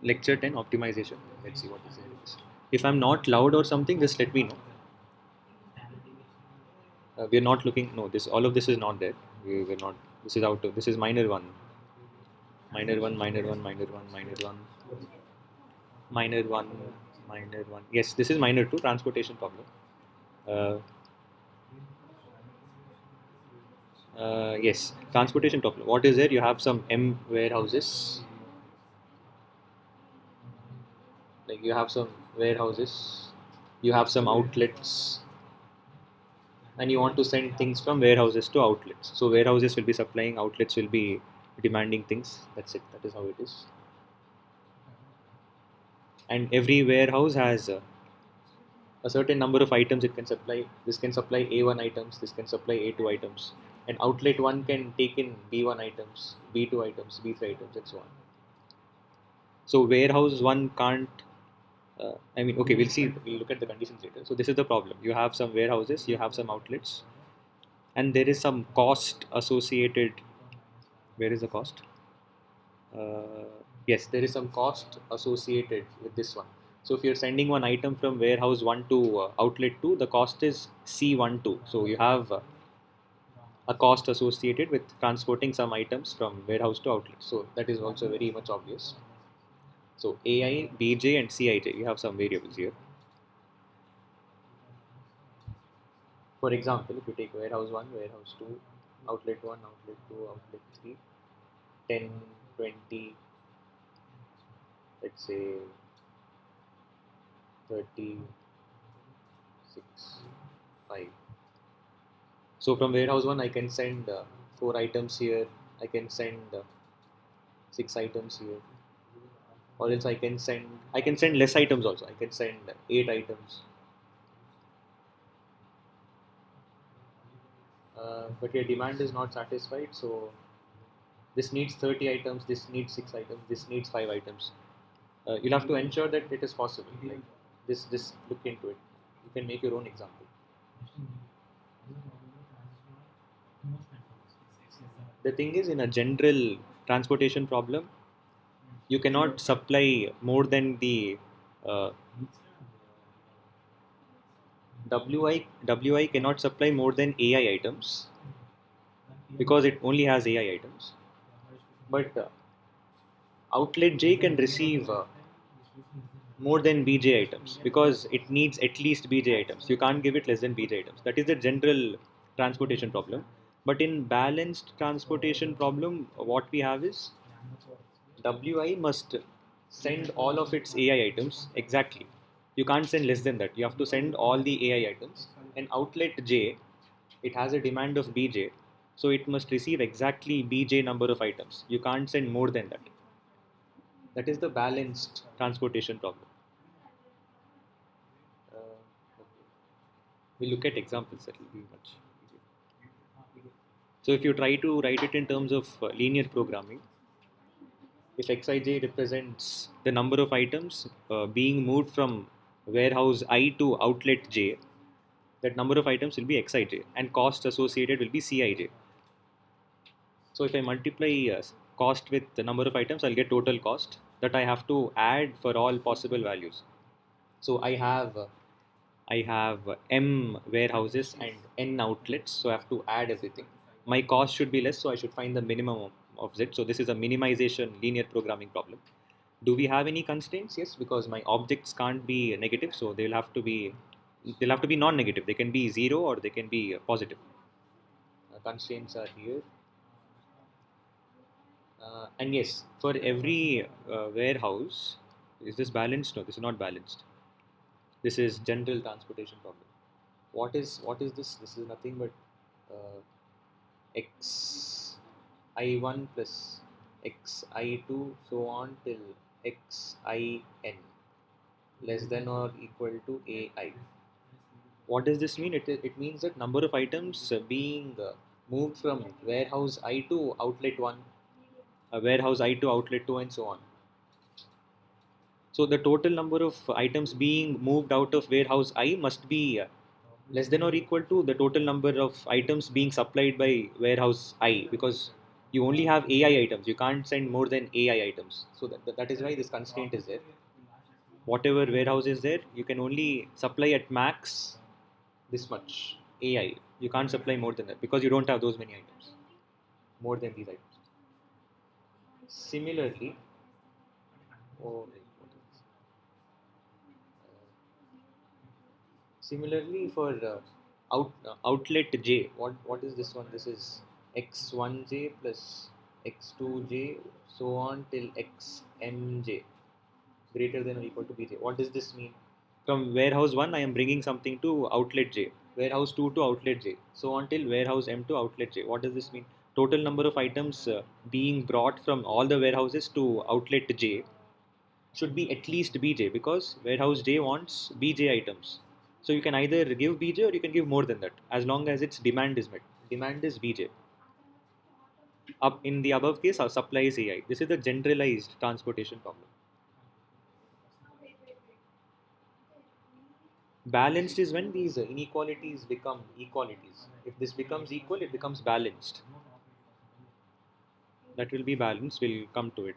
Lecture 10 optimization. Let's see what is there. If I'm not loud or something, just let me know. We're not looking. No, this all of this is not there. We're not. This is out of. This is minor one. Minor one. Minor one. Minor one. Minor one. Minor one. Minor one. Yes, this is minor two. Transportation problem. Uh, yes, transportation problem. What is there? You have some M warehouses. Like you have some warehouses. You have some outlets, and you want to send things from warehouses to outlets. So warehouses will be supplying, outlets will be demanding things. That's it. That is how it is. And every warehouse has a certain number of items it can supply. This can supply A1 items. This can supply A2 items. And outlet one can take in B1 items, B2 items, B3 items, and so on. So warehouse one can't. I mean, okay, we'll see. We'll look at the conditions later. So this is the problem. You have some warehouses. You have some outlets, and there is some cost associated. Where is the cost? Uh, yes, there is some cost associated with this one. So if you're sending one item from warehouse 1 to outlet 2, the cost is C12. So you have a cost associated with transporting some items from warehouse to outlet. So that is also very much obvious. So AI, BJ, and Cij, you have some variables here. For example, if you take warehouse 1, warehouse 2, outlet 1, outlet 2, outlet 3, 10, 20, let's say 36, 5. So from warehouse 1, I can send 4 items here. I can send 6 items here. Or else I can send less items also. I can send 8 items. But your demand is not satisfied. So this needs 30 items. This needs 6 items. This needs 5 items. You'll have to ensure that it is possible. Like this look into it. You can make your own example. The thing is, in a general transportation problem, you cannot supply more than the uh, WI cannot supply more than AI items because it only has AI items. But outlet J can receive more than BJ items because it needs at least BJ items. You can't give it less than BJ items. That is the general transportation problem. But in balanced transportation problem, what we have is WI must send all of its AI items exactly. You can't send less than that. You have to send all the AI items. And outlet J, it has a demand of BJ, so it must receive exactly BJ number of items. You can't send more than that. That is the balanced transportation problem. Okay. We'll look at examples that will be much easier. So if you try to write it in terms of linear programming, if Xij represents the number of items being moved from warehouse I to outlet J, that number of items will be Xij and cost associated will be Cij. So if I multiply cost with the number of items, I'll get total cost that I have to add for all possible values. So I have M warehouses and N outlets, so I have to add everything. My cost should be less, so I should find the minimum of Z. So this is a minimization linear programming problem. Do we have any constraints? Yes, because my objects can't be negative, so they'll have to be non-negative. They can be zero or they can be positive. Constraints are here. And yes, for every warehouse, is this balanced? No, this is not balanced. This is general transportation problem. What is this? This is nothing but x I1 plus x I2 so on till x I n less than or equal to AI. What does this mean? It means that number of items being moved from warehouse I to outlet 1, warehouse I to outlet 2, and so on. So the total number of items being moved out of warehouse I must be less than or equal to the total number of items being supplied by warehouse I, because You only have AI items. You can't send more than AI items. So that is why this constraint is there. Whatever warehouse is there, you can only supply at max this much AI. You can't supply more than that because you don't have those many items, more than these items. Similarly, oh, similarly for outlet J, what is this one? This is x1j plus x2j so on till xmj greater than or equal to bj. What does this mean? From warehouse 1, I am bringing something to outlet j. Warehouse 2 to outlet j. So on till warehouse m to outlet j. What does this mean? Total number of items being brought from all the warehouses to outlet j should be at least bj because warehouse j wants bj items. So you can either give bj or you can give more than that as long as its demand is met. Demand is bj. Up in the above case, our supply is ai. This is the generalized transportation problem. Balanced is when these inequalities become equalities. If this becomes equal, it becomes balanced. That will be balanced. We'll come to it.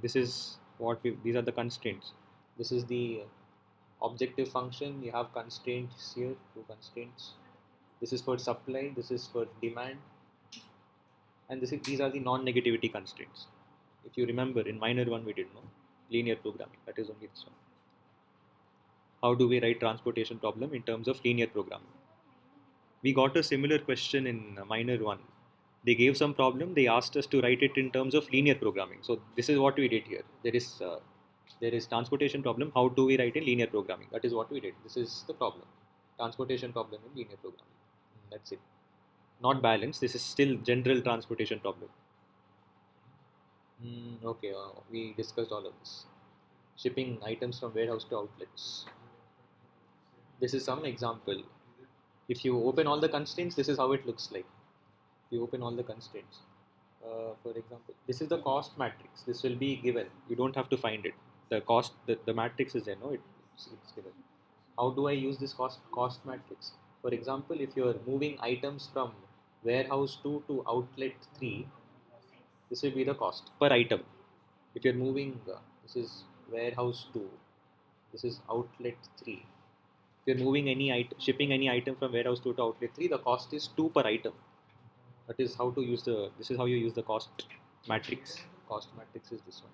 This is what these are the constraints. This is the objective function. You have constraints here, two constraints. This is for supply. This is for demand, and these are the non-negativity constraints. If you remember, in minor one we did no linear programming. That is only this one. How do we write transportation problem in terms of linear programming? We got a similar question in minor one. They gave some problem. They asked us to write it in terms of linear programming. So this is what we did here. There is transportation problem. How do we write in linear programming? That is what we did. This is the problem. Transportation problem in linear programming. That's it. Not balanced. This is still general transportation problem. Okay, we discussed all of this. Shipping items from warehouse to outlets. This is some example. If you open all the constraints, this is how it looks like. If you open all the constraints. For example, this is the cost matrix. This will be given. You don't have to find it. The matrix is there. No, it's given. How do I use this cost matrix? For example, if you are moving items from warehouse 2 to outlet 3, this will be the cost per item. If you're moving, this is warehouse 2, this is outlet 3. If you're moving shipping any item from warehouse 2 to outlet 3, the cost is 2 per item. That is how to use this is how you use the cost matrix. Cost matrix is this one.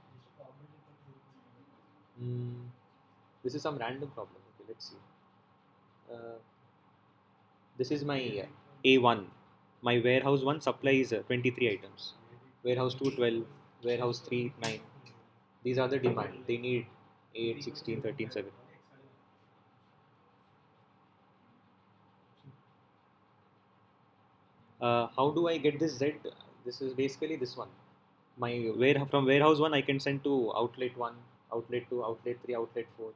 This is some random problem. Okay, let's see. This is my A1. My warehouse 1 supplies 23 items. Warehouse 2, 12. Warehouse 3, 9. These are the demand. They need 8, 16, 13, 7. How do I get this Z? This is basically this one. From warehouse 1 I can send to outlet 1, outlet 2, outlet 3, outlet 4.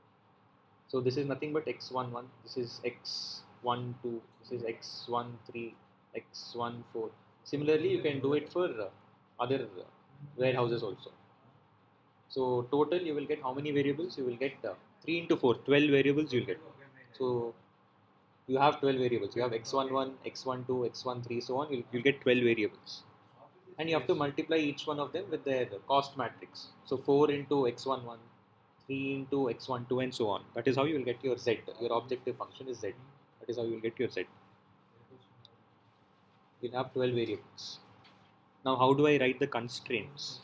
So this is nothing but x11. This is x12. This is x13, x14. Similarly, you can do it for other warehouses also. So total you will get how many variables? You will get 3 into 4, 12 variables you will get. So you have 12 variables. You have x11, x12, x13, so on. You'll get 12 variables. And you have to multiply each one of them with their cost matrix. So 4 into x11, 3 into x12, and so on. That is how you will get your z. Your objective function is z. That is how you will get your z. You'll have 12 variables. Now how do I write the constraints?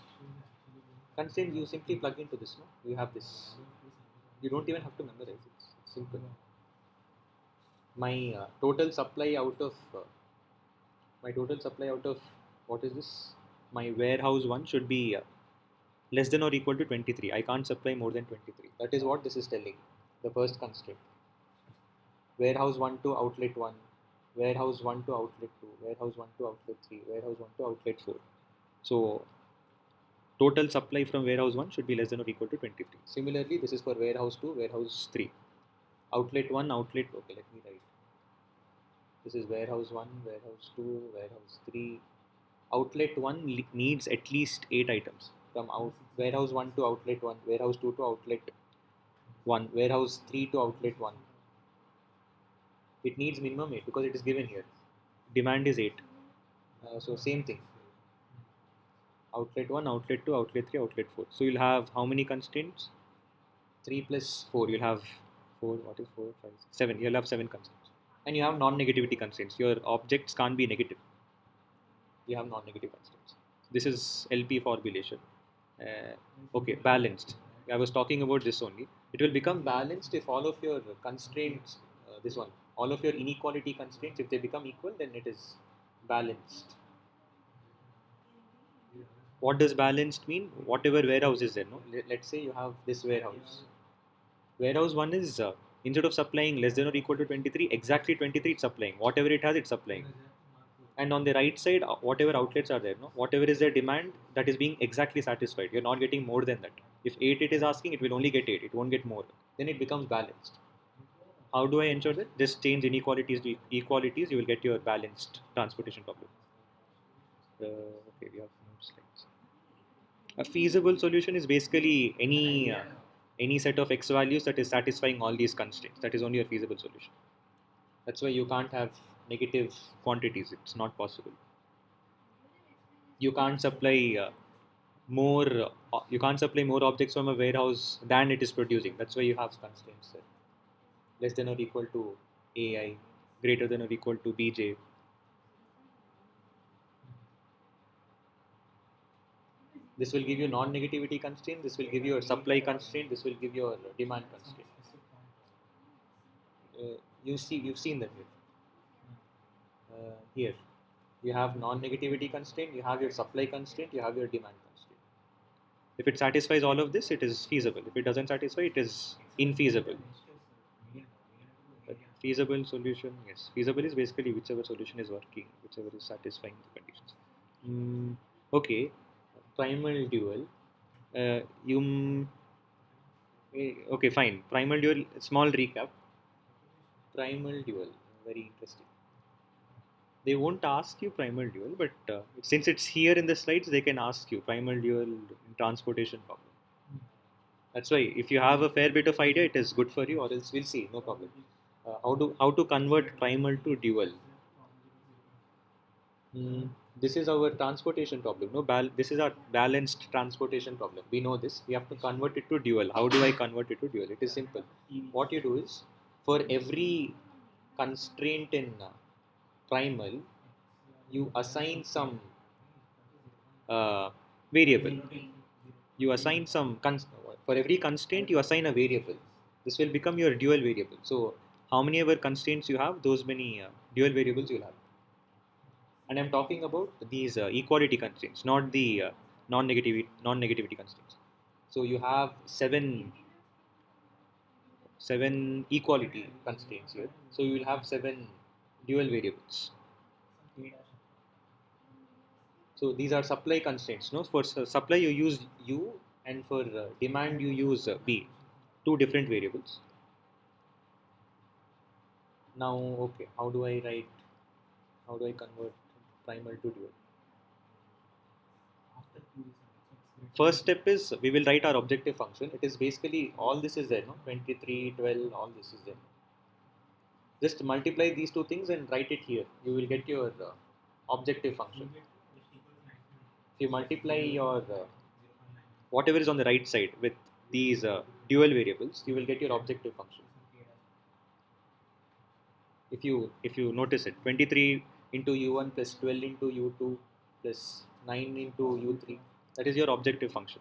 Constraint you simply plug into this. No? You have this. You don't even have to memorize it. It's simple. My total supply out of what is this? My warehouse 1 should be less than or equal to 23. I can't supply more than 23. That is what this is telling. The first constraint. Warehouse 1 to outlet 1. Warehouse 1 to outlet 2. Warehouse 1 to outlet 3. Warehouse 1 to outlet 4. So total supply from warehouse 1 should be less than or equal to 23. Similarly, this is for warehouse 2, warehouse 3. Outlet 1, outlet, okay, let me write. This is warehouse 1, warehouse 2, warehouse 3. Outlet 1 needs at least 8 items. From warehouse 1 to outlet 1, warehouse 2 to outlet 1, warehouse 3 to outlet 1. It needs minimum 8 because it is given here. Demand is 8. So same thing. Outlet 1, outlet 2, outlet 3, outlet 4. So you'll have how many constraints? 3 plus 4. You'll have 4. What is 4, 5, 6, 7? You'll have 7 constraints. And you have non-negativity constraints. Your objects can't be negative. You have non-negative constraints. This is LP formulation. Okay, balanced. I was talking about this only. It will become balanced if all of your constraints, this one, all of your inequality constraints, if they become equal, then it is balanced. What does balanced mean? Whatever warehouse is there, no? Let's say you have this warehouse. Warehouse 1 is, instead of supplying less than or equal to 23, exactly 23 it's supplying. Whatever it has, it's supplying. And on the right side, whatever outlets are there, no, whatever is their demand, that is being exactly satisfied. You're not getting more than that. If 8 it is asking, it will only get 8. It won't get more. Then it becomes balanced. How do I ensure that? Just change inequalities to equalities. You will get your balanced transportation problem. Okay, we have more slides. A feasible solution is basically any set of x values that is satisfying all these constraints. That is only a feasible solution. That's why you can't have negative quantities. It's not possible. You can't supply more. You can't supply more objects from a warehouse than it is producing. That's why you have constraints there. Less than or equal to AI, greater than or equal to BJ. This will give you non-negativity constraint. This will give you a supply constraint. This will give you a demand constraint. You've seen them here. Here, you have non-negativity constraint. You have your supply constraint. You have your demand constraint. If it satisfies all of this, it is feasible. If it doesn't satisfy, it is infeasible. But feasible solution, yes. Feasible is basically whichever solution is working, whichever is satisfying the conditions. Okay, primal dual. You okay? Fine. Primal dual. Small recap. Primal dual. Very interesting. They won't ask you primal dual, but since it's here in the slides, they can ask you primal dual transportation problem. That's why if you have a fair bit of idea, it is good for you, or else we'll see, no problem. How to convert primal to dual? This is our transportation problem. No, this is our balanced transportation problem. We know this. We have to convert it to dual. How do I convert it to dual? It is simple. What you do is, for every constraint in primal, you assign some variable. You assign some for every constraint you assign a variable. This will become your dual variable. So how many ever constraints you have, those many dual variables you'll have. And I'm talking about these equality constraints, not the non-negativity constraints. So you have seven equality constraints here. So you will have 7 dual variables. So these are supply constraints. No, for supply you use U, and for demand you use B, 2 different variables. Now, okay, how do I convert primal to dual? First step is we will write our objective function. It is basically all this is there, no? 23, 12, all this is there. Just multiply these two things and write it here. You will get your objective function. If you multiply your whatever is on the right side with these dual variables, you will get your objective function. If you notice it, 23 into u1 plus 12 into u2 plus 9 into u3, that is your objective function.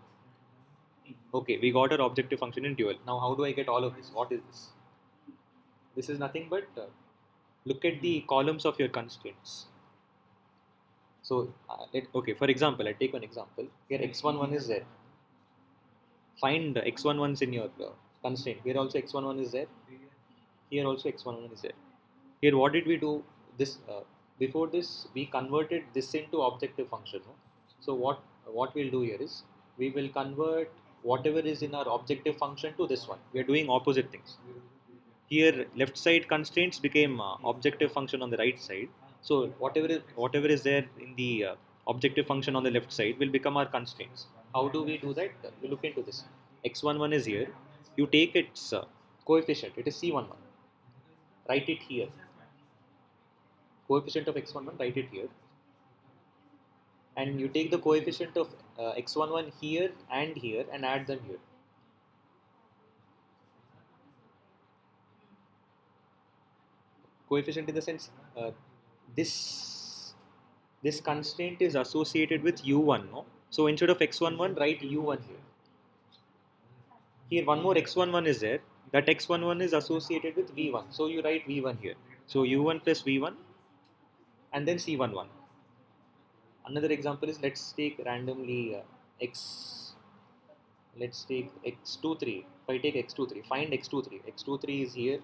Okay, we got our objective function in dual. Now how do I get all of this? What is this? This is nothing but look at the columns of your constraints. So okay, for example, I take one example. Here x11 is there. Find x11s in your constraint. Here also x11 is there. Here also x11 is there. Here what did we do? This before this we converted this into objective function. No? So what we'll do here is we will convert whatever is in our objective function to this one. We are doing opposite things. Here left side constraints became objective function on the right side. So whatever is there in the objective function on the left side will become our constraints. How do we do that? We look into this. X11 is here. You take its coefficient. It is C11. Write it here. Coefficient of x11, write it here. and you take the coefficient of x11 here and add them here. Coefficient in the sense this constraint is associated with u1, no? So instead of x11, write u1 here. Here one more x11 is there. That x11 is associated with v1. So you write v1 here. So u1 plus v1 and then c11. Another example is, let's take randomly x. Let's take x23. If I take x23, find x23. x23 is here.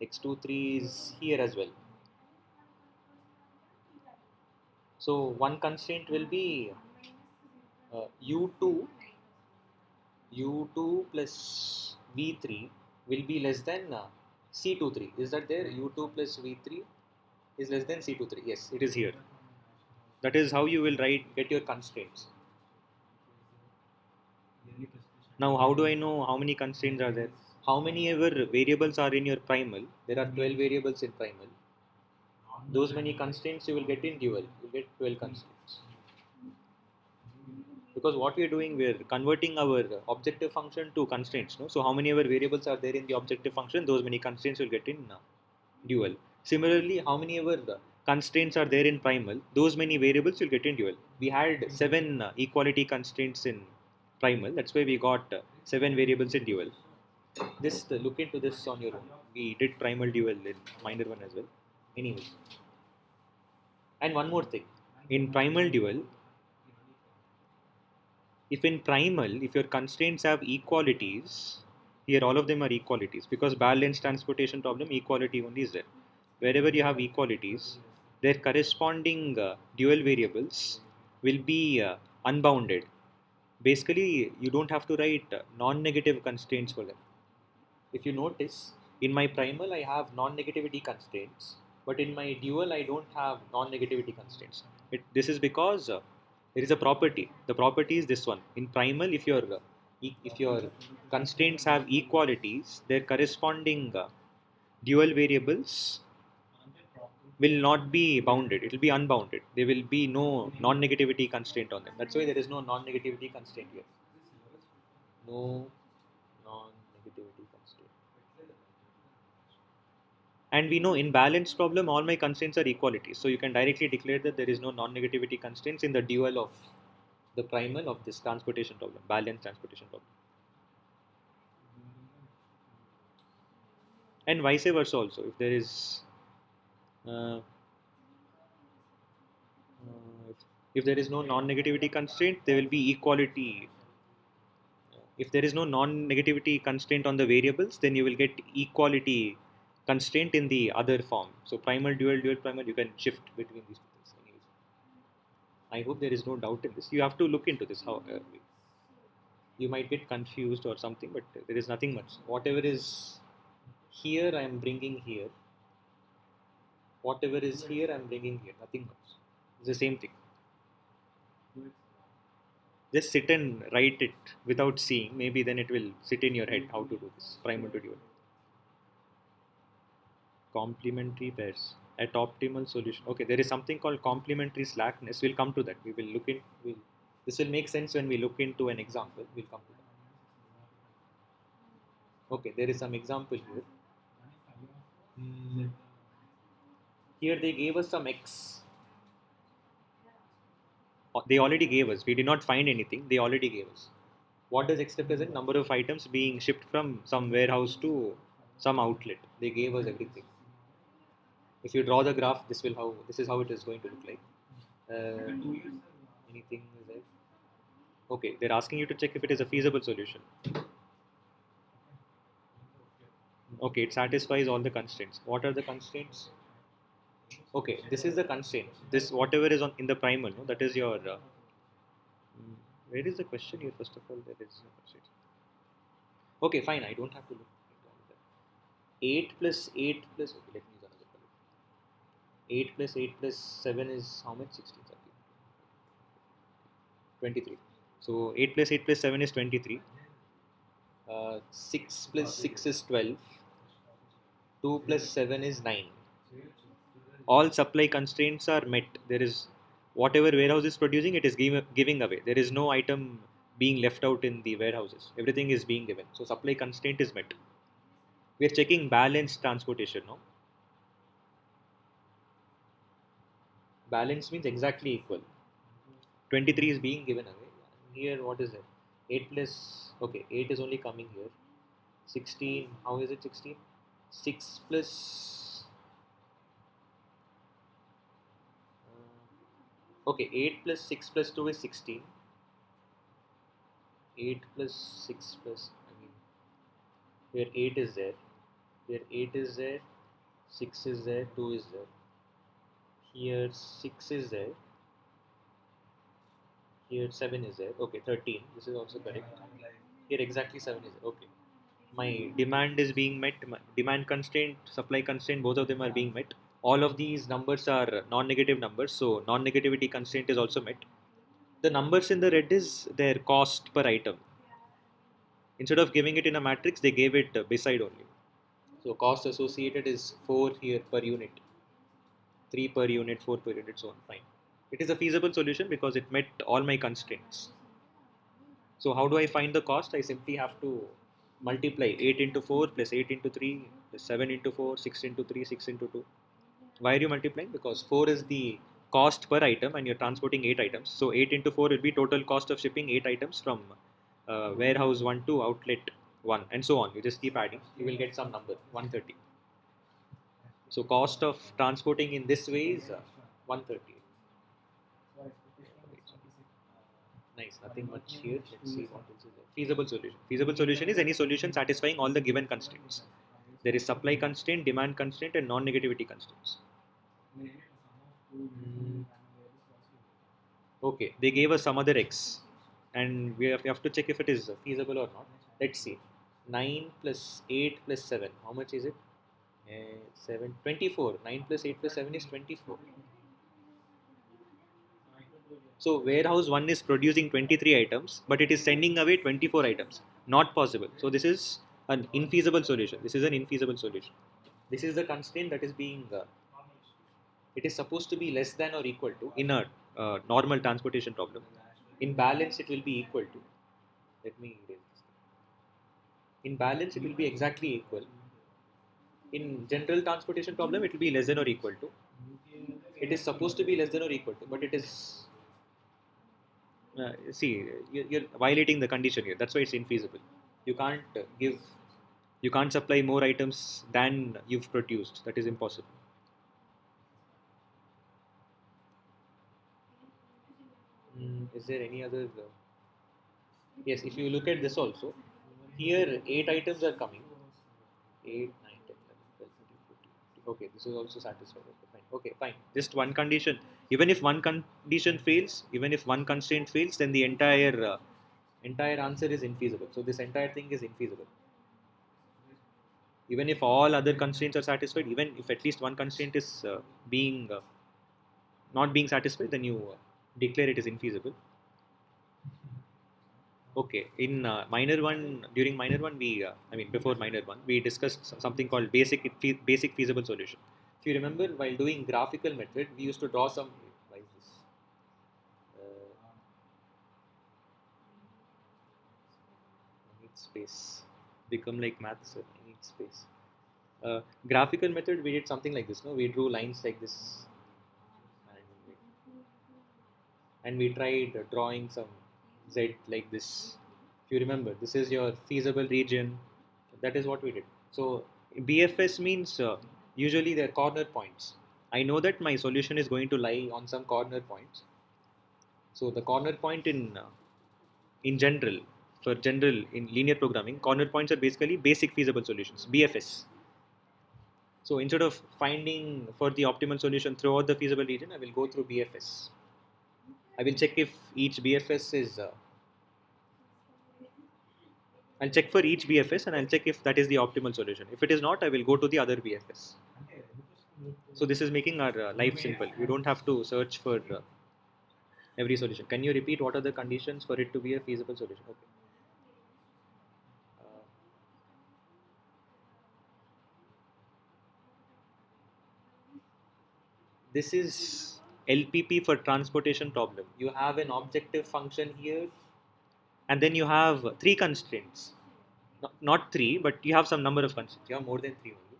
x23 is here as well. So one constraint will be u2 plus v3 will be less than c23. Is that there? u2 plus v3 is less than c23. Yes, it is here. That is how you will get your constraints. Now, how do I know how many constraints are there? How many ever variables are in your primal? There are 12 variables in primal. Those many constraints you will get in dual. You get 12 constraints. Because what we are doing, we are converting our objective function to constraints. No? So how many ever variables are there in the objective function? Those many constraints will get in dual. Similarly, how many ever constraints are there in primal? Those many variables will get in dual. We had 7 equality constraints in primal. That's why we got 7 variables in dual. Just look into this on your own. We did primal dual in minor one as well. Anyways. And one more thing. In primal dual, if in primal, if your constraints have equalities, here all of them are equalities, because balanced transportation problem, equality only is there. Wherever you have equalities, their corresponding dual variables will be unbounded. Basically, you don't have to write non-negative constraints for them. If you notice, in my primal I have non-negativity constraints, but in my dual I don't have non-negativity constraints. This is because there is a property. The property is this one. In primal, if your constraints have equalities, their corresponding dual variables will not be bounded. It will be unbounded. There will be no non-negativity constraint on them. That's why there is no non-negativity constraint here. No non-negativity constraint. And we know in balance problem, all my constraints are equalities. So you can directly declare that there is no non-negativity constraints in the dual of the primal of this transportation problem, balance transportation problem. And vice versa also. If there is, uh, if there is no non-negativity constraint, there will be equality. If there is no non-negativity constraint on the variables, then you will get equality constraint in the other form. So primal, dual, primal, you can shift between these two things. Anyways, I hope there is no doubt in this. You have to look into this. How you might get confused or something, but there is nothing much. Whatever is here, I am bringing here. Whatever is here, I am bringing here. Nothing much. It's the same thing. Just sit and write it without seeing. Maybe then it will sit in your head how to do this. Primal to dual. Complementary pairs at optimal solution. Okay, there is something called complementary slackness. We'll come to that. We will look in. This will make sense when we look into an example. We'll come to that. Okay, there is some example here. Here they gave us some X. They already gave us. We did not find anything. They already gave us. What does X represent? Number of items being shipped from some warehouse to some outlet. They gave us everything. If you draw the graph, this is how it is going to look like. Anything is there? Okay, they're asking you to check if it is a feasible solution. Okay, it satisfies all the constraints. What are the constraints? Okay, this is the constraint. This whatever is in the primal, no, that is your. Where is the question here? First of all, there is no constraint. Okay, fine. I don't have to look into all of that. 8 plus 8 plus. Okay, let me use another color. 8 plus 8 plus 7 is how much? 16. 23. So 8 plus 8 plus 7 is 23. 6 plus 6 is 12. 2 plus 7 is 9. All supply constraints are met. There is whatever warehouse is producing, it is giving away. There is no item being left out in the warehouses. Everything is being given. So supply constraint is met. We are checking balanced transportation. No, balance means exactly equal. 23 is being given away. Here, what is it? 8 plus. Okay, 8 is only coming here. 16. How is it 16? 6 plus. Okay, 8 plus 6 plus 2 is 16. 8 plus 6 plus. I mean, where 8 is there. Where 8 is there. 6 is there. 2 is there. Here 6 is there. Here 7 is there. Okay, 13. This is also correct. Here exactly 7 is there. Okay. My demand is being met. My demand constraint, supply constraint, both of them are being met. All of these numbers are non-negative numbers, so non-negativity constraint is also met. The numbers in the red is their cost per item. Instead of giving it in a matrix, they gave it beside only. So cost associated is 4 here per unit, 3 per unit, 4 per unit, so on. Fine. It is a feasible solution because it met all my constraints. So how do I find the cost? I simply have to multiply 8 into 4 plus 8 into 3 plus 7 into 4, 6 into 3, 6 into 2. Why are you multiplying? Because 4 is the cost per item and you're transporting 8 items. So 8 into 4 will be total cost of shipping 8 items from warehouse 1 to outlet 1 and so on. You just keep adding. You will get some number, 130. So cost of transporting in this way is 130. Nice, nothing much here. Let's see what else is there. Feasible solution. Feasible solution is any solution satisfying all the given constraints. There is supply constraint, demand constraint, and non-negativity constraints. Mm, okay, they gave us some other x, and we have to check if it is feasible or not. Let's see. 9 plus 8 plus 7. How much is it? 7, 24. 9 plus 8 plus 7 is 24. So warehouse 1 is producing 23 items, but it is sending away 24 items. Not possible. So this is an infeasible solution. This is an infeasible solution. This is the constraint that is being, it is supposed to be less than or equal to in a normal transportation problem. In balance, it will be equal to. Let me erase this. In balance, it will be exactly equal. In general transportation problem, it will be less than or equal to. It is supposed to be less than or equal to, but it is see, you're violating the condition here. That's why it's infeasible. You can't you can't supply more items than you've produced. That is impossible. Is there any other? Yes, if you look at this also, here 8 items are coming. 8, 9, 10, 11, 12, 13, 14, 15. Okay, this is also satisfied. Okay, fine. Okay, fine. Just one condition. Even if one condition fails, even if one constraint fails, then the entire answer is infeasible. So this entire thing is infeasible. Even if all other constraints are satisfied, even if at least one constraint is being not being satisfied, then you declare it is infeasible. Okay, in minor one, during minor one, I mean before minor one, we discussed something called basic feasible solution. If you remember, while doing graphical method, we used to draw some. Why is this? I need space. Become like maths, sir. I need space. Graphical method, we did something like this. No, we drew lines like this, and we tried drawing some Z like this. If you remember, this is your feasible region. That is what we did. So BFS means usually they're corner points. I know that my solution is going to lie on some corner points. So the corner point in general, for general in linear programming, corner points are basically basic feasible solutions, BFS. So instead of finding for the optimal solution throughout the feasible region, I will go through BFS. I will check if each BFS is I'll check for each BFS and I'll check if that is the optimal solution. If it is not, I will go to the other BFS. So this is making our life simple. You don't have to search for every solution. Can you repeat what are the conditions for it to be a feasible solution? Okay. Uh, this is LPP for transportation problem. You have an objective function here, and then you have three constraints. Not three, but you have some number of constraints. You have more than three only.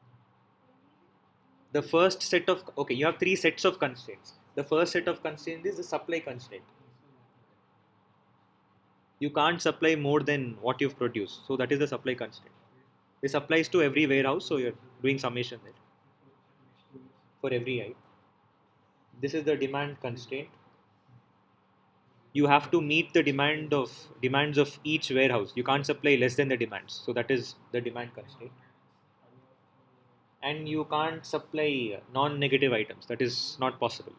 The first set of, okay, you have three sets of constraints. The first set of constraints is the supply constraint. You can't supply more than what you've produced. So that is the supply constraint. This applies to every warehouse, so you're doing summation there for every I. This is the demand constraint. You have to meet the demands of each warehouse. You can't supply less than the demands. So that is the demand constraint. And you can't supply non-negative items. That is not possible.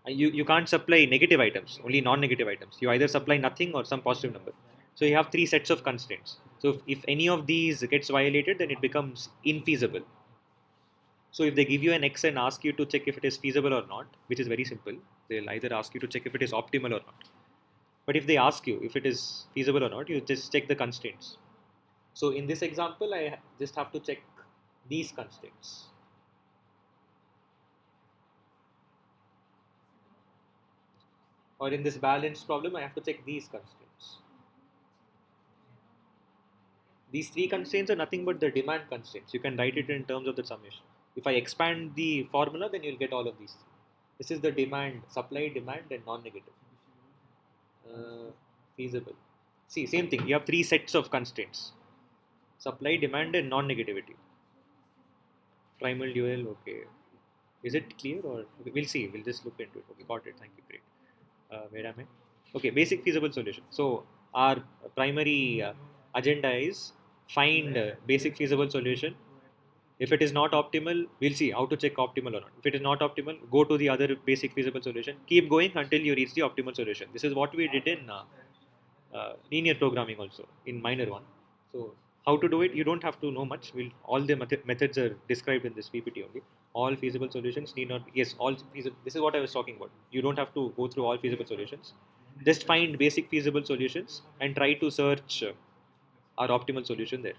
You can't supply negative items, only non-negative items. You either supply nothing or some positive number. So you have three sets of constraints. So if any of these gets violated, then it becomes infeasible. So if they give you an X and ask you to check if it is feasible or not, which is very simple, they'll either ask you to check if it is optimal or not. But if they ask you if it is feasible or not, you just check the constraints. So in this example, I just have to check these constraints. Or in this balanced problem, I have to check these constraints. These three constraints are nothing but the demand constraints. You can write it in terms of the summation. If I expand the formula, then you'll get all of these. This is the demand, supply, demand, and non-negative. Feasible. See, same thing. You have three sets of constraints: supply, demand, and non-negativity. Primal dual. Okay. Is it clear or we'll see? We'll just look into it. Okay, got it. Thank you. Great. Where am I? Okay, basic feasible solution. So our primary agenda is find basic feasible solution. If it is not optimal, we'll see how to check optimal or not. If it is not optimal, go to the other basic feasible solution. Keep going until you reach the optimal solution. This is what we did in linear programming also in minor one. So how to do it? You don't have to know much. All the methods are described in this PPT only. All feasible solutions need not. Yes, all feasible. This is what I was talking about. You don't have to go through all feasible solutions. Just find basic feasible solutions and try to search our optimal solution there.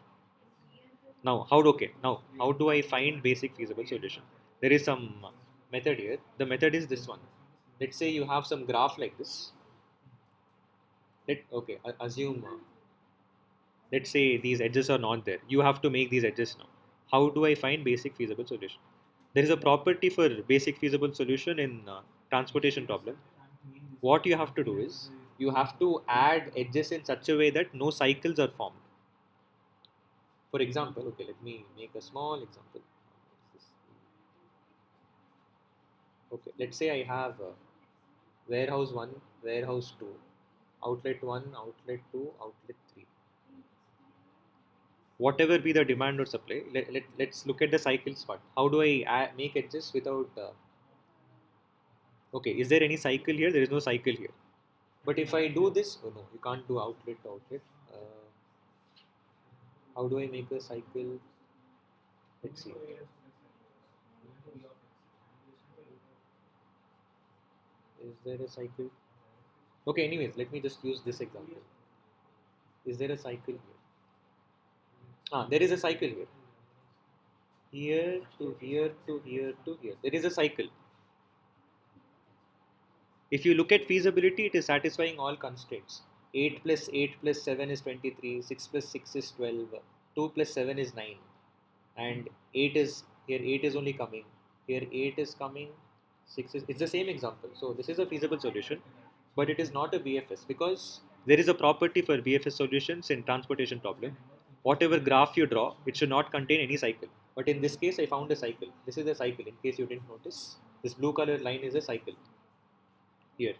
Now, how do I find basic feasible solution? There is some method here. The method is this one. Let's say you have some graph like this. Assume. Let's say these edges are not there. You have to make these edges now. How do I find basic feasible solution? There is a property for basic feasible solution in transportation problem. What you have to do is you have to add edges in such a way that no cycles are formed. For example, okay, let me make a small example. Okay, let's say I have warehouse 1, warehouse 2, outlet 1, outlet 2, outlet 3. Whatever be the demand or supply, let's look at the cycles part. How do I make edges without okay, is there any cycle here? There is no cycle here. But if I do this, oh no, you can't do outlet to outlet. How do I make a cycle? Let's see. Is there a cycle? Okay, anyways, let me just use this example. Is there a cycle here? There is a cycle here. Here to here to here to here. There is a cycle. If you look at feasibility, it is satisfying all constraints. 8 plus 8 plus 7 is 23, 6 plus 6 is 12, 2 plus 7 is 9, and 8 is here, 8 is only coming, here 8 is coming, 6 is, it's the same example. So this is a feasible solution, but it is not a BFS because there is a property for BFS solutions in transportation problem. Whatever graph you draw, it should not contain any cycle. But in this case, I found a cycle. This is a cycle, in case you didn't notice. This blue color line is a cycle. Here,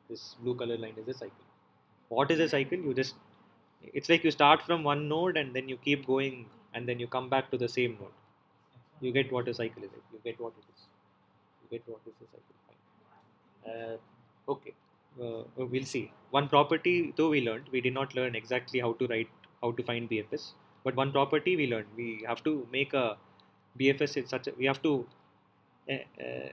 this blue color line is a cycle. What is a cycle? It's like you start from one node and then you keep going and then you come back to the same node. You get what a cycle is like. You get what it is. You get what is a cycle. Fine. Okay. We'll see. One property though we learned, we did not learn exactly how to find BFS. But one property we learned, we have to make a BFS in such a, we have to uh, uh,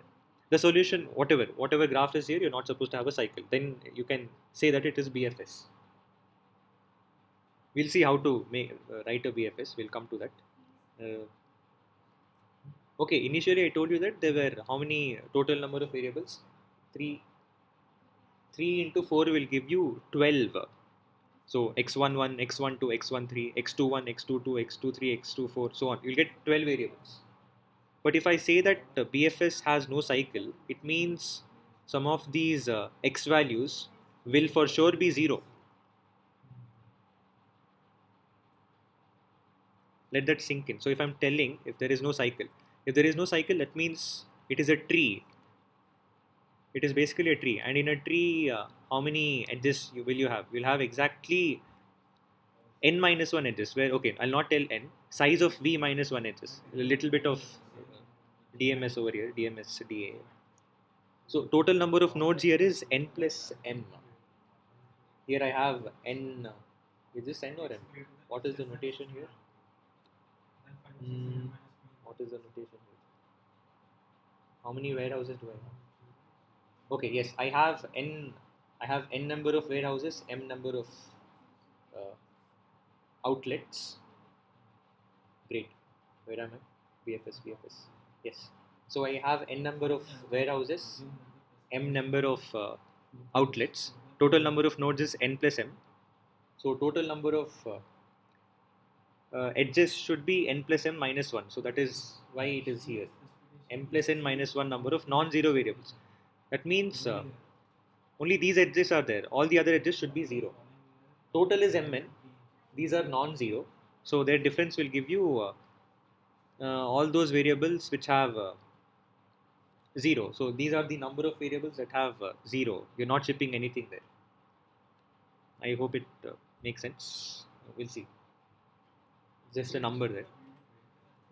the solution, whatever graph is here, you're not supposed to have a cycle. Then you can say that it is BFS. We'll see how to write a BFS. We'll come to that. Okay, initially I told you that there were how many total number of variables? 3. 3 into 4 will give you 12. So x11, x12, x13, x21, x22, x23, x24, so on. You'll get 12 variables. But if I say that BFS has no cycle, it means some of these x values will for sure be 0. Let that sink in. So if I'm telling if there is no cycle, that means it is a tree. It is basically a tree, and in a tree, how many edges will you have? You'll have exactly n minus 1 edges. Where, okay, I'll not tell n, size of v minus 1 edges, a little bit of DMS over here, DMS DA. So total number of nodes here is n plus m. Here I have n. Is this n or m? What is the notation here? What is the notation here? How many warehouses do I have? Okay, yes, I have n. I have n number of warehouses, m number of uh, outlets. Great. Where am I? BFS, BFS. Yes. So I have n number of warehouses, m number of outlets. Total number of nodes is n plus m. So total number of edges should be n plus m minus 1. So that is why it is here. M plus n minus 1 number of non-zero variables. That means only these edges are there. All the other edges should be 0. Total is mn. These are non-zero. So their difference will give you all those variables which have 0. So these are the number of variables that have 0. You're not shipping anything there. I hope it makes sense. We'll see. Just a number there.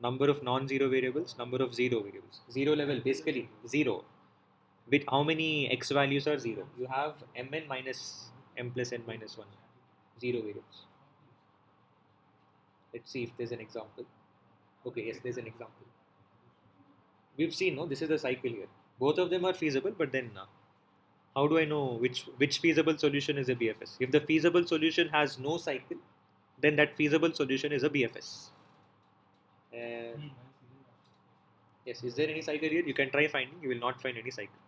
Number of non-zero variables, number of zero variables. Zero level, basically 0. With how many x values are 0? You have mn minus m plus n minus 1. 0 variables. Let's see if there's an example. Okay, yes, there's an example. We've seen, no, this is the cycle here. Both of them are feasible, but then how do I know which feasible solution is a BFS? If the feasible solution has no cycle, then that feasible solution is a BFS. Yes, is there any cycle here? You can try finding, you will not find any cycle.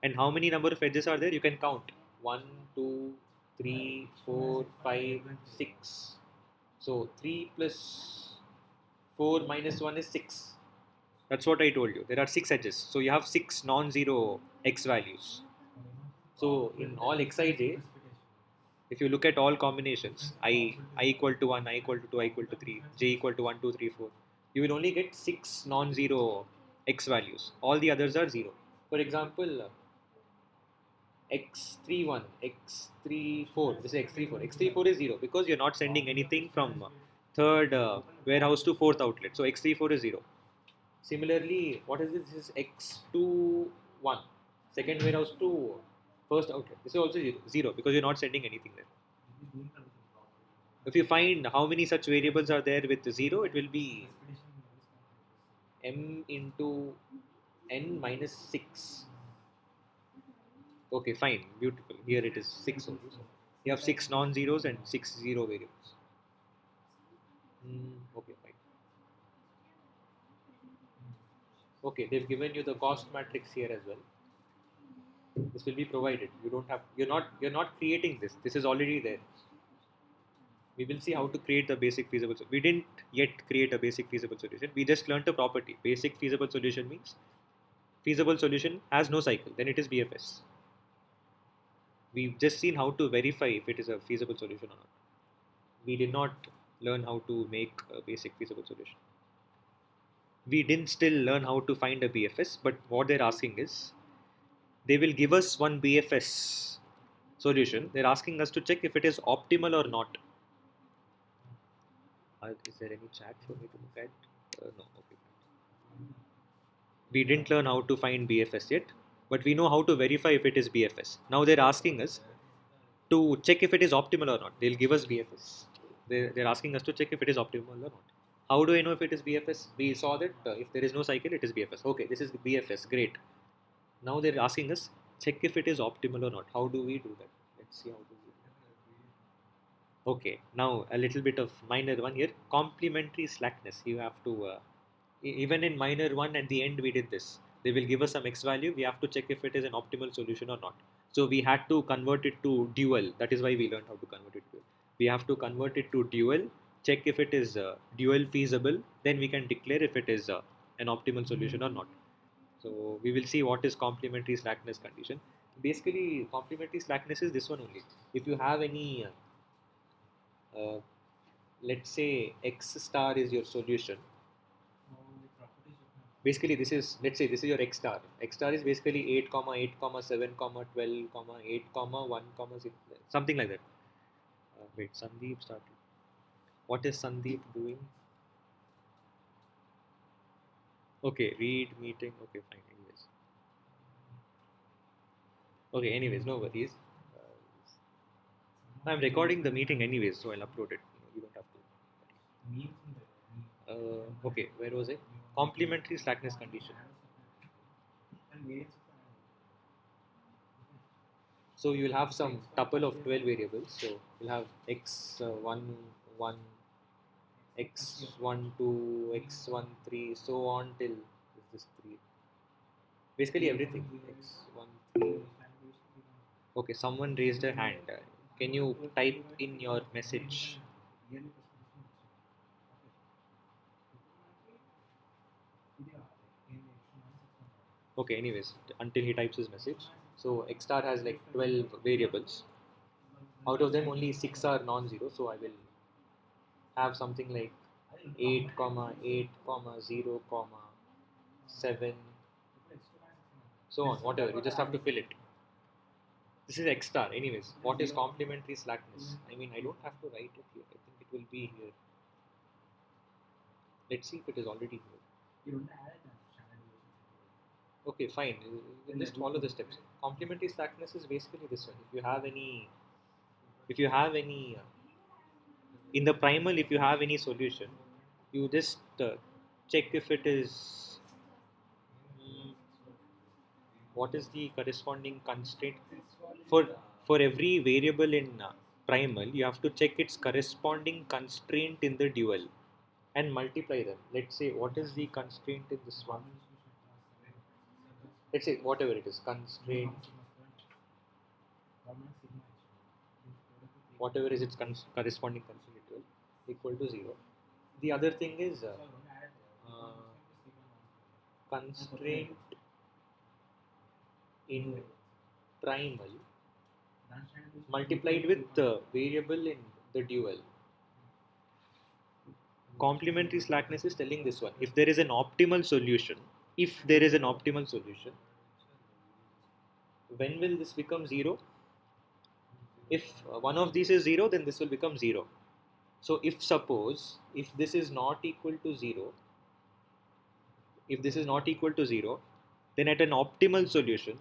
And how many number of edges are there? You can count. 1, 2, 3, 4, 5, 6. So 3 plus 4 minus 1 is 6. That's what I told you. There are 6 edges. So you have 6 non-zero x values. So in all xij, if you look at all combinations, I equal to 1, I equal to 2, I equal to 3, j equal to 1, 2, 3, 4, you will only get 6 non-zero x values. All the others are 0. For example, x31, x34, this is x34. x34 is 0 because you're not sending anything from third warehouse to fourth outlet. So x34 is 0. Similarly, what is this? This is x21, second warehouse to first outlet. This is also 0 because you're not sending anything there. If you find how many such variables are there with 0, it will be m into n minus 6. Okay, fine, beautiful. Here it is 6 only. So you have 6 non-zeros and 6 zero variables. Okay, fine. Okay, they've given you the cost matrix here as well. This will be provided. You don't have. You're not creating this. This is already there. We will see how to create the basic feasible solution. We didn't yet create a basic feasible solution. We just learned a property. Basic feasible solution means feasible solution has no cycle. Then it is BFS. We've just seen how to verify if it is a feasible solution or not. We did not learn how to make a basic feasible solution. We didn't still learn how to find a BFS, but what they're asking is, they will give us one BFS solution. They're asking us to check if it is optimal or not. Is there any chat for me to look at? No, okay. We didn't learn how to find BFS yet, but we know how to verify if it is BFS. Now they're asking us to check if it is optimal or not. They'll give us BFS. They're asking us to check if it is optimal or not. How do I know if it is BFS? We saw that if there is no cycle, it is BFS. Okay, this is BFS. Great. Now they're asking us check if it is optimal or not. How do we do that? Let's see how to do that. Okay, now a little bit of minor one here. Complementary slackness. You have to Even in minor one at the end we did this. They will give us some x value, we have to check if it is an optimal solution or not. So we had to convert it to dual. That is why we learned how to convert it to dual. We have to convert it to dual, check if it is dual feasible, then we can declare if it is an optimal solution or not. So we will see what is complementary slackness condition. Basically complementary slackness is this one only. If you have any uh, let's say x star is your solution. Basically this is, let's say this is your x star. X star is basically 8 comma 8 comma 7 comma 12 comma 8 comma 1 comma 6, something like that. Wait, Sandeep started. What is Sandeep doing? Okay, read meeting. Okay, fine. Anyways, okay, anyways, no worries. I'm recording the meeting anyways, so I'll upload it. You don't have to. Okay, where was it? Complementary slackness condition. So you will have some tuple of 12 variables. So you'll have x1, 1, x1, 2, x1, 3, so on till this 3. Basically everything. x1, 3. Okay, someone raised a hand. Can you type in your message? Okay, anyways, until he types his message. So x star has like 12 variables. Out of them, only 6 are non-zero. So I will have something like 8 comma 8 comma 0 comma 7, so on, whatever. You just have to fill it. This is x star. Anyways, what is complementary slackness? I mean, I don't have to write it here. I think it will be here. Let's see if it is already here. Okay, fine. You just follow the steps. Complementary slackness is basically this one. If you have any, in the primal, if you have any solution, you just check if it is, mm, what is the corresponding constraint for every variable in primal. You have to check its corresponding constraint in the dual and multiply them. Let's say what is the constraint in this one. Let's say whatever it is, constraint, whatever is its corresponding constraint dual, equal to 0. The other thing is constraint in primal multiplied with the variable in the dual. Complementary slackness is telling this one. If there is an optimal solution, if there is an optimal solution, when will this become 0? If one of these is 0, then this will become 0. So if suppose, if this is not equal to 0, if this is not equal to 0, then at an optimal solution,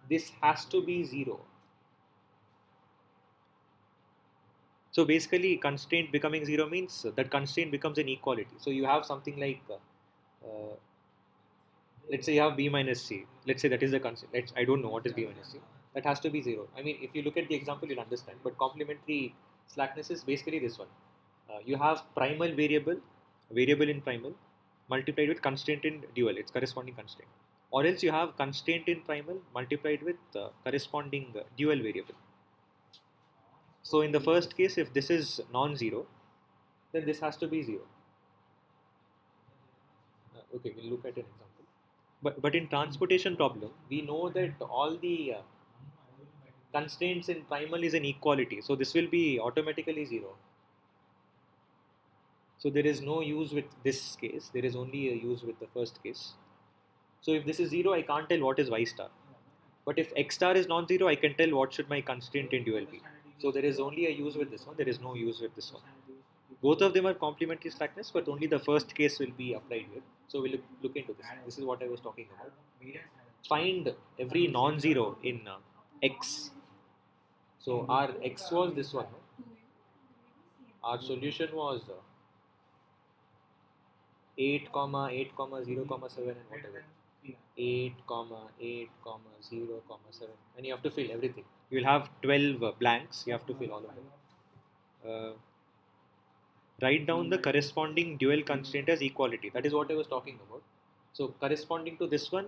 this has to be 0. So basically, constraint becoming 0 means that constraint becomes an equality. So you have something like, let's say you have b minus c. Let's say that is the constraint. I don't know what is b minus c. That has to be 0. I mean, if you look at the example, you'll understand. But complementary slackness is basically this one. You have primal variable in primal, multiplied with constraint in dual, its corresponding constraint. Or else you have constraint in primal multiplied with corresponding dual variable. So in the first case, if this is non-zero, then this has to be 0. Okay, we'll look at an example. But in transportation problem, we know that all the constraints in primal is an equality. So this will be automatically 0. So there is no use with this case. There is only a use with the first case. So if this is 0, I can't tell what is y star. But if x star is non-zero, I can tell what should my constraint in dual be. So there is only a use with this one. There is no use with this one. Both of them are complementary slackness, but only the first case will be applied here. So we'll look into this. This is what I was talking about. Find every non-zero in x. So our x was this one. Our solution was 8 comma 8 comma 0 comma 7 and whatever. 8 comma 8 comma 0 comma 7, and you have to fill everything. You will have 12 blanks. You have to fill all of them. write down the corresponding dual constraint as equality. That is what I was talking about. So corresponding to this one,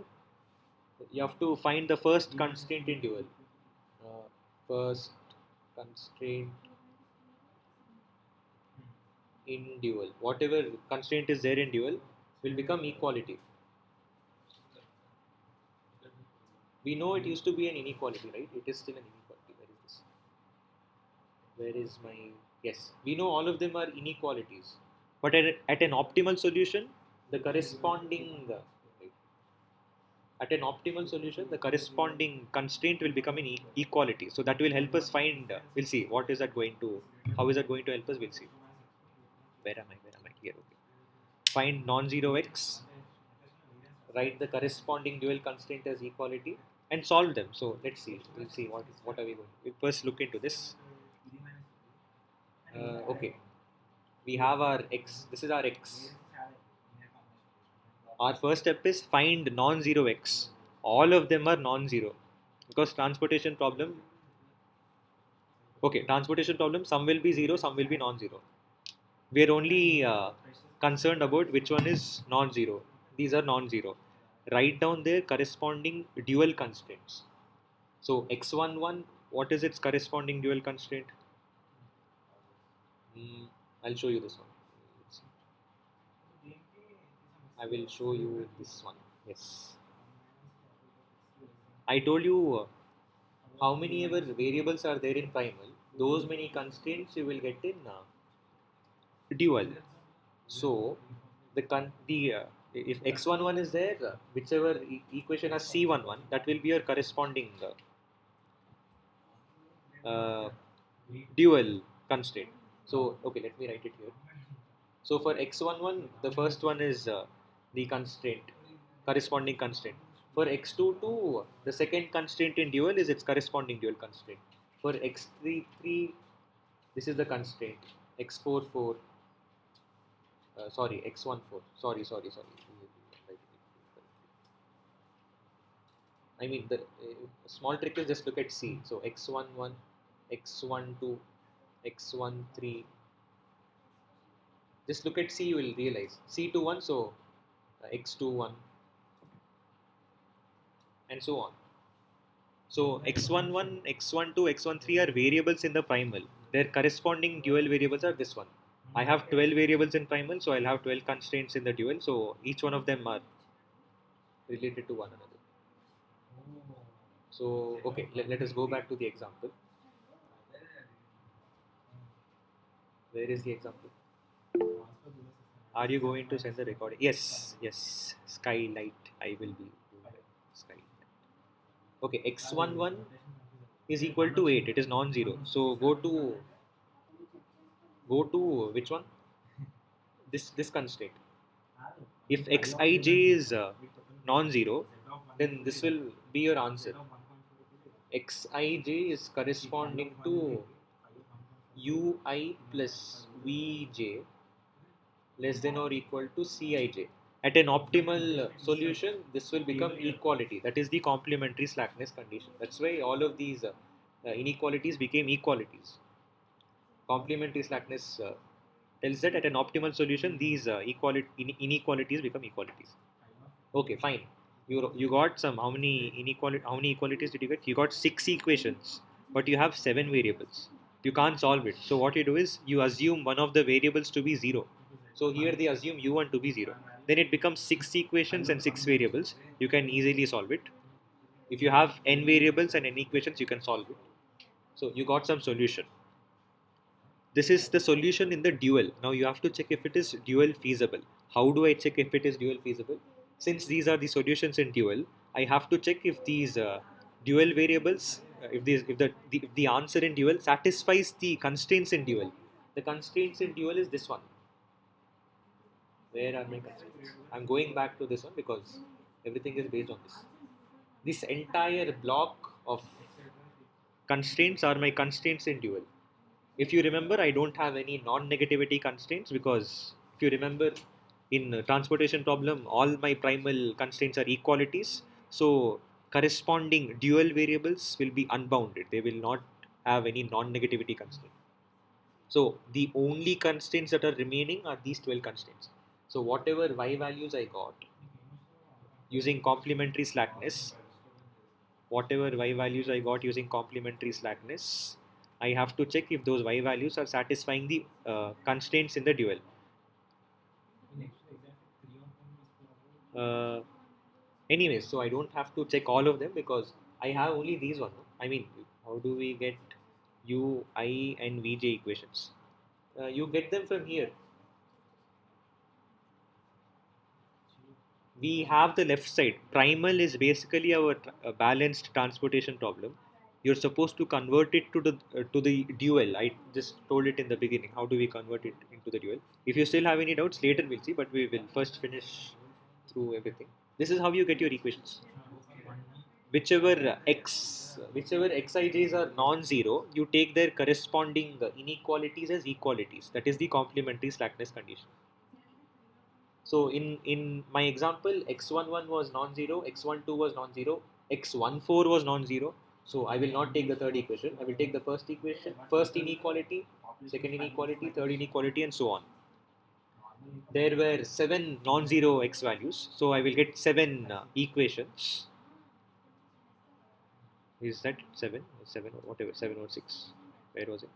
you have to find the first constraint in dual. First constraint in dual. Whatever constraint is there in dual will become equality. We know it used to be an inequality, right? It is still an inequality. Where is this? Where is my... Yes, we know all of them are inequalities. But at an optimal solution, the corresponding... right, at an optimal solution, the corresponding constraint will become an equality. So that will help us find... we'll see. What is that going to... How is that going to help us? We'll see. Where am I? Where am I? Here, okay. Find non-zero x, write the corresponding dual constraint as equality, and solve them. So let's see. We'll see what are we going. We first look into this. Okay, we have our x. This is our x. Our first step is find non-zero x. All of them are non-zero because transportation problem. Okay, transportation problem. Some will be zero, some will be non-zero. We are only concerned about which one is non-zero. These are non-zero. Write down their corresponding dual constraints. So x11, what is its corresponding dual constraint? I'll show you this one. I will show you this one. Yes. I told you how many ever variables are there in primal. Those many constraints you will get in dual. So if x11 is there, whichever equation has c11, that will be your corresponding dual constraint. So okay, let me write it here. So for x11, the first one is the constraint, corresponding constraint. For x22, the second constraint in dual is its corresponding dual constraint. For x33, this is the constraint. x44, sorry, x14. Sorry. I mean, the small trick is just look at C. So x11, x12, x13. Just look at C, you will realize. C21, so x21, and so on. So x11, x12, x13 are variables in the primal. Their corresponding dual variables are this one. I have 12 variables in primal, so I'll have 12 constraints in the dual. So each one of them are related to one another. So okay, let us go back to the example. Where is the example? Are you going to send the recording? Yes. Skylight. I will be doing skylight. Okay, x11 is equal to 8. It is non-zero. So go to which one? This constraint. If xij is non-zero, then this will be your answer. Xij is corresponding to ui plus vj less than or equal to Cij. At an optimal solution, this will become equality. That is the complementary slackness condition. That's why all of these inequalities became equalities. Complementary slackness tells that at an optimal solution, these inequalities become equalities. Okay, fine. You got some. How many equalities did you get? You got 6 equations, but you have 7 variables. You can't solve it. So what you do is you assume one of the variables to be 0. So here they assume u1 to be 0. Then it becomes 6 equations and 6 variables. You can easily solve it. If you have n variables and n equations, you can solve it. So you got some solution. This is the solution in the dual. Now you have to check if it is dual feasible. How do I check if it is dual feasible? Since these are the solutions in dual, I have to check if these dual variables, if the answer in dual satisfies the constraints in dual. The constraints in dual is this one. Where are my constraints? I'm going back to this one because everything is based on this. This entire block of constraints are my constraints in dual. If you remember, I don't have any non-negativity constraints because if you remember in transportation problem, all my primal constraints are equalities. So corresponding dual variables will be unbounded. They will not have any non-negativity constraint. So the only constraints that are remaining are these 12 constraints. So whatever y values I got using complementary slackness, whatever y values I got using complementary slackness, I have to check if those y values are satisfying the constraints in the dual. Uh, Anyways, so I don't have to check all of them because I have only these one. No? I mean, how do we get u, I, and vj equations? You get them from here. We have the left side. Primal is basically our balanced transportation problem. You're supposed to convert it to the dual. I just told it in the beginning. How do we convert it into the dual? If you still have any doubts, later we'll see. But we will first finish through everything. This is how you get your equations. Whichever xij's are non-zero, you take their corresponding inequalities as equalities. That is the complementary slackness condition. So in my example, x11 was non-zero, x12 was non-zero, x14 was non-zero. So I will not take the third equation. I will take the first equation, first inequality, second inequality, third inequality, and so on. There were 7 non-zero x values, so I will get 7 equations. Is that 7? 7 or whatever, 7 or 6? Where was it?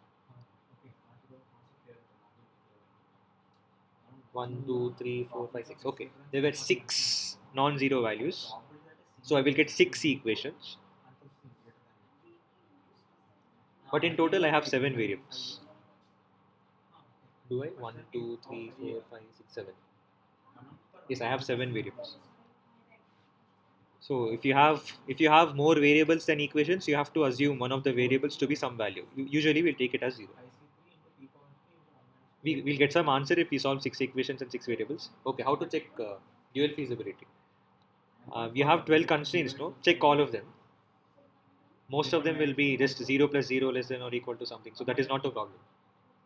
1, 2, 3, 4, 5, 6. Okay, there were 6 non-zero values. So I will get 6 equations. But in total, I have 7 variables. Do I? 1, 2, 3, 4, 5, 6, 7. Yes, I have 7 variables. So if you have more variables than equations, you have to assume one of the variables to be some value. Usually, we'll take it as 0. We'll get some answer if we solve 6 equations and 6 variables. Okay, how to check dual feasibility? We have 12 constraints, no? Check all of them. Most of them will be just 0 plus 0 less than or equal to something. So that is not a problem.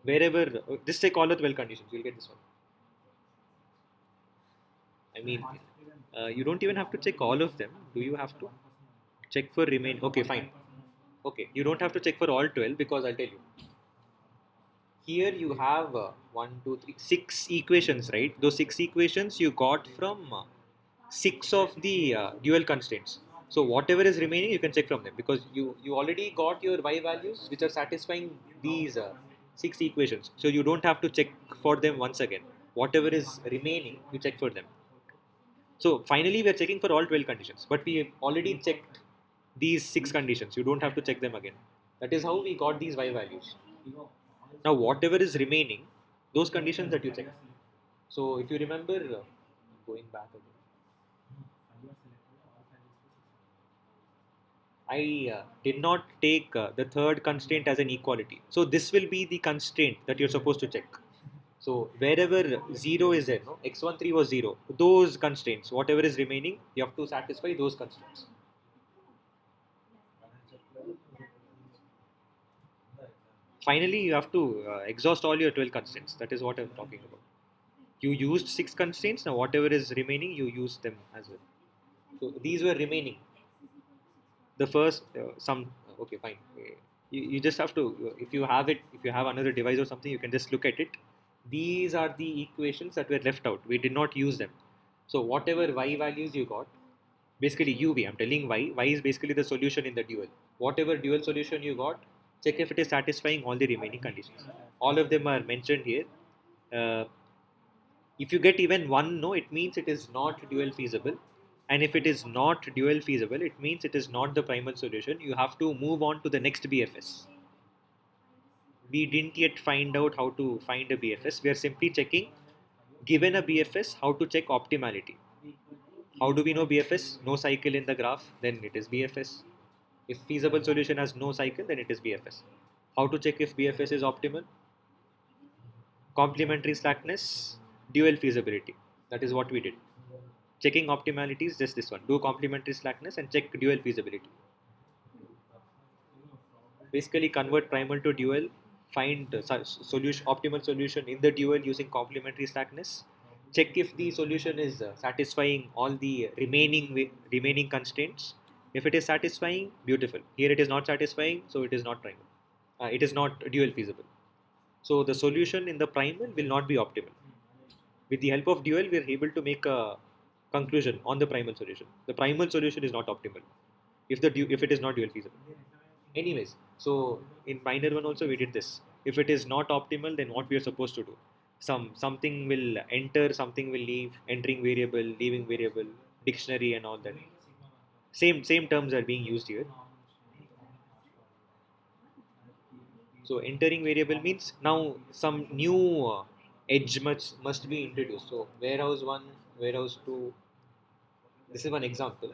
Wherever, just check all the 12 conditions. You'll get this one. I mean, you don't even have to check all of them. Do you have to? Check for remain. Okay, fine. Okay, you don't have to check for all 12 because I'll tell you. Here you have 1, 2, 3, 6 equations, right? Those 6 equations you got from 6 of the dual constraints. So whatever is remaining, you can check from them because you already got your y values which are satisfying these 6 equations. So you don't have to check for them once again. Whatever is remaining, you check for them. So finally, we are checking for all 12 conditions, but we have already checked these 6 conditions. You don't have to check them again. That is how we got these y values. Now, whatever is remaining, those conditions that you check. So if you remember, going back again, I did not take the third constraint as an equality. So this will be the constraint that you're supposed to check. So wherever 0 is there, no, x13 was 0. Those constraints, whatever is remaining, you have to satisfy those constraints. Finally, you have to exhaust all your 12 constraints. That is what I'm talking about. You used 6 constraints. Now whatever is remaining, you use them as well. So these were remaining. The first okay, fine. You just have to, if you have it, if you have another device or something, you can just look at it. These are the equations that were left out. We did not use them. So whatever y values you got, basically uv, I'm telling y is basically the solution in the dual. Whatever dual solution you got, check if it is satisfying all the remaining conditions. All of them are mentioned here. uh, if you get even one no, it means it is not dual feasible. And if it is not dual feasible, it means it is not the primal solution. You have to move on to the next bfs. We didn't yet find out how to find a bfs. We are simply checking, given a bfs, how to check optimality. How do we know bfs? No cycle in the graph, then it is bfs. If feasible solution has no cycle, then it is bfs. How to check if bfs is optimal? Complementary slackness, dual feasibility. That is what we did. Checking optimality is just this one. Do complementary slackness and check dual feasibility. Basically, convert primal to dual, find solution, optimal solution in the dual using complementary slackness. Check if the solution is satisfying all the remaining constraints. If it is satisfying, beautiful. Here it is not satisfying, so it is not primal. It is not dual feasible. So the solution in the primal will not be optimal. With the help of dual, we are able to make a conclusion on the primal solution. The primal solution is not optimal if it is not dual feasible. Anyways, so in minor one also we did this. If it is not optimal, then what we are supposed to do? Something will enter, something will leave, entering variable, leaving variable, dictionary and all that. Same terms are being used here. So entering variable means now some new edge must be introduced. So warehouse one, warehouse two. This is one example.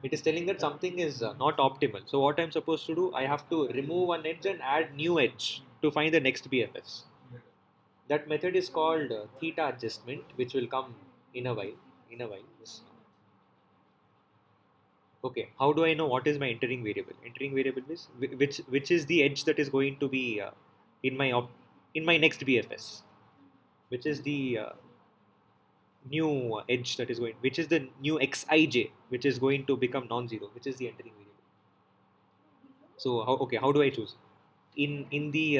It is telling that something is not optimal. So what I'm supposed to do? I have to remove one edge and add new edge to find the next BFS. That method is called theta adjustment, which will come in a while. In a while. Yes. Okay. How do I know what is my entering variable? Entering variable is which is the edge that is going to be in my in my next BFS, which is the new edge that is going, which is the new xij, which is going to become non-zero, which is the entering variable. So how do I choose? In the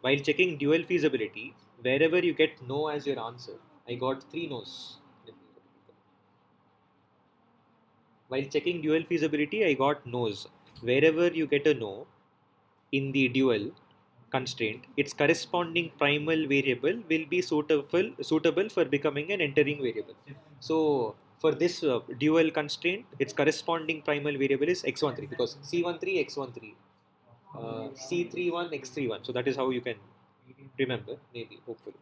while checking dual feasibility, wherever you get no as your answer, I got three no's. While checking dual feasibility, I got no's. Wherever you get a no in the dual constraint, its corresponding primal variable will be suitable for becoming an entering variable. So for this dual constraint, its corresponding primal variable is x13 because c13 x13, c31 x31. So that is how you can remember, maybe, hopefully.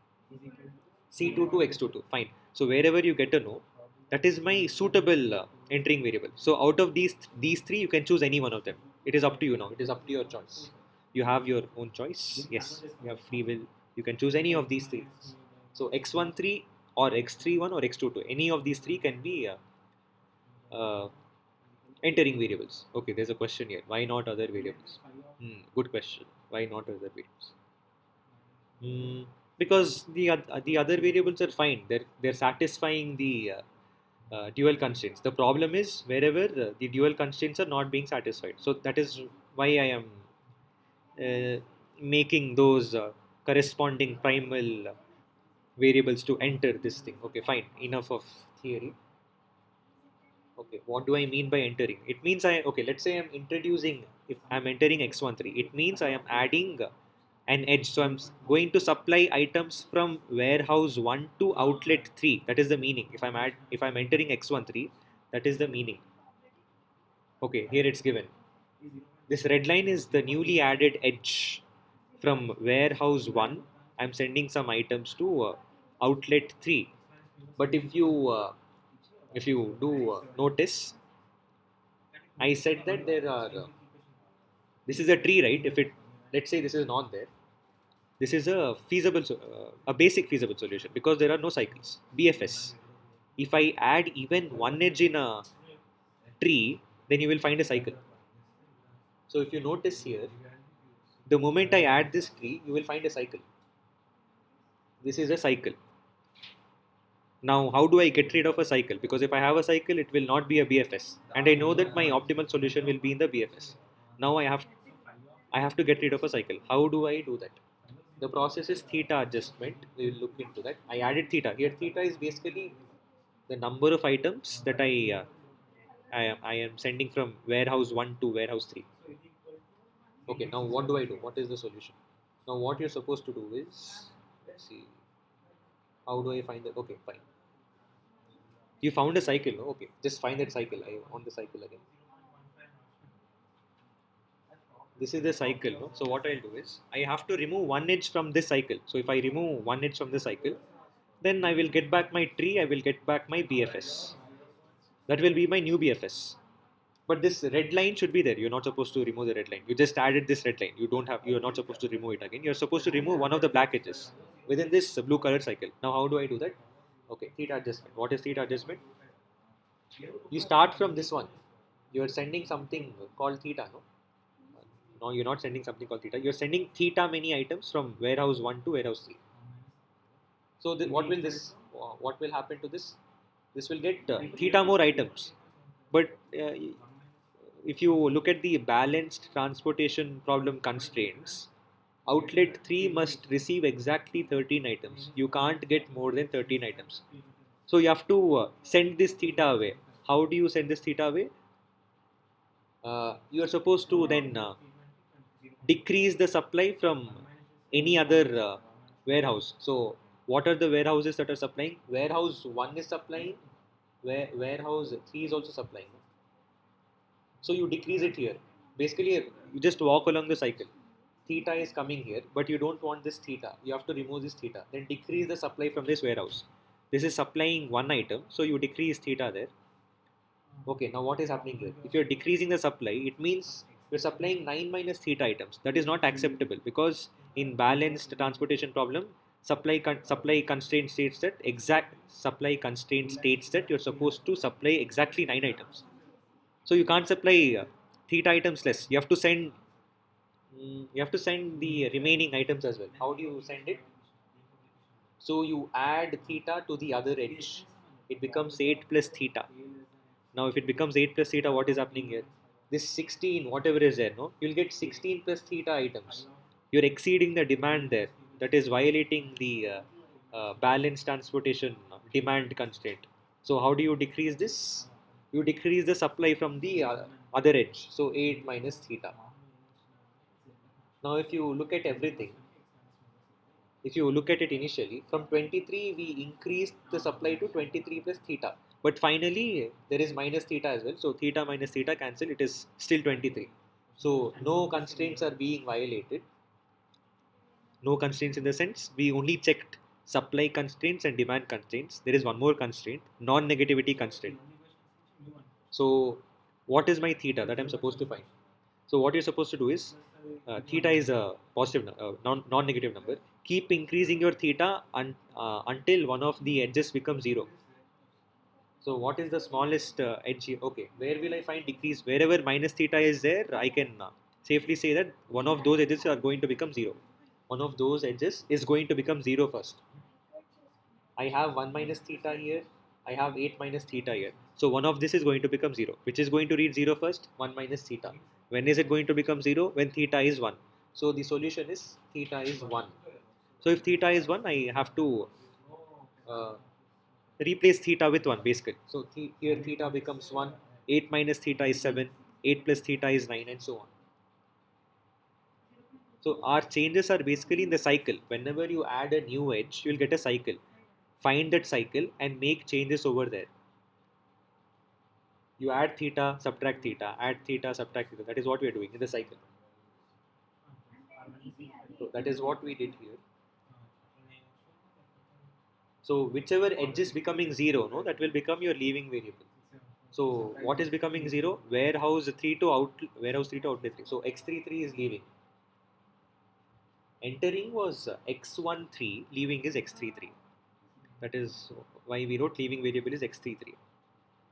C22 x22, fine. So wherever you get a no, that is my suitable entering variable. So out of these three, you can choose any one of them. It is up to you now. It is up to your choice. You have your own choice. Yes, you have free will. You can choose any of these three. So x13 or x31 or x22, any of these three can be uh, entering variables. Okay, there's a question here. Why not other variables? Good question. Why not other variables? Because the other variables are fine. They're satisfying the dual constraints. The problem is wherever the dual constraints are not being satisfied. So that is why I am making those corresponding primal variables to enter this thing. Okay, fine. Enough of theory. Okay, what do I mean by entering? It means okay, let's say I'm introducing, if I'm entering x13, it means I am adding an edge. So I'm going to supply items from warehouse 1 to outlet 3. That is the meaning. If I'm entering x13, that is the meaning. Okay, here it's given. This red line is the newly added edge from warehouse 1. I'm sending some items to outlet 3. But if you do notice, I said that there are this is a tree, right? If it, let's say this is not there, this is a feasible a basic feasible solution because there are no cycles. BFS. If I add even one edge in a tree, then you will find a cycle. So if you notice here, the moment I add this tree, you will find a cycle. This is a cycle. Now, how do I get rid of a cycle? Because if I have a cycle, it will not be a BFS, and I know that my optimal solution will be in the BFS. Now I have to get rid of a cycle. How do I do that? The process is theta adjustment. We will look into that. I added theta. Here theta is basically the number of items that I am sending from warehouse 1 to warehouse 3. Okay, now what do I do? What is the solution? Now what you're supposed to do is, let's see, how do I find that? Okay, fine. You found a cycle, no? Okay, just find that cycle. I on the cycle again. This is the cycle, no? So what I'll do is I have to remove one edge from this cycle. So if I remove one edge from the cycle, then I will get back my tree. I will get back my BFS. That will be my new BFS. But this red line should be there. You're not supposed to remove the red line. You just added this red line. You're not supposed to remove it again. You're supposed to remove one of the black edges within this blue colored cycle. Now, how do I do that? Okay, theta adjustment. What is theta adjustment? You start from this one. You're sending something called theta, no? No, you're not sending something called theta. You're sending theta many items from warehouse 1 to warehouse 3. So, what will happen to this? This will get theta more items. But if you look at the balanced transportation problem constraints, outlet 3 must receive exactly 13 items. You can't get more than 13 items. So you have to send this theta away. How do you send this theta away? You are supposed to then decrease the supply from any other warehouse. So what are the warehouses that are supplying? Warehouse 1 is supplying, warehouse 3 is also supplying. So you decrease it here. Basically, you just walk along the cycle. Theta is coming here, but you don't want this theta. You have to remove this theta. Then decrease the supply from this warehouse. This is supplying one item, so you decrease theta there. Okay, now what is happening here? If you're decreasing the supply, it means you're supplying 9 minus theta items. That is not acceptable because in balanced transportation problem, supply constraint states that you're supposed to supply exactly 9 items. So you can't supply theta items less. You have to send the remaining items as well. How do you send it? So you add theta to the other edge. It becomes 8 plus theta. Now if it becomes 8 plus theta, what is happening here? This 16, whatever is there, no? You'll get 16 plus theta items. You're exceeding the demand there. That is violating the balanced transportation demand constraint. So how do you decrease this? You decrease the supply from the other edge. So 8 minus theta. Now if you look at everything, if you look at it initially, from 23 we increased the supply to 23 plus theta. But finally there is minus theta as well. So theta minus theta cancel, it is still 23. So no constraints are being violated. No constraints in the sense we only checked supply constraints and demand constraints. There is one more constraint, non-negativity constraint. So what is my theta that I'm supposed to find? So what you're supposed to do is theta is a positive, non-negative number. Keep increasing your theta until one of the edges becomes 0. So what is the smallest edge here? Okay, where will I find decrease? Wherever minus theta is there, I can safely say that one of those edges are going to become 0. One of those edges is going to become 0 first. I have 1 minus theta here. I have 8 minus theta here. So one of this is going to become 0. Which is going to reach 0 first? 1 minus theta. When is it going to become 0? When theta is 1. So the solution is theta is 1. So if theta is 1, I have to uh, replace theta with 1 basically. So here theta becomes 1. 8 minus theta is 7. 8 plus theta is 9 and so on. So our changes are basically in the cycle. Whenever you add a new edge, you will get a cycle. Find that cycle and make changes over there. You add theta, subtract theta, add theta, subtract theta. That is what we are doing in the cycle. So that is what we did here. So whichever edge is becoming 0, no, that will become your leaving variable. So what is becoming 0? Warehouse 3 to outlet 3. So x33 is leaving. Entering was x13, leaving is x33. That is why we wrote leaving variable is x33.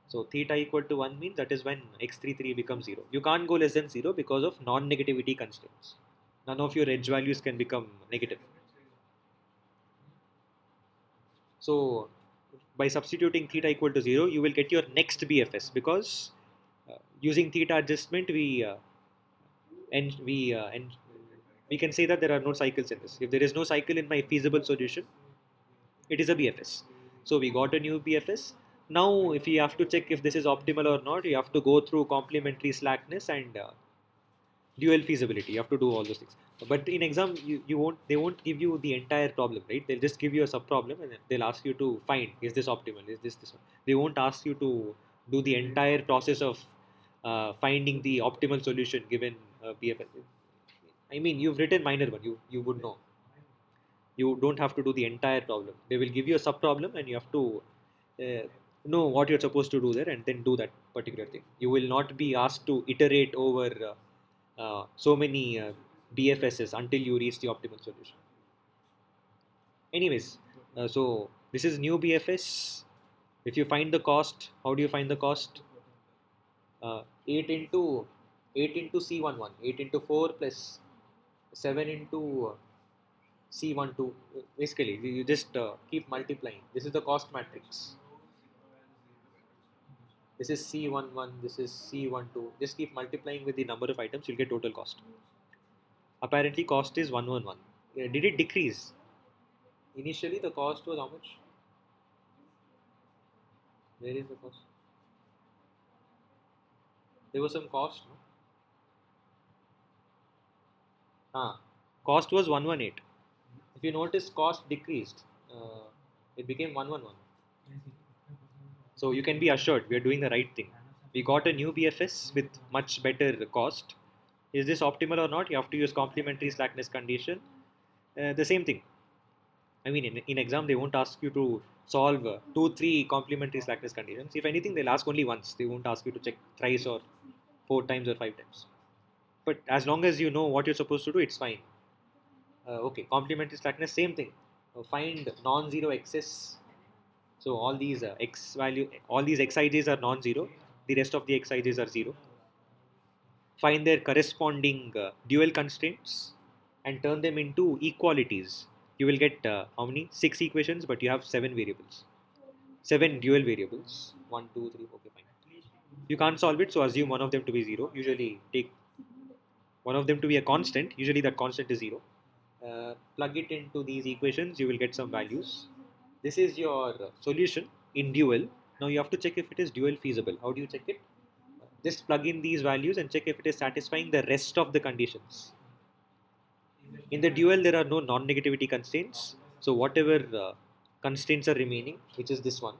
So theta equal to 1 means that is when x33 becomes 0. You can't go less than 0 because of non-negativity constraints. None of your edge values can become negative. So by substituting theta equal to 0, you will get your next BFS because using theta adjustment we can say that there are no cycles in this. If there is no cycle in my feasible solution, it is a BFS. So we got a new BFS. Now if you have to check if this is optimal or not, you have to go through complementary slackness and dual feasibility. You have to do all those things. But in exam, they won't give you the entire problem, right? They'll just give you a sub problem and they'll ask you to find, is this optimal, is this one. They won't ask you to do the entire process of finding the optimal solution given BFS. I mean, you've written minor one, you would know. You don't have to do the entire problem. They will give you a sub problem and you have to know what you're supposed to do there and then do that particular thing. You will not be asked to iterate over so many BFSs until you reach the optimal solution. Anyways, so this is new BFS. If you find the cost, how do you find the cost? 8 into C11, 8 into 4 plus 7 into C12. Basically, you just keep multiplying. This is the cost matrix. This is C11, this is C12. Just keep multiplying with the number of items, you'll get total cost. Apparently cost is 111. Did it decrease? Initially the cost was how much? Where is the cost? There was some cost, no? Cost was 118. If you notice, cost decreased. It became 111. So you can be assured we are doing the right thing. We got a new BFS with much better cost. Is this optimal or not? You have to use complementary slackness condition. The same thing. I mean, in exam, they won't ask you to solve two, three complementary slackness conditions. If anything, they'll ask only once. They won't ask you to check thrice or four times or five times. But as long as you know what you're supposed to do, it's fine. Okay, complementary slackness, same thing. Find non-zero excess. So all these x value, all these xij's are non-zero. The rest of the xij's are zero. Find their corresponding dual constraints and turn them into equalities. You will get how many? 6 equations, but you have 7 variables. 7 dual variables. 1, 2, 3. Okay, fine. You can't solve it, so assume one of them to be 0. Usually take one of them to be a constant. Usually that constant is 0. Plug it into these equations, you will get some values. This is your solution in dual. Now you have to check if it is dual feasible. How do you check it? Just plug in these values and check if it is satisfying the rest of the conditions. In the dual, there are no non-negativity constraints. So whatever constraints are remaining, which is this one,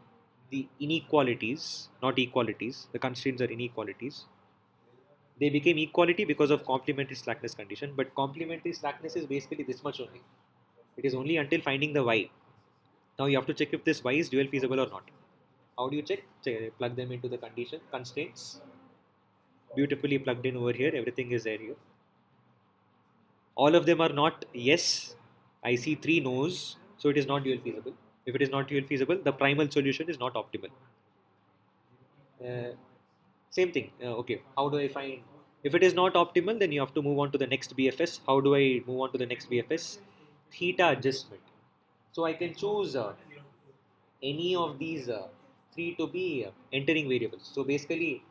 the inequalities, not equalities, the constraints are inequalities. They became equality because of complementary slackness condition, but complementary slackness is basically this much only. It is only until finding the y. Now you have to check if this y is dual feasible or not. How do you check? Plug them into the condition constraints. Beautifully plugged in over here. Everything is there here. All of them are not yes. I see 3 no's, so it is not dual feasible. If it is not dual feasible, the primal solution is not optimal. Uh, Same thing. Okay, how do I find? If it is not optimal, then you have to move on to the next BFS. How do I move on to the next BFS? Theta adjustment. So I can choose any of these three to be entering variables. So basically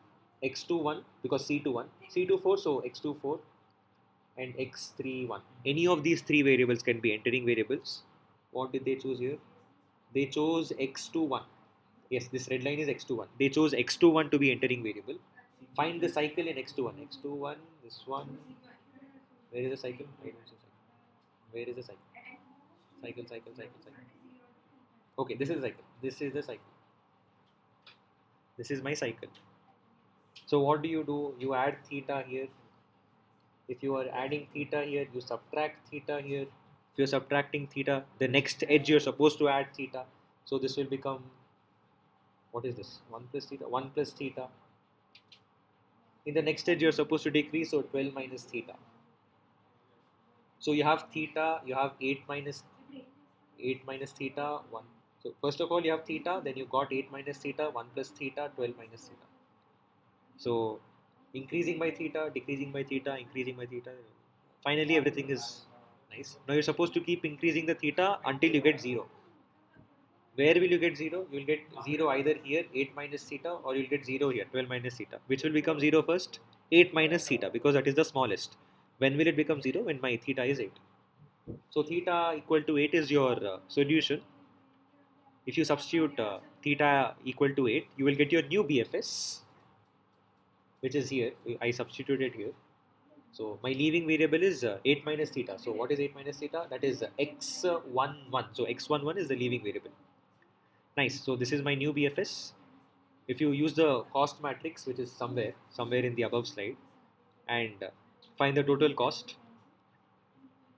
x21 because c21, c24 so x24 and x31. Any of these three variables can be entering variables. What did they choose here? They chose x21. Yes, this red line is x21. They chose x21 to be entering variable. Find the cycle in x21. x21, this one. Where is the cycle? I don't see cycle. Where is the cycle? Cycle. Okay, this is the cycle. This is the cycle. This is my cycle. So what do? You add theta here. If you are adding theta here, you subtract theta here. If you're subtracting theta, the next edge you're supposed to add theta. So this will become, what is this? 1 plus theta, 1 plus theta. In the next edge you're supposed to decrease, so 12 minus theta. So you have theta, you have 8 minus theta, 1. So first of all you have theta, then you got 8 minus theta, 1 plus theta, 12 minus theta. So increasing by theta, decreasing by theta, increasing by theta. Finally everything is nice. Now you're supposed to keep increasing the theta until you get 0. Where will you get 0? You will get 0 either here, 8 minus theta, or you'll get 0 here, 12 minus theta. Which will become 0 first? 8 minus theta, because that is the smallest. When will it become 0? When my theta is 8. So theta equal to 8 is your solution. If you substitute theta equal to 8, you will get your new BFS, which is here. I substituted here. So my leaving variable is 8 minus theta. So what is 8 minus theta? That is x11. So x11 is the leaving variable. Nice. So this is my new BFS. If you use the cost matrix, which is somewhere in the above slide, and find the total cost.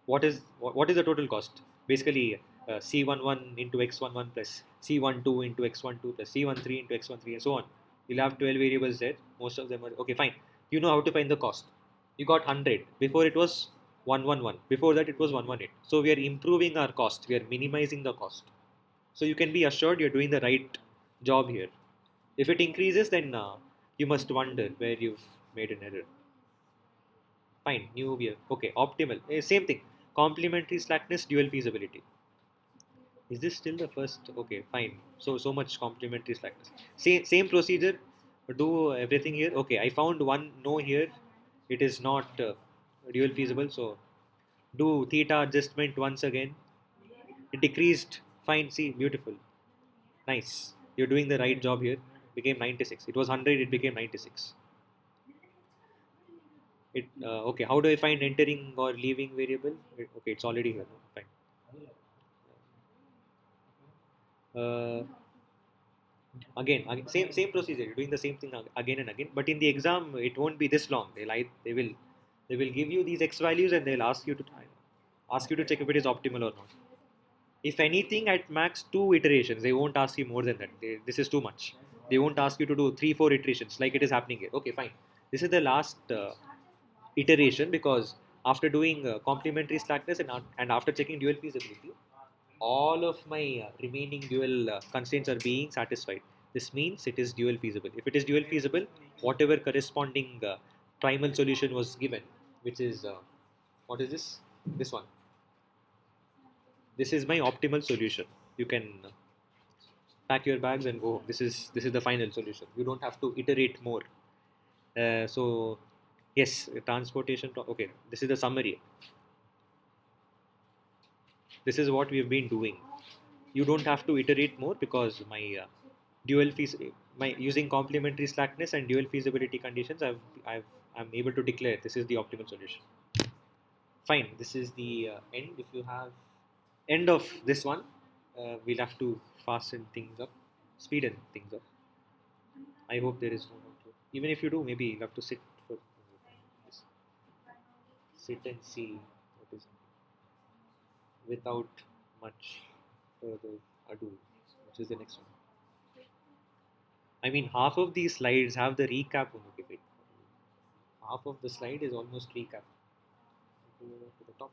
What is the total cost? Basically, C11 into X11 plus C12 into X12 plus C13 into X13 and so on. You'll have 12 variables there. Most of them are okay. Fine. You know how to find the cost. You got 100. Before it was 111. Before that it was 118. So we are improving our cost. We are minimizing the cost. So you can be assured you're doing the right job here. If it increases, then you must wonder where you've made an error. Fine, new beer. Okay, optimal. Same thing. Complementary slackness, dual feasibility. Is this still the first? Okay, fine. So much complementary slackness. Same procedure. Do everything here. Okay, I found one no here. It is not dual feasible. So Do theta adjustment once again. It decreased. Fine. See, beautiful. Nice. You're doing the right job here. Became 96. It was 100. It became 96. Okay. How do I find entering or leaving variable? Okay, it's already here. Fine. Uh, again, same procedure. You're doing the same thing again and again. But in the exam, it won't be this long. They will give you these x values and they'll ask you to check if it is optimal or not. If anything, at max 2 iterations, they won't ask you more than that. This is too much. They won't ask you to do 3-4 iterations like it is happening here. Okay, fine. This is the last iteration because after doing complementary slackness and after checking dual feasibility, all of my remaining dual constraints are being satisfied. This means it is dual feasible. If it is dual feasible, whatever corresponding primal solution was given, which is what is this? This one. This is my optimal solution. You can pack your bags and go. This is the final solution. You don't have to iterate more. So yes, transportation. Okay, this is the summary. This is what we've been doing. You don't have to iterate more because my dual fees my using complementary slackness and dual feasibility conditions I'm able to declare this is the optimal solution. Fine, this is the end. If you have end of this one, we'll have to fasten things up, speeden things up. I hope there is no more. Even if you do, maybe you'll have to sit for this. Sit and see what is without much further ado, which is the next one. I mean, half of these slides have the recap on it. Half of the slide is almost recap. Go to the top.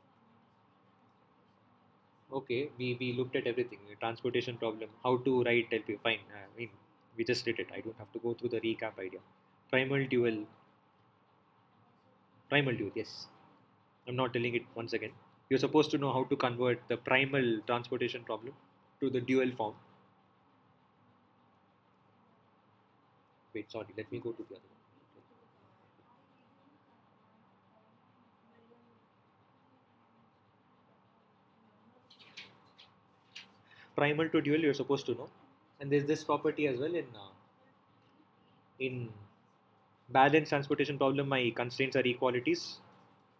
Okay, we looked at everything. Transportation problem, how to write LP. Fine. I mean, we just did it. I don't have to go through the recap idea. Primal dual. Primal dual. Yes. I'm not telling it once again. You're supposed to know how to convert the primal transportation problem to the dual form. Wait, sorry. Let me go to the other one. Primal to dual, you're supposed to know. And there's this property as well in balanced transportation problem. My constraints are equalities.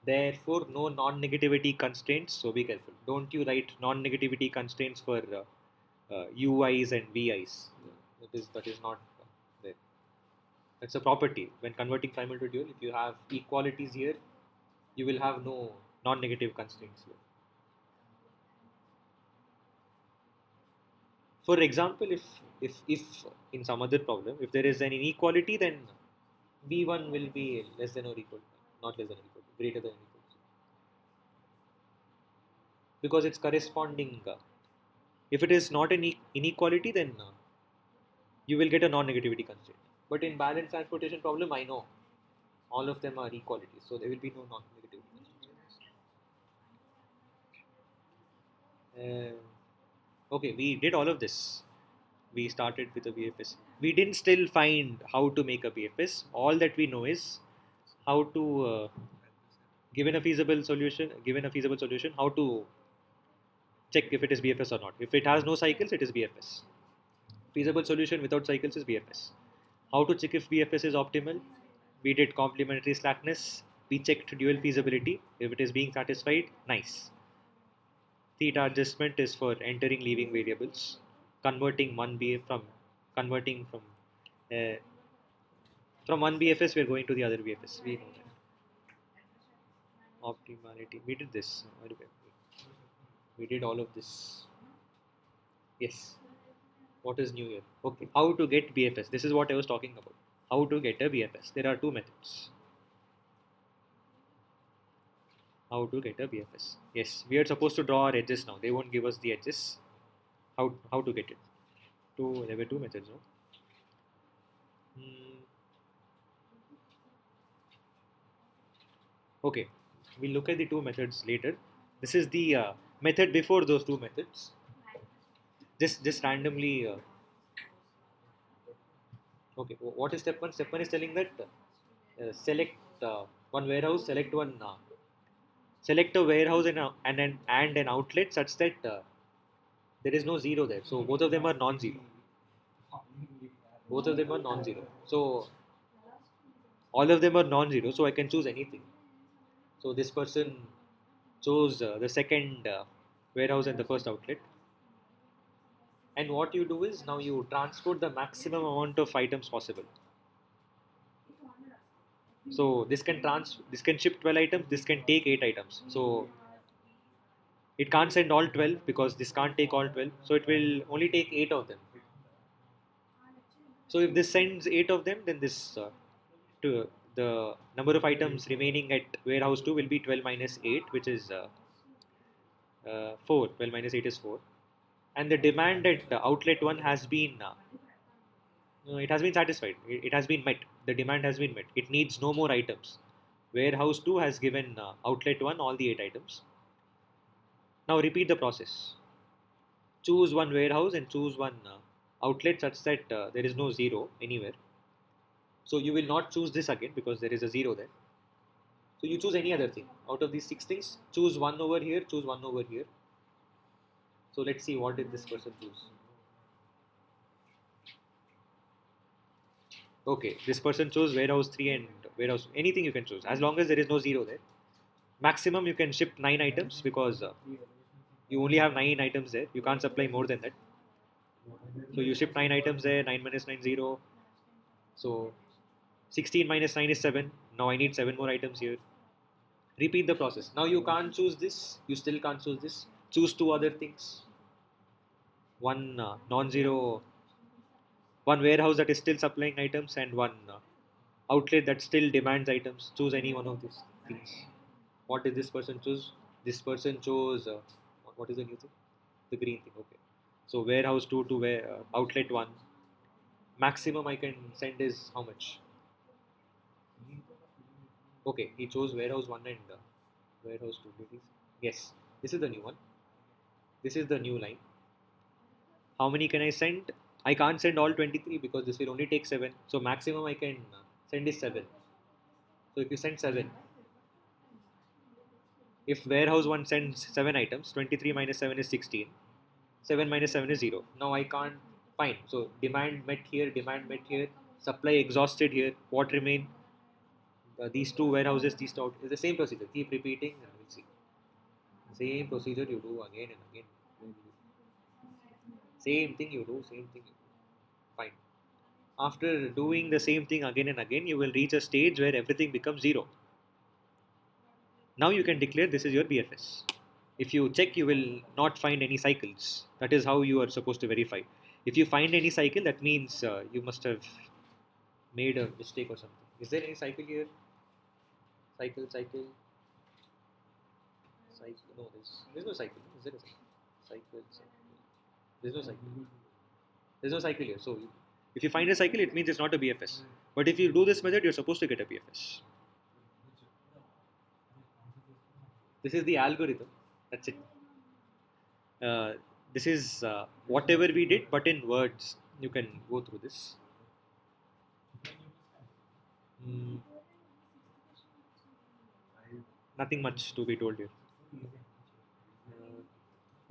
Therefore, no non-negativity constraints. So be careful. Don't you write non-negativity constraints for UIs and VIs. That is not there. That's a property. When converting primal to dual, if you have equalities here, you will have no non-negative constraints here. For example, if in some other problem, if there is an inequality, then V1 will be less than or equal, not less than or equal, greater than or equal to, because it's corresponding. If it is not an inequality, then you will get a non-negativity constraint. But in balanced transportation problem, I know all of them are equalities, so there will be no non-negativity constraints. Okay, we did all of this. We started with a BFS. We didn't still find how to make a BFS. All that we know is how to given a feasible solution, how to check if it is BFS or not. If it has no cycles, it is BFS. Feasible solution without cycles is BFS. How to check if BFS is optimal? We did complementary slackness. We checked dual feasibility. If it is being satisfied, nice. Theta adjustment is for entering leaving variables. Converting uh, from one BFS, we are going to the other BFS. We know that. Optimality. We did this. We did all of this. Yes. What is new here? Okay. How to get BFS? This is what I was talking about. How to get a BFS? There are two methods. How to get a BFS? Yes, we are supposed to draw our edges now. They won't give us the edges. How to get it? There were two methods, no? Hmm. Okay, we'll look at the two methods later. This is the method before those two methods. Just randomly. Okay, what is step one? Step one is telling that select one warehouse, select one select a warehouse and an outlet such that there is no zero there. So both of them are non-zero. Both of them are non-zero. So all of them are non-zero. So I can choose anything. So this person chose the second warehouse and the first outlet. And what you do is now you transport the maximum amount of items possible. So this can ship 12 items. This can take 8 items. So it can't send all 12 because this can't take all 12. So it will only take 8 of them. So if this sends 8 of them, then this to the number of items remaining at warehouse 2 will be 12 minus 8, which is 4. 12 minus 8 is 4. And the demand at outlet 1 has been it has been satisfied. It has been met. The demand has been met. It needs no more items. Warehouse 2 has given outlet 1 all the 8 items. Now repeat the process. Choose one warehouse and choose one outlet such that there is no zero anywhere. So you will not choose this again because there is a zero there. So you choose any other thing. Out of these 6 things, choose one over here, choose one over here. So let's see what did this person choose. Okay, this person chose warehouse 3 and warehouse, anything you can choose as long as there is no zero there. Maximum you can ship 9 items because you only have 9 items there. You can't supply more than that. So you ship 9 items there, 9 minus 9, 0. So 16 minus 9 is 7. Now I need 7 more items here. Repeat the process. Now you can't choose this. You still can't choose this. Choose 2 other things. One non-zero, one warehouse that is still supplying items and one outlet that still demands items. Choose any one of these things. What did this person choose? This person chose, what is the new thing? The green thing, okay. So warehouse 2 to outlet 1. Maximum I can send is how much? Okay, he chose warehouse 1 and warehouse 2. Yes, this is the new one. This is the new line. How many can I send? I can't send all 23 because this will only take 7. So maximum I can send is 7. So if you send 7, if warehouse 1 sends 7 items, 23 minus 7 is 16. 7 minus 7 is 0. Now I can't find. So demand met here, supply exhausted here. What remain? These 2 warehouses, these 2 is the same procedure. Keep repeating and we'll see. Same procedure you do again and again. Same thing you do, same thing you do. Fine. After doing the same thing again and again, you will reach a stage where everything becomes 0. Now you can declare this is your BFS. If you check, you will not find any cycles. That is how you are supposed to verify. If you find any cycle, that means you must have made a mistake or something. Is there any cycle here? Cycle. No, there's no cycle. Is there a cycle? There's no cycle. There's no cycle here. So if you find a cycle, it means it's not a BFS. But if you do this method, you're supposed to get a BFS. This is the algorithm. That's it. This is whatever we did, but in words. You can go through this. Nothing much to be told here.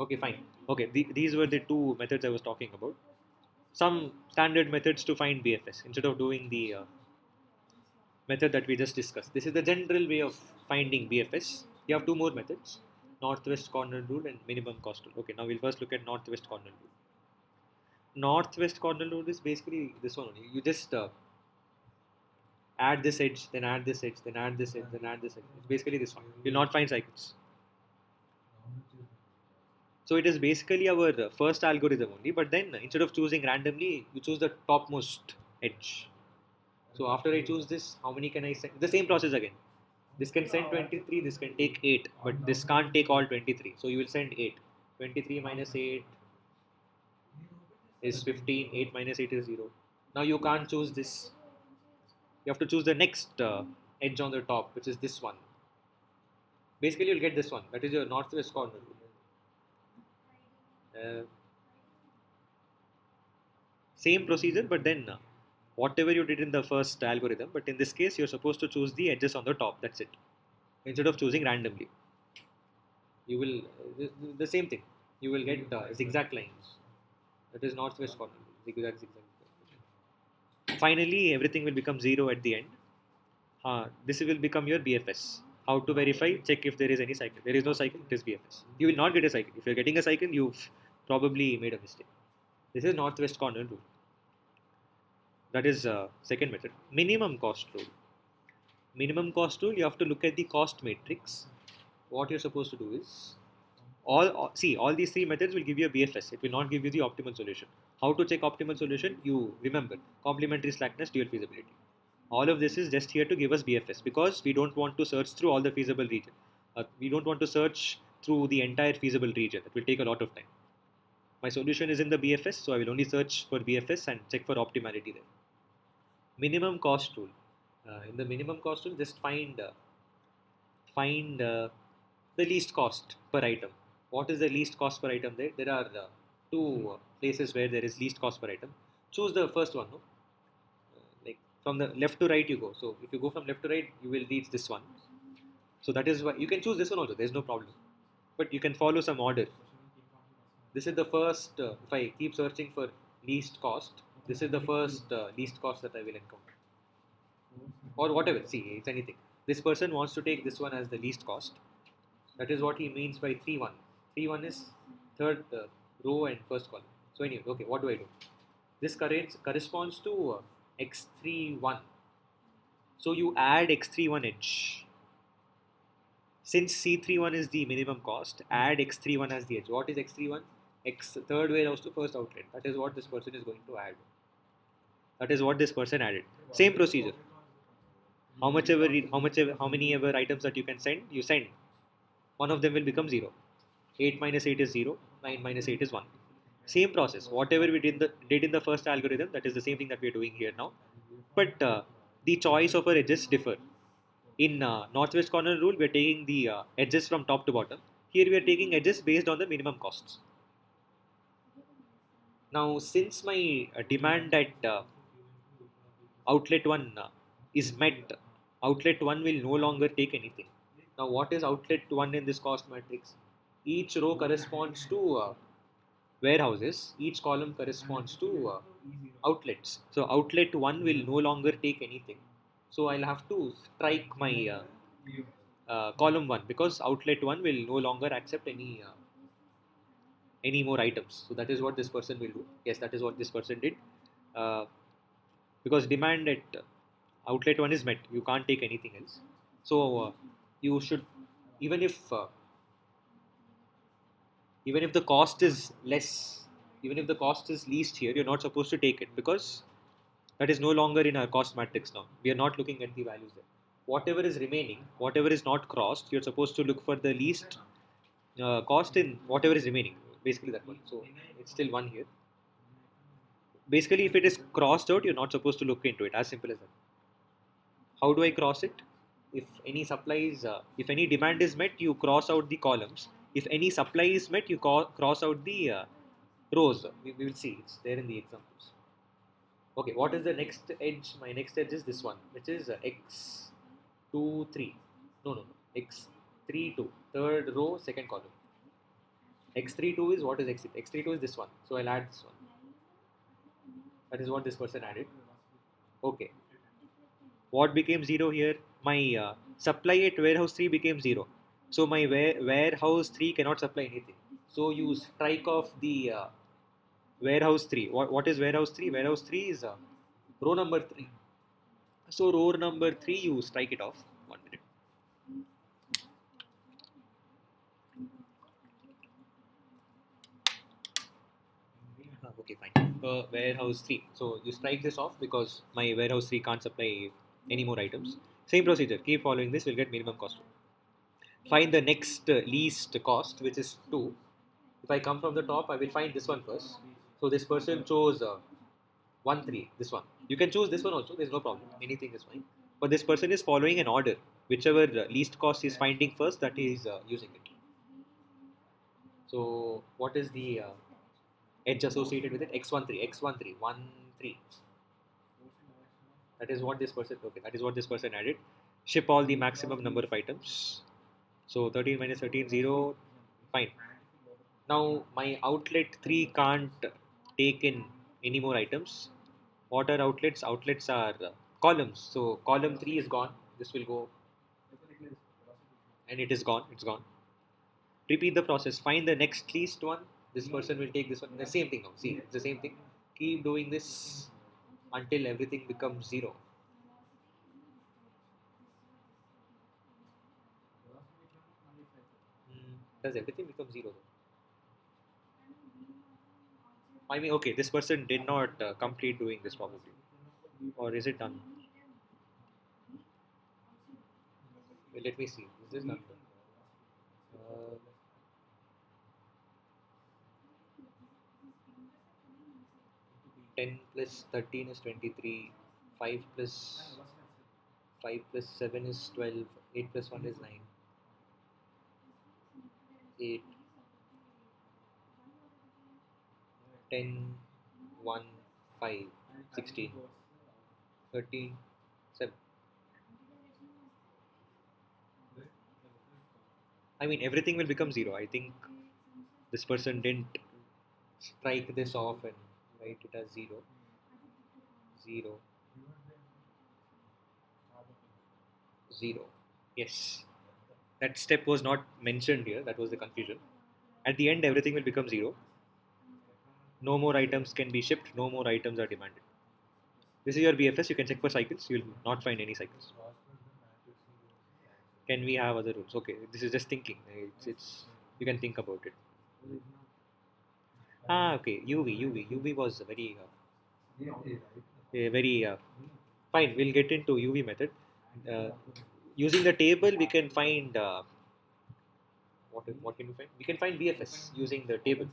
Okay, fine. Okay, these were the 2 methods I was talking about. Some standard methods to find BFS instead of doing the method that we just discussed. This is the general way of finding BFS. You have 2 more methods: northwest corner rule and minimum cost rule. Okay, now we'll first look at northwest corner rule. Northwest corner rule is basically this one only. You just add this edge, then add this edge, then add this edge, then add this edge. It's basically this one. You'll not find cycles. So it is basically our first algorithm only, but then instead of choosing randomly, you choose the topmost edge. So after I choose this, how many can I send? The same process again. This can send 23, this can take 8, but this can't take all 23. So you will send 8. 23 minus 8 is 15, 8 minus 8 is 0. Now you can't choose this. You have to choose the next edge on the top, which is this one. Basically, you'll get this one. That is your northwest corner. Same procedure, but then whatever you did in the first algorithm, but in this case, you're supposed to choose the edges on the top. That's it. Instead of choosing randomly. You will the same thing. You will get zigzag lines. That is northwest corner. Zigzag, zigzag. Finally, everything will become 0 at the end. This will become your BFS. How to verify? Check if there is any cycle. There is no cycle, it is BFS. You will not get a cycle. If you're getting a cycle, you've probably made a mistake. This is northwest corner rule. That is second method. Minimum cost rule. Minimum cost rule, you have to look at the cost matrix. What you're supposed to do is all these three methods will give you a BFS. It will not give you the optimal solution. How to check optimal solution? You remember complementary slackness, dual feasibility. All of this is just here to give us BFS because we don't want to search through all the feasible region. We don't want to search through the entire feasible region. It will take a lot of time. My solution is in the BFS, so I will only search for BFS and check for optimality there. Minimum cost rule. In the minimum cost rule, just find the least cost per item. What is the least cost per item there? There are two places where there is least cost per item. Choose the first one. No? Like from the left to right you go. So if you go from left to right, you will reach this one. So that is why you can choose this one also. There is no problem. But you can follow some order. This is the first. If I keep searching for least cost, this is the first least cost that I will encounter. Or whatever. See, it's anything. This person wants to take this one as the least cost. That is what he means by 3-1. 3-1 is third row and first column. So anyway, okay, what do I do? This corresponds to x31. So you add x31 edge. Since C31 is the minimum cost, add x31 as the edge. What is x31? X third warehouse to first outlet. That is what this person is going to add. That is what this person added. Same procedure. How many ever items that you can send, you send. One of them will become 0. 8 minus 8 is 0. 9 minus 8 is 1. Same process. Whatever we did in the first algorithm, that is the same thing that we are doing here now. But the choice of our edges differ. In northwest corner rule, we are taking the edges from top to bottom. Here we are taking edges based on the minimum costs. Now, since my demand at outlet 1 is met, outlet 1 will no longer take anything. Now, what is outlet 1 in this cost matrix? Each row corresponds to warehouses, each column corresponds to outlets. So, outlet 1 will no longer take anything. So, I'll have to strike my column 1 because outlet 1 will no longer accept any more items. So, that is what this person will do. Yes, that is what this person did. Because demand at outlet 1 is met, you can't take anything else. So, you should, even if the cost is less, even if the cost is least here, you're not supposed to take it because that is no longer in our cost matrix now. We are not looking at the values there. Whatever is remaining, whatever is not crossed, you're supposed to look for the least cost in whatever is remaining. Basically that one. So it's still 1 here. Basically, if it is crossed out, you're not supposed to look into it. As simple as that. How do I cross it? If any supplies, if any demand is met, you cross out the columns. If any supply is met, you cross out the rows. We will see. It's there in the examples. Okay, what is the next edge? My next edge is this one, which is x23. No. x32. Third row, second column. x32 is what is x? X32 is this one. So I'll add this one. That is what this person added. Okay. What became 0 here? My supply at warehouse 3 became 0. So my warehouse 3 cannot supply anything. So you strike off the warehouse 3. What is warehouse 3? Warehouse 3 is row number 3. So row number 3, you strike it off. 1 minute. Okay, fine. Warehouse 3. So you strike this off because my warehouse 3 can't supply any more items. Same procedure. Keep following this. We'll get minimum cost. Find the next least cost, which is 2. If I come from the top, I will find this one first. So this person chose 1, 3, this one. You can choose this one also, there's no problem. Anything is fine. But this person is following an order. Whichever least cost is finding first, that is using it. So what is the edge associated with it? X13, 1, 3. That is what this person, okay, that is what this person added. Ship all the maximum number of items. So 13 minus 13, 0. Fine. Now my outlet 3 can't take in any more items. What are outlets? Outlets are columns. So column 3 is gone. This will go and it is gone. It's gone. Repeat the process. Find the next least one. This person will take this one. The same thing now. See, it's the same thing. Keep doing this until everything becomes 0. Does everything become 0 though? I mean, okay, this person did not complete doing this probably. Or is it done? Wait, let me see. Is this done? Uh, 10 plus 13 is 23. 5 plus 5 plus 7 is 12. 8 plus 1 is 9. 8, 10, 1, 5, 16, 13, 7. I mean, everything will become 0. I think this person didn't strike this off and write it as 0. 0, 0. Yes. That step was not mentioned here. That was the confusion. At the end, everything will become 0. No more items can be shipped. No more items are demanded. This is your BFS. You can check for cycles. You will not find any cycles. Can we have other rules? Okay, this is just thinking. It's you can think about it. Okay. UV was very fine. We'll get into UV method. Uh, Using the table, we can find what can we find? We can find BFS using the table.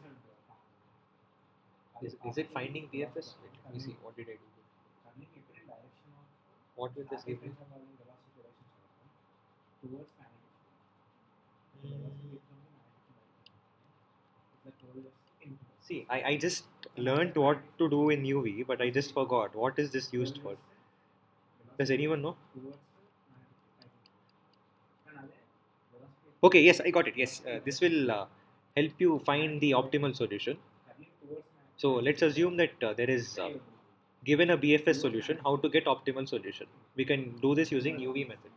Is it finding BFS? Wait, let me see. What did I do? What will this give me? See, I just learned what to do in UV, but I just forgot. What is this used for? Does anyone know? Okay, yes, I got it. Yes, this will help you find the optimal solution. So let's assume that there is given a BFS solution, how to get optimal solution. We can do this using UV method.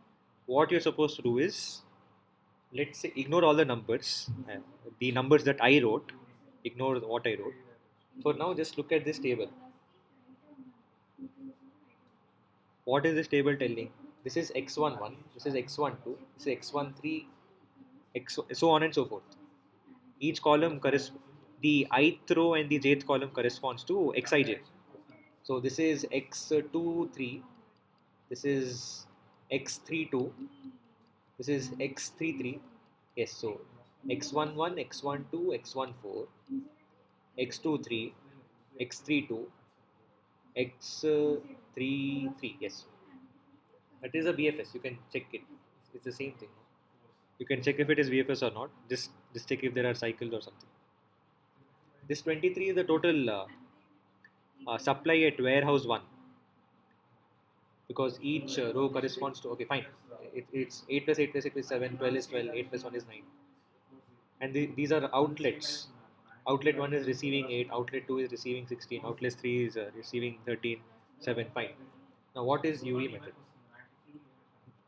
What you're supposed to do is, let's say, ignore all the numbers that I wrote, ignore what I wrote. For now, just look at this table. What is this table telling? This is x11, this is x12, this is x13, x so on and so forth. Each column the ith row and the jth column corresponds to xij. So this is x23, this is x32, this is x33. Yes, so x11, x12, x14, x23, x32, x33. Yes, that is a BFS. You can check it. It's the same thing. You can check if it is BFS or not. Just check if there are cycles or something. This 23 is the total supply at warehouse 1, because each row corresponds to, okay, fine. It's 8 plus 8 plus 8 is 7, 12 is 12, 8 plus 1 is 9. And these are outlets. Outlet 1 is receiving 8, outlet 2 is receiving 16, outlet 3 is receiving 13, 7, fine. Now what is UV method?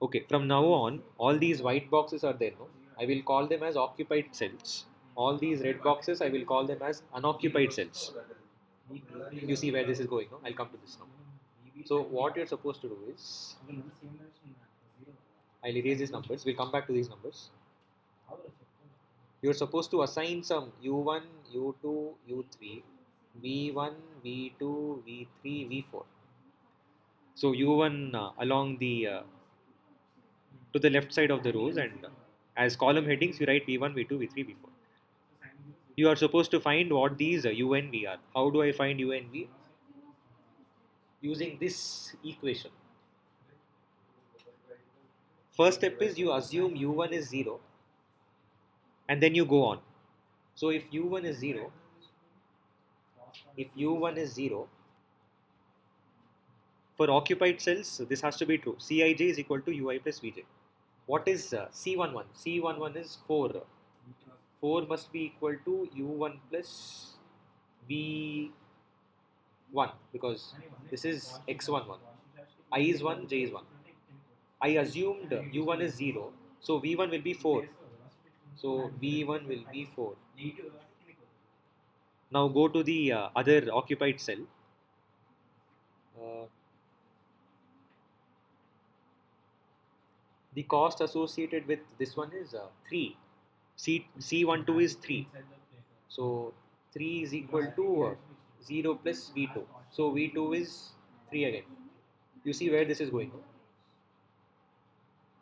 Okay, from now on, all these white boxes are there, no? I will call them as occupied cells. All these red boxes, I will call them as unoccupied cells. You see where this is going, no? I'll come to this now. So what you're supposed to do is, I'll erase these numbers. We'll come back to these numbers. You're supposed to assign some U1, U2, U3, V1, V2, V3, V4. So U1 along the to the left side of the rows, and as column headings you write V1, V2, V3, V4. You are supposed to find what these U and V are. How do I find U and V? Using this equation. First step is you assume U1 is 0 and then you go on. So if U1 is 0, for occupied cells, this has to be true. Cij is equal to Ui plus Vj. What is C11? C11 is 4. 4 must be equal to u1 plus v1 because this is x11. I is 1, j is 1. I assumed u1 is 0, so v1 will be 4. So v1 will be 4. Now go to the other occupied cell. Uh, the cost associated with this one is 3. C12 is 3. So 3 is equal to 0 plus V2. So V2 is 3 again. You see where this is going.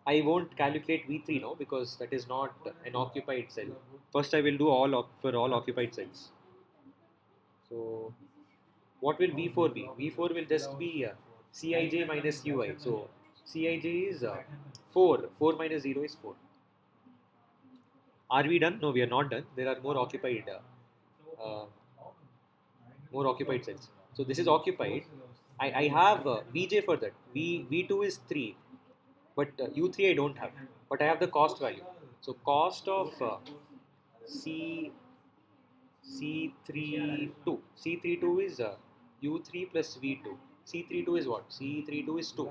I won't calculate V3 now because that is not an occupied cell. First I will do for all occupied cells. So what will V4 be? V4 will just be Cij minus Ui. So Cij is 4. 4 minus 0 is 4. Are we done? No, we are not done. There are uh, more occupied cells. So this is occupied. I have Vj for that. V2 is 3, but U3 I don't have. But I have the cost value. So cost of C C32. C32 is U3 plus V2. C32 is what? C32 is 2.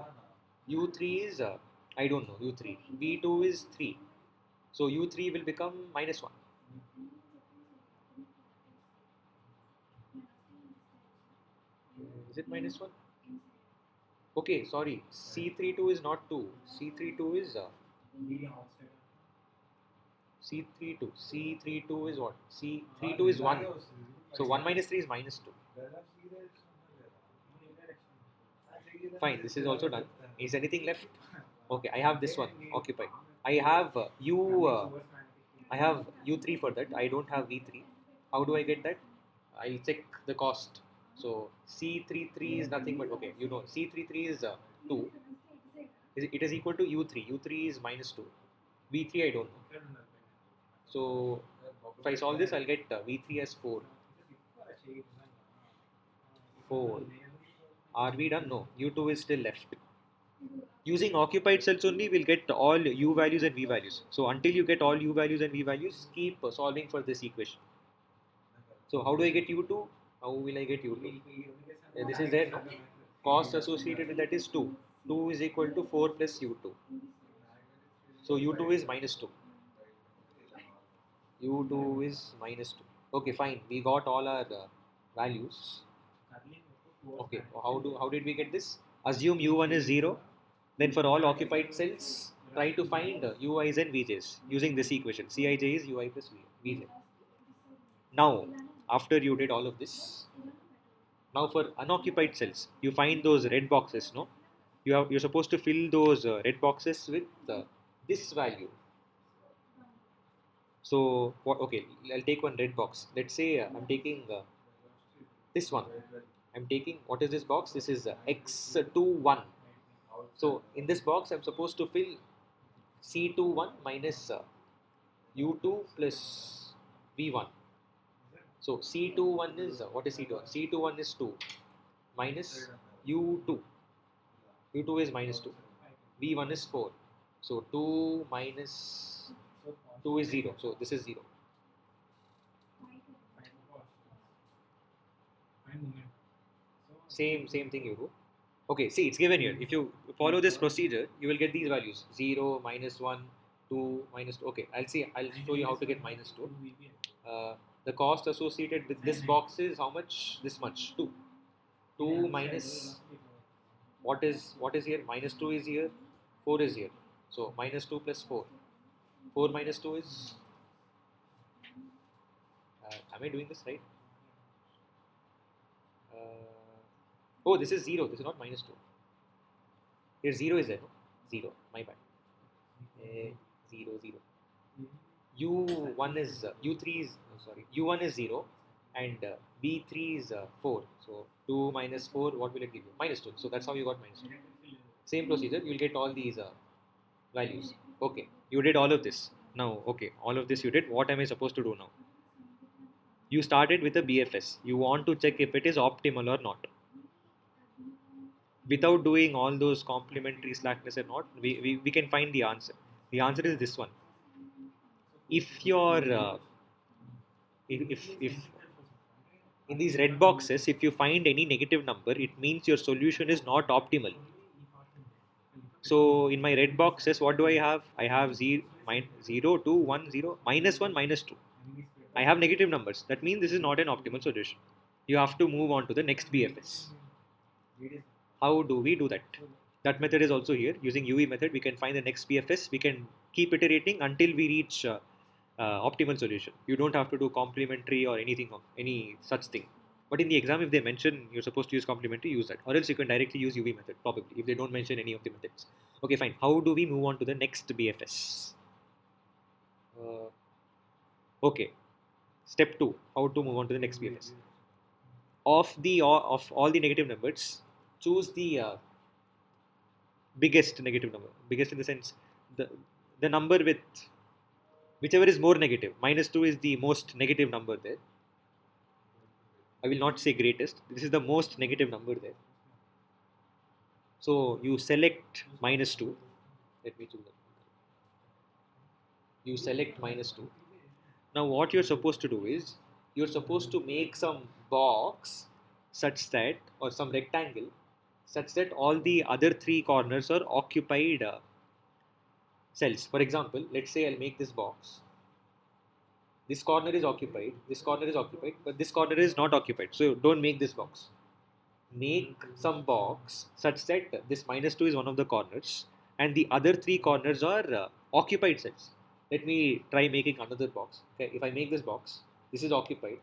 U3 is I don't know U3. V2 is 3. So U3 will become minus 1. Is it minus 1? Okay, sorry. C32 is not 2. C32 is C32. C32 is what? C32 is 1. So 1 minus 3 is minus 2. Fine, this is also done. Is anything left? Okay, I have this one occupied. I have I have U3 for that. I don't have V3. How do I get that? I'll check the cost. So C33 is nothing but okay. You know C33 is 2. It is equal to U3. U3 is minus 2. V3 I don't know. So if I solve this, I'll get V3 as 4. 4. Are we done? No. U2 is still left. Using occupied cells only, we'll get all U values and V values. So until you get all U values and V values, keep solving for this equation. So how do I get U2? How will I get U2? This is there, no? Cost associated with that is 2. 2 is equal to 4 plus U2. So U2 is minus 2. U2 is minus 2. Okay, fine. We got all our values. Okay, how did we get this? Assume U1 is 0. Then for all occupied cells, try to find UIs and VJs using this equation. Cij is UI plus VJ. Now, after you did all of this, now for unoccupied cells, you find those red boxes, no? You're supposed to fill those red boxes with this value. So what? Okay, I'll take one red box. Let's say I'm taking this one. I'm taking what is this box? This is x21. So in this box, I'm supposed to fill C21 minus U2 plus V1. So C21 is what is C21? C21 is 2 minus U2. U2 is minus 2. V1 is 4. So 2 minus 2 is 0. So this is 0. Same thing you do. Okay, see, it's given here. If you follow this procedure, you will get these values 0, minus 1, 2, minus 2. Okay, I'll show you how to get minus 2. The cost associated with this box is how much? This much, 2. 2 minus, what is here? Minus 2 is here, 4 is here. So minus 2 plus 4. 4 minus 2 is, am I doing this right? Oh, this is 0. This is not minus 2. Here 0 is there, no? 0. My bad. 0, 0. U1 is, U3 is, sorry, U1 is 0 and B3 is 4. So 2 minus 4, what will it give you? Minus 2. So that's how you got minus 2. Same procedure, you will get all these values. Okay, you did all of this. Now, okay, all of this you did. What am I supposed to do now? You started with a BFS. You want to check if it is optimal or not. Without doing all those complementary slackness and not, we can find the answer. The answer is this one. If your if in these red boxes, if you find any negative number, it means your solution is not optimal. So in my red boxes, what do I have? I have 0, 0, 2, 1, 0, minus 1, minus 2. I have negative numbers. That means this is not an optimal solution. You have to move on to the next BFS. How do we do that? That method is also here. Using UV method, we can find the next BFS. We can keep iterating until we reach optimal solution. You don't have to do complementary or anything, any such thing. But in the exam, if they mention you're supposed to use complementary, use that. Or else you can directly use UV method, probably, if they don't mention any of the methods. Okay, fine. How do we move on to the next BFS? Okay, step 2. How to move on to the next BFS? Of all the negative numbers, choose the biggest negative number. Biggest in the sense, the the number with whichever is more negative. Minus 2 is the most negative number there. I will not say greatest. This is the most negative number there. So you select minus 2. Let me choose that. You select minus 2. Now what you're supposed to do is, you're supposed to make some box such that, or some rectangle such that all the other 3 corners are occupied cells. For example, let's say I'll make this box. This corner is occupied, this corner is occupied, but this corner is not occupied. So don't make this box. Make some box such that this minus 2 is one of the corners and the other 3 corners are occupied cells. Let me try making another box. Okay, if I make this box, this is occupied,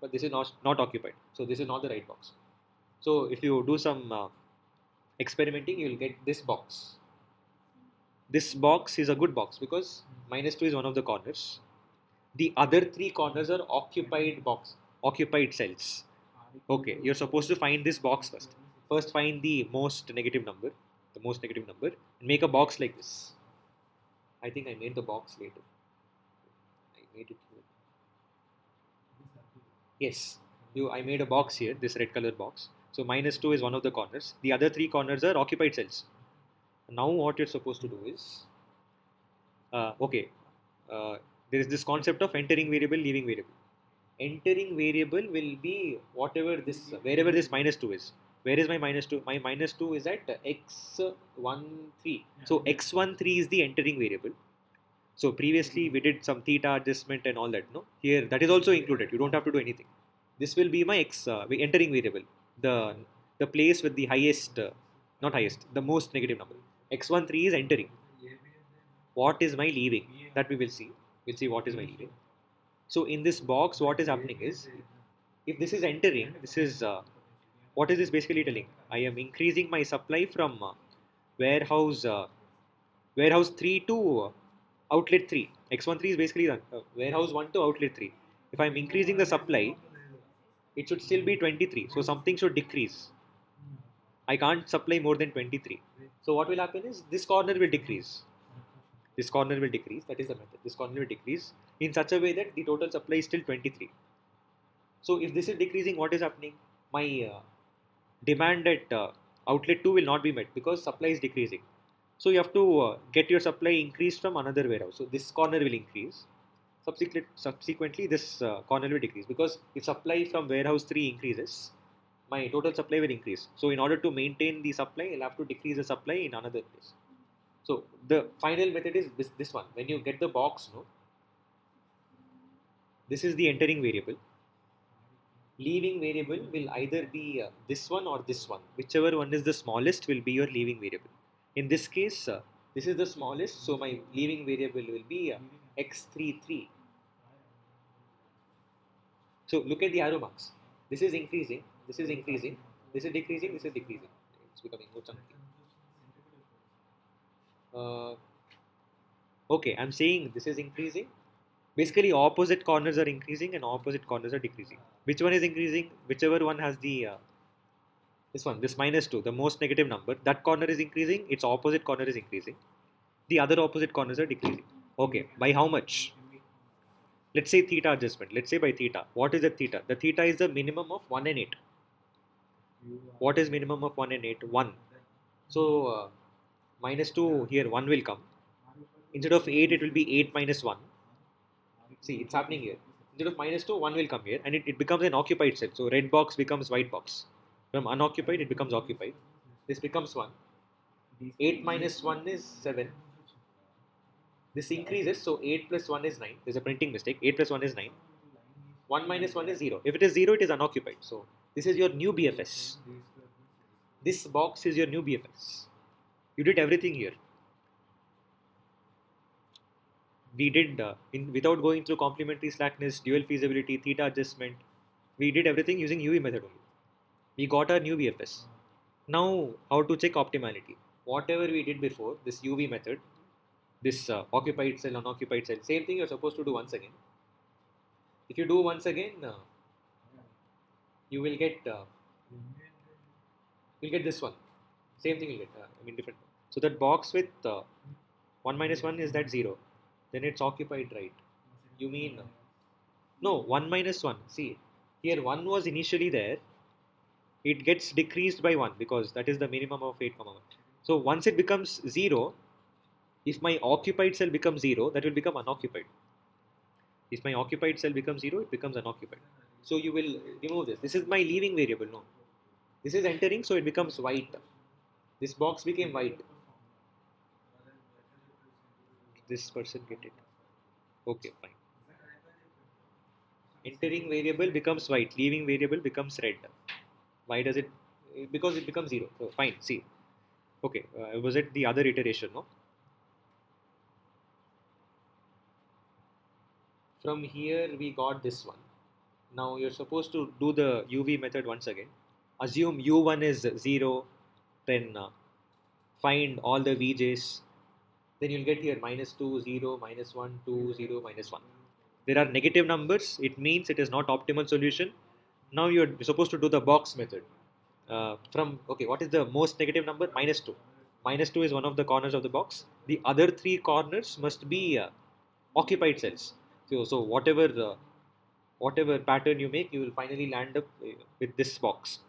but this is not occupied. So this is not the right box. So if you do some experimenting, you will get this box. This box is a good box because minus 2 is one of the corners. The other 3 corners are occupied cells. Okay, you're supposed to find this box first. First find the most negative number, and make a box like this. I think I made the box later. I made it here. Yes, I made a box here, this red color box. So minus 2 is one of the corners. The other 3 corners are occupied cells. Now what you're supposed to do is, there is this concept of entering variable, leaving variable. Entering variable will be wherever this minus 2 is. Where is my minus 2? My minus 2 is at x13. So x13 is the entering variable. So previously we did some theta adjustment and all that. No, here that is also included. You don't have to do anything. This will be my entering variable. The place with the highest, not highest, the most negative number. x13 is entering. What is my leaving? That we will see. We'll see what is my leaving. So in this box, what is happening is, if this is entering, this is what is this basically telling? I am increasing my supply from warehouse 3 to outlet 3. X13 is basically warehouse 1 to outlet 3. If I am increasing the supply, it should still be 23. So something should decrease. I can't supply more than 23. So what will happen is, this corner will decrease. This corner will decrease. That is the method. This corner will decrease in such a way that the total supply is still 23. So if this is decreasing, what is happening? My demand at outlet 2 will not be met because supply is decreasing. So you have to get your supply increased from another warehouse. So this corner will increase. Subsequently, this corner will decrease, because if supply from warehouse 3 increases, my total supply will increase. So in order to maintain the supply, I'll have to decrease the supply in another place. So the final method is this one. When you get the box, this is the entering variable. Leaving variable will either be this one or this one. Whichever one is the smallest will be your leaving variable. In this case, this is the smallest, so my leaving variable will be x33. So look at the arrow marks. This is increasing, this is increasing, this is decreasing, this is decreasing. It's becoming more chunky. Okay, I'm saying this is increasing. Basically, opposite corners are increasing and opposite corners are decreasing. Which one is increasing? Whichever one has the this minus 2, the most negative number, that corner is increasing, its opposite corner is increasing. The other opposite corners are decreasing. Okay, by how much? Let's say theta adjustment. Let's say by theta. What is the theta? The theta is the minimum of 1 and 8. What is minimum of 1 and 8? 1. So minus 2 here, 1 will come. Instead of 8, it will be 8 minus 1. See, it's happening here. Instead of -2, 1 will come here and it becomes an occupied cell. So red box becomes white box. From unoccupied, it becomes occupied. This becomes 1. 8 minus 1 is 7. This increases, so 8 plus 1 is 9. There's a printing mistake. 8 plus 1 is 9. 1 minus 1 is 0. If it is 0, it is unoccupied. So this is your new BFS. This box is your new BFS. You did everything here. We did, without going through complementary slackness, dual feasibility, theta adjustment, we did everything using UV method only. We got our new BFS. Now, how to check optimality? Whatever we did before, this UV method, this occupied cell, unoccupied cell, same thing you're supposed to do once again. If you do once again, you will get you'll get this one. Same thing you'll get. Different. So that box with 1 minus 1 is that 0. Then it's occupied, right? You mean no, 1 minus 1. See, here 1 was initially there. It gets decreased by 1 because that is the minimum of 8, 1. So once it becomes 0, if my occupied cell becomes 0, that will become unoccupied. If my occupied cell becomes 0, it becomes unoccupied. So you will remove this. This is my leaving variable. No, this is entering, so it becomes white. This box became white. This person get it. Okay, fine. Entering variable becomes white. Leaving variable becomes red. Why does it? Because it becomes 0. So fine. See. Okay. Was it the other iteration? No. From here we got this one. Now you're supposed to do the UV method once again. Assume U1 is 0, then find all the VJs. Then you'll get here -2, 0, -1, 2, 0, -1. There are negative numbers. It means it is not optimal solution. Now you're supposed to do the box method. What is the most negative number? -2. -2 is one of the corners of the box. The other 3 corners must be occupied cells. So whatever pattern you make, you will finally land up with this box.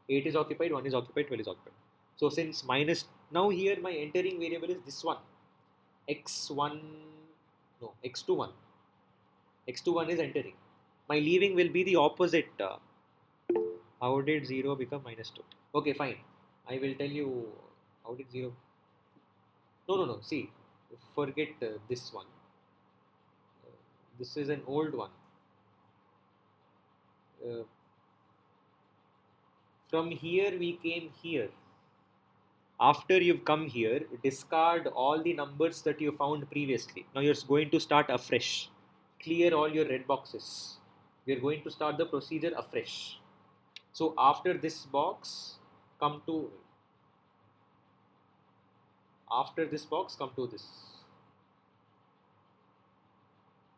8 is occupied, 1 is occupied, 12 is occupied. So since now here my entering variable is this one, x1, no, x21. x21 is entering. My leaving will be the opposite. How did 0 become -2? Okay, fine. I will tell you how did 0. No. See, forget this one. This is an old one. From here we came here. After you've come here, discard all the numbers that you found previously. Now you're going to start afresh. Clear all your red boxes. We're going to start the procedure afresh. So after this box, come to this.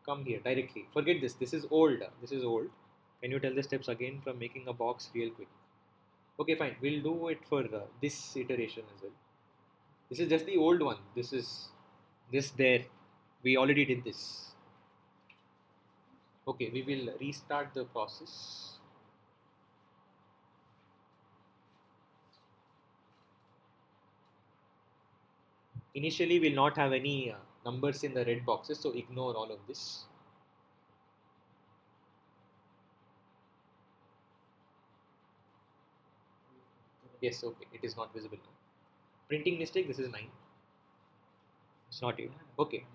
Come here directly. Forget this. This is old. Can you tell the steps again from making a box real quick? Okay, fine. We'll do it for this iteration as well. This is just the old one. This is this there. We already did this. Okay, we will restart the process. Initially, we'll not have any numbers in the red boxes, so ignore all of this. Yes, okay, it is not visible now. Printing mistake, this is 9. It's not 8. Okay.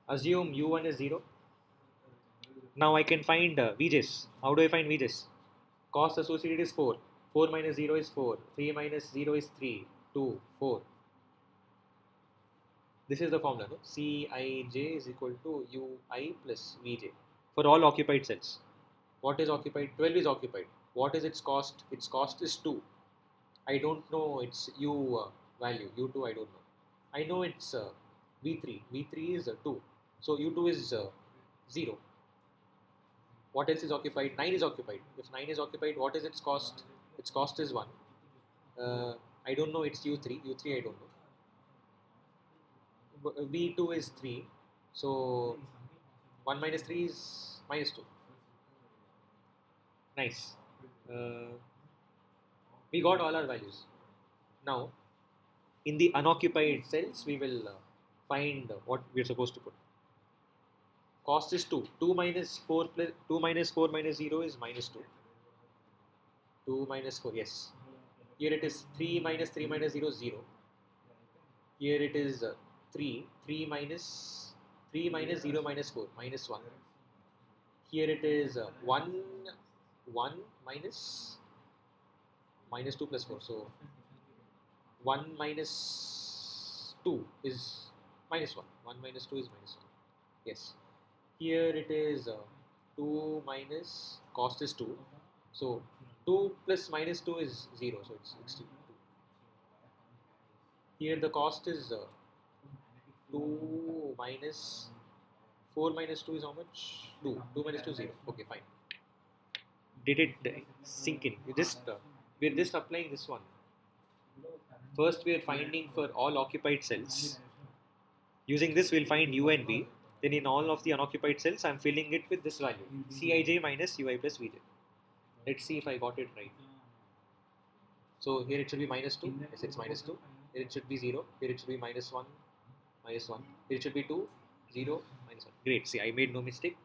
Assume U1 is 0. Now I can find VJs. How do I find VJs? Cost associated is 4. 4 minus 0 is 4. 3 minus 0 is 3. 2, 4. This is the formula, no? Cij is equal to Ui plus Vj for all occupied cells. What is occupied? 12 is occupied. What is its cost? Its cost is 2. I don't know its U value. U2 I don't know. I know it's V3. V3 is 2. So U2 is 0. What else is occupied? 9 is occupied. If 9 is occupied, what is its cost? Its cost is 1. I don't know its U3. U3 I don't know. V2 is 3. So 1 minus 3 is -2. Nice. We got all our values. Now, in the unoccupied cells, we will find what we're supposed to put. Cost is 2. 2 minus 4 plus 2 minus 4 minus 0 is minus 2. 2 minus 4, yes. Here it is 3 minus 3 minus 0 is 0. Here it is 3. 3 minus 0 minus 4 minus 1. Here it is 1 minus 2 plus 4. So 1 minus 2 is minus 1. 1 minus 2 is minus 1. Yes. Here it is 2 minus cost is 2. So 2 plus minus 2 is 0. So it's 2. Here the cost is 2 minus 4 minus 2 is how much? 2. 2 minus 2 is 0. Okay, fine. Did it sink in? We're just applying this one. First, we are finding for all occupied cells. Using this, we'll find U and V. Then in all of the unoccupied cells, I'm filling it with this value, Cij minus Ui plus Vj. Let's see if I got it right. So here it should be minus 2. Yes, it's minus 2. Here it should be 0. Here it should be minus 1. Minus 1. Here it should be 2. 0. Minus 1. Great. See, I made no mistake.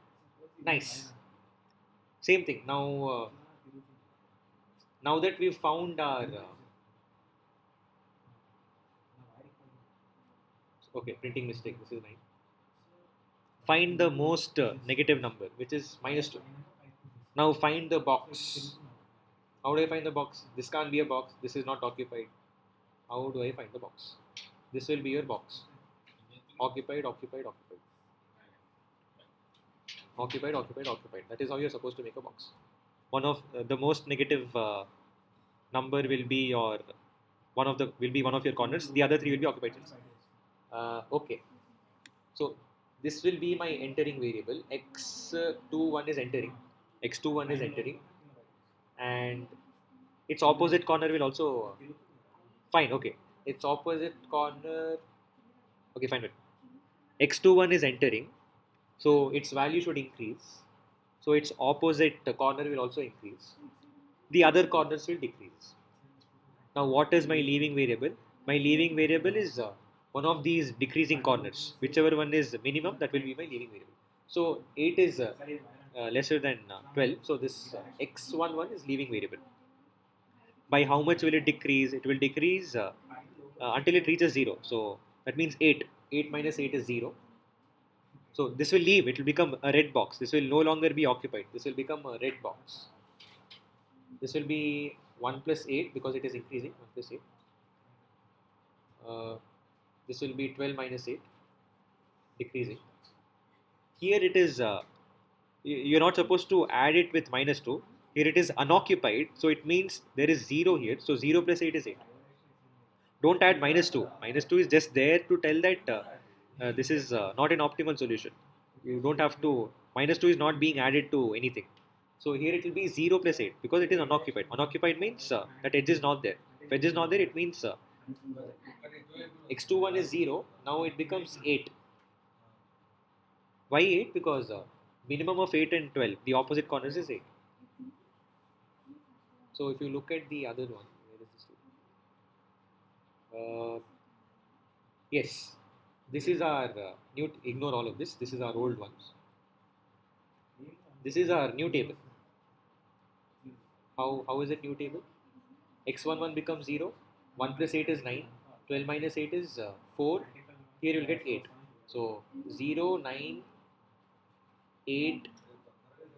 Nice. Same thing. Now that we've found our okay, printing mistake. This is 9. Find the most negative number, which is minus 2. Now find the box. How do I find the box? This can't be a box. This is not occupied. How do I find the box? This will be your box. Occupied, occupied, occupied. Occupied, occupied, occupied. That is how you're supposed to make a box. One of the most negative number will be your one of your corners. The other 3 will be occupied cells. Okay. So this will be my entering variable. X21 is entering. X21 is entering, and its opposite corner will also fine. Okay, its opposite corner. Okay, fine. X21 is entering, so its value should increase. So its opposite corner will also increase. The other corners will decrease. Now, what is my leaving variable? My leaving variable is one of these decreasing corners. Whichever one is minimum, that will be my leaving variable. So 8 is lesser than 12. So this x11 is leaving variable. By how much will it decrease? It will decrease until it reaches 0. So that means 8. 8 minus 8 is 0. So this will leave. It will become a red box. This will no longer be occupied. This will become a red box. This will be 1 plus 8 because it is increasing. 1 plus 8. This will be 12 minus 8, decreasing. Here it is, you're not supposed to add it with minus 2. Here it is unoccupied, so it means there is 0 here. So 0 plus 8 is 8. Don't add minus 2. Minus 2 is just there to tell that this is not an optimal solution. You don't have to, minus 2 is not being added to anything. So here it will be 0 plus 8 because it is unoccupied. Unoccupied means that edge is not there. If edge is not there, it means x21 is 0. Now it becomes 8. Why 8? Because minimum of 8 and 12, the opposite corners is 8. So if you look at the other one, where is this? Yes, this is our new, ignore all of this. This is our old ones. This is our new table. How is it new table? X11 becomes 0. 1 plus 8 is 9. 12 minus 8 is 4. Here you will get 8. So 0, 9, 8,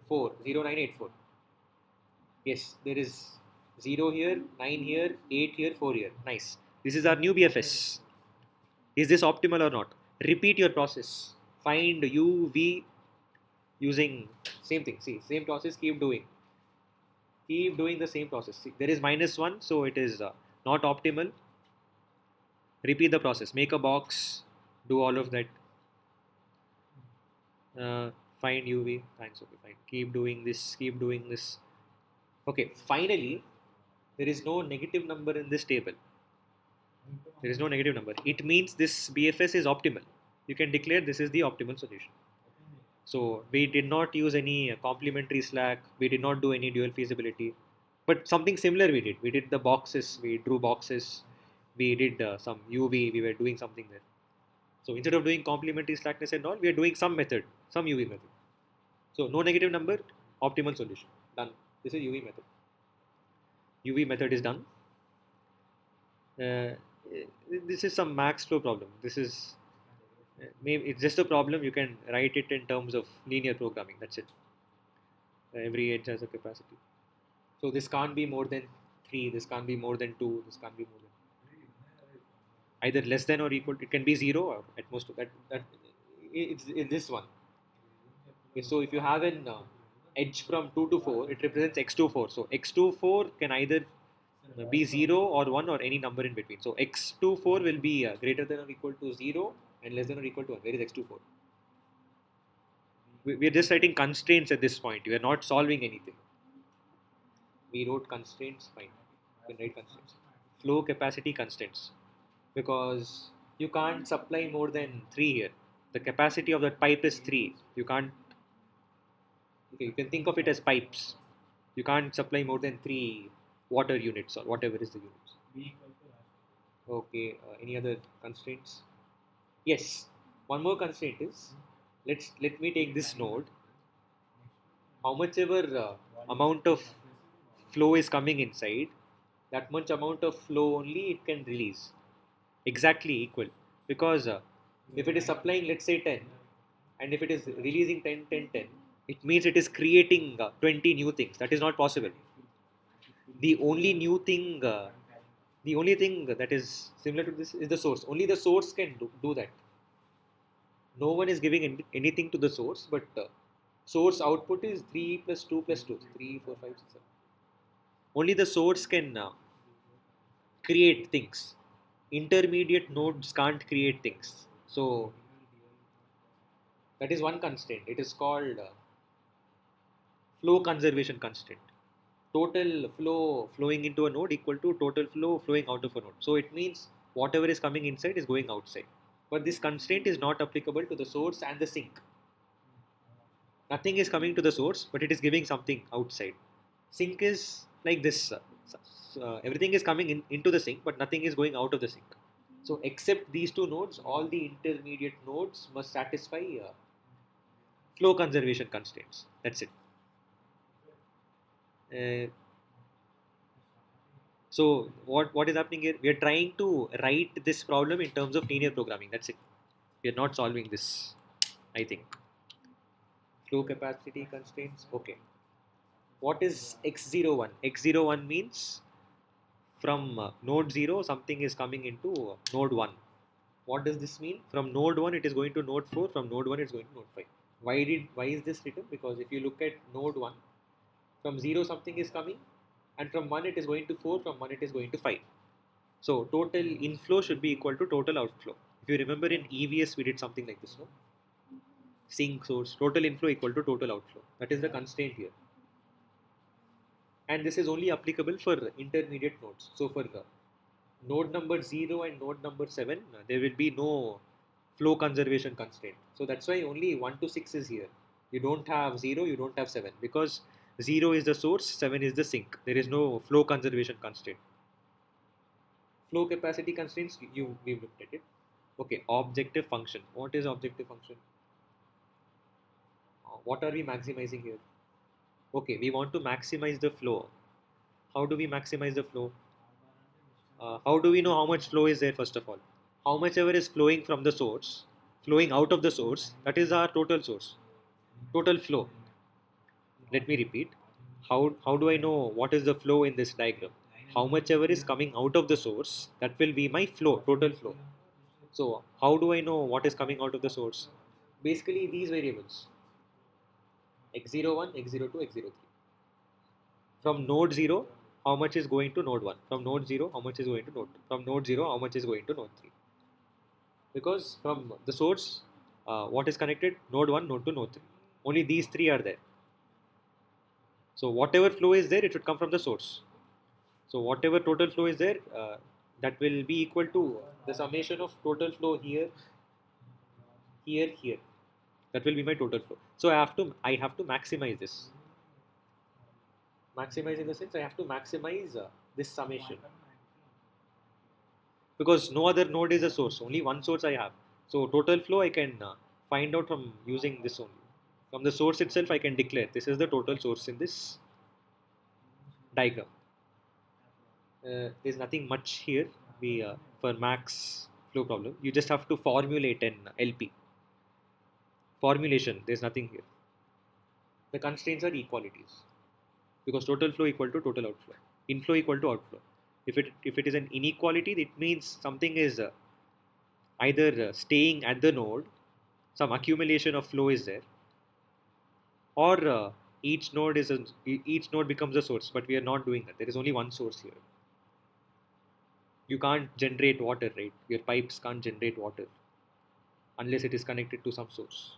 4. 0, 9, 8, 4. Yes, there is 0 here, 9 here, 8 here, 4 here. Nice. This is our new BFS. Is this optimal or not? Repeat your process. Find U, V using same thing. See, same process, keep doing. Keep doing the same process. See, there is minus 1, so it is not optimal. Repeat the process. Make a box. Do all of that. Find UV. Thanks. Okay, fine. Keep doing this. Keep doing this. Okay, finally, there is no negative number in this table. There is no negative number. It means this BFS is optimal. You can declare this is the optimal solution. So we did not use any complementary slack. We did not do any dual feasibility. But something similar we did. We did the boxes. We drew boxes. We did some UV. We were doing something there. So instead of doing complementary slackness and all, we are doing some method, some UV method. So no negative number, optimal solution. Done. This is UV method. UV method is done. Uh, this is some max flow problem. This is maybe it's just a problem. You can write it in terms of linear programming. That's it. Every edge has a capacity. So this can't be more than 3. This can't be more than 2. This can't be more than either less than or equal. It can be 0 or at most that it's this one. Okay, so if you have an edge from 2 to 4, it represents x24. So x24 can either be 0 or 1 or any number in between. So x24 will be greater than or equal to 0 and less than or equal to 1. Where is x24? We are just writing constraints at this point. We are not solving anything. We wrote constraints, fine. You can write constraints. Flow capacity constraints. Because you can't supply more than 3 here. The capacity of that pipe is 3. You can't, okay, you can think of it as pipes. You can't supply more than 3 water units or whatever is the units. Okay, any other constraints? Yes, one more constraint is, let me take this node. How much ever amount of flow is coming inside, that much amount of flow only it can release. Exactly equal. Because if it is supplying, let's say 10, and if it is releasing 10, 10, 10, it means it is creating 20 new things. That is not possible. The only new thing, the only thing that is similar to this is the source. Only the source can do that. No one is giving anything to the source, but source output is 3 plus 2 plus 2, 3, 4, 5, 6, 7. Only the source can create things. Intermediate nodes can't create things. So that is one constraint. It is called flow conservation constraint. Total flow flowing into a node equal to total flow flowing out of a node. So it means whatever is coming inside is going outside. But this constraint is not applicable to the source and the sink. Nothing is coming to the source, but it is giving something outside. Sink is like this. Everything is coming into the sink, but nothing is going out of the sink. So except these two nodes, all the intermediate nodes must satisfy flow conservation constraints. That's it. So what is happening here? We are trying to write this problem in terms of linear programming. That's it. We are not solving this, I think. Flow capacity constraints. Okay. What is x01? X01 means from node 0 something is coming into node 1. What does this mean? From node 1 it is going to node 4. From node 1 it is going to node 5. Why is this written? Because if you look at node 1, from 0 something is coming, and from 1 it is going to 4, from 1 it is going to 5. So total inflow should be equal to total outflow. If you remember in EVS we did something like this, no? Sink source, total inflow equal to total outflow. That is the constraint here. And this is only applicable for intermediate nodes. So for node number 0 and node number 7, there will be no flow conservation constraint. So that's why only 1 to 6 is here. You don't have 0, you don't have 7, because 0 is the source, 7 is the sink. There is no flow conservation constraint. Flow capacity constraints, we've looked at it. Okay, objective function. What is objective function? What are we maximizing here? Okay, we want to maximize the flow. How do we maximize the flow? How do we know how much flow is there first of all? How much ever is flowing from the source, flowing out of the source, that is our total source, total flow. Let me repeat. How do I know what is the flow in this diagram? How much ever is coming out of the source, that will be my flow, total flow. So how do I know what is coming out of the source? Basically these variables, x01, x02, x03. From node 0, how much is going to node 1? From node 0, how much is going to node 2? From node 0, how much is going to node 3? Because from the source, what is connected? Node 1, node 2, node 3. Only these 3 are there. So whatever flow is there, it should come from the source. So whatever total flow is there, that will be equal to the summation of total flow here, here, here. That will be my total flow. So I have to maximize this. Maximize in the sense I have to maximize this summation. Because no other node is a source. Only one source I have. So total flow I can find out from using this only. From the source itself I can declare this is the total source in this diagram. There's nothing much here. We for max flow problem, you just have to formulate an LP. Formulation, there's nothing here. The constraints are equalities because total flow equal to total outflow, inflow equal to outflow. If it is an inequality, it means something is either staying at the node, some accumulation of flow is there, or each node becomes a source. But we are not doing that. There is only one source here. You can't generate water, right? Your pipes can't generate water unless it is connected to some source,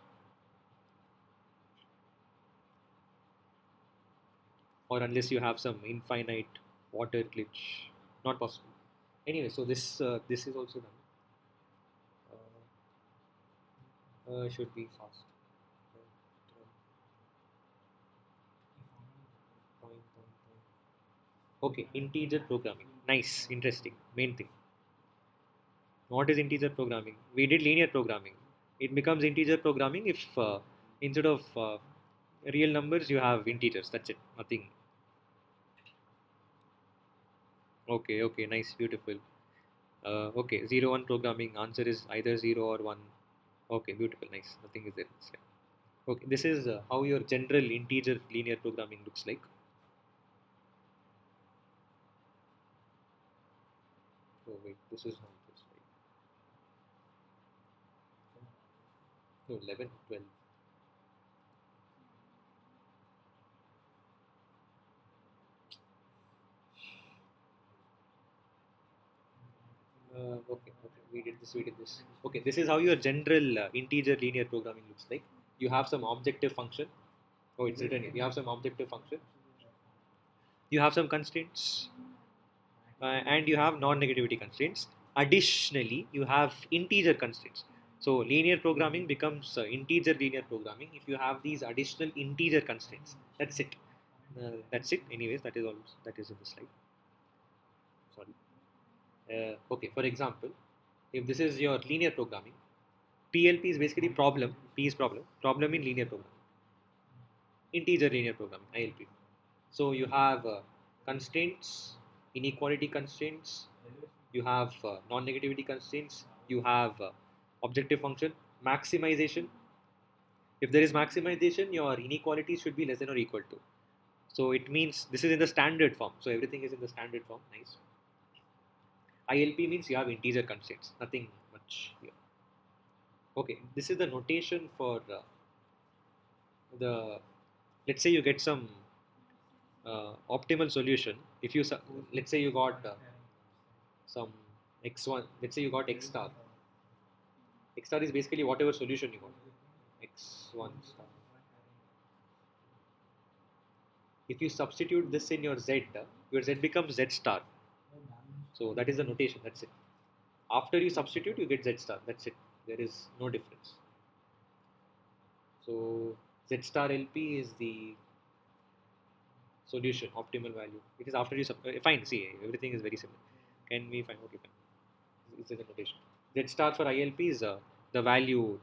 or unless you have some infinite water glitch. Not possible. Anyway, so this is also done. Should be fast. Okay, integer programming. Nice, interesting. Main thing. What is integer programming? We did linear programming. It becomes integer programming if instead of real numbers you have integers. That's it. Nothing. Okay, okay, nice, beautiful. Okay, 0 1 programming. Answer is either 0 or 1. Okay, beautiful, nice. Nothing is there. Okay, this is how your general integer linear programming looks like. Oh wait, this is how it looks like. No, 11, 12. Okay, okay, we did this. Okay, this is how your general integer linear programming looks like. You have some objective function. Oh, it's written here. You have some objective function. You have some constraints, and you have non-negativity constraints. Additionally, you have integer constraints. So linear programming becomes integer linear programming if you have these additional integer constraints. That's it. That's it. Anyways, that is all. That is in the slide. Sorry. Okay, for example, if this is your linear programming, PLP is basically problem. P is problem. Problem in linear programming. Integer linear programming, ILP. So you have constraints, inequality constraints, you have non-negativity constraints, you have objective function, maximization. If there is maximization, your inequality should be less than or equal to. So it means this is in the standard form. So everything is in the standard form. Nice. ILP means you have integer constraints. Nothing much here. Okay, this is the notation for the. Let's say you get some optimal solution. If you let's say you got some x1. Let's say you got x star. X star is basically whatever solution you got. X1 star. If you substitute this in your z becomes z star. So that is the notation. That's it. After you substitute, you get z star. That's it. There is no difference. So z star LP is the solution, optimal value. It is after you fine. See, everything is very simple. Can we find? Okay, fine. It's the notation. Z star for ILP is the value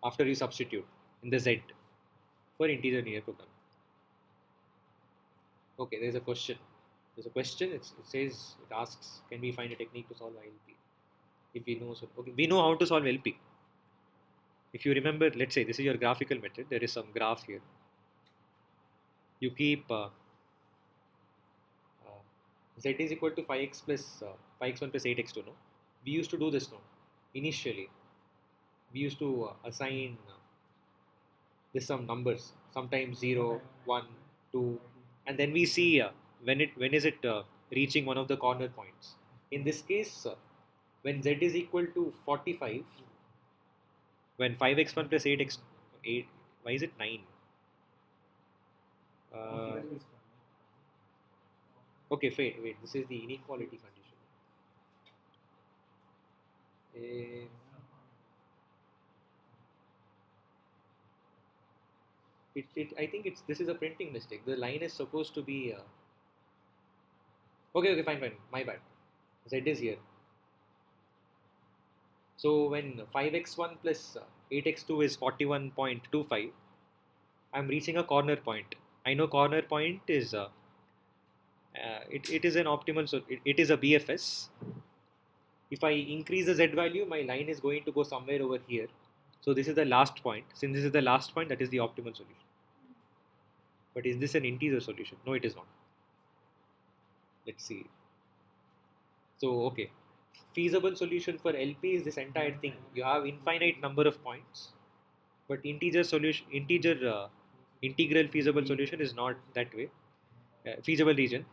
after you substitute in the Z for integer linear programming. Okay, there's a question. There's a question. It says, it asks, can we find a technique to solve ILP? If we know, so okay, we know how to solve LP. If you remember, let's say this is your graphical method. There is some graph here. You keep z is equal to 5x plus 5x1 plus 8x2. No, we used to do this. No, initially we used to assign this some numbers. Sometimes 0, 1, 2, and then we see when is it reaching one of the corner points. In this case, when z is equal to 45, when 5x1 plus 8, why is it 9? Okay, wait, this is the inequality condition. I think this is a printing mistake. The line is supposed to be okay, fine, my bad. Z is here. So when 5x1 plus 8x2 is 41.25, I'm reaching a corner point. I know corner point is it is an optimal, so it is a BFS. If I increase the z value, my line is going to go somewhere over here. So this is the last point. Since this is the last point, that is the optimal solution. But is this an integer solution? No, it is not. Let's see. So okay, feasible solution for LP is this entire thing. You have infinite number of points, but integer solution, integral feasible solution is not that way. Feasible region.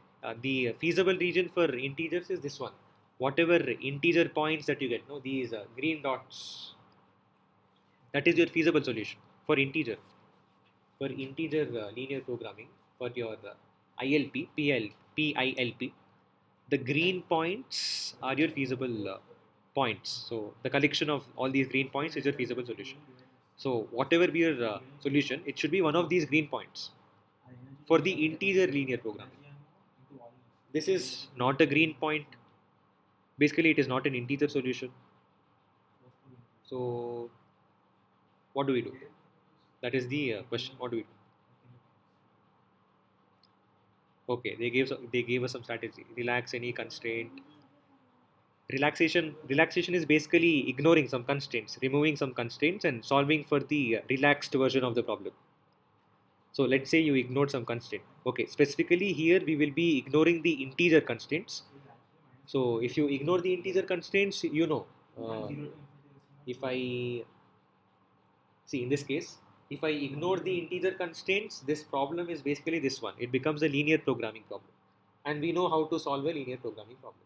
The feasible region for integers is this one. Whatever integer points that you get, no, these green dots, that is your feasible solution for integer. For integer linear programming, for your ILP, PILP, the green points are your feasible points. So the collection of all these green points is your feasible solution. So whatever be your solution, it should be one of these green points for the integer linear programming. This is not a green point. Basically, it is not an integer solution. So what do we do? That is the question. What do we do? Okay, they gave us some strategy. Relax any constraint. Relaxation is basically ignoring some constraints, removing some constraints, and solving for the relaxed version of the problem. So let's say you ignored some constraint. Okay, specifically here we will be ignoring the integer constraints. So if you ignore the integer constraints, you know, if I see in this case, if I ignore the integer constraints, this problem is basically this one. It becomes a linear programming problem, and we know how to solve a linear programming problem.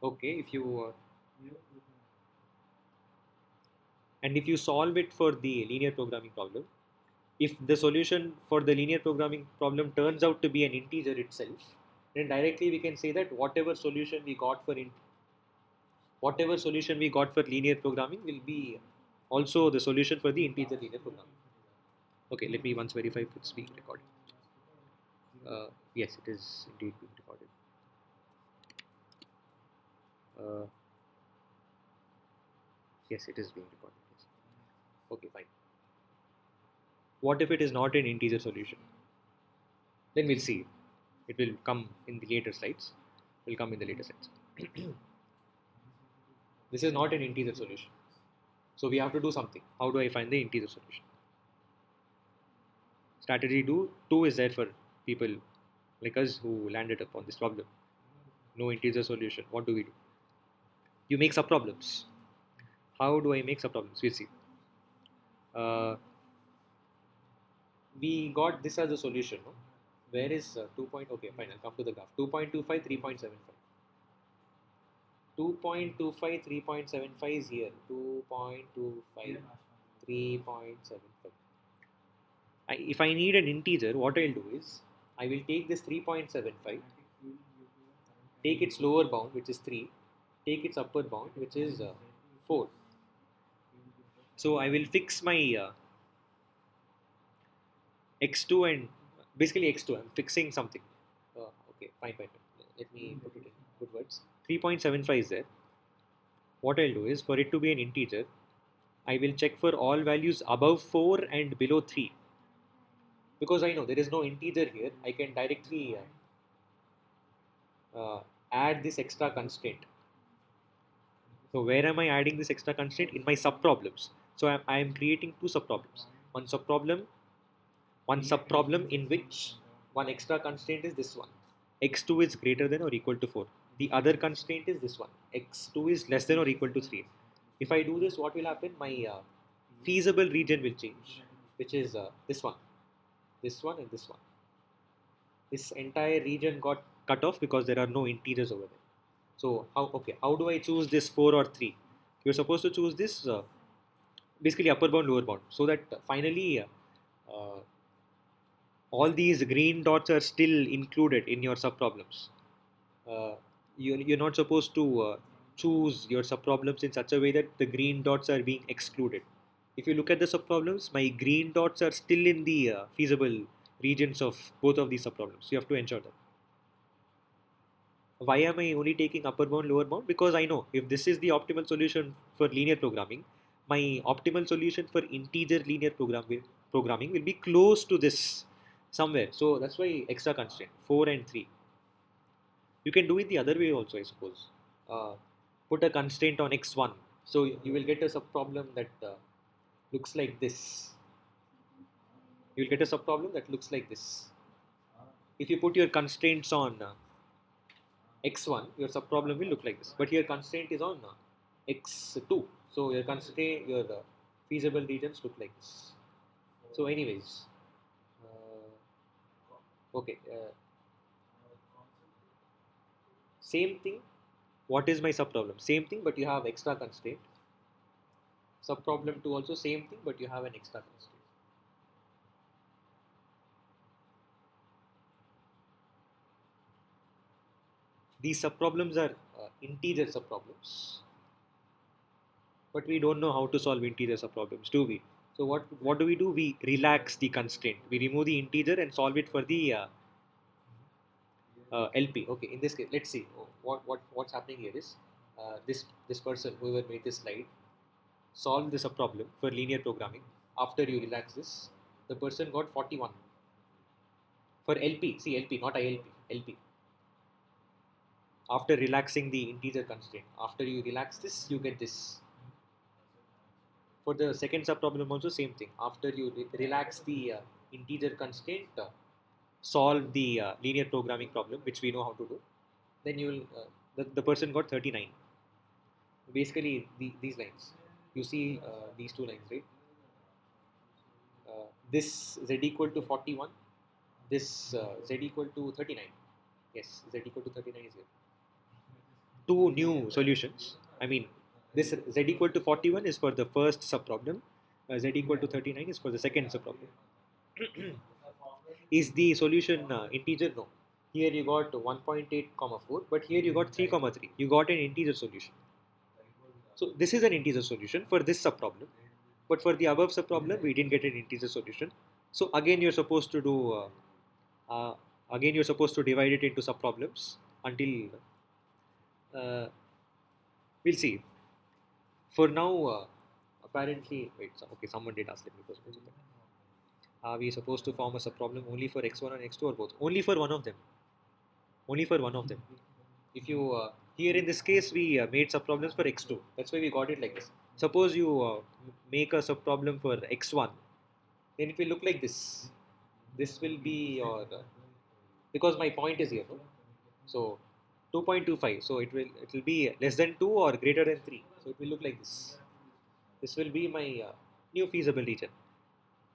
Okay, if you solve it for the linear programming problem, if the solution for the linear programming problem turns out to be an integer itself, then directly we can say that whatever solution we got for linear programming will be also the solution for the integer linear programming. Okay, let me once verify if it's being recorded. Yes, it is indeed being recorded. Yes, it is being recorded. Yes. Okay, fine. What if it is not an integer solution? Then we'll see. It will come in the later slides. Will come in the later slides. This is not an integer solution. So we have to do something. How do I find the integer solution? Strategy 2 is there for people like us who landed upon this problem. No integer solution. What do we do? You make subproblems. How do I make subproblems? We'll see. We got this as a solution. No? Where is 2 point? Okay, fine. I'll come to the graph. 2.25, 3.75. 2.25, 3.75 is here. 2.25, 3.75. If I need an integer, what I'll do is I will take this 3.75, take its lower bound, which is 3, take its upper bound, which is 4. So I will fix my x2 and basically x2. I'm fixing something. Okay, fine. Let me put it in good words. 3.75 is there. What I'll do is, for it to be an integer, I will check for all values above 4 and below 3. Because I know there is no integer here, I can directly add this extra constraint. So where am I adding this extra constraint? In my subproblems. So I am creating two subproblems. One subproblem in which one extra constraint is this one. x2 is greater than or equal to 4. The other constraint is this one. x2 is less than or equal to 3. If I do this, what will happen? My feasible region will change, which is this one, and this one. This entire region got cut off because there are no integers over there. So how do I choose this 4 or 3? You're supposed to choose this basically upper bound, lower bound, so that finally all these green dots are still included in your subproblems. You're not supposed to choose your subproblems in such a way that the green dots are being excluded. If you look at the subproblems, my green dots are still in the feasible regions of both of these subproblems. You have to ensure that. Why am I only taking upper bound, lower bound? Because I know if this is the optimal solution for linear programming, my optimal solution for integer linear programming will be close to this somewhere. So that's why extra constraint 4 and 3. You can do it the other way also, I suppose. Uh, Put a constraint on x1. So you will get a subproblem that looks like this. You will get a subproblem that looks like this. If you put your constraints on x1, your subproblem will look like this. But your constraint is on x2. So your constraint, your feasible regions look like this. So anyways, okay, same thing. What is my subproblem? Same thing, but you have extra constraint. Subproblem 2 also same thing, but you have an extra constraint. These subproblems are integer subproblems, but we don't know how to solve integer subproblems, do we? So what do? We relax the constraint. We remove the integer and solve it for the LP. Okay, in this case, let's see what's happening here is this person whoever made this slide solved this subproblem for linear programming. After you relax this, the person got 41 for LP. See LP, not ILP. LP. After relaxing the integer constraint, after you relax this, you get this. For the second subproblem also same thing. After you relax the integer constraint, solve the linear programming problem, which we know how to do, then you will the person got 39. Basically these lines, you see these two lines, right? This z equal to 41, this z equal to 39. Yes, z equal to 39 is here. Two new solutions. I mean, this z equal to 41 is for the first subproblem, z equal to 39 is for the second subproblem. Is the solution integer? No. Here you got 1.8 comma 4, but here you got 3 comma 3. You got an integer solution. So this is an integer solution for this subproblem, but for the above subproblem we didn't get an integer solution. So again you're supposed to do again you're supposed to divide it into subproblems until we'll see. For now, apparently, wait. Okay, someone did ask. Let me pause it. Are we supposed to form a subproblem only for x1 and x2 or both? Only for one of them. Only for one of them. If you here in this case we made subproblems for x2. That's why we got it like this. Suppose you make a subproblem for x1, then it will look like this. This will be your because my point is here, no? So 2.25. So it will be less than 2 or greater than 3. So it will look like this. This will be my new feasible region.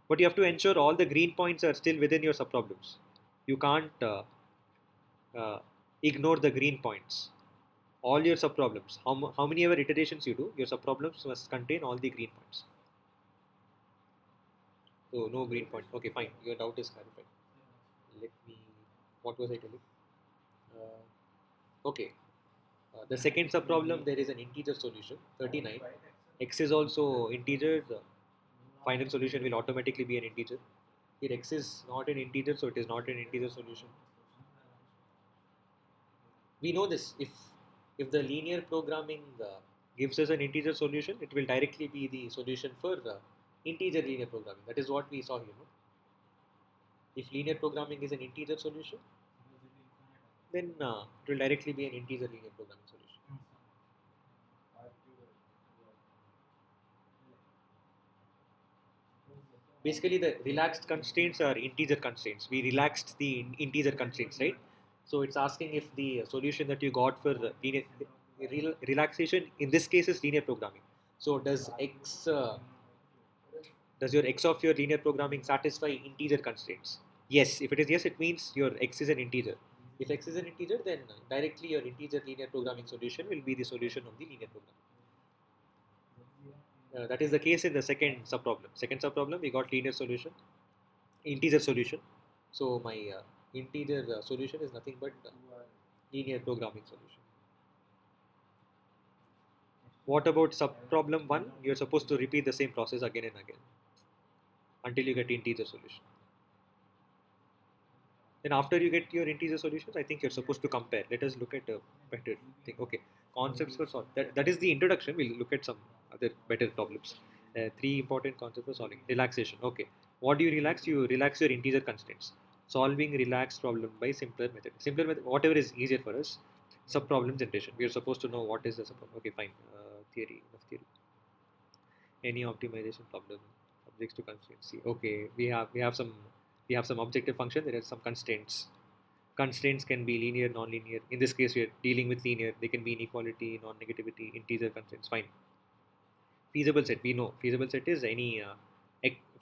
But you have to ensure all the green points are still within your subproblems. You can't uh, ignore the green points. All your subproblems, how many ever iterations you do, your subproblems must contain all the green points. So no green point. Okay, fine. Your doubt is clarified. Let me. What was I telling? Okay. The second subproblem, there is an integer solution, 39. X is also integer. The final solution will automatically be an integer. Here x is not an integer, so it is not an integer solution. We know this. If the linear programming gives us an integer solution, it will directly be the solution for integer linear programming. That is what we saw here. No? If linear programming is an integer solution, then it will directly be an integer linear programming solution. Basically, the relaxed constraints are integer constraints. We relaxed the integer constraints, right? So it's asking if the solution that you got for linear relaxation in this case is linear programming. So does your x of your linear programming satisfy integer constraints? Yes. If it is yes, it means your x is an integer. If x is an integer, then directly your integer linear programming solution will be the solution of the linear programming. That is the case in the second subproblem. Second subproblem, we got linear solution, integer solution. So my integer solution is nothing but linear programming solution. What about subproblem 1? You're supposed to repeat the same process again and again until you get integer solution. Then after you get your integer solutions, I think you're supposed to compare. Let us look at a better thing. Okay, concepts for solving. That is the introduction. We'll look at some other better problems. Three important concepts for solving. Relaxation. Okay, what do you relax? You relax your integer constraints. Solving relaxed problem by simpler method. Simpler method, whatever is easier for us. Sub problem generation. We are supposed to know what is the sub problem. Okay, fine. Theory of theory. Any optimization problem subjects to constraints. See, okay, we have some objective function. There are some constraints. Constraints can be linear, non-linear. In this case, we are dealing with linear. They can be inequality, non-negativity, integer constraints. Fine. Feasible set. We know feasible set is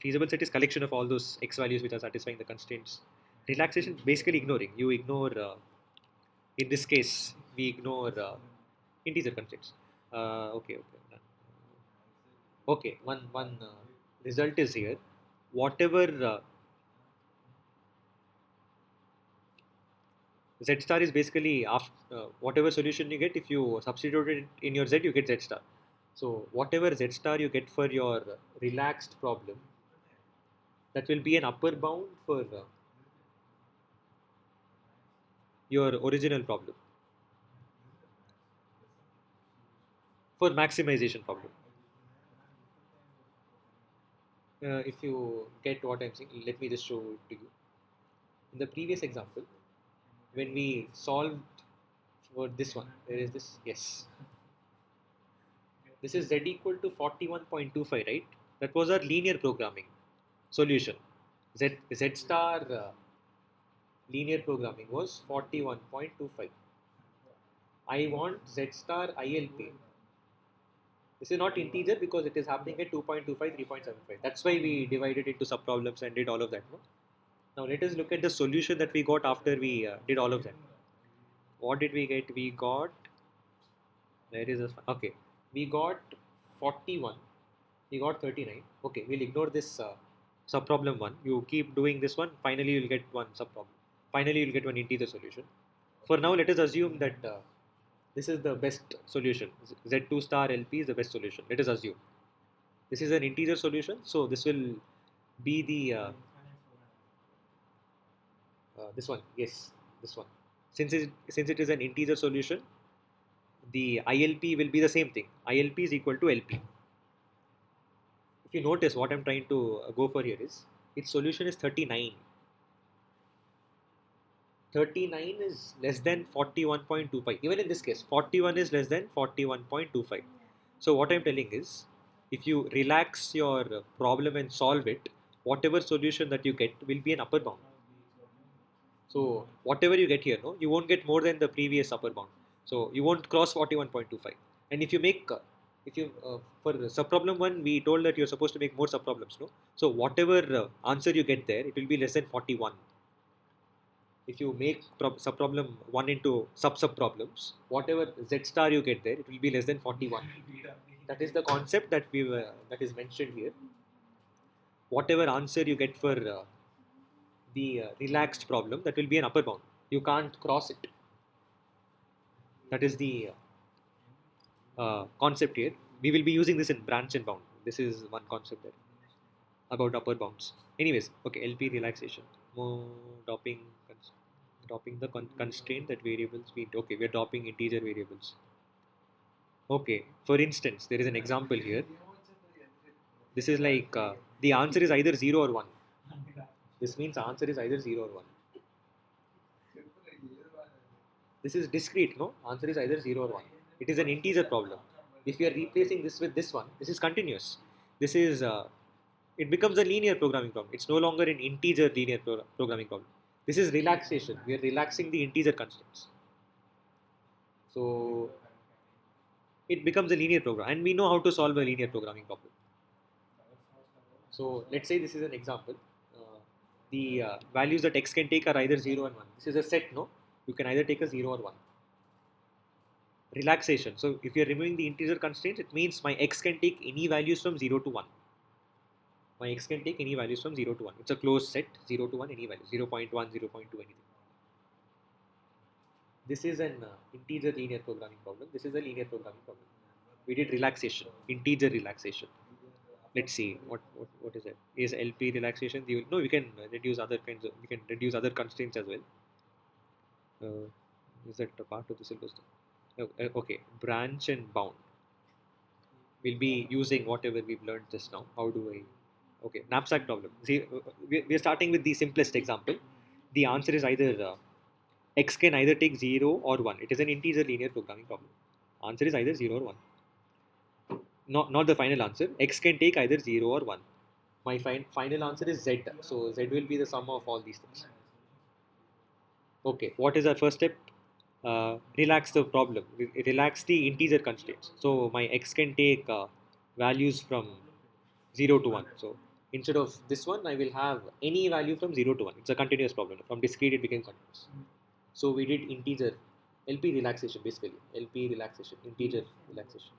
feasible set is collection of all those x values which are satisfying the constraints. Relaxation basically ignoring. You ignore. In this case, we ignore integer constraints. Okay. Okay. Okay. One result is here. Whatever Z star is basically whatever solution you get, if you substitute it in your Z, you get Z star. So whatever Z star you get for your relaxed problem, that will be an upper bound for your original problem, for maximization problem. If you get what I'm saying, let me just show it to you. In the previous example, when we solved for this one, there is this, yes. This is Z equal to 41.25, right? That was our linear programming solution. Z star linear programming was 41.25. I want Z star ILP. This is not integer because it is happening at 2.25, 3.75. That's why we divided into subproblems and did all of that. No? Now let us look at the solution that we got after we did all of that. What did we get? We got, where is this? Okay, we got 41. We got 39. Okay, we'll ignore this subproblem one. You keep doing this one. Finally, you'll get one subproblem. Finally, you'll get one integer solution. For now, let us assume that this is the best solution. Z2 star LP is the best solution. Let us assume. This is an integer solution. So this will be the, this one. Yes, this one. Since it is an integer solution, the ILP will be the same thing. ILP is equal to LP. If you notice what I'm trying to go for here is, its solution is 39. 39 is less than 41.25. Even in this case, 41 is less than 41.25. So what I'm telling is, if you relax your problem and solve it, whatever solution that you get will be an upper bound. So whatever you get here, no, you won't get more than the previous upper bound. So you won't cross 41.25. And if you make, for subproblem one, we told that you're supposed to make more subproblems, no? So whatever answer you get there, it will be less than 41. If you make subproblem 1 into subproblems, whatever Z star you get there, it will be less than 41. That is the concept that that is mentioned here. Whatever answer you get for the relaxed problem, that will be an upper bound. You can't cross it. That is the concept here. We will be using this in branch and bound. This is one concept there about upper bounds. Anyways, okay, LP relaxation. More dropping the constraint that variables we okay, we are dropping integer variables. Okay, for instance, there is an example here. This is like the answer is either 0 or 1. This means answer is either 0 or 1. This is discrete, no? Answer is either 0 or 1. It is an integer problem. If you are replacing this with this one, this is continuous. This is, it becomes a linear programming problem. It's no longer an integer linear programming problem. This is relaxation. We are relaxing the integer constants. So it becomes a linear program. And we know how to solve a linear programming problem. So let's say this is an example. The values that x can take are either 0 and 1. This is a set, no? You can either take a 0 or 1. Relaxation. So if you're removing the integer constraints, it means my x can take any values from 0 to 1. My x can take any values from 0 to 1. It's a closed set, 0 to 1, any value, 0.1, 0.2, anything. This is an integer linear programming problem. This is a linear programming problem. We did relaxation, integer relaxation. let's see what is it? Is LP relaxation? No, we can reduce other kinds of, we can reduce other constraints as well. Uh, is that a part of the syllabus? Okay, branch and bound. We'll be using whatever we've learned just now. How do I? Okay, knapsack problem. See, we're starting with the simplest example. The answer is either x can either take 0 or 1. It is an integer linear programming problem. Answer is either 0 or 1. Not the final answer. X can take either 0 or 1. My final answer is z. So z will be the sum of all these things. Okay, what is our first step? Relax the problem. Relax the integer constraints. So my x can take values from 0 to 1. So instead of this one, I will have any value from 0 to 1. It's a continuous problem. From discrete, it became continuous. So we did integer LP relaxation basically. LP relaxation, integer relaxation.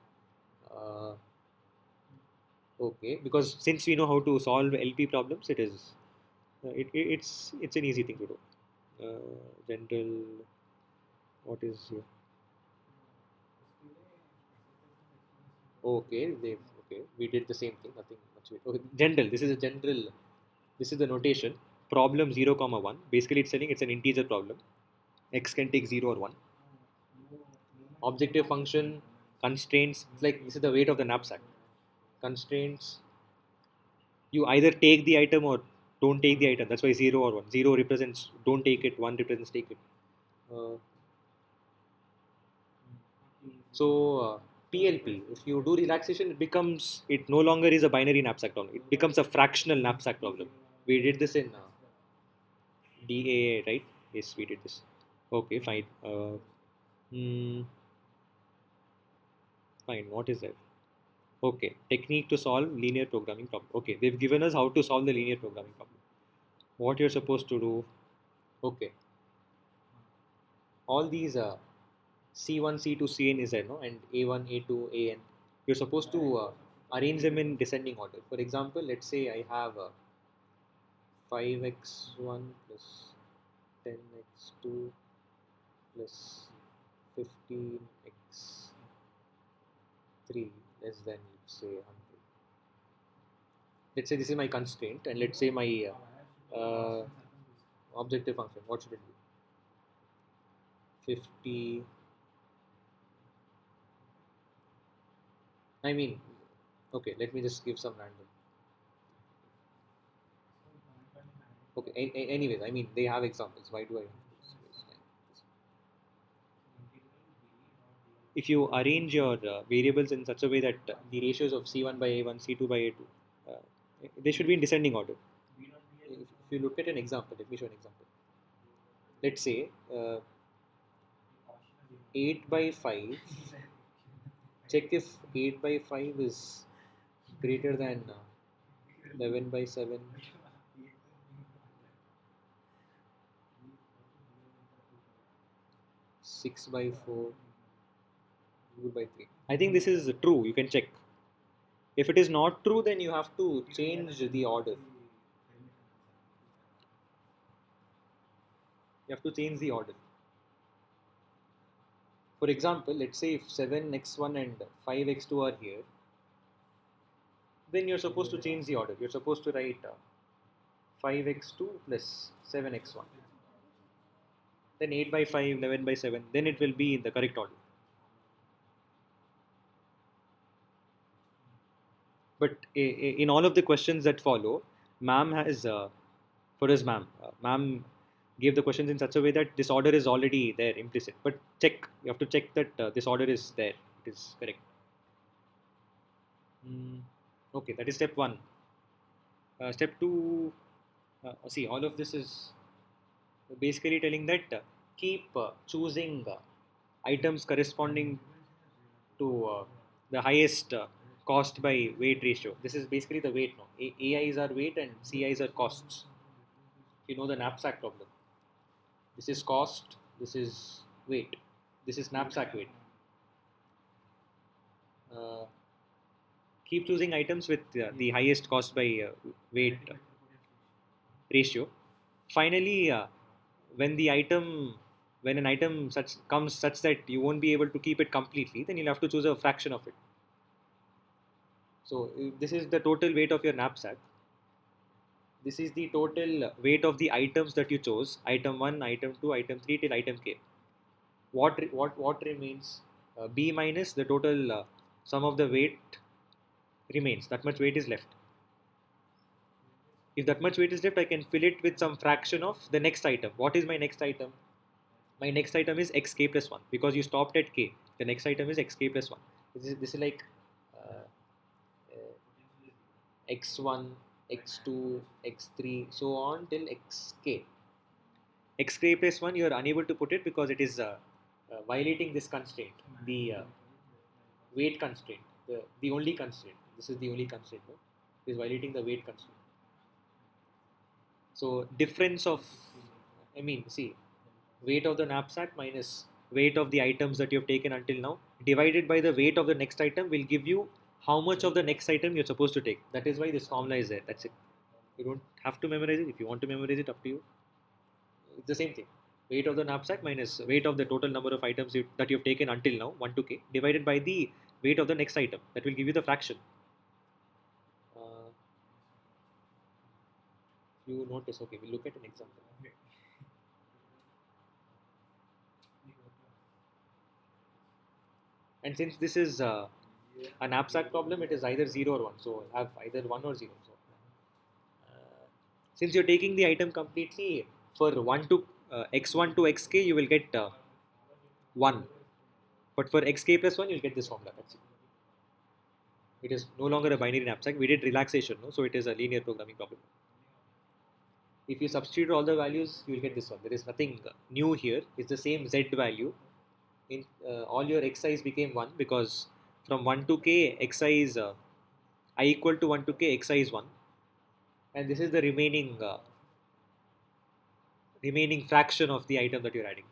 Uh, okay, because since we know how to solve LP problems, it is it's an easy thing to do. General, what is here? Okay, we did the same thing. Nothing much. Okay, general. This is a general. This is the notation. Problem 0 comma 1. Basically, it's saying it's an integer problem. X can take 0 or 1. Objective function constraints. It's like this is the weight of the knapsack. Constraints. You either take the item or don't take the item. That's why 0 or 1. 0 represents don't take it. 1 represents take it. Uh, PLP, if you do relaxation, it no longer is a binary knapsack problem. It becomes a fractional knapsack problem. We did this in DAA, right? Yes, we did this. Okay, fine. Hmm, fine. What is that? Okay, technique to solve linear programming problem. Okay, they've given us how to solve the linear programming problem. What you're supposed to do? Okay, all these C1, C2, Cn is there, no? And A1, A2, An. You're supposed to arrange them in descending order. For example, let's say I have 5x1 plus 10x2 plus 15x3 less than, let's say, 100. Let's say this is my constraint, and let's say my objective function. What should it be? 50. I mean, okay, let me just give some random. Okay, anyways, I mean, they have examples. Why do I? If you arrange your variables in such a way that the ratios of C1 by A1, C2 by A2, they should be in descending order. If you look at an example, let me show an example. Let's say 8 by 5, check if 8 by 5 is greater than 11 by 7. 6 by 4, 2 by 3. I think this is true. You can check. If it is not true, then you have to change the order. You have to change the order. For example, let's say if 7x1 and 5x2 are here, then you're supposed to change the order. You're supposed to write 5x2 plus 7x1. Then 8 by 5, 11 by 7. Then it will be in the correct order. But in all of the questions that follow, ma'am has, for us ma'am gave the questions in such a way that this order is already there implicit. But check, you have to check that this order is there. It is correct. Okay, that is step 1. Step 2, see, all of this is basically telling that keep choosing items corresponding to the highest cost by weight ratio. This is basically the weight. No? AIs are weight and CIs are costs. You know the knapsack problem. This is cost, this is weight, this is knapsack weight. Keep choosing items with the highest cost by weight ratio. Finally, when an item comes such that you won't be able to keep it completely, then you'll have to choose a fraction of it. So this is the total weight of your knapsack. This is the total weight of the items that you chose: item 1, item 2, item 3 till item k. What remains? B minus the total sum of the weight remains. That much weight is left. If that much weight is left, I can fill it with some fraction of the next item. What is my next item? My next item is xk plus 1, because you stopped at k. The next item is xk plus 1. This is like uh, x1, x2, x3, so on till xk. Xk plus 1, you are unable to put it because it is violating this constraint, the weight constraint, the only constraint. This is the only constraint. No? It is violating the weight constraint. So difference of, I mean, see, weight of the knapsack minus weight of the items that you have taken until now divided by the weight of the next item will give you how much of the next item you're supposed to take. That is why this formula is there. That's it. You don't have to memorize it. If you want to memorize it, up to you. It's the same thing. Weight of the knapsack minus weight of the total number of items that you have taken until now, 1 to k, divided by the weight of the next item. That will give you the fraction. You notice, okay, we'll look at an example. And since this is a knapsack problem, it is either 0 or 1. So have either 1 or 0. So, since you're taking the item completely, for 1 to x1 to xk, you will get 1. But for xk plus 1, you'll get this formula. That's it. It is no longer a binary knapsack. We did relaxation, no? So it is a linear programming problem. If you substitute all the values, you will get this one. There is nothing new here. It's the same z value. In all your xi's became 1 because from 1 to k, xi is I equal to 1 to k, xi is 1. And this is the remaining fraction of the item that you're adding.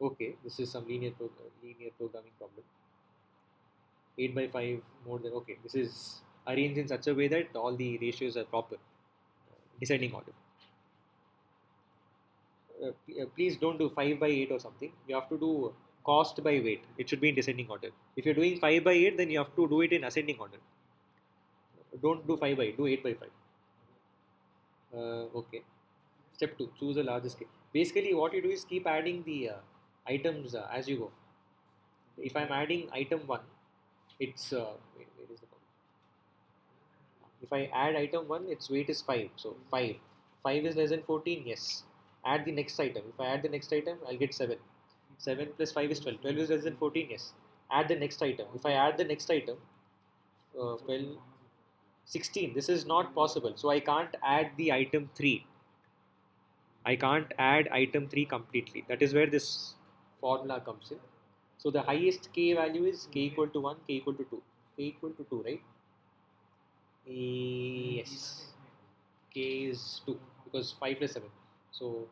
Okay, this is some linear programming problem. 8 by 5 more than, okay, this is arranged in such a way that all the ratios are proper, descending order. Please don't do 5 by 8 or something. You have to do cost by weight. It should be in descending order. If you're doing 5 by 8, then you have to do it in ascending order. Don't do 5 by 8, do 8 by 5. Okay. Step 2, choose a larger scale. Basically, what you do is keep adding the items as you go. If I'm adding item 1, it's where is the problem? If I add item 1, its weight is 5. So 5. 5 is less than 14, yes. Add the next item. If I add the next item, I'll get 7. 7 plus 5 is 12. 12 is less than 14, yes. Add the next item. If I add the next item, 12, 16. This is not possible. So I can't add the item 3. I can't add item 3 completely. That is where this formula comes in. So the highest k value is k equal to 1, k equal to 2. K equal to 2, right? Yes. K is 2 because 5 plus 7. So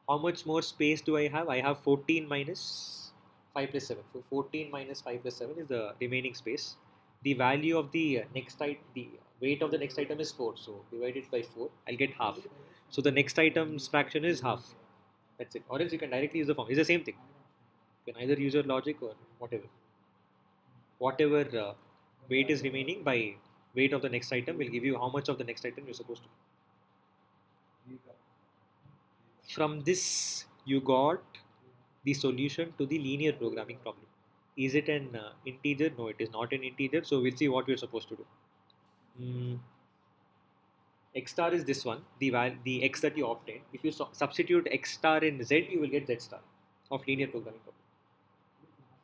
how much more space do I have? I have 14 minus 5 plus 7. So 14 minus 5 plus 7 is the remaining space. The value of the next item, the weight of the next item is 4. So divided by 4, I'll get half. So the next item's fraction is half. That's it. Or else you can directly use the form. It's the same thing. You can either use your logic or whatever. Whatever weight is remaining by weight of the next item will give you how much of the next item you're supposed to. From this, you got the solution to the linear programming problem. Is it an integer? No, it is not an integer. So we'll see what we're supposed to do. X star is this one, the x that you obtained. If you substitute x star in z, you will get z star of linear programming problem.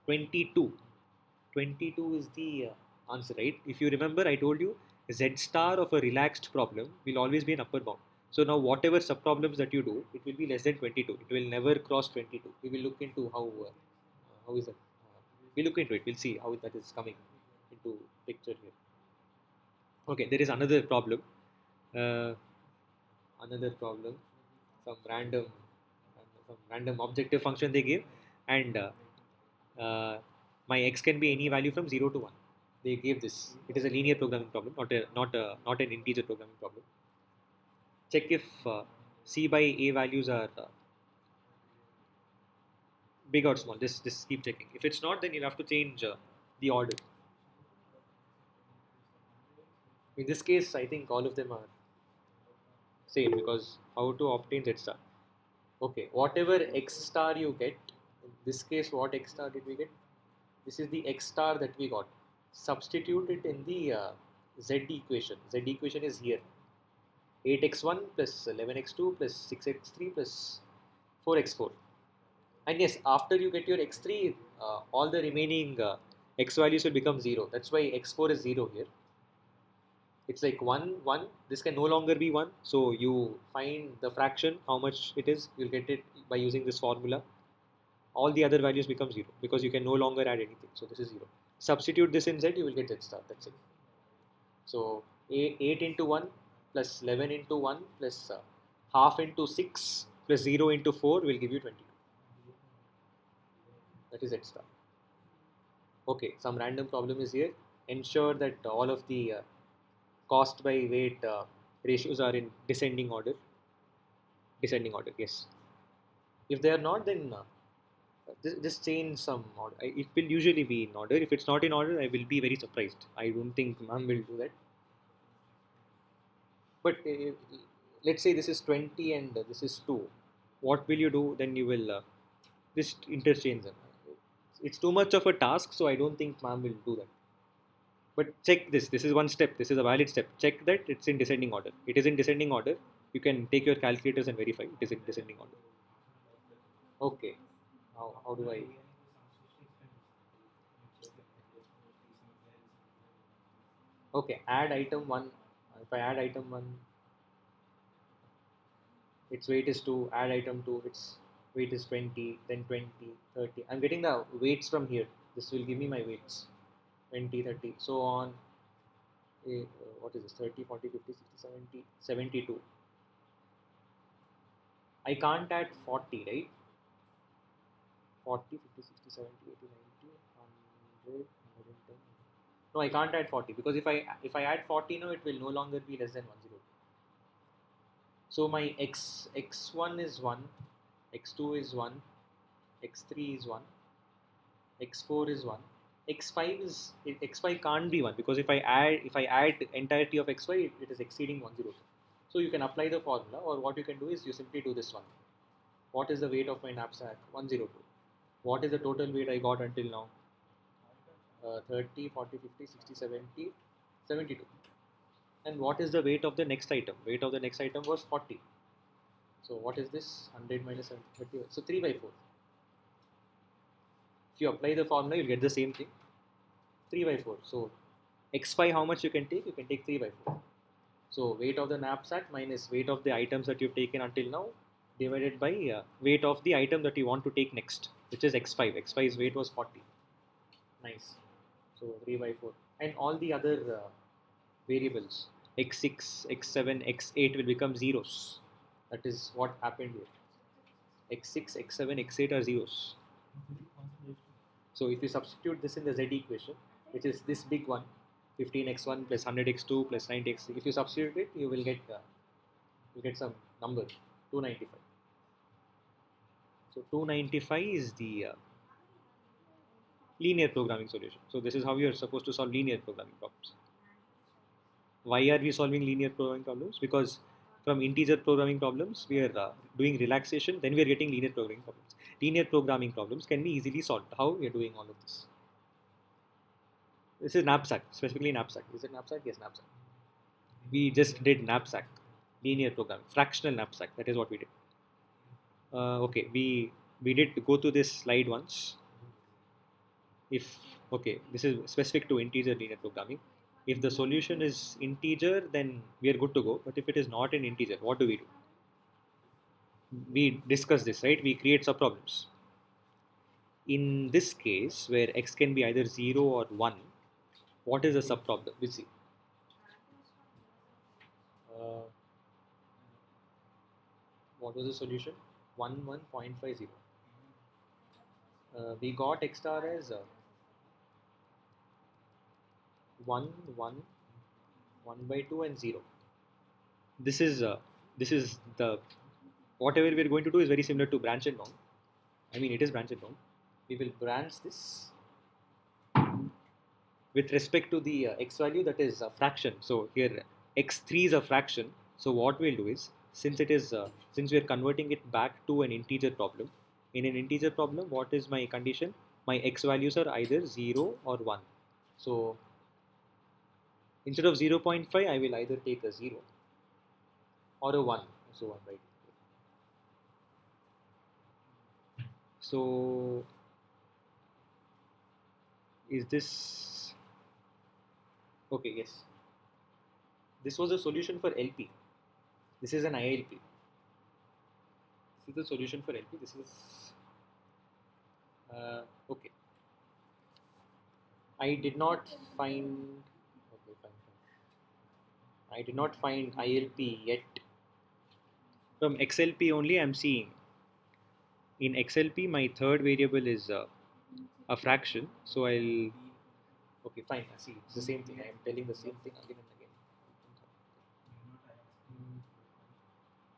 22. 22 is the answer, right? If you remember, I told you z star of a relaxed problem will always be an upper bound. So now whatever subproblems that you do, it will be less than 22. It will never cross 22. We will look into how is that. We'll look into it. We'll see how that is coming into picture here. Okay, there is another problem. Some random objective function they give, and my x can be any value from 0 to 1. They gave this. It is a linear programming problem, not an integer programming problem. Check if c by a values are big or small. Just keep checking. If it's not, then you'll have to change the order. In this case, I think all of them are same because how to obtain Z star. Okay, whatever X star you get, in this case, what X star did we get? This is the X star that we got. Substitute it in the Z equation. Z equation is here. 8x1 plus 11x2 plus 6x3 plus 4x4. And yes, after you get your x3, all the remaining x values will become 0. That's why x4 is 0 here. It's like 1, 1. This can no longer be 1. So you find the fraction, how much it is. You'll get it by using this formula. All the other values become 0 because you can no longer add anything. So this is 0. Substitute this in z, you will get z star. That's it. So 8 into 1 plus 11 into 1 plus half into 6 plus 0 into 4 will give you 22. That is z star. Okay, some random problem is here. Ensure that all of the cost by weight ratios are in descending order. Descending order, yes. If they are not, then just change some order. It will usually be in order. If it's not in order, I will be very surprised. I don't think ma'am will do that. But let's say this is 20 and this is 2. What will you do? Then you will just interchange them. It's too much of a task, so I don't think ma'am will do that. But check this. This is one step. This is a valid step. Check that it's in descending order. It is in descending order. You can take your calculators and verify it is in descending order. Okay. How do I? Okay. Add item 1. If I add item 1, its weight is 2. Add item 2. Its weight is 20. Then 20, 30. I'm getting the weights from here. This will give me my weights. 20, 30. So on. What is this? 30, 40, 50, 60, 70, 72. I can't add 40, right? 40, 50, 60, 70, 80, 90, 100, 110. No, I can't add 40 because if I add 40 now, it will no longer be less than 102. So my x1 is 1, x2 is 1, x3 is 1, x4 is 1, x5 can't be 1 because if I add entirety of xy, it is exceeding 102. So you can apply the formula, or what you can do is you simply do this one. What is the weight of my knapsack? 102. What is the total weight I got until now? 30, 40, 50, 60, 70, 72. And what is the weight of the next item? Weight of the next item was 40. So what is this? 100 minus 30. So 3 by 4. If you apply the formula, you'll get the same thing. 3 by 4. So x5, how much you can take? You can take 3 by 4. So weight of the knapsack minus weight of the items that you've taken until now divided by weight of the item that you want to take next, which is x5. x5's weight was 40. Nice. So 3 by 4. And all the other variables, x6, x7, x8 will become zeros. That is what happened here. x6, x7, x8 are zeros. So if you substitute this in the z equation, which is this big one, 15x1 plus 100x2 plus 90x, if you substitute it, you will get some number, 295. So 295 is the linear programming solution. So this is how you are supposed to solve linear programming problems. Why are we solving linear programming problems? Because from integer programming problems, we are doing relaxation, then we are getting linear programming problems. Linear programming problems can be easily solved. How we are doing all of this? This is knapsack, specifically knapsack. Is it knapsack? Yes, knapsack. We just did knapsack, linear programming, fractional knapsack. That is what we did. Okay, we did go to this slide once. If okay, this is specific to integer linear programming. If the solution is integer, then we are good to go. But if it is not an integer, what do? We discuss this, right? We create subproblems. In this case, where x can be either 0 or 1, what is the subproblem? We see. What was the solution? 11.50. We got x star as 1, 1, 1 by 2 and 0. This is the whatever we are going to do is very similar to branch and bound. I mean, it is branched down. We will branch this with respect to the x value, that is a fraction. So here x3 is a fraction. So what we'll do is, since we are converting it back to an integer problem, in an integer problem, what is my condition? My x values are either 0 or 1. So instead of 0.5, I will either take a 0 or a 1, so on, right? So is this okay? Yes, this was a solution for LP. This is an ILP. This is the solution for LP. This is okay. I did not find. Okay, fine, fine. I did not find ILP yet. From XLP only, I'm seeing. In XLP, my third variable is a fraction. So I'll. Okay, fine. I see. It's the same thing. I am telling the same thing again and again.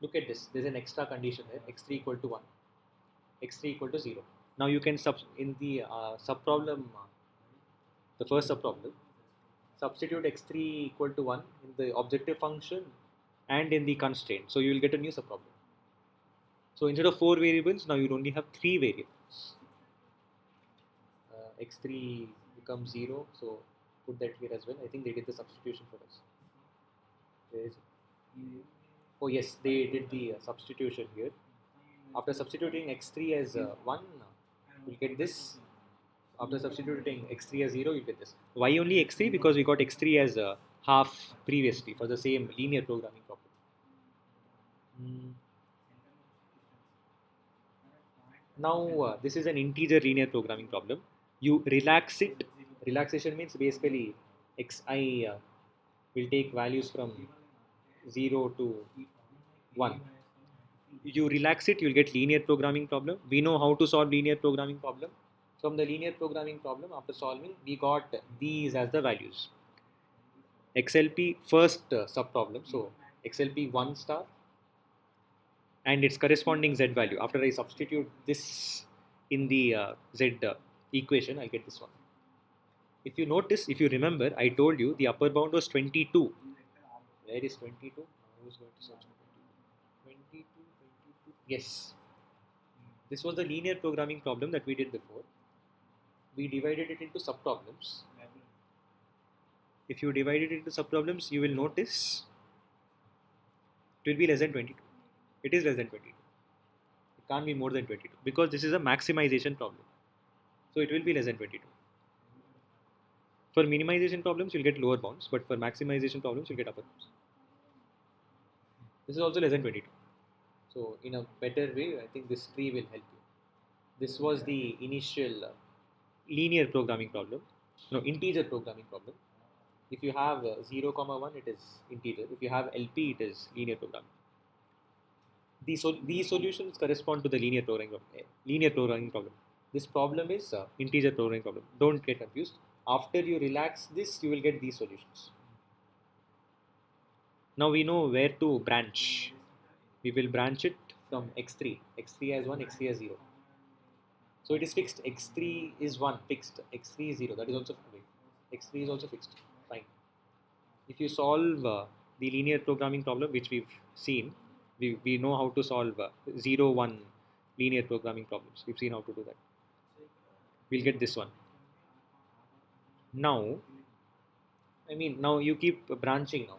Look at this. There's an extra condition there. X3 equal to 1. X3 equal to 0. Now you can in the subproblem, the first subproblem, substitute x3 equal to 1 in the objective function and in the constraint. So you will get a new subproblem. So instead of 4 variables, now you only have 3 variables. X3 becomes 0. So put that here as well. I think they did the substitution for us. Where is it? Oh yes, they did the substitution here. After substituting x3 as 1, you'll get this. After substituting x3 as 0, you get this. Why only x3? Because we got x3 as half previously for the same linear programming problem. Now, this is an integer linear programming problem. You relax it. Relaxation means basically xi will take values from 0 to 1. You relax it, you'll get linear programming problem. We know how to solve linear programming problem. From the linear programming problem, after solving, we got these as the values. XLP first subproblem, so XLP 1 star and its corresponding Z value. After I substitute this in the Z equation, I get this one. If you notice, if you remember, I told you the upper bound was 22. Where is 22? Who is going to search 22? 22. Yes. This was the linear programming problem that we did before. We divided it into subproblems. If you divide it into subproblems, you will notice it will be less than 22. It is less than 22. It can't be more than 22 because this is a maximization problem. So it will be less than 22. For minimization problems, you'll get lower bounds, but for maximization problems, you'll get upper bounds. This is also less than 22. So in a better way, I think this tree will help you. This was the initial linear programming problem. No, integer programming problem. If you have 0, 1, it is integer. If you have LP, it is linear programming. These solutions correspond to the linear programming problem. This problem is integer programming problem. Don't get confused. After you relax this, you will get these solutions. Now we know where to branch. We will branch it from x3. x3 as 1, x3 as 0. So it is fixed. x3 is 1, fixed. x3 is 0. That is also fixed. x3 is also fixed. Fine. If you solve the linear programming problem, which we've seen, we know how to solve 0, 1 linear programming problems. We've seen how to do that. We'll get this one. Now, now you keep branching now.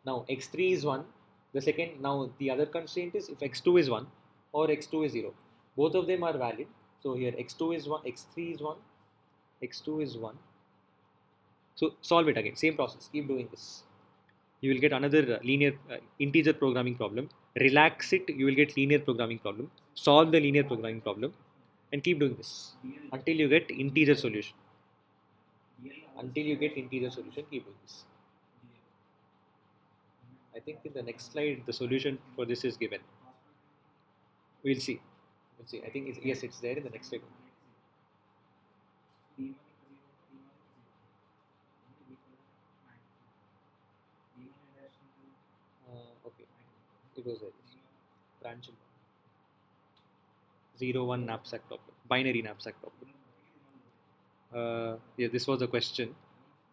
Now x3 is 1. The second, now the other constraint is if x2 is 1 or x2 is 0. Both of them are valid. So here x2 is 1, x3 is 1, x2 is 1. So solve it again, same process, keep doing this. You will get another linear integer programming problem. Relax it, you will get linear programming problem. Solve the linear programming problem and keep doing this until you get integer solution. Until you get integer solution, keep doing this. I think in the next slide, the solution for this is given. We'll see. We'll see. I think yes, it's there in the next slide. Okay, it was there. Branching. 0, 1 knapsack problem, binary knapsack problem. Yeah, this was a question.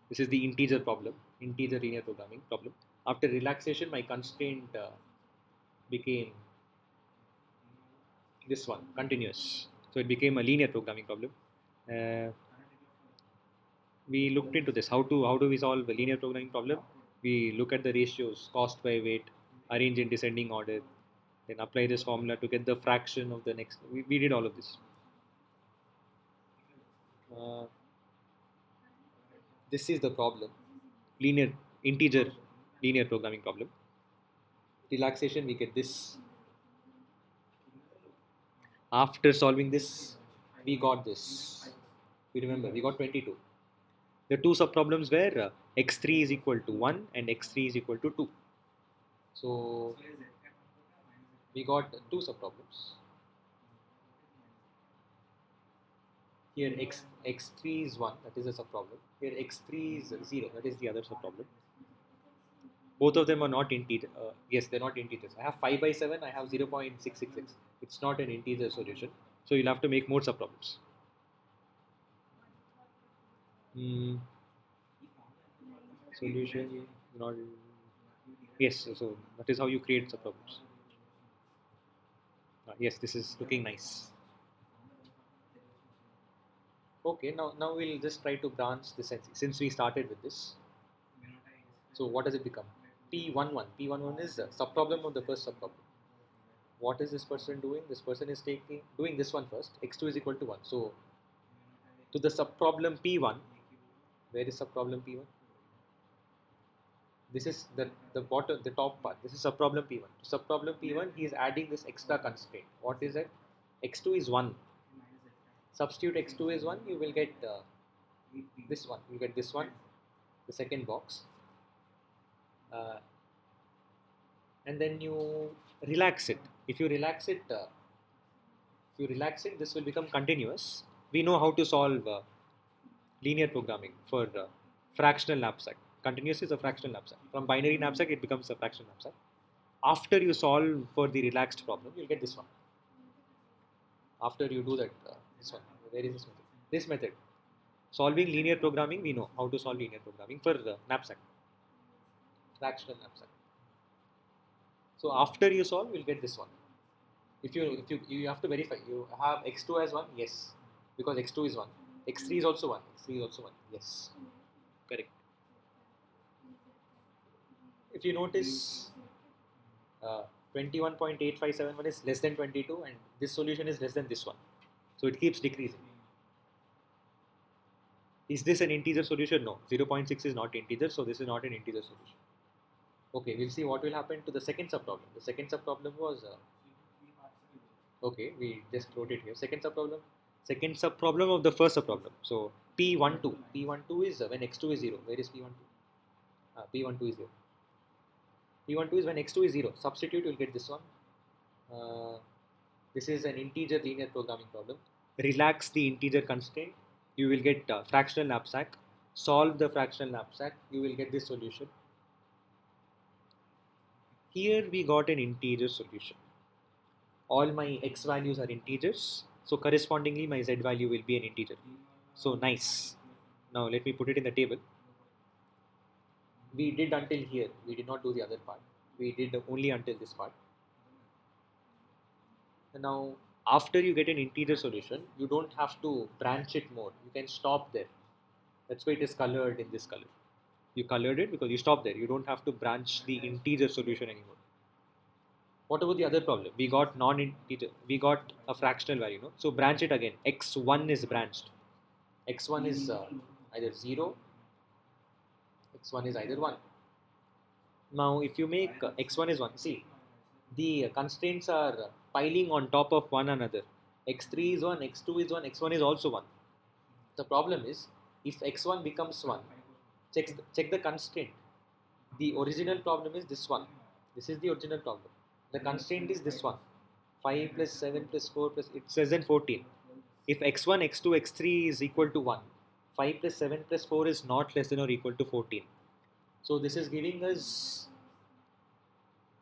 This is the integer problem, integer linear programming problem. After relaxation, my constraint became this one, continuous. So it became a linear programming problem. Uh, we looked into this. How do we solve a linear programming problem? We look at the ratios, cost by weight, arrange in descending order, then apply this formula to get the fraction of the next. We did all of this. Uh, this is the problem, linear integer linear programming problem. Relaxation, we get this. After solving this, we got this. We remember we got 22. The two subproblems were x3 is equal to 1 and x3 is equal to 2. So we got two subproblems. Here x3 is 1, that is a subproblem. Here x3 is 0, that is the other subproblem. Both of them are not integer. Yes, they're not integers. I have 5 by 7, I have 0.666. It's not an integer solution. So you'll have to make more subproblems. Solution not. Yes, so that is how you create subproblems. Yes, this is looking nice. Okay, now we'll just try to branch this since we started with this. So what does it become? P11. P11 is the subproblem of the first subproblem. What is this person doing? This person is doing this one first. X2 is equal to 1. So to the subproblem P1, where is subproblem P1? This is the bottom, the top part. This is subproblem P1. To subproblem P1, he is adding this extra constraint. What is it? X2 is 1. Substitute x2 is 1, you will get this one. You get this one, the second box. And then you relax it. If you relax it, this will become continuous. We know how to solve linear programming for fractional knapsack. Continuous is a fractional knapsack. From binary knapsack, it becomes a fractional knapsack. After you solve for the relaxed problem, you'll get this one. After you do that, this one. Where is this method? This method. Solving linear programming, we know how to solve linear programming for knapsack. Fractional knapsack. So after you solve, you'll get this one. If you have to verify, you have x2 as 1, yes, because x2 is 1. x3 is also 1. x3 is also 1, yes, correct. If you notice, 21.8571 is less than 22, and this solution is less than this one. So it keeps decreasing. Is this an integer solution? No. 0.6 is not integer, so this is not an integer solution. Okay, we'll see what will happen to the second subproblem. The second subproblem was, okay, we just wrote it here. Second subproblem of the first subproblem. So P12. P12 is when x2 is 0. Where is P12? P12 is 0. P12 is when x2 is 0. Substitute, you'll get this one. This is an integer linear programming problem. Relax the integer constraint. You will get fractional knapsack. Solve the fractional knapsack. You will get this solution. Here we got an integer solution. All my x values are integers. So correspondingly my z value will be an integer. So nice. Now let me put it in the table. We did until here. We did not do the other part. We did only until this part. And now after you get an integer solution, you don't have to branch it more. You can stop there. That's why it is colored in this color. You colored it because you stopped there. You don't have to branch the integer solution anymore. What about the other problem? We got non-integer. We got a fractional value. No? So branch it again. x1 is branched. x1 is either 0. x1 is either 1. Now if you make x1 is 1. See, the constraints are piling on top of one another. x3 is 1, x2 is 1, x1 is also 1. The problem is, if x1 becomes 1, check the constraint. The original problem is this one. This is the original problem. The constraint is this one. 5 plus 7 plus 4 plus, it says in 14. If x1, x2, x3 is equal to 1, 5 plus 7 plus 4 is not less than or equal to 14. So this is giving us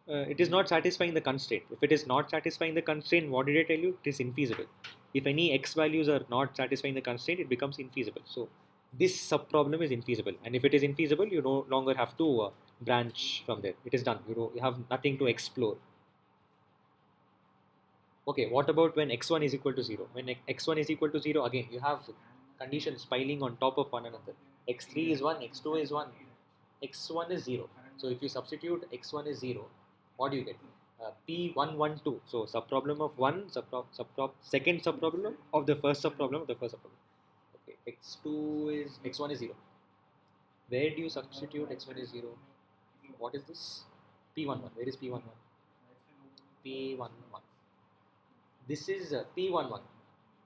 it is not satisfying the constraint. If it is not satisfying the constraint, what did I tell you? It is infeasible. If any x values are not satisfying the constraint, it becomes infeasible. So this subproblem is infeasible, and if it is infeasible, you no longer have to branch from there. It is done. You have nothing to explore. Okay, what about when x1 is equal to 0? When x1 is equal to 0, again, you have conditions piling on top of one another. x3 is 1, x2 is 1, x1 is 0. So if you substitute x1 is 0, what do you get? P112. So subproblem of 1, second subproblem of the first subproblem of the first subproblem. Okay, x1 is 0. Where do you substitute x1 is 0? What is this? P11. Where is P11? P11. This is P11.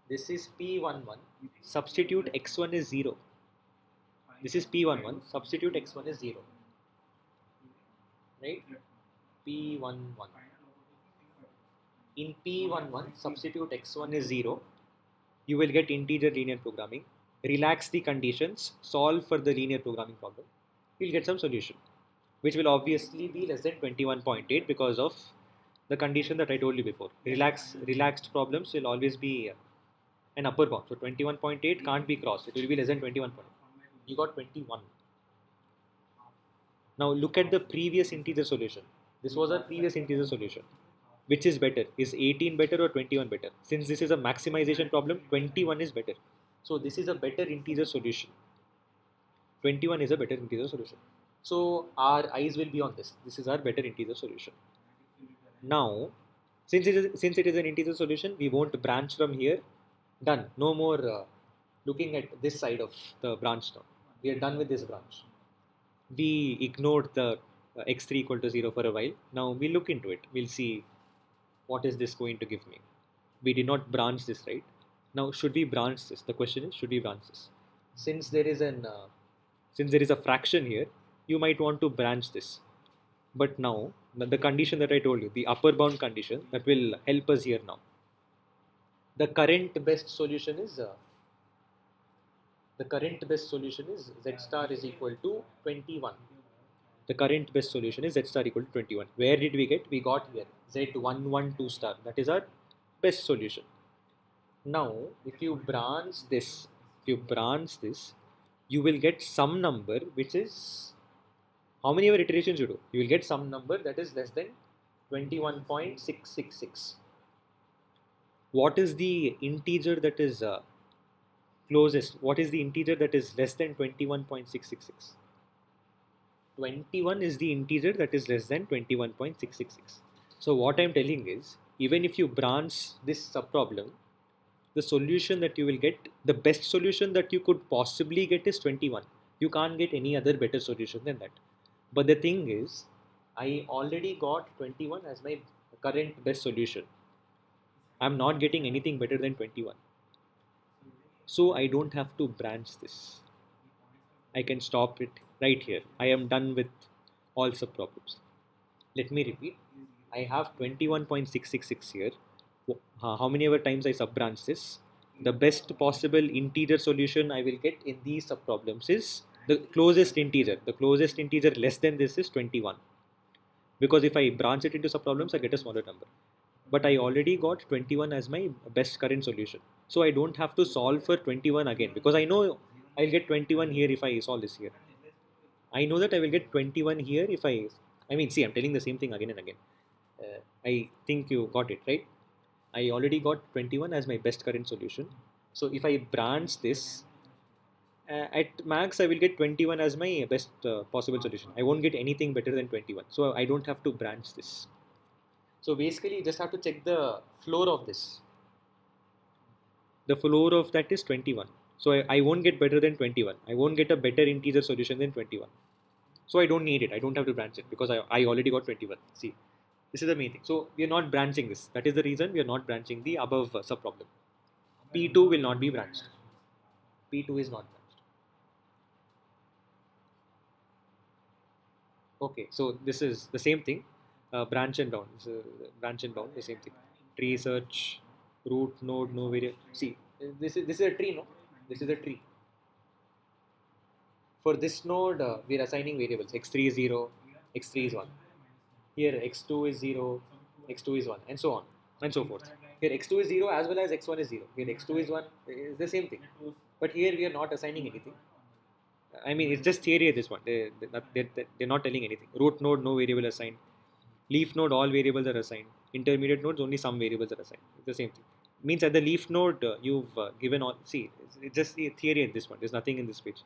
This is P11. Substitute x1 is 0. This is P11. Substitute x1 is 0. Right? P11. In P11, substitute x1 is 0. You will get integer linear programming. Relax the conditions. Solve for the linear programming problem. You'll get some solution, which will obviously be less than 21.8 because of the condition that I told you before. Relaxed problems will always be an upper bound. So 21.8 can't be crossed. It will be less than 21. You got 21. Now look at the previous integer solution. This was our previous integer solution. Which is better? Is 18 better or 21 better? Since this is a maximization problem, 21 is better. So this is a better integer solution. 21 is a better integer solution. So our eyes will be on this. This is our better integer solution. Now, since it is an integer solution, we won't branch from here. Done. No more looking at this side of the branch now. We are done with this branch. We ignored the x3 equal to 0 for a while. Now we'll look into it. We'll see what is this going to give me. We did not branch this, right? Now, should we branch this? The question is, should we branch this? Since there is a fraction here, you might want to branch this. But now, the condition that I told you, the upper bound condition, that will help us here now. The current best solution is z star is equal to 21. The current best solution is z star equal to 21. Where did we get? We got here z112 star. That is our best solution. Now, if you branch this, you will get some number which is, how many ever iterations you do, you will get some number that is less than 21.666. What is the integer that is closest? What is the integer that is less than 21.666? 21 is the integer that is less than 21.666. So what I am telling is, even if you branch this subproblem, the solution that you will get, the best solution that you could possibly get is 21. You can't get any other better solution than that. But the thing is, I already got 21 as my current best solution. I'm not getting anything better than 21. So I don't have to branch this. I can stop it right here. I am done with all subproblems. Let me repeat. I have 21.666 here. How many ever times I subbranch this, the best possible integer solution I will get in these subproblems is the closest integer. The closest integer less than this is 21. Because if I branch it into subproblems, I get a smaller number. But I already got 21 as my best current solution. So I don't have to solve for 21 again, because I know I'll get 21 here if I solve this here. I know that I will get 21 here if I mean, see, I'm telling the same thing again and again. I think you got it, right? I already got 21 as my best current solution. So if I branch this, at max I will get 21 as my best possible solution. I won't get anything better than 21. So I don't have to branch this. So basically you just have to check the floor of this. The floor of that is 21. So I won't get better than 21. I won't get a better integer solution than 21. So I don't need it. I don't have to branch it because I already got 21. See, this is the main thing. So we are not branching this. That is the reason we are not branching the above subproblem. P2 will not be branched. P2 is not branched. Okay, so this is the same thing. Branch and bound. Branch and bound, the same thing. Tree search, root, node, no variable. See, this is a tree, no? This is a tree. For this node, we are assigning variables. x3 is 0, x3 is 1. Here x2 is 0, x2 is 1, and so on, and so forth. Here x2 is 0 as well as x1 is 0. Here x2 is 1 is the same thing. But here we are not assigning anything. I mean, it's just theory at this one. They're not telling anything. Root node, no variable assigned. Leaf node, all variables are assigned. Intermediate nodes, only some variables are assigned. It's the same thing. Means at the leaf node, you've given all. See, it's just the theory at this one. There's nothing in this page.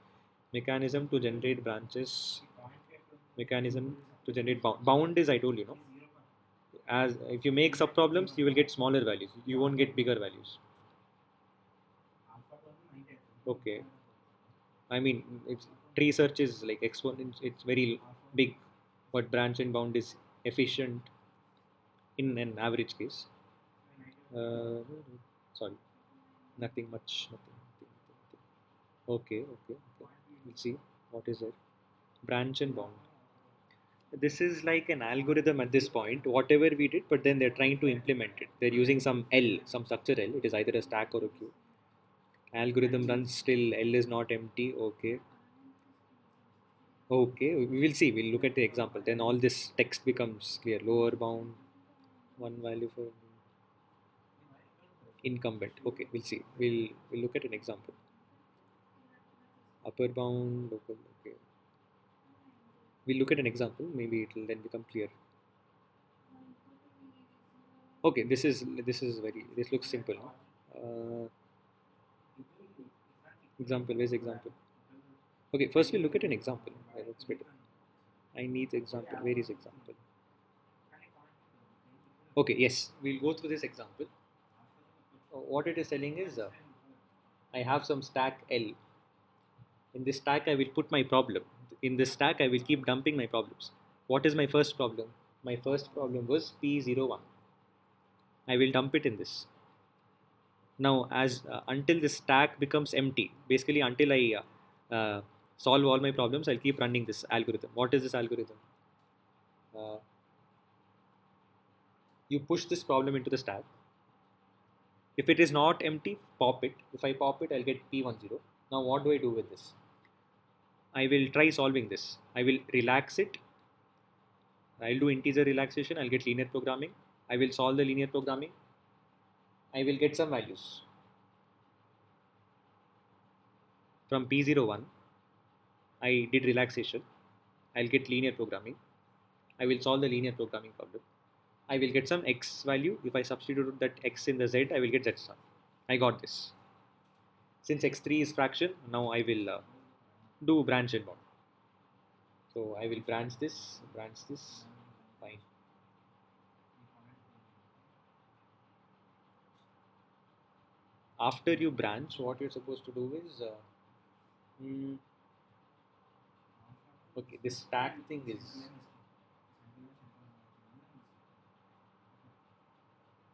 Mechanism to generate branches. Mechanism to generate bound. Bound is, I told you, no. As if you make sub problems, you will get smaller values. You won't get bigger values. Okay. I mean, it's tree search is like exponent. It's very big, but branch and bound is efficient in an average case. Uh, Sorry, nothing much. Nothing. Okay. Let's see what is it. Branch and bound. This is like an algorithm at this point. Whatever we did, but then they're trying to implement it. They're using some L, some structure L. It is either a stack or a queue. Algorithm runs still. L is not empty. Okay. Okay, we will see. We'll look at the example. Then all this text becomes clear. Lower bound, one value for incumbent. Okay, we'll see. We'll look at an example. Upper bound, local. Okay, we'll look at an example. Maybe it will then become clear. Okay, this is very. This looks simple. No? Example. Where's example? Okay, first we'll look at an example. That looks better. I need the example. Where is example? Okay, yes, we'll go through this example. What it is telling is I have some stack L. In this stack, I will put my problem. In this stack, I will keep dumping my problems. What is my first problem? My first problem was P01. I will dump it in this. Now, as until this stack becomes empty, basically until I solve all my problems, I'll keep running this algorithm. What is this algorithm? You push this problem into the stack. If it is not empty, pop it. If I pop it, I'll get P10. Now, what do I do with this? I will try solving this. I will relax it. I'll do integer relaxation. I'll get linear programming. I will solve the linear programming. I will get some values. From P01, I did relaxation. I'll get linear programming. I will solve the linear programming problem. I will get some x value. If I substitute that x in the z, I will get z star. I got this. Since x3 is fraction, now I will do branch and bound. So I will branch this, fine. After you branch, what you're supposed to do is, okay, this stack thing is,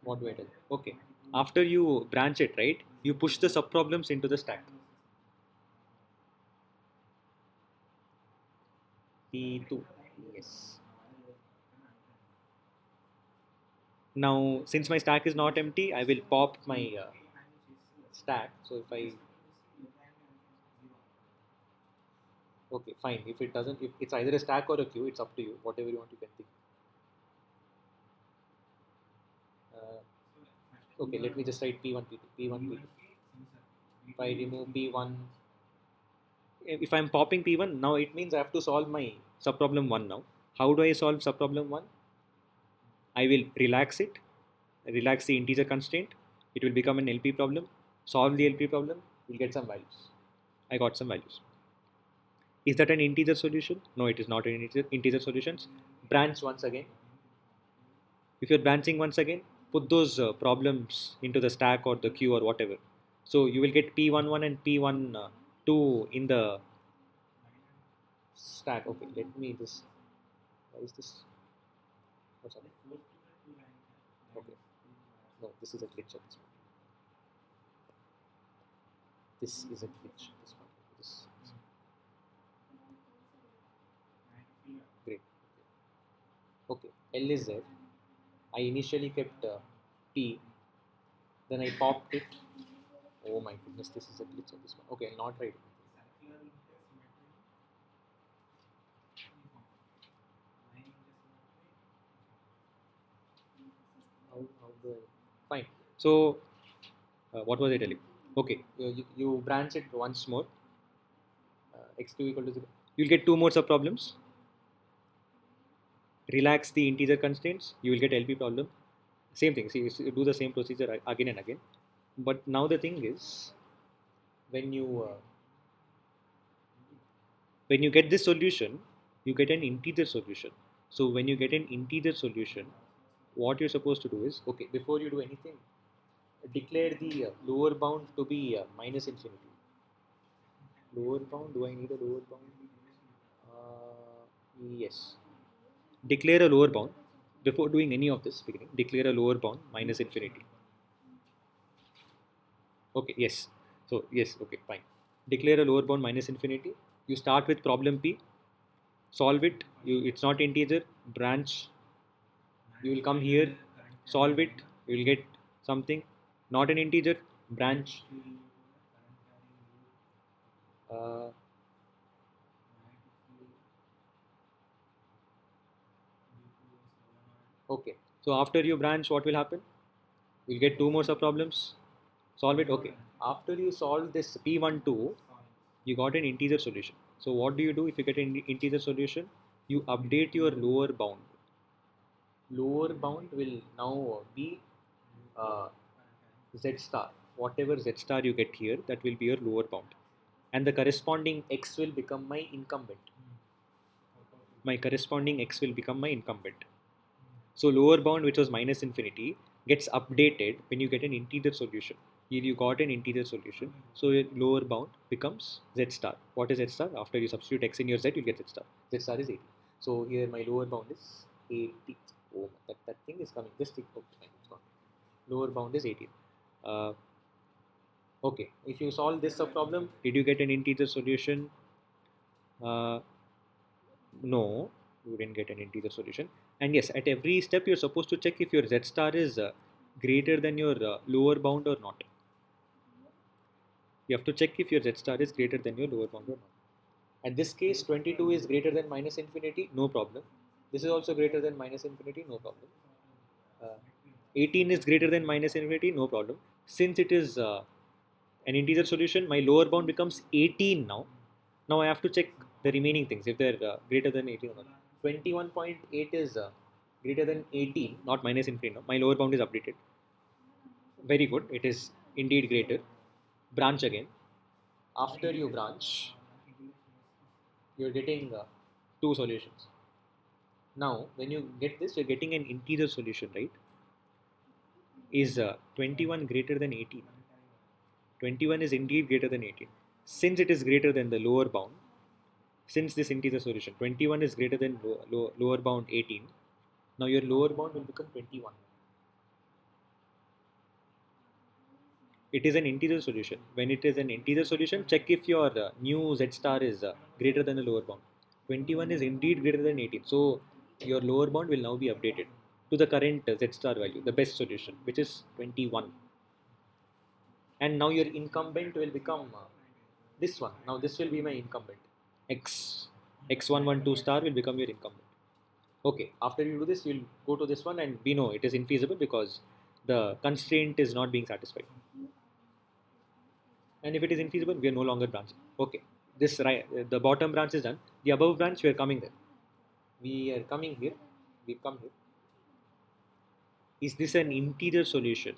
what do I tell? Okay, after you branch it, right, you push the subproblems into the stack. P2, yes. Now, since my stack is not empty, I will pop my stack. So if I, okay, fine. If it doesn't, if it's either a stack or a queue, it's up to you. Whatever you want, you can think. Okay, let me just write P1, P2, P1, P2. If I remove P1, if I'm popping P1, now it means I have to solve my subproblem 1 now. How do I solve subproblem 1? I will relax it, relax the integer constraint. It will become an LP problem. Solve the LP problem, we'll get some values. I got some values. Is that an integer solution? No, it is not an integer solutions. Branch once again. If you're branching once again, put those problems into the stack or the queue or whatever. So you will get P11 and P12 in the stack. Okay, let me just. Why is this? What's happening? Okay. No, this is a glitch at this point. This is a glitch at this point. Great. Okay, L is there. I initially kept P, then I popped it. Oh my goodness, this is a glitch at this point. Okay, I'll not write. Fine. So, what was I telling? Okay, you branch it once more. X2 equal to 0. You'll get two more subproblems. Relax the integer constraints. You will get LP problem. Same thing. See, you do the same procedure again and again. But now the thing is, when you get this solution, you get an integer solution. So when you get an integer solution, what you're supposed to do is, okay, before you do anything, declare the lower bound to be minus infinity. Lower bound, do I need a lower bound? Yes. Declare a lower bound. Before doing any of this beginning, declare a lower bound minus infinity. Okay, yes. So, yes, okay, fine. Declare a lower bound minus infinity. You start with problem P, solve it. It's not integer, branch. You will come here, solve it. You will get something, not an integer, branch. Uh, okay. So after you branch, what will happen? You'll get two more subproblems. Solve it. Okay. After you solve this P12, you got an integer solution. So what do you do if you get an integer solution? You update your lower bound. Lower bound will now be uh, z star. Whatever z star you get here, that will be your lower bound. And the corresponding x will become my incumbent. My corresponding x will become my incumbent. So lower bound, which was minus infinity, gets updated when you get an integer solution. Here you got an integer solution, so your lower bound becomes z star. What is z star? After you substitute x in your z, you get z star. Z star is 80. So here my lower bound is 80. Oh, that thing is coming. Just think. Oh, it's gone. Lower bound is 80. Uh, okay. If you solve this subproblem, did you get an integer solution? No, you didn't get an integer solution. And yes, at every step you're supposed to check if your z star is greater than your lower bound or not. You have to check if your z star is greater than your lower bound or not. At this case, 22 is greater than minus infinity, no problem. This is also greater than minus infinity, no problem. 18 is greater than minus infinity, no problem. Since it is an integer solution, my lower bound becomes 18 now. Now I have to check the remaining things if they're greater than 18 or not. 21.8 is greater than 18, not minus infinity. No. My lower bound is updated. Very good. It is indeed greater. Branch again. After you branch, you're getting two solutions. Now, when you get this, you're getting an integer solution, right? Is 21 greater than 18? 21 is indeed greater than 18. Since it is greater than the lower bound, since this integer solution 21 is greater than lower bound 18, now your lower bound will become 21. It is an integer solution. When it is an integer solution, check if your new z star is greater than the lower bound. 21 is indeed greater than 18, so your lower bound will now be updated to the current z star value, the best solution, which is 21. And now your incumbent will become this one. Now this will be my incumbent. X112 star will become your incumbent. Okay, after you do this, you'll go to this one, and we know it is infeasible because the constraint is not being satisfied. And if it is infeasible, we are no longer branching. Okay, this right, the bottom branch is done. The above branch, we are coming there. We are coming here. We come here. Is this an integer solution?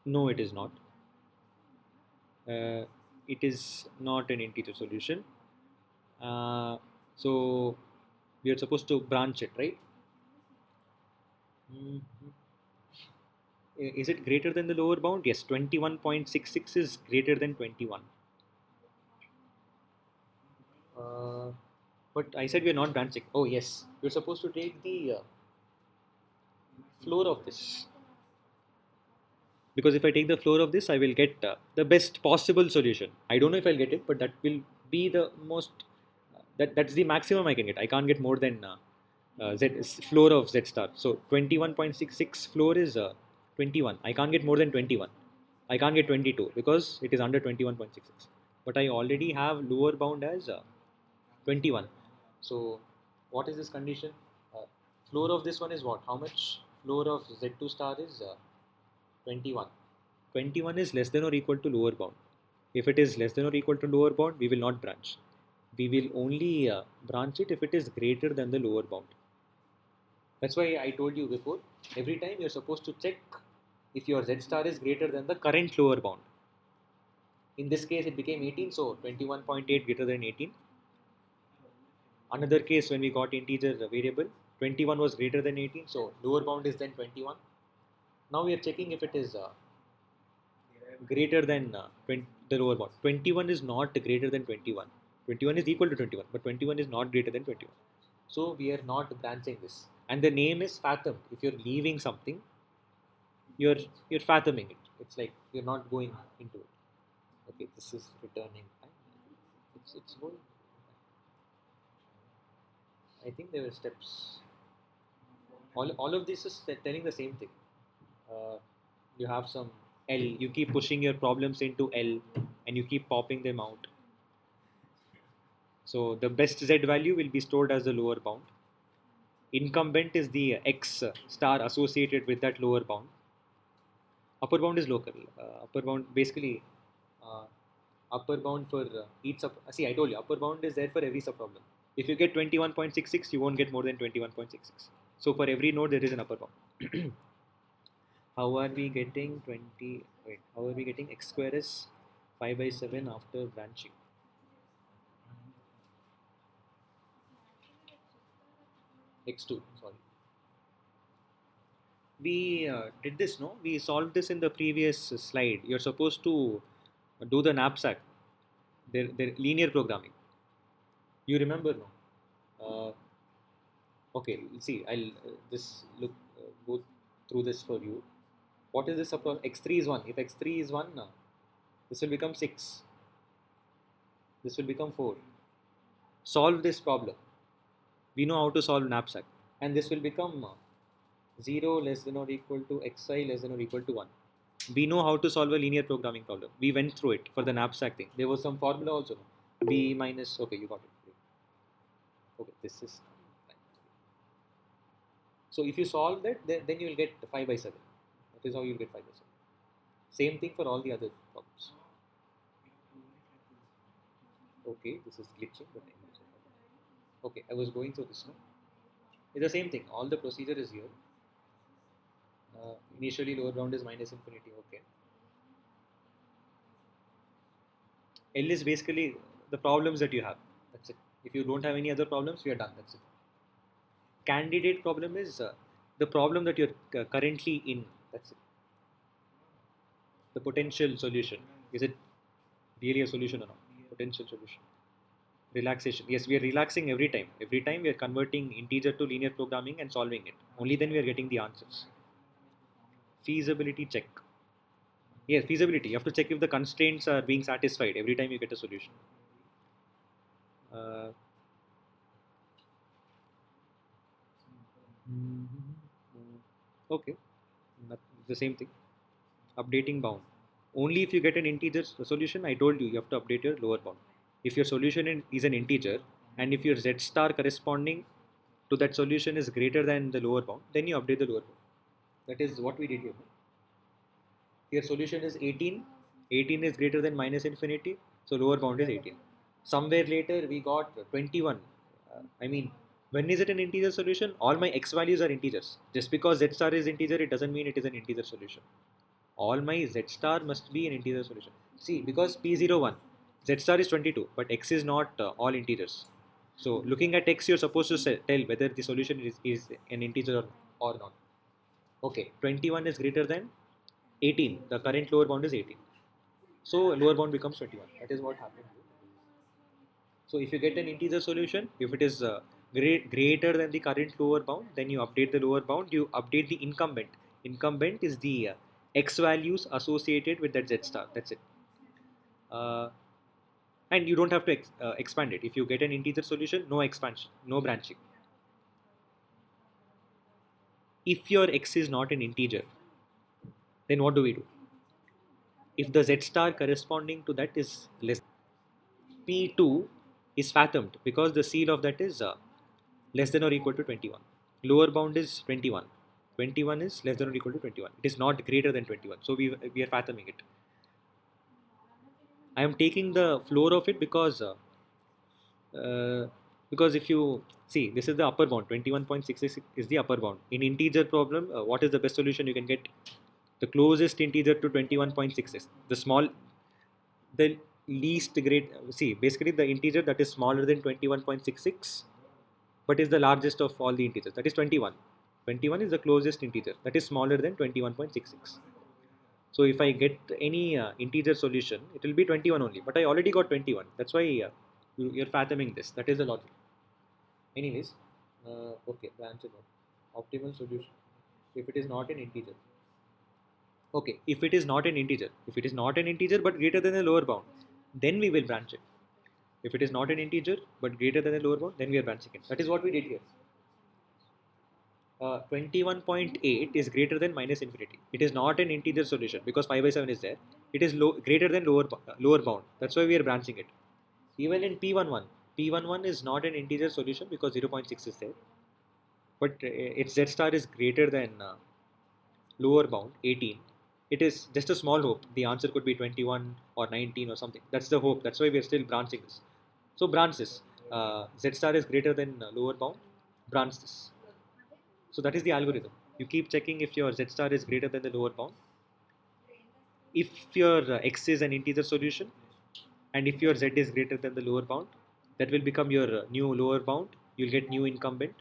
No, it is not. It is not an integer solution. So we are supposed to branch it, right? Is it greater than the lower bound? Yes, 21.66 is greater than 21. But I said we are not branching. Oh yes, you're supposed to take the floor of this. Because if I take the floor of this, I will get the best possible solution. I don't know if I'll get it, but that will be the most, that's the maximum I can get. I can't get more than floor of z star. So 21.66 floor is 21. I can't get more than 21. I can't get 22 because it is under 21.66. But I already have lower bound as 21. So what is this condition? Floor of this one is what? How much floor of Z2 star is 21. 21 is less than or equal to lower bound. If it is less than or equal to lower bound, we will not branch. We will only branch it if it is greater than the lower bound. That's why I told you before, every time you're supposed to check if your Z star is greater than the current lower bound. In this case, it became 18, so 21.8 greater than 18. Another case when we got integer variable, 21 was greater than 18, so lower bound is then 21. Now we are checking if it is greater than 20, the lower bound. 21 is not greater than 21. 21 is equal to 21, but 21 is not greater than 21. So we are not branching this. And the name is fathom. If you're leaving something, you're fathoming it. It's like you're not going into it. Okay, this is returning. It's going. I think there were steps. All of this is telling the same thing. You have some L. You keep pushing your problems into L, and you keep popping them out. So the best Z value will be stored as the lower bound. Incumbent is the X star associated with that lower bound. Upper bound is local. Upper bound basically upper bound for each sub. See, I told you upper bound is there for every subproblem. If you get 21.66, you won't get more than 21.66. So for every node there is an upper bound. How are we getting 20? Wait, how are we getting x square is 5 by 7 after branching? X2, sorry. We did this, no? We solved this in the previous slide. You're supposed to do the knapsack. They're linear programming. You remember, no? Okay, see, I'll just go through this for you. What is this? X3 is 1. If X3 is 1, this will become 6. This will become 4. Solve this problem. We know how to solve knapsack. And this will become 0 less than or equal to xi less than or equal to 1. We know how to solve a linear programming problem. We went through it for the knapsack thing. There was some formula also. B minus, okay, you got it. Okay, this is. So if you solve that, then you will get 5 by 7. That is how you will get 5 by 7. Same thing for all the other problems. Okay, this is glitching, but okay, I was going through this now. It's the same thing. All the procedure is here. Initially, lower bound is minus infinity. Okay. L is basically the problems that you have. That's it. If you don't have any other problems, we are done. That's it. Candidate problem is the problem that you're currently in. That's it. The potential solution. Is it really a solution or not? Potential solution. Relaxation. Yes, we are relaxing every time. Every time we are converting integer to linear programming and solving it. Only then we are getting the answers. Feasibility check. Yes, feasibility. You have to check if the constraints are being satisfied every time you get a solution. Okay, the same thing. Updating bound. Only if you get an integer solution, I told you, you have to update your lower bound. If your solution is an integer, and if your z star corresponding to that solution is greater than the lower bound, then you update the lower bound. That is what we did here. Your solution is 18. 18 is greater than minus infinity, so lower bound is 18. Somewhere later we got 21. When is it an integer solution? All my x values are integers. Just because z star is integer, it doesn't mean it is an integer solution. All my z star must be an integer solution. See, because P01, z star is 22, but x is not all integers. So looking at x, you're supposed to tell whether the solution is an integer or not. Okay, 21 is greater than 18. The current lower bound is 18. So lower bound becomes 21. That is what happened. So if you get an integer solution, if it is greater than the current lower bound, then you update the lower bound, you update the incumbent. Incumbent is the x values associated with that z star. That's it. And you don't have to expand it. If you get an integer solution, no expansion, no branching. If your x is not an integer, then what do we do? If the z star corresponding to that is less, P2 is fathomed because the seal of that is less than or equal to 21. lower bound is 21. 21 is less than or equal to 21. It is not greater than 21. So we are fathoming it. I am taking the floor of it because if you see, this is the upper bound. 21.66 is the upper bound. In integer problem, what is the best solution? You can get the closest integer to 21.66. The least great. See, basically the integer that is smaller than 21.66, but is the largest of all the integers. That is 21. 21 is the closest integer that is smaller than 21.66. So if I get any integer solution, it will be 21 only. But I already got 21. That's why you're fathoming this. That is the logic. Anyways, okay, the answer no. Optimal solution. If it is not an integer. Okay, if it is not an integer. If it is not an integer but greater than the lower bound, then we will branch it. If it is not an integer but greater than the lower bound, then we are branching it. That is what we did here. 21.8 is greater than minus infinity. It is not an integer solution because 5 by 7 is there. It is greater than lower bound. That's why we are branching it. Even in P11 is not an integer solution because 0.6 is there. But its z star is greater than lower bound 18. It is just a small hope. The answer could be 21 or 19 or something. That's the hope. That's why we are still branching this. So branch this. Z star is greater than lower bound. Branch this. So that is the algorithm. You keep checking if your z star is greater than the lower bound. If your x is an integer solution, and if your z is greater than the lower bound, that will become your new lower bound. You'll get new incumbent.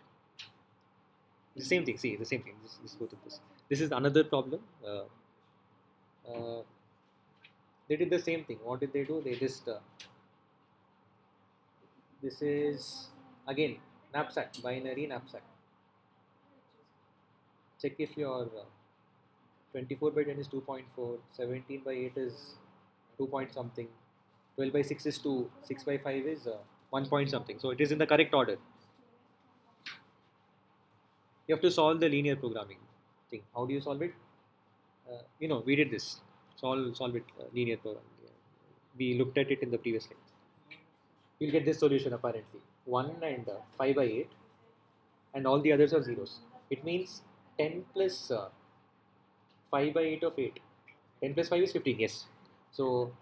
The same thing. See, the same thing. Let's go to this. This is another problem. They did the same thing. What did they do? They just this is again knapsack, binary knapsack. Check if your 24 by 10 is 2.4, 17 by 8 is 2 point something, 12 by 6 is 2, 6 by 5 is 1 point something. So it is in the correct order. You have to solve the linear programming thing. How do you solve it? We did this. Solve it linear programming. We looked at it in the previous slide. You'll get this solution apparently. 1 and 5 by 8 and all the others are zeros. It means 10 plus 5 by 8 of 8. 10 plus 5 is 15, yes. So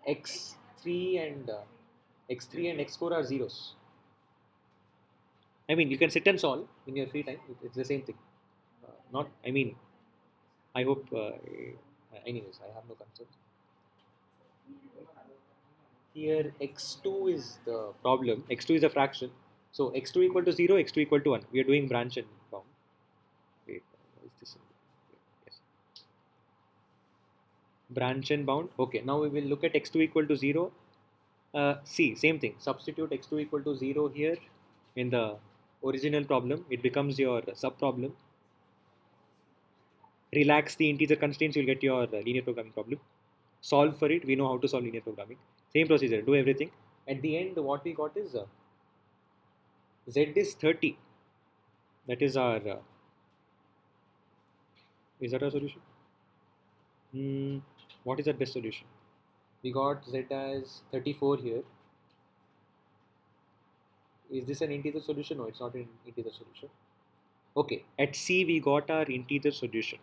x3 and x4 are zeros. I mean, you can sit and solve in your free time. It's the same thing. I hope, anyways, I have no concerns. Here x2 is the problem. X2 is a fraction. So x2 equal to 0, x2 equal to 1. We are doing branch and bound. Wait, is this? Yes. Branch and bound. Okay, now we will look at x2 equal to 0. See, same thing. Substitute x2 equal to 0 here in the original problem. It becomes your sub-problem. Relax the integer constraints, you'll get your linear programming problem. Solve for it. We know how to solve linear programming. Same procedure. Do everything. At the end, what we got is z is 30. That is our. Is that our solution? What is our best solution? We got z as 34 here. Is this an integer solution? No, it's not an integer solution. Okay, at C we got our integer solution.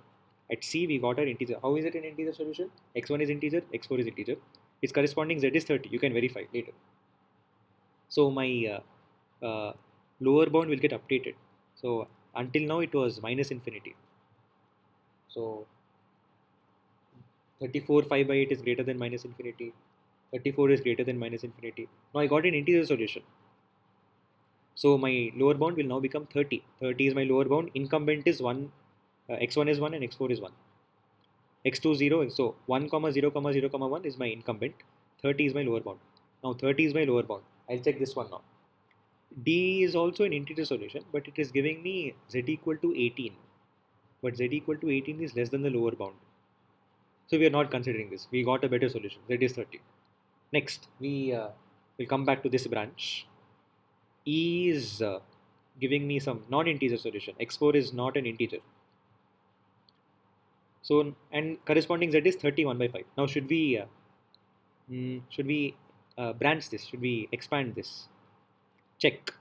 At C we got our integer. How is it an integer solution? x1 is integer, x4 is integer. Its corresponding z is 30. You can verify later. So my lower bound will get updated. So until now it was minus infinity. So 34 5 by 8 is greater than minus infinity. 34 is greater than minus infinity. Now I got an integer solution. So my lower bound will now become 30. 30 is my lower bound. Incumbent is 1. X1 is 1 and x4 is 1. X2 0. So 1, 0, 0, 1 is my incumbent. 30 is my lower bound. Now 30 is my lower bound. I'll check this one now. D is also an integer solution, but it is giving me z equal to 18. But z equal to 18 is less than the lower bound. So we are not considering this. We got a better solution. Z is 30. Next, we will come back to this branch. E is giving me some non-integer solution. X4 is not an integer. So, and corresponding z is 31 by 5. Now should we branch this? Should we expand this? Check.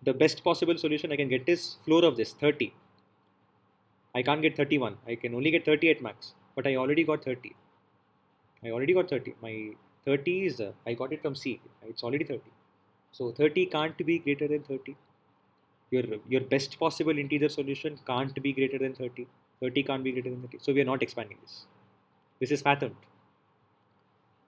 The best possible solution I can get is floor of this 30. I can't get 31. I can only get 30 at max. But I already got 30. I already got 30. My 30 is, I got it from C. It's already 30. So 30 can't be greater than 30. Your best possible integer solution can't be greater than 30. 30 can't be greater than 30. So we are not expanding this. This is fathomed.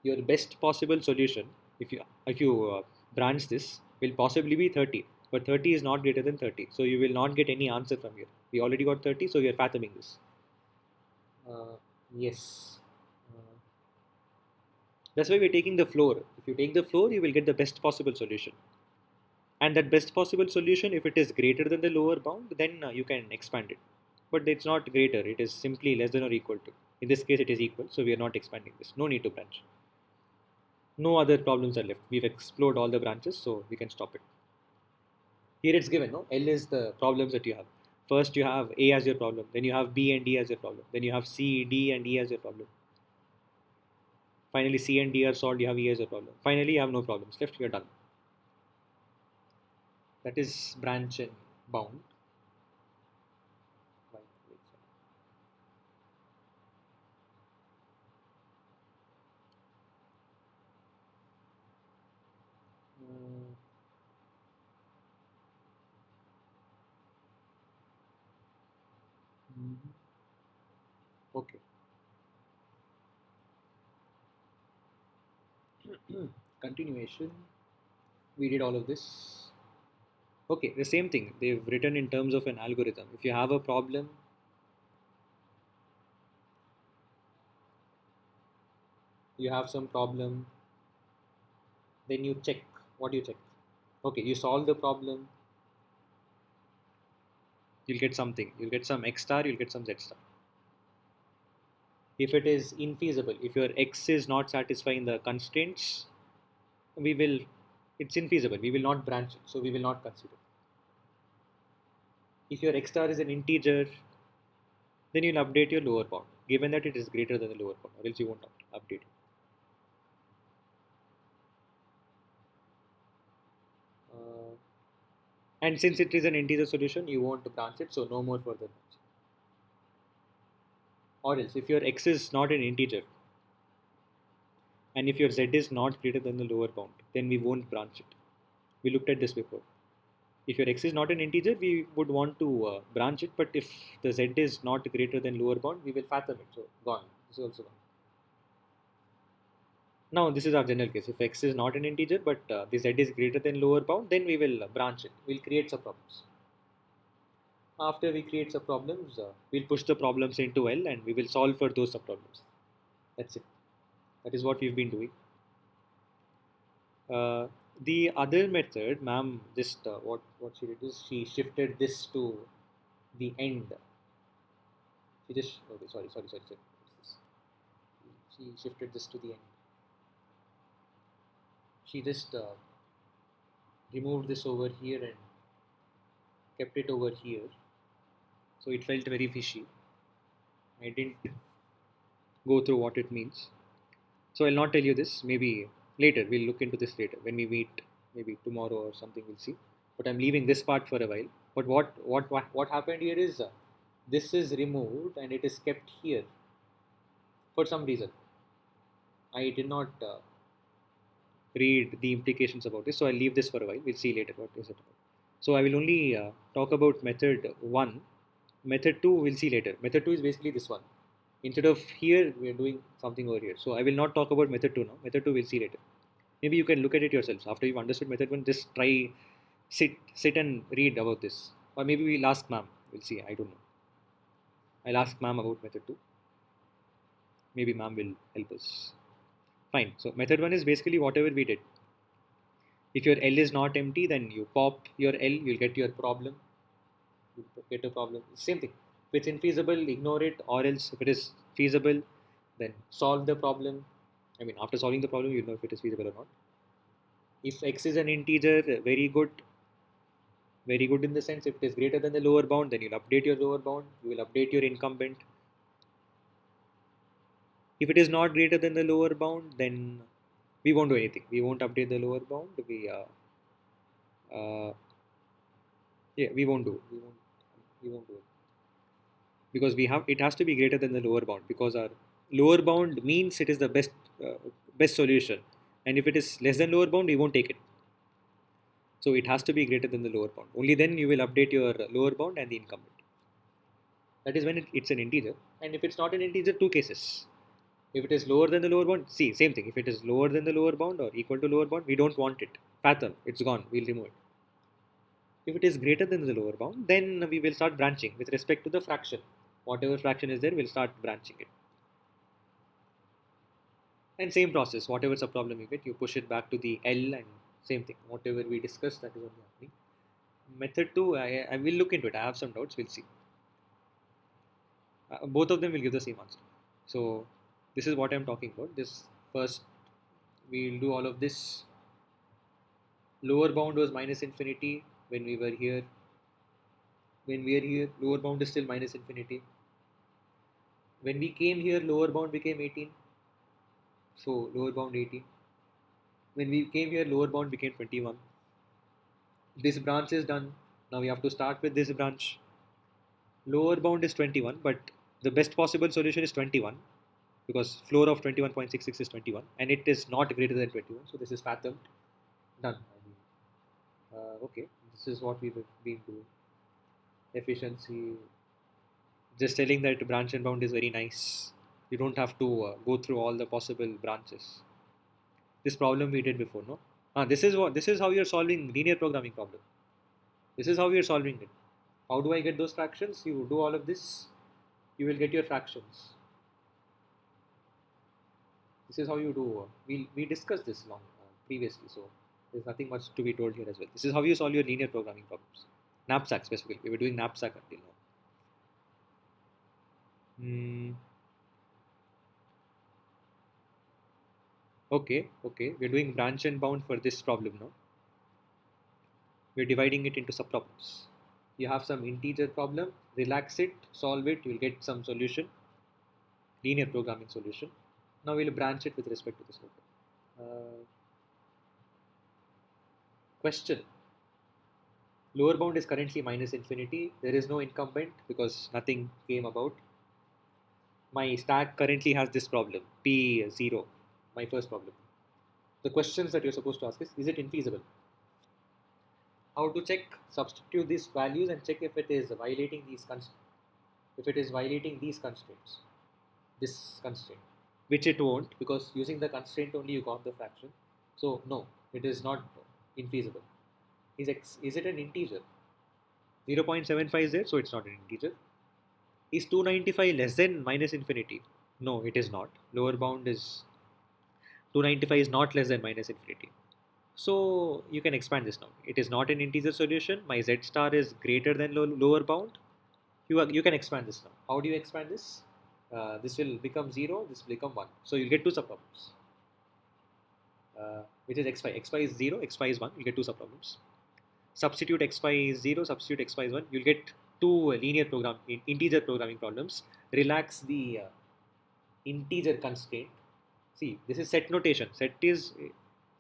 Your best possible solution, if you branch this, will possibly be 30. But 30 is not greater than 30. So you will not get any answer from here. We already got 30, so we are fathoming this. Yes. That's why we're taking the floor. If you take the floor, you will get the best possible solution. And that best possible solution, if it is greater than the lower bound, then you can expand it. But it's not greater, it is simply less than or equal to. In this case, it is equal, so we are not expanding this. No need to branch. No other problems are left. We've explored all the branches, so we can stop it. Here it's given, no? L is the problems that you have. First, you have A as your problem, then you have B and D as your problem, then you have C, D, and E as your problem. Finally, C and D are solved, you have E as your problem. Finally, you have no problems left, you're done. That is branch and bound. Okay. Continuation. We did all of this. Okay, the same thing. They've written in terms of an algorithm. If you have a problem, you have some problem, then you check. What do you check? Okay, you solve the problem, you'll get something. You'll get some X star, you'll get some Z star. If it is infeasible, if your X is not satisfying the constraints, it's infeasible. We will not branch it, so we will not consider. If your X star is an integer, then you'll update your lower bound, given that it is greater than the lower bound, or else you won't update it. And since it is an integer solution, you won't branch it, so no more further branch. Or else, if your X is not an integer, and if your Z is not greater than the lower bound, then we won't branch it. We looked at this before. If your X is not an integer, we would want to branch it, but if the Z is not greater than lower bound, we will fathom it. So gone. This is also gone. Now this is our general case. If X is not an integer, but the Z is greater than lower bound, then we will branch it. We'll create some problems. After we create some problems, we'll push the problems into L and we will solve for those subproblems. That's it. That is what we've been doing. The other method, ma'am, just what she did is she shifted this to the end. She just sorry. She shifted this to the end. She just removed this over here and kept it over here. So it felt very fishy. I didn't go through what it means. So I'll not tell you this. Maybe later. We'll look into this later. When we meet, maybe tomorrow or something, we'll see. But I'm leaving this part for a while. But what happened here is this is removed and it is kept here for some reason. I did not read the implications about this, so I'll leave this for a while. We'll see later what is it about. So I will only talk about method 1. Method 2 we'll see later. Method 2 is basically this one. Instead of here, we are doing something over here. So I will not talk about method 2 now. Method 2 we'll see later. Maybe you can look at it yourselves. After you've understood method 1, just try, sit and read about this. Or maybe we'll ask ma'am. We'll see. I don't know. I'll ask ma'am about method 2. Maybe ma'am will help us. Fine. So method 1 is basically whatever we did. If your L is not empty, then you pop your L, you'll get your problem. You get a problem. Same thing. If it's infeasible, ignore it, or else if it is feasible, then solve the problem. I mean, after solving the problem, you know if it is feasible or not. If X is an integer, very good. Very good in the sense if it is greater than the lower bound, then you'll update your lower bound. You will update your incumbent. If it is not greater than the lower bound, then we won't do anything. We won't update the lower bound. Yeah, we won't do. We won't do it because we have. It has to be greater than the lower bound because our lower bound means it is the uh, best solution, and if it is less than lower bound, we won't take it. So it has to be greater than the lower bound. Only then you will update your lower bound and the incumbent. That is when it's an integer. And if it's not an integer, two cases. If it is lower than the lower bound, see, same thing. If it is lower than the lower bound or equal to lower bound, we don't want it. Pattern, it's gone. We'll remove it. If it is greater than the lower bound, then we will start branching with respect to the fraction. Whatever fraction is there, we'll start branching it. And same process, whatever subproblem you get, you push it back to the L and same thing. Whatever we discussed, that is only happening. Method 2, I will look into it. I have some doubts, we'll see. Both of them will give the same answer. So this is what I'm talking about. This first, we'll do all of this. Lower bound was minus infinity when we were here. When we are here, lower bound is still minus infinity. When we came here, lower bound became 18. So lower bound 18. When we came here, lower bound became 21. This branch is done. Now we have to start with this branch. Lower bound is 21, but the best possible solution is 21 because floor of 21.66 is 21 and it is not greater than 21. So this is fathomed. Done. Okay, this is what we've been doing. Efficiency. Just telling that branch and bound is very nice. You don't have to go through all the possible branches. This problem we did before, no? This is how you're solving linear programming problem. This is how you're solving it. How do I get those fractions? You do all of this, you will get your fractions. This is how you do. We discussed this long previously, so there's nothing much to be told here as well. This is how you solve your linear programming problems. Knapsack specifically. We were doing knapsack until now. Okay. We're doing branch and bound for this problem now. We're dividing it into subproblems. You have some integer problem, relax it, solve it, you'll get some solution, linear programming solution. Now we'll branch it with respect to this problem. Question. Lower bound is currently minus infinity. There is no incumbent because nothing came about. My stack currently has this problem, P0, my first problem. The questions that you're supposed to ask is it infeasible? How to check, substitute these values and check if it is violating these constraints. If it is violating these constraints, this constraint, which it won't because using the constraint only you got the fraction. So no, it is not infeasible. Is it an integer? 0.75 is there, so it's not an integer. Is 295 less than minus infinity? No, it is not. Lower bound is 295 is not less than minus infinity. So you can expand this now. It is not an integer solution. My z star is greater than lower bound. You can expand this now. How do you expand this? This will become 0, this will become 1. So you'll get two subproblems, which is x5. x5 is 0, x5 is 1. You'll get two subproblems. Substitute x5 is 0, substitute x5 is 1. You'll get two integer programming problems. Relax the integer constraint. See, this is set notation. Set is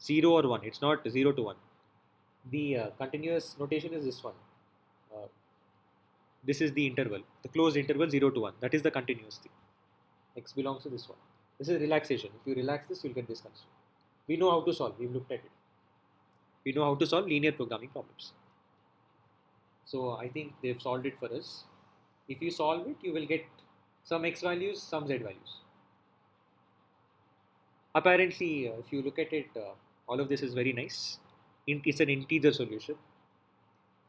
0 or 1. It's not 0 to 1. The continuous notation is this one. This is the interval, the closed interval 0 to 1. That is the continuous thing. X belongs to this one. This is relaxation. If you relax this, you'll get this constraint. We know how to solve. We've looked at it. We know how to solve linear programming problems. So I think they've solved it for us. If you solve it, you will get some x values, some z values. Apparently, if you look at it, all of this is very nice. It's an integer solution.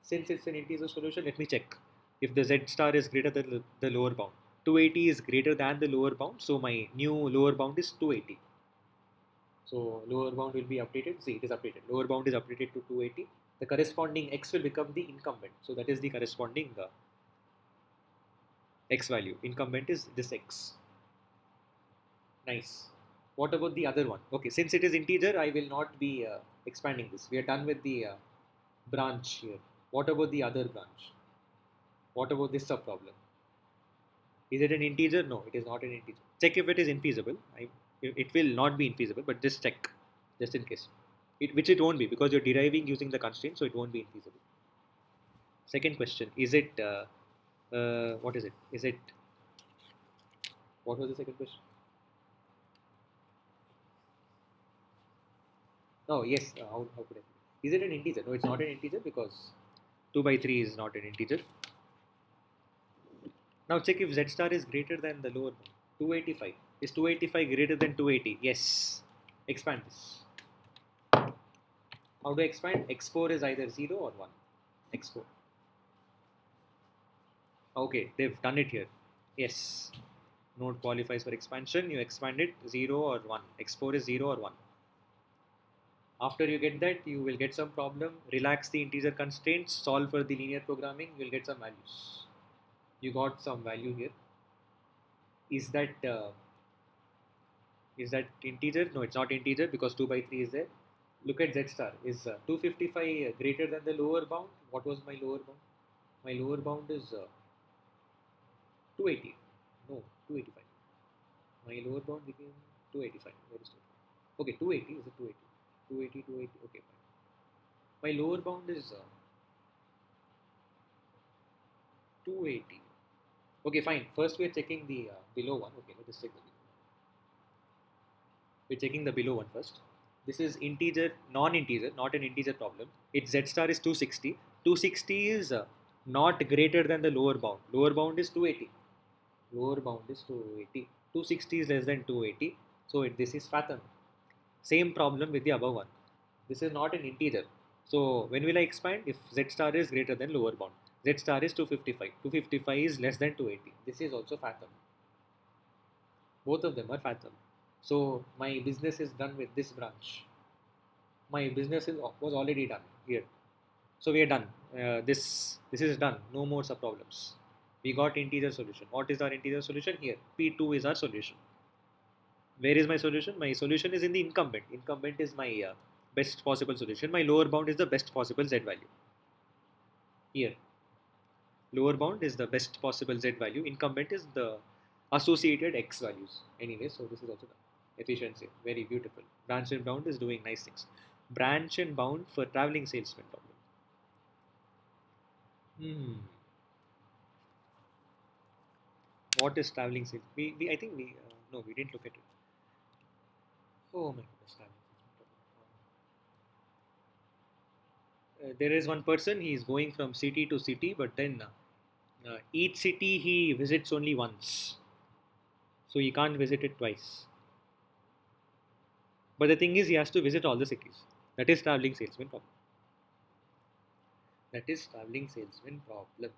Since it's an integer solution, let me check if the z star is greater than the lower bound. 280 is greater than the lower bound, so my new lower bound is 280. So lower bound will be updated. See, it is updated. Lower bound is updated to 280. The corresponding x will become the incumbent. So that is the corresponding x value. Incumbent is this x. Nice. What about the other one? Okay, since it is integer, I will not be expanding this. We are done with the branch here. What about the other branch? What about this subproblem? Is it an integer? No, it is not an integer. Check if it is infeasible. It will not be infeasible, but just check, just in case. Which it won't be because you're deriving using the constraint, so it won't be infeasible. Second question, is it, what is it? Is it, what was the second question? Oh, yes, how could I? Is it an integer? No, it's not an integer because 2 by 3 is not an integer. Now check if z star is greater than the lower bound. 285. Is 285 greater than 280? Yes. Expand this. How do I expand? X4 is either 0 or 1. X4. Okay, they've done it here. Yes. Node qualifies for expansion. You expand it 0 or 1. X4 is 0 or 1. After you get that, you will get some problem. Relax the integer constraints. Solve for the linear programming. You will get some values. You got some value here. Is that integer? No, it's not integer because 2 by 3 is there. Look at z star. Is 255 greater than the lower bound? What was my lower bound? My lower bound is 280. No, 285. My lower bound became 285. Where is it? Okay, 280. Is it 280? 280, 280. Okay, fine. My lower bound is 280. Okay, fine. First, we are checking the below one. Okay, let us check the below. We're checking the below one first. This is integer, non-integer, not an integer problem. Its z star is 260. 260 is not greater than the lower bound. Lower bound is 280. Lower bound is 280. 260 is less than 280. So this is fathom. Same problem with the above one. This is not an integer. So when will I expand? If z star is greater than lower bound. Z star is 255. 255 is less than 280. This is also fathom. Both of them are fathom. So my business is done with this branch. My business was already done here. So we are done. This is done. No more sub problems. We got integer solution. What is our integer solution here? P2 is our solution. Where is my solution? My solution is in the incumbent. Incumbent is my best possible solution. My lower bound is the best possible z value. Here, lower bound is the best possible z value. Incumbent is the associated x values. Anyway, so this is also done. Efficiency, very beautiful. Branch and bound is doing nice things. Branch and bound for traveling salesman problem. What is traveling salesman? I think no, we didn't look at it. Oh my goodness, traveling salesman problem. There is one person. He is going from city to city, but then each city he visits only once, so he can't visit it twice. But the thing is, he has to visit all the cities. That is traveling salesman problem. That is traveling salesman problem.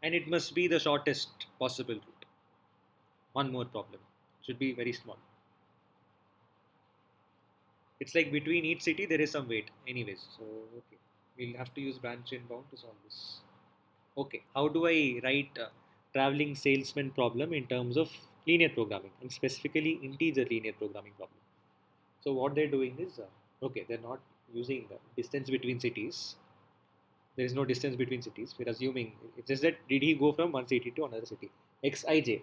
And it must be the shortest possible route. One more problem. Should be very small. It's like between each city there is some weight. Anyways, so okay. We'll have to use branch and bound to solve this. Okay, how do I write traveling salesman problem in terms of linear programming and specifically integer linear programming problem? So what they're doing is, okay, they're not using the distance between cities. There is no distance between cities. We're assuming it's just that did he go from one city to another city? Xij.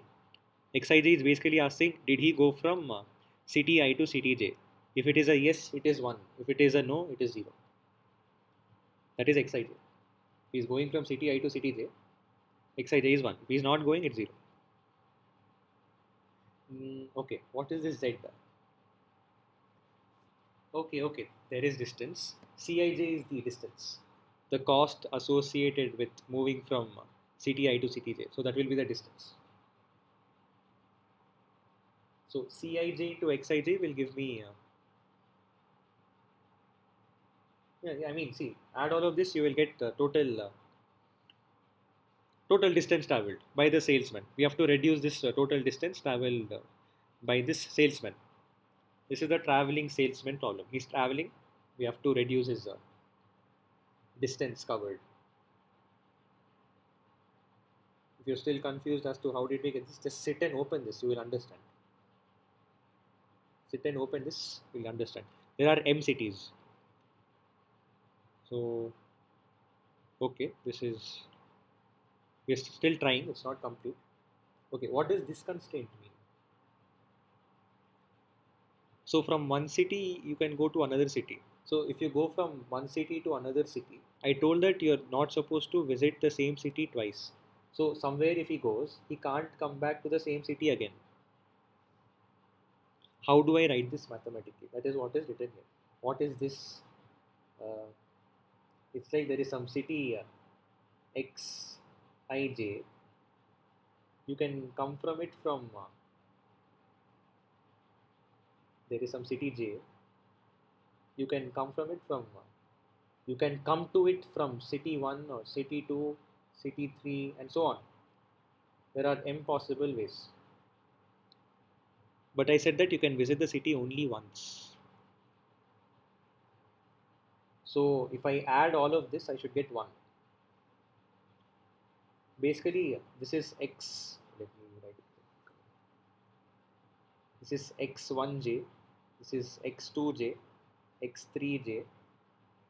Xij is basically asking did he go from city I to city j? If it is a yes, it is 1. If it is a no, it is 0. That is Xij. He is going from city I to city j. Xij is 1. If he is not going, it's 0. Okay, what is this z? Okay, there is distance. Cij is the distance. The cost associated with moving from city I to city j. So that will be the distance. So Cij into Xij will give me I mean, see, add all of this, you will get total distance traveled by the salesman. We have to reduce this total distance traveled by this salesman. This is the traveling salesman problem. He's traveling. We have to reduce his distance covered. If you're still confused as to how did we get this, just sit and open this. You will understand. Sit and open this. You'll understand. There are M cities. So, okay, this is, we're still trying, it's not complete. Okay, what does this constraint mean? So from one city, you can go to another city. So if you go from one city to another city, I told that you're not supposed to visit the same city twice. So somewhere if he goes, he can't come back to the same city again. How do I write this mathematically? That is what is written here. What is this? Uh, it's like there is some city X, I, J. You can come from it from, there is some city J. You can come from it from, you can come to it from city 1 or city 2, city 3 and so on. There are m possible ways. But I said that you can visit the city only once. So if I add all of this, I should get 1. Basically, this is x. Let me write it. This is x1j. This is x2j, x3j,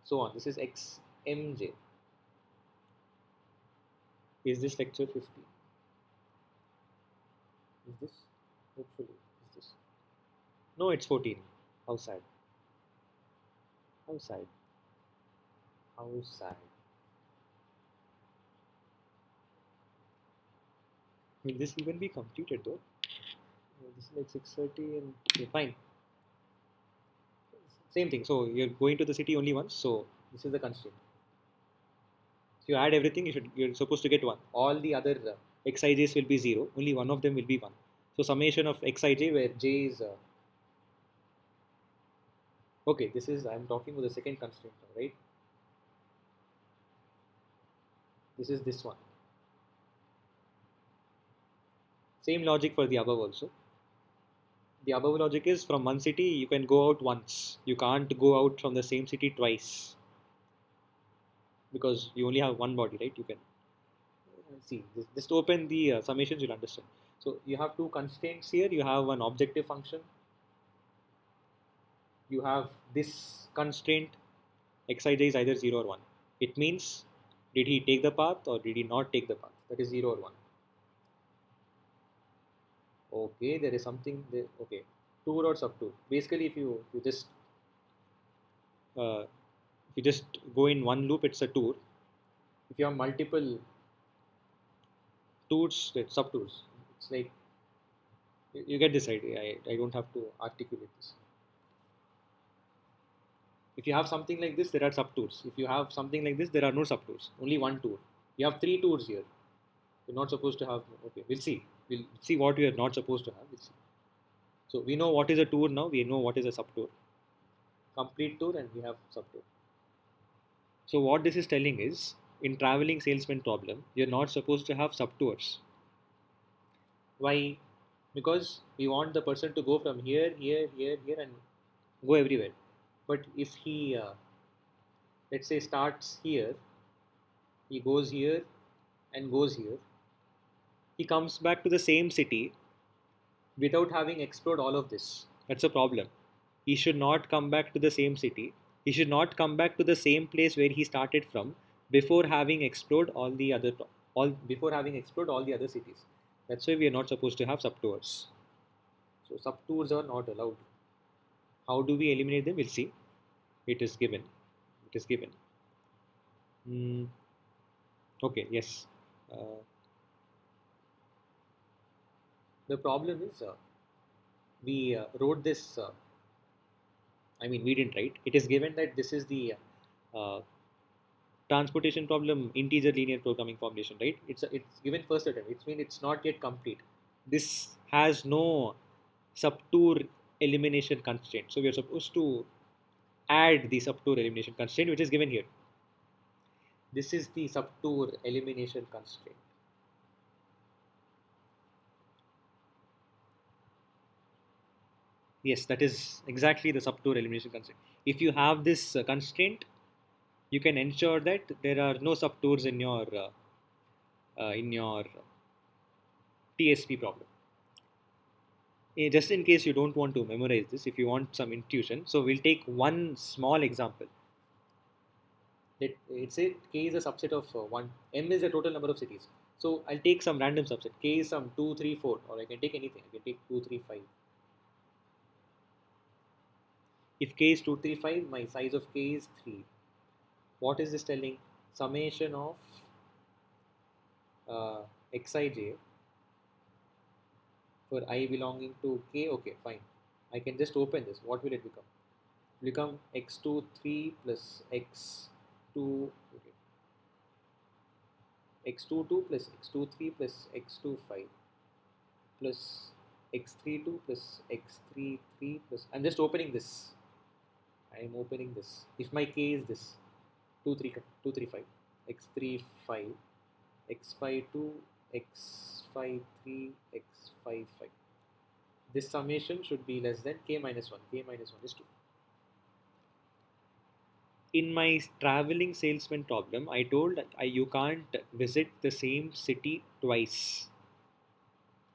so on. This is xmj. Is this lecture 50? Is this? Hopefully. Is this? No, it's 14. How sad. How sad. How sad. Will this even be completed though? This is like 6:30 and okay, fine. Same thing. So you're going to the city only once. So this is the constraint. If you add everything, you're supposed to get 1. All the other xij's will be 0. Only one of them will be 1. So summation of xij where j is okay. This is I'm talking about the second constraint now, right? This is this one. Same logic for the above also. The above logic is from one city you can go out once. You can't go out from the same city twice because you only have one body, right? You can see this, just open the summations, you'll understand. So you have two constraints here. You have an objective function. You have this constraint xij is either 0 or 1. It means did he take the path or did he not take the path? That is 0 or 1. Okay, there is something there. Okay, tour or subtour. Basically, if uh, you just go in one loop, it's a tour. If you have multiple tours, subtours, it's like you get this idea. I don't have to articulate this. If you have something like this, there are subtours. If you have something like this, there are no subtours. Only one tour. You have 3 tours here. You're not supposed to have. Okay, we'll see. We'll see what we are not supposed to have. We'll see. So we know what is a tour now. We know what is a subtour. Complete tour and we have subtour. So what this is telling is, in traveling salesman problem, you're not supposed to have subtours. Why? Because we want the person to go from here, here, here, here, and go everywhere. But if he, let's say, starts here, he goes here and goes here, he comes back to the same city without having explored all of this. That's a problem. He should not come back to the same city. He should not come back to the same place where he started from before having explored all the other cities. That's why we are not supposed to have subtours. So subtours are not allowed. How do we eliminate them? We'll see. It is given. It is given. Mm, okay. Yes. Uh, the problem is we wrote this. I mean, we didn't write. It is given that this is the uh, transportation problem integer linear programming formulation, right? It's given first attempt. It means it's not yet complete. This has no subtour elimination constraint. So we are supposed to add the subtour elimination constraint, which is given here. This is the subtour elimination constraint. Yes, that is exactly the subtour elimination constraint. If you have this constraint, you can ensure that there are no subtours in your TSP problem. Just in case you don't want to memorize this, if you want some intuition, so we'll take one small example. Let's say K is a subset of 1, M is the total number of cities. So I'll take some random subset. K is some 2, 3, 4, or I can take anything. I can take 2, 3, 5. If k is 235, my size of k is 3. What is this telling? Summation of uh, xij for I belonging to k. Okay, fine. I can just open this. What will it become? It will become x23 plus x2, okay, x22 plus x23 plus x25 plus x32 plus x33 plus. I'm just opening this. I am opening this. If my k is this 235, x35, x52, x53, x55. This summation should be less than k minus 1. K minus 1 is 2. In my traveling salesman problem, I told you can't visit the same city twice.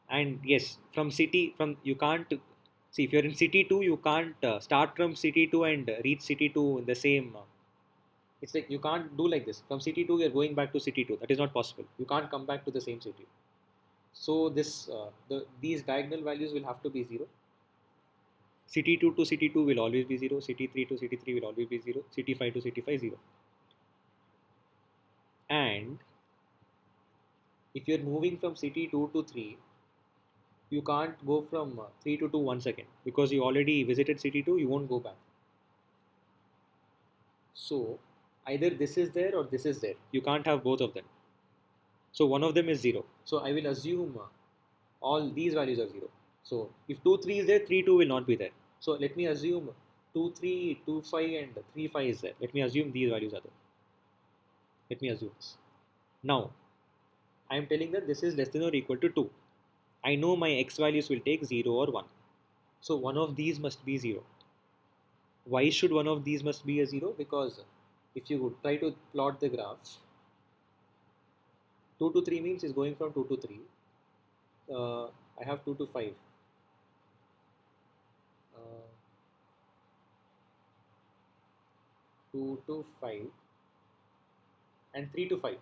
And yes, from city, from you can't see if you're in city 2, you can't start from city 2 and reach city 2 in the same. It's like you can't do like this. From city 2, you're going back to city 2. That is not possible. You can't come back to the same city. So these diagonal values will have to be 0. City 2 to city 2 will always be 0. City 3 to city 3 will always be 0. City 5 to city 5 0. And if you're moving from city 2 to 3, you can't go from 3 to 2 1 second because you already visited city 2, you won't go back. So either this is there or this is there. You can't have both of them. So one of them is 0. So I will assume all these values are 0. So if 2 3 is there, 3 2 will not be there. So let me assume 2 3, 2 5 and 3 5 is there. Let me assume these values are there. Let me assume this. Now I am telling that this is less than or equal to 2. I know my x values will take 0 or 1. So one of these must be 0. Why should one of these must be a 0? Because if you try to plot the graph, 2 to 3 means is going from 2 to 3. I have 2 to 5. 2 to 5 and 3 to 5.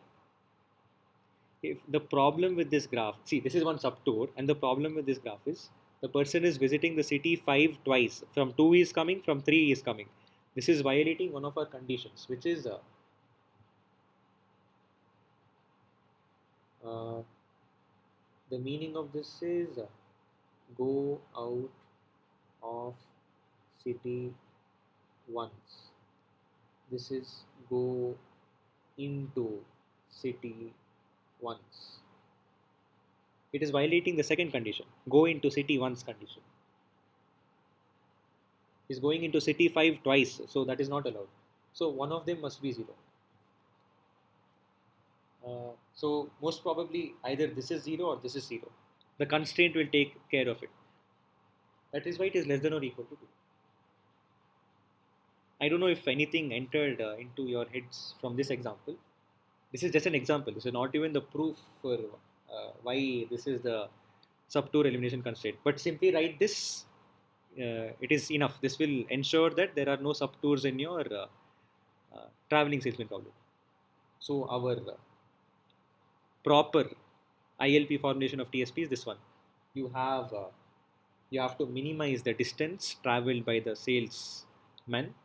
If the problem with this graph, see this is one subtour, and the problem with this graph is the person is visiting the city 5 twice. From 2 is coming, from 3 is coming. This is violating one of our conditions, which is the meaning of this is go out of city once. This is go into city once. It is violating the second condition, go into city once condition. Is going into city 5 twice, so that is not allowed. So one of them must be 0. So most probably either this is 0 or this is 0. The constraint will take care of it. That is why it is less than or equal to 2. I don't know if anything entered into your heads from this example. This is just an example. This is not even the proof for why this is the subtour elimination constraint. But simply write this. It is enough. This will ensure that there are no subtours in your traveling salesman problem. So our proper ILP formulation of TSP is this one. You have to minimize the distance traveled by the salesman.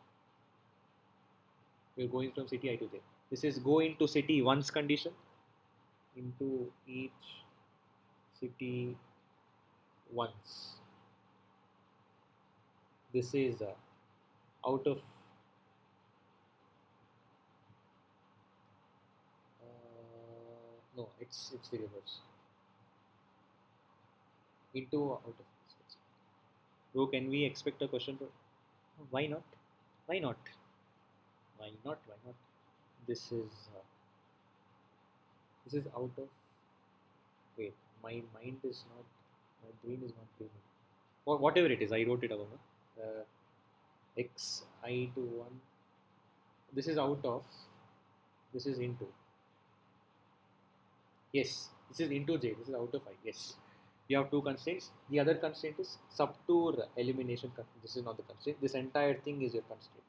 We're going from city I to there. This is go into city once condition. Into each city once. This is out of no, it's the reverse. Into out of. Bro, can we expect a question? Why not? Why not? Why not? Why not? This is out of. Wait, my mind is not. My brain is not dreaming. Or whatever it is, I wrote it down. X I to 1. This is out of. This is into. Yes, this is into J. This is out of I. Yes. You have two constraints. The other constraint is subtour elimination. This is not the constraint. This entire thing is your constraint.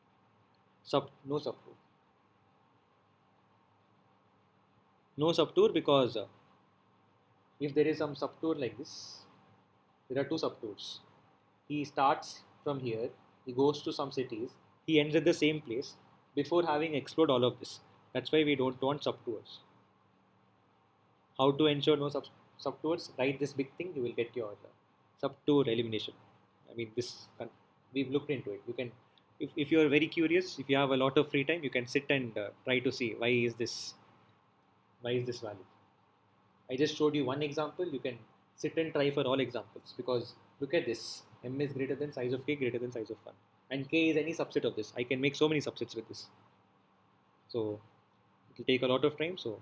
No subtour. No subtour because if there is some subtour like this, there are two subtours. He starts from here He goes to some cities. He ends at the same place before having explored all of this. That's why we don't want subtours. How to ensure no subtours? Write this big thing. You will get your subtour elimination. I mean, we've looked into it. You can, if you are very curious, if you have a lot of free time, you can sit and try to see why is this valid. I just showed you one example. You can sit and try for all examples because look at this. M is greater than size of k greater than size of 1. And k is any subset of this. I can make so many subsets with this. So it will take a lot of time. So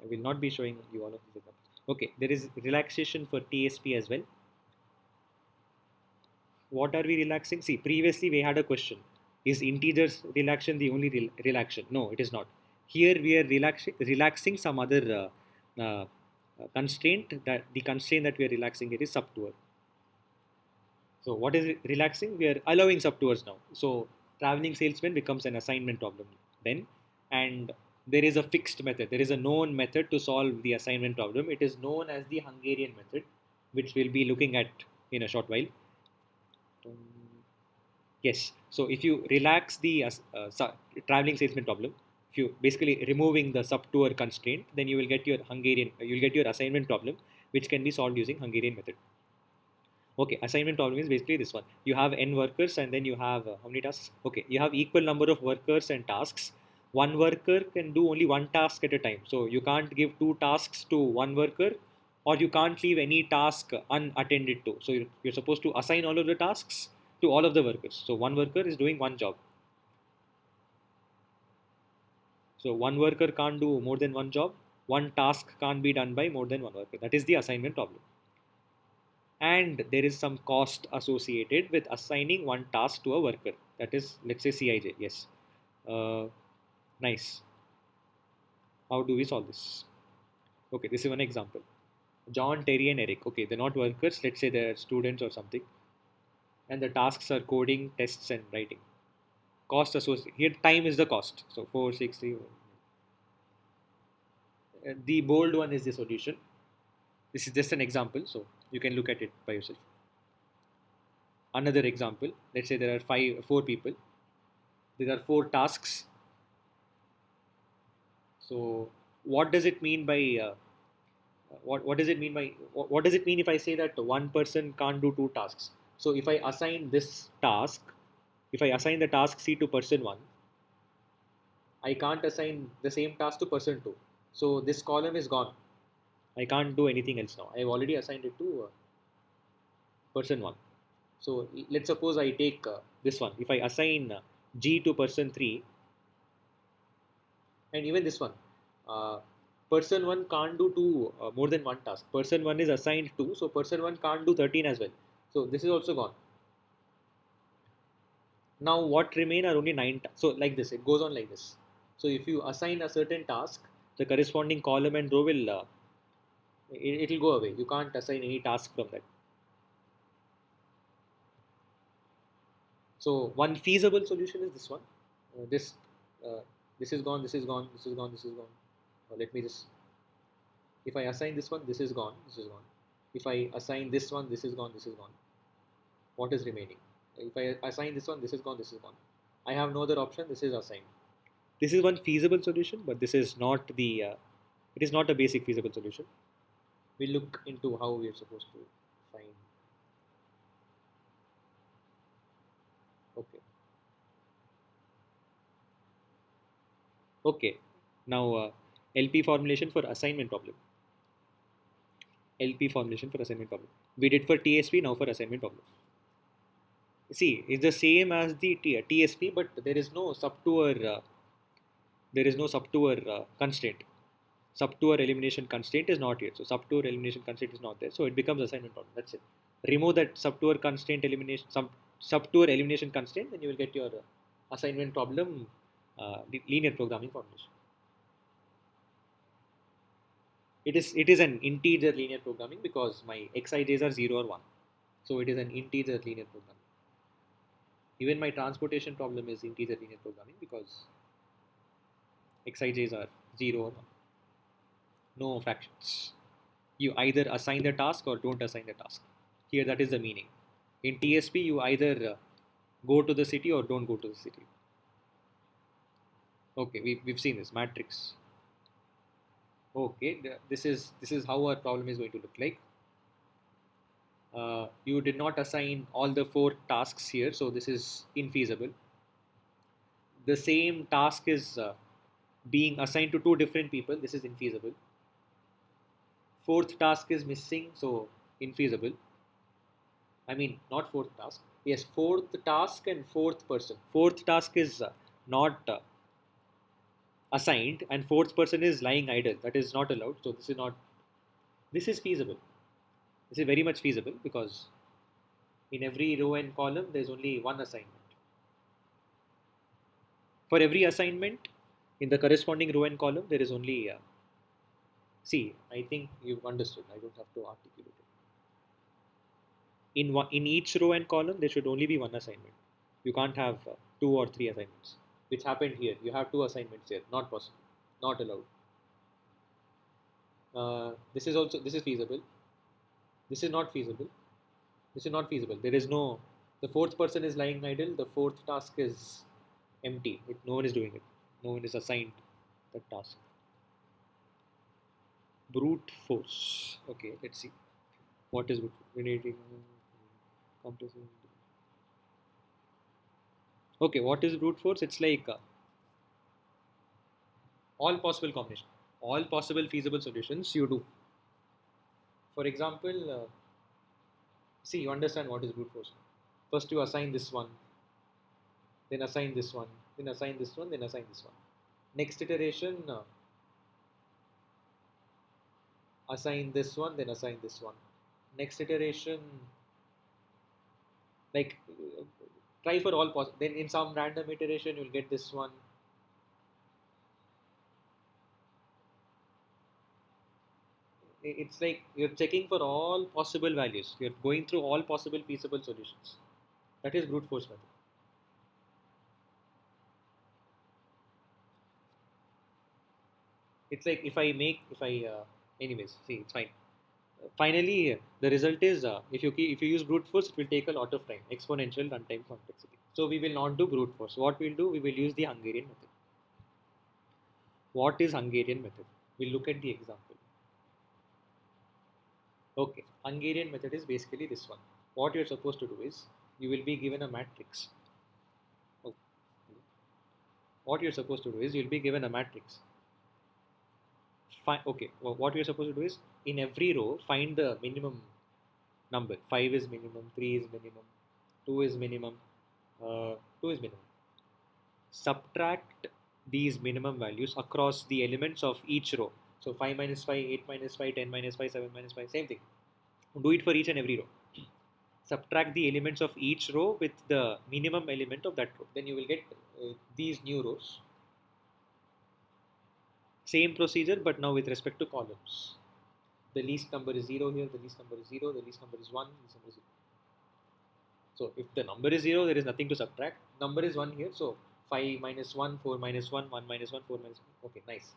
I will not be showing you all of these examples. Okay, there is relaxation for TSP as well. What are we relaxing? See, previously we had a question. Is integers relaxation the only relaxation? No, it is not. Here we are relaxing some other constraint. That the constraint that we are relaxing it is subtour. So what is relaxing? We are allowing subtours now. So traveling salesman becomes an assignment problem then, and there is a fixed method. There is a known method to solve the assignment problem. It is known as the Hungarian method, which we'll be looking at in a short while. Yes. So if you relax the traveling salesman problem, if you basically removing the subtour constraint, then you will get your you'll get your assignment problem, which can be solved using Hungarian method. Okay, assignment problem is basically this one. You have n workers and then you have how many tasks? Okay, you have equal number of workers and tasks. One worker can do only one task at a time. So you can't give two tasks to one worker or you can't leave any task unattended to. So you're supposed to assign all of the tasks to all of the workers. So one worker is doing one job. So one worker can't do more than one job. One task can't be done by more than one worker. That is the assignment problem. And there is some cost associated with assigning one task to a worker. That is, let's say Cij. Yes. Nice. How do we solve this? Okay, this is one example. John, Terry, and Eric. Okay, they're not workers. Let's say they're students or something. And the tasks are coding, tests, and writing. Cost associated. Here, time is the cost. So 4, 6, 3. The bold one is the solution. This is just an example, so you can look at it by yourself. Another example, let's say there are 4 people. There are 4 tasks. So what does it mean by what does it mean by what does it mean if I say that one person can't do 2 tasks? So if I assign this task, if I assign the task C to person 1, I can't assign the same task to person 2. So this column is gone. I can't do anything else now. I've already assigned it to person 1. So let's suppose I take this one. If I assign G to person 3, and even this one, person 1 can't do more than one task. Person 1 is assigned 2, so person 1 can't do 13 as well. So this is also gone. Now what remain are only 9 so like this, it goes on like this. So if you assign a certain task, the corresponding column and row will it will go away. You can't assign any task from that. So one feasible solution is this one. This is gone, this is gone, this is gone, this is gone. Let me just, if I assign this one, this is gone, this is gone. If I assign this one, this is gone, this is gone. What is remaining? If I assign this one, this is gone, this is gone. I have no other option, this is assigned. This is one feasible solution, but this is not the, it is not a basic feasible solution. We'll look into how we are supposed to find. Okay. Okay. Now LP formulation for assignment problem. LP formulation for assignment problem. We did for TSP, now for assignment problem. See, it's the same as the TSP, but there is no subtour. There is no subtour constraint. Subtour elimination constraint is not here. So subtour elimination constraint is not there. So it becomes assignment problem. That's it. Remove that subtour constraint elimination, subtour elimination constraint, then you will get your assignment problem linear programming formulation. It is an integer linear programming because my xij's are 0 or 1. So it is an integer linear programming. Even my transportation problem is integer linear programming because xij's are 0 or 1. No fractions. You either assign the task or don't assign the task. Here that is the meaning. In TSP you either go to the city or don't go to the city. Okay, we've seen this matrix. Okay, this is how our problem is going to look like. You did not assign all the 4 tasks here, so this is infeasible. The same task is being assigned to 2 different people. This is infeasible. Fourth task is missing, so infeasible. I mean, not fourth task. Yes, fourth task and fourth person. Fourth task is not assigned, and fourth person is lying idle. That is not allowed. So this is not. This is feasible. This is very much feasible because in every row and column there is only one assignment. For every assignment, in the corresponding row and column, there is only. See, I think you've understood. I don't have to articulate it. In each row and column, there should only be one assignment. You can't have 2 or 3 assignments, which happened here. You have 2 assignments here. Not possible. Not allowed. This is feasible. This is not feasible. This is not feasible. There is no. The fourth person is lying idle. The fourth task is empty. No one is doing it. No one is assigned that task. Brute force. Okay, let's see. What is brute force? Okay, what is brute force? It's like all possible combinations, all possible feasible solutions you do. For example, see, you understand what is brute force. First, you assign this one, then assign this one, then assign this one, then assign this one. Next iteration, assign this one, then assign this one. Next iteration, like try for all possible. Then in some random iteration, you'll get this one. It's like you're checking for all possible values. You're going through all possible feasible solutions. That is brute force method. It's like anyways, see, it's fine. Finally, the result is if you use brute force, it will take a lot of time, exponential runtime complexity. So we will not do brute force. What we'll do, we will use the Hungarian method. What is Hungarian method? We'll look at the example. Okay, Hungarian method is basically this one. What you're supposed to do is you will be given a matrix. Okay. What you're supposed to do is you'll be given a matrix. Okay, well, what you're supposed to do is in every row find the minimum number. 5 is minimum, 3 is minimum, 2 is minimum, 2 is minimum. Subtract these minimum values across the elements of each row. So 5 minus 5, 8 minus 5, 10 minus 5, 7 minus 5, same thing. Do it for each and every row. Subtract the elements of each row with the minimum element of that row. Then you will get these new rows. Same procedure, but now with respect to columns. The least number is 0 here, the least number is 0, the least number is 1, the least number is 0. So if the number is 0, there is nothing to subtract. Number is 1 here, so 5 minus 1, 4 minus 1, 1 minus 1, 4 minus 1. Okay, nice.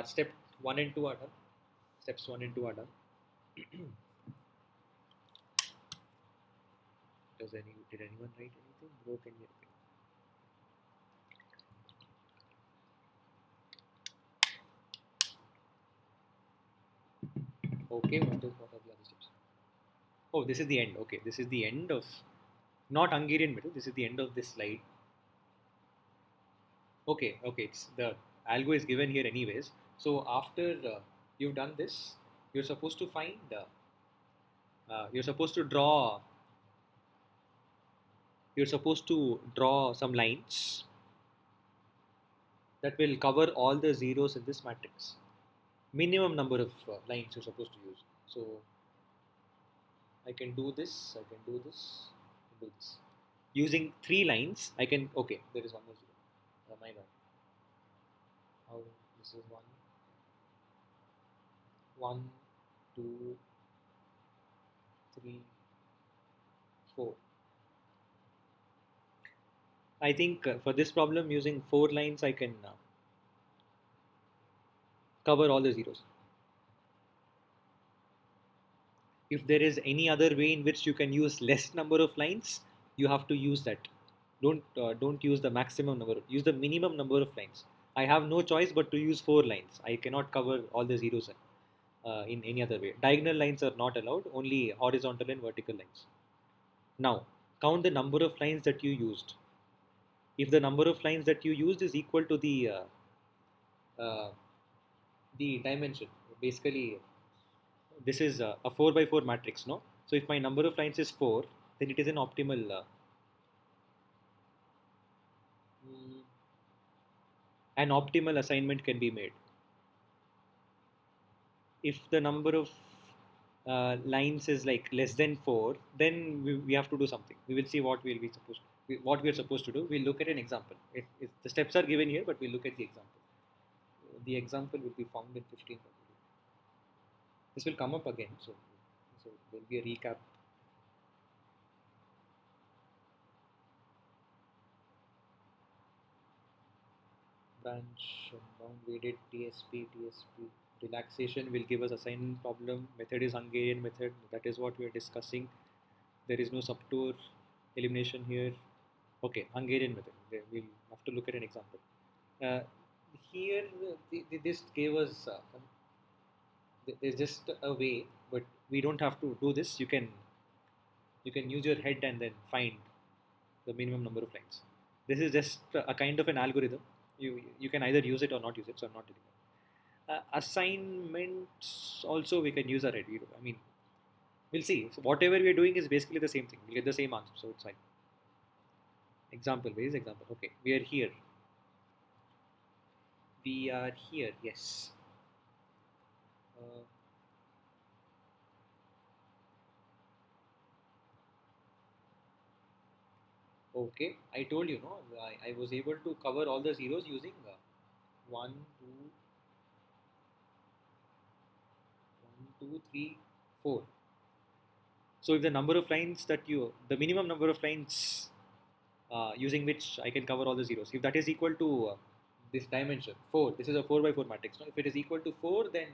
Step 1 and 2 are done. Steps 1 and 2 are done. Did anyone write anything? Broken anything? Okay, what are the other steps? Oh, this is the end. Okay, this is the end of not Hungarian method. This is the end of this slide. Okay, it's the algo is given here anyways. So after you've done this, you're supposed to find. You're supposed to draw. You're supposed to draw some lines that will cover all the zeros in this matrix. Minimum number of lines you're supposed to use. So I can do this, I can do this, I can do this. Using 3 lines, I can, okay, there is one more zero. My bad. Oh, this is 1, 1, 2, 3, 4. I think for this problem, using 4 lines, I can cover all the zeros. If there is any other way in which you can use less number of lines, You have to use that. Don't use the maximum number. Use the minimum number of lines. I have no choice but to use 4 lines. I cannot cover all the zeros in any other way. Diagonal lines are not allowed. Only horizontal and vertical lines. Now count the number of lines that you used. If the number of lines that you used is equal to uh, the dimension, basically this is a 4 by 4 matrix, no? So if my number of lines is 4, then it is an optimal mm, an optimal assignment can be made. If the number of lines is like less than 4, then we have to do something. We will see what we'll be supposed what we are supposed to do. We'll look at an example. The steps are given here, but we'll look at the example. The example will be found in 15. This will come up again, so there will be a recap. Branch bound weighted TSP. Relaxation will give us assignment problem. Method is Hungarian method. That is what we are discussing. There is no subtour elimination here. Okay, Hungarian method. We'll have to look at an example. Uh, Here, this gave us. There's just a way, but we don't have to do this. You can use your head and then find the minimum number of lines. This is just a kind of an algorithm. You can either use it or not use it. So I'm not telling you. Assignments also we can use our head. I mean, we'll see. So whatever we are doing is basically the same thing. We get the same answer. So it's fine. Example, where is example? Okay, we are here. We are here. Yes. Uh, okay, I told you, no, I was able to cover all the zeros using 1, 2, 1, 2, 3, 4. So if the number of lines the minimum number of lines using which I can cover all the zeros, if that is equal to this dimension 4, this is a 4 by 4 matrix. No? If it is equal to 4, then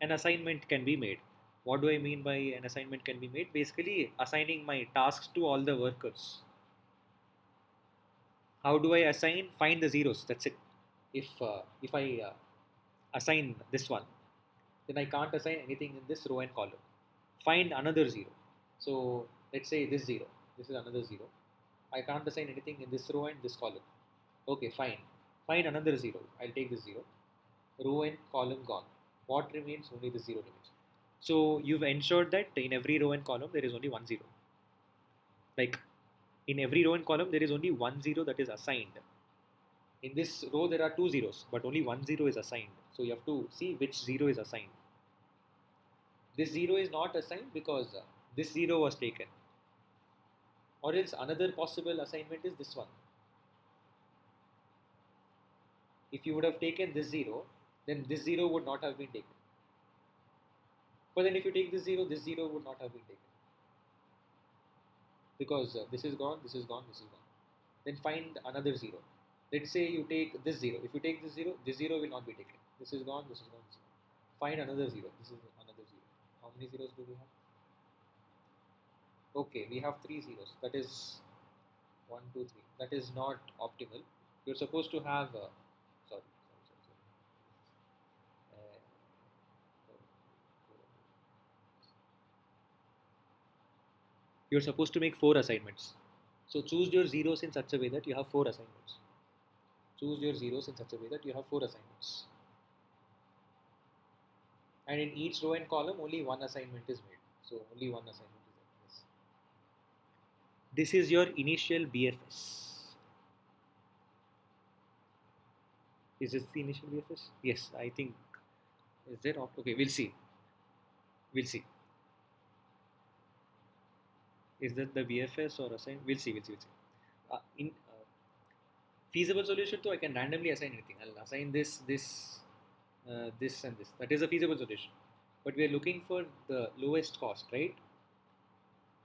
an assignment can be made. What do I mean by an assignment can be made? Basically, assigning my tasks to all the workers. How do I assign? Find the zeros. That's it. If I assign this one, then I can't assign anything in this row and column. Find another zero. So let's say this zero. This is another zero. I can't assign anything in this row and this column. Okay, fine. Find another zero. I'll take this zero. Row and column gone. What remains? Only this zero remains. So you've ensured that in every row and column there is only one zero. Like in every row and column there is only one zero that is assigned. In this row there are two zeros, but only one zero is assigned. So you have to see which zero is assigned. This zero is not assigned because this zero was taken. Or else another possible assignment is this one. If you would have taken this zero, then this zero would not have been taken. But then if you take this zero would not have been taken. Because this is gone, this is gone, this is gone. Then find another zero. Let's say you take this zero. If you take this zero will not be taken. This is gone, this is gone, this is gone. Find another zero. This is another zero. How many zeros do we have? Okay, we have three zeros. That is 1, 2, 3. That is not optimal. You're supposed to have. Sorry. Uh, you're supposed to make 4 assignments. So choose your zeros in such a way that you have 4 assignments. Choose your zeros in such a way that you have 4 assignments. And in each row and column, only one assignment is made. So only one assignment is like this. This is your initial BFS. Is this the initial BFS? Yes, I think. Is there? Okay, we'll see. We'll see. Is that the BFS or assign? We'll see. In feasible solution, though, I can randomly assign anything. I'll assign this, and this. That is a feasible solution. But we are looking for the lowest cost, right?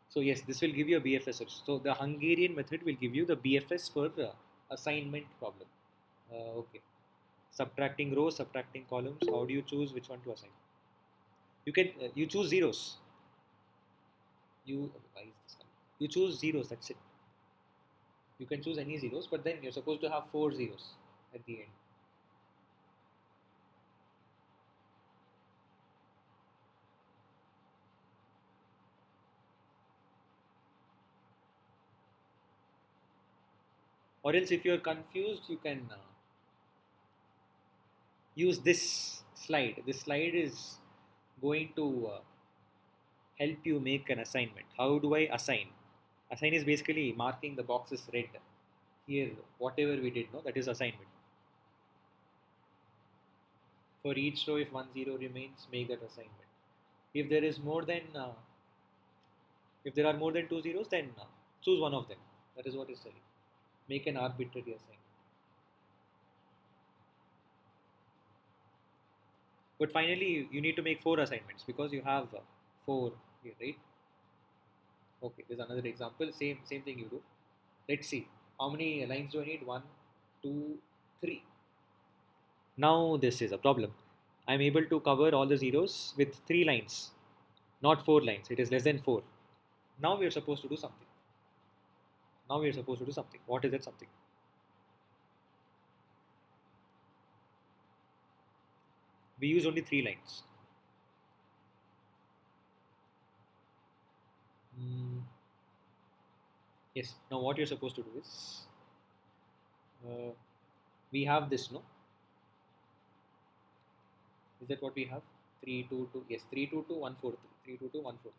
So yes, this will give you a BFS solution. So the Hungarian method will give you the BFS for the assignment problem. Okay. Subtracting rows, subtracting columns. How do you choose which one to assign? You choose zeros. Why is this coming? You choose zeros. That's it. You can choose any zeros, but then you're supposed to have 4 zeros at the end. Or else if you're confused, you can use this slide. This slide is going to help you make an assignment. How do I assign? Assign is basically marking the boxes red. Here, whatever we did, no, that is assignment. For each row, if 1 0 remains, make that assignment. If there is more than, if there are more than 2 zeros, then choose one of them. That is what it's telling. Make an arbitrary assignment. But finally, you need to make 4 assignments because you have 4 here, right? Okay, there's another example. Same thing you do. Let's see. How many lines do I need? 1, 2, 3. Now this is a problem. I'm able to cover all the zeros with 3 lines, not 4 lines. It is less than 4. Now we are supposed to do something. Now we are supposed to do something. What is that something? We use only 3 lines. Yes. Now what you're supposed to do is, we have this, no? Is that what we have? 3, 2, 2. Yes, 3, 2, 2, 1, 4, 3. 3, 2, 2, 1, 4, 3.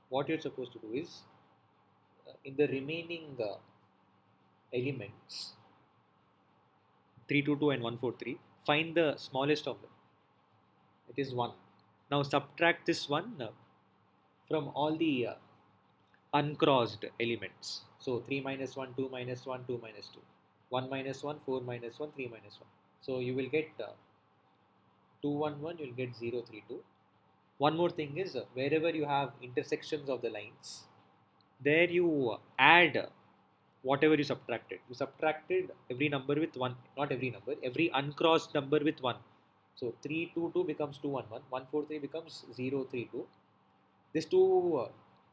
What you're supposed to do is, in the remaining elements, 3, 2, 2 and 1, 4, 3, find the smallest of them. It is 1. Now subtract this 1 from all the uncrossed elements. So 3 minus 1, 2 minus 1, 2 minus 2. 1 minus 1, 4 minus 1, 3 minus 1. So you will get 2, 1, 1, you will get 0, 3, 2. One more thing is, wherever you have intersections of the lines, there you add whatever you subtracted. You subtracted every number with 1, not every number, every uncrossed number with 1. So 3, 2, 2 becomes 2, 1, 1. 1, 4, 3 becomes 0, 3, 2. This 2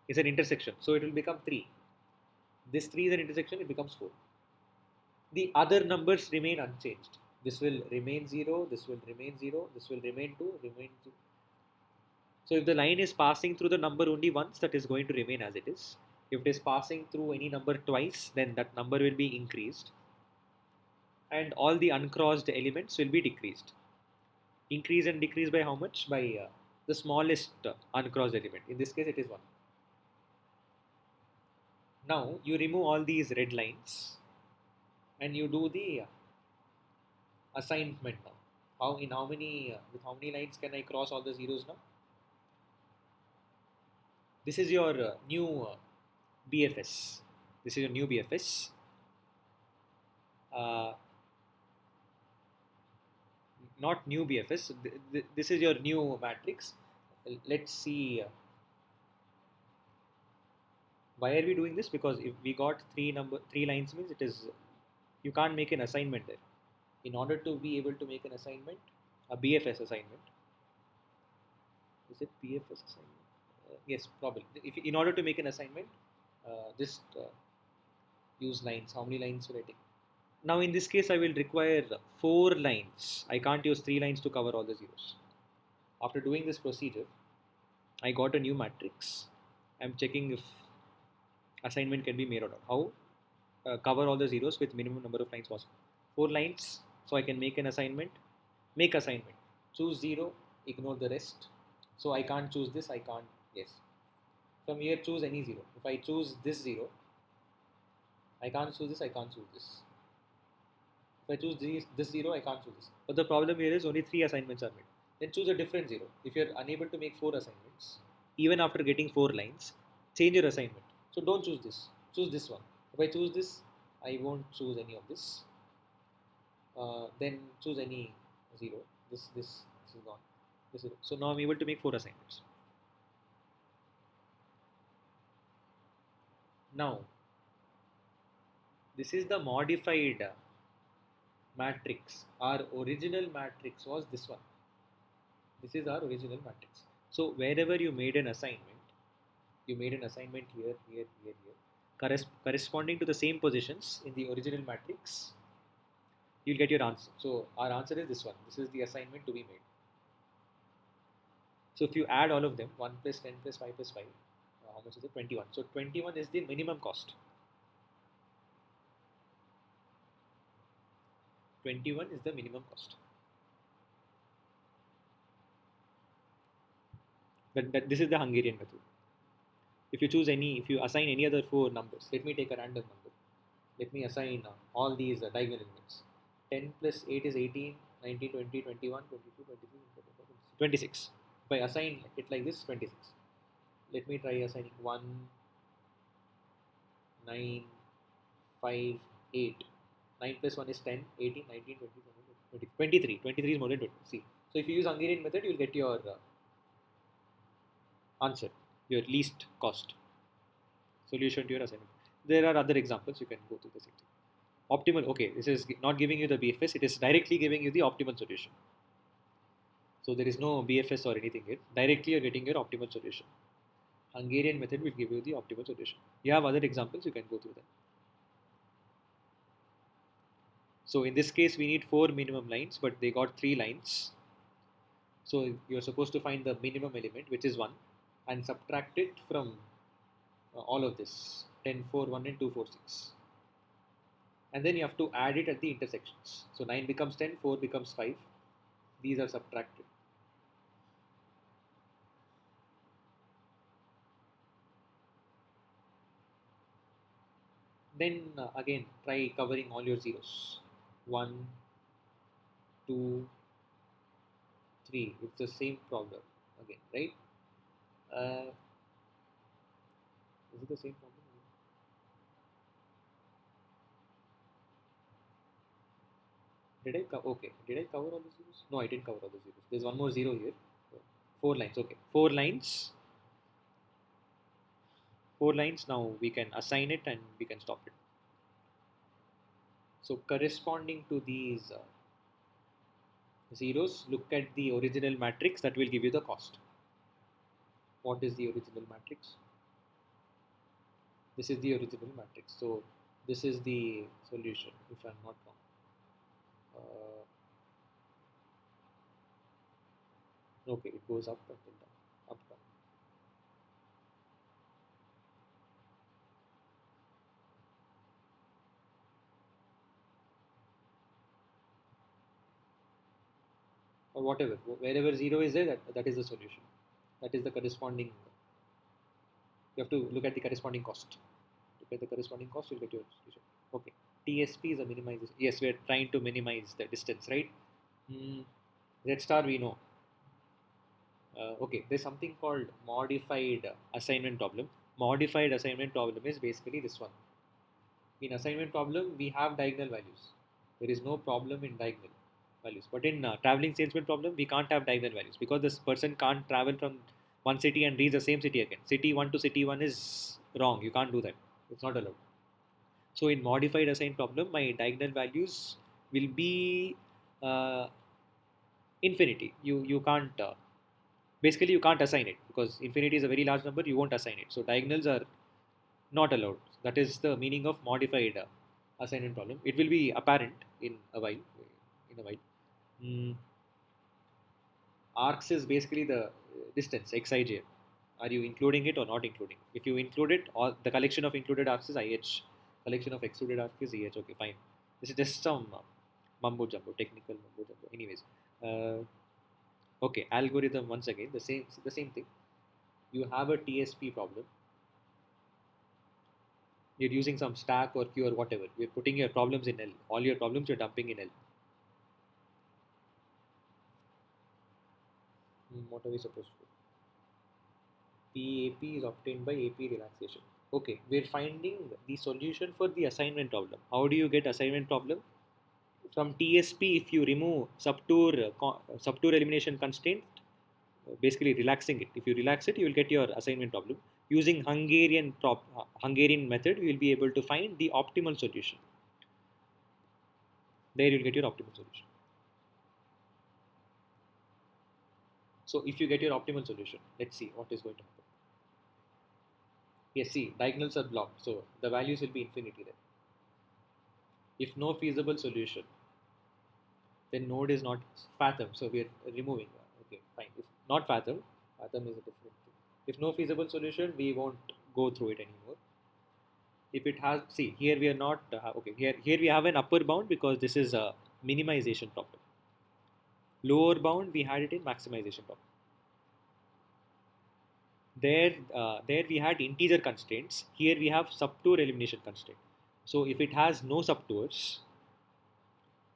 is an intersection, so it will become 3. This 3 is an intersection, it becomes 4. The other numbers remain unchanged. This will remain 0, this will remain 0, this will remain 2, remain 2. So if the line is passing through the number only once, that is going to remain as it is. If it is passing through any number twice, then that number will be increased. And all the uncrossed elements will be decreased. Increase and decrease by how much? By the smallest uncrossed element. In this case, it is 1. Now you remove all these red lines and you do the assignment now. How many with how many lines can I cross all the zeros now? This is your new BFS. This is your new BFS. Uh, Not new BFS. This is your new matrix. Let's see. Why are we doing this? Because if we got three lines means it is, you can't make an assignment there. In order to be able to make an assignment, a BFS assignment. Is it BFS assignment? Yes, probably. If in order to make an assignment, just use lines. How many lines will I take? Now in this case, I will require 4 lines. I can't use 3 lines to cover all the zeros. After doing this procedure, I got a new matrix. I'm checking if assignment can be made out of. How? Cover all the zeros with minimum number of lines possible. 4 lines, so I can make an assignment. Make assignment. Choose 0, ignore the rest. So I can't choose this, I can't, yes. From here, choose any 0. If I choose this 0, I can't choose this, I can't choose this. If I choose this 0, I can't choose this. But the problem here is only 3 assignments are made. Then choose a different 0. If you're unable to make 4 assignments, even after getting 4 lines, change your assignment. So don't choose this. Choose this one. If I choose this, I won't choose any of this. Then choose any 0. This is gone. This is, so now I'm able to make 4 assignments. Now, this is the modified matrix. Our original matrix was this one. This is our original matrix. So wherever you made an assignment here, here, here, here. corresponding to the same positions in the original matrix, you'll get your answer. So our answer is this one. This is the assignment to be made. So if you add all of them, 1 plus 10 plus 5 plus 5, how much is it? 21. So 21 is the minimum cost. 21 is the minimum cost. But this is the Hungarian method. If you assign any other 4 numbers, let me take a random number. Let me assign all these diagonal elements. 10 plus 8 is 18, 19, 20, 21, 22, 23, 24, 26. If I assign it like this, 26. Let me try assigning 1, 9, 5, 8. 9 plus 1 is 10, 18, 19, 20, 20, 23. 23 is more than 20. See. So if you use Hungarian method, you will get your answer, your least cost solution to your assignment. There are other examples, you can go through the same thing. Optimal, okay, this is not giving you the BFS, it is directly giving you the optimal solution. So there is no BFS or anything here. Directly you're getting your optimal solution. Hungarian method will give you the optimal solution. You have other examples, you can go through them. So in this case, we need 4 minimum lines, but they got 3 lines. So you're supposed to find the minimum element, which is 1, and subtract it from all of this 10, 4, 1, and 2, 4, 6. And then you have to add it at the intersections. So 9 becomes 10, 4 becomes 5. These are subtracted. Then again, try covering all your zeros. 1, 2, 3. It's the same problem again, right? Is it the same problem? Did I cover? Okay. Did I cover all the zeros? No, I didn't cover all the zeros. There's one more zero here. 4 lines. Okay. 4 lines. 4 lines. Now we can assign it and we can stop it. So corresponding to these zeros, look at the original matrix that will give you the cost. What is the original matrix? This is the original matrix. So this is the solution, if I'm not wrong. Okay, it goes up and then down, up, down. Or whatever, wherever zero is there, that is the solution. That is the corresponding. You have to look at the corresponding cost. Look at the corresponding cost, you'll get your solution. Okay, TSP is a minimization. Yes, we are trying to minimize the distance, right? Z star we know. Okay, there's something called modified assignment problem. Modified assignment problem is basically this one. In assignment problem, we have diagonal values. There is no problem in diagonal values. But in traveling salesman problem, we can't have diagonal values because this person can't travel from one city and reach the same city again. City 1 to city 1 is wrong. You can't do that. It's not allowed. So in modified assigned problem, my diagonal values will be uh, infinity. You can't basically you can't assign it because infinity is a very large number. You won't assign it. So diagonals are not allowed. That is the meaning of modified assignment problem. It will be apparent in a while. In a while, arcs is basically the distance xij. Are you including it or not including? If you include it, all the collection of included arcs is ih. Collection of excluded arcs is eh. Okay, fine. This is just some mumbo jumbo, technical mumbo jumbo. Anyways, okay, algorithm once again the same thing. You have a TSP problem. You're using some stack or queue or whatever. You're putting your problems in L. All your problems you're dumping in L. What are we supposed to do? PAP is obtained by AP relaxation. Okay, we're finding the solution for the assignment problem. How do you get assignment problem? From TSP, if you remove subtour elimination constraint, basically relaxing it. If you relax it, you will get your assignment problem. Using Hungarian method, you will be able to find the optimal solution. There you will get your optimal solution. So if you get your optimal solution, let's see what is going to happen. Yes, see, diagonals are blocked, so the values will be infinity then. If no feasible solution, then node is not fathom, so we are removing that. Okay, fine. If not fathom, fathom is a different thing. If no feasible solution, we won't go through it anymore. If it has, see, here we are not, okay, here we have an upper bound because this is a minimization problem. Lower bound, we had it in maximization problem. There we had integer constraints. Here we have subtour elimination constraint. So if it has no subtours,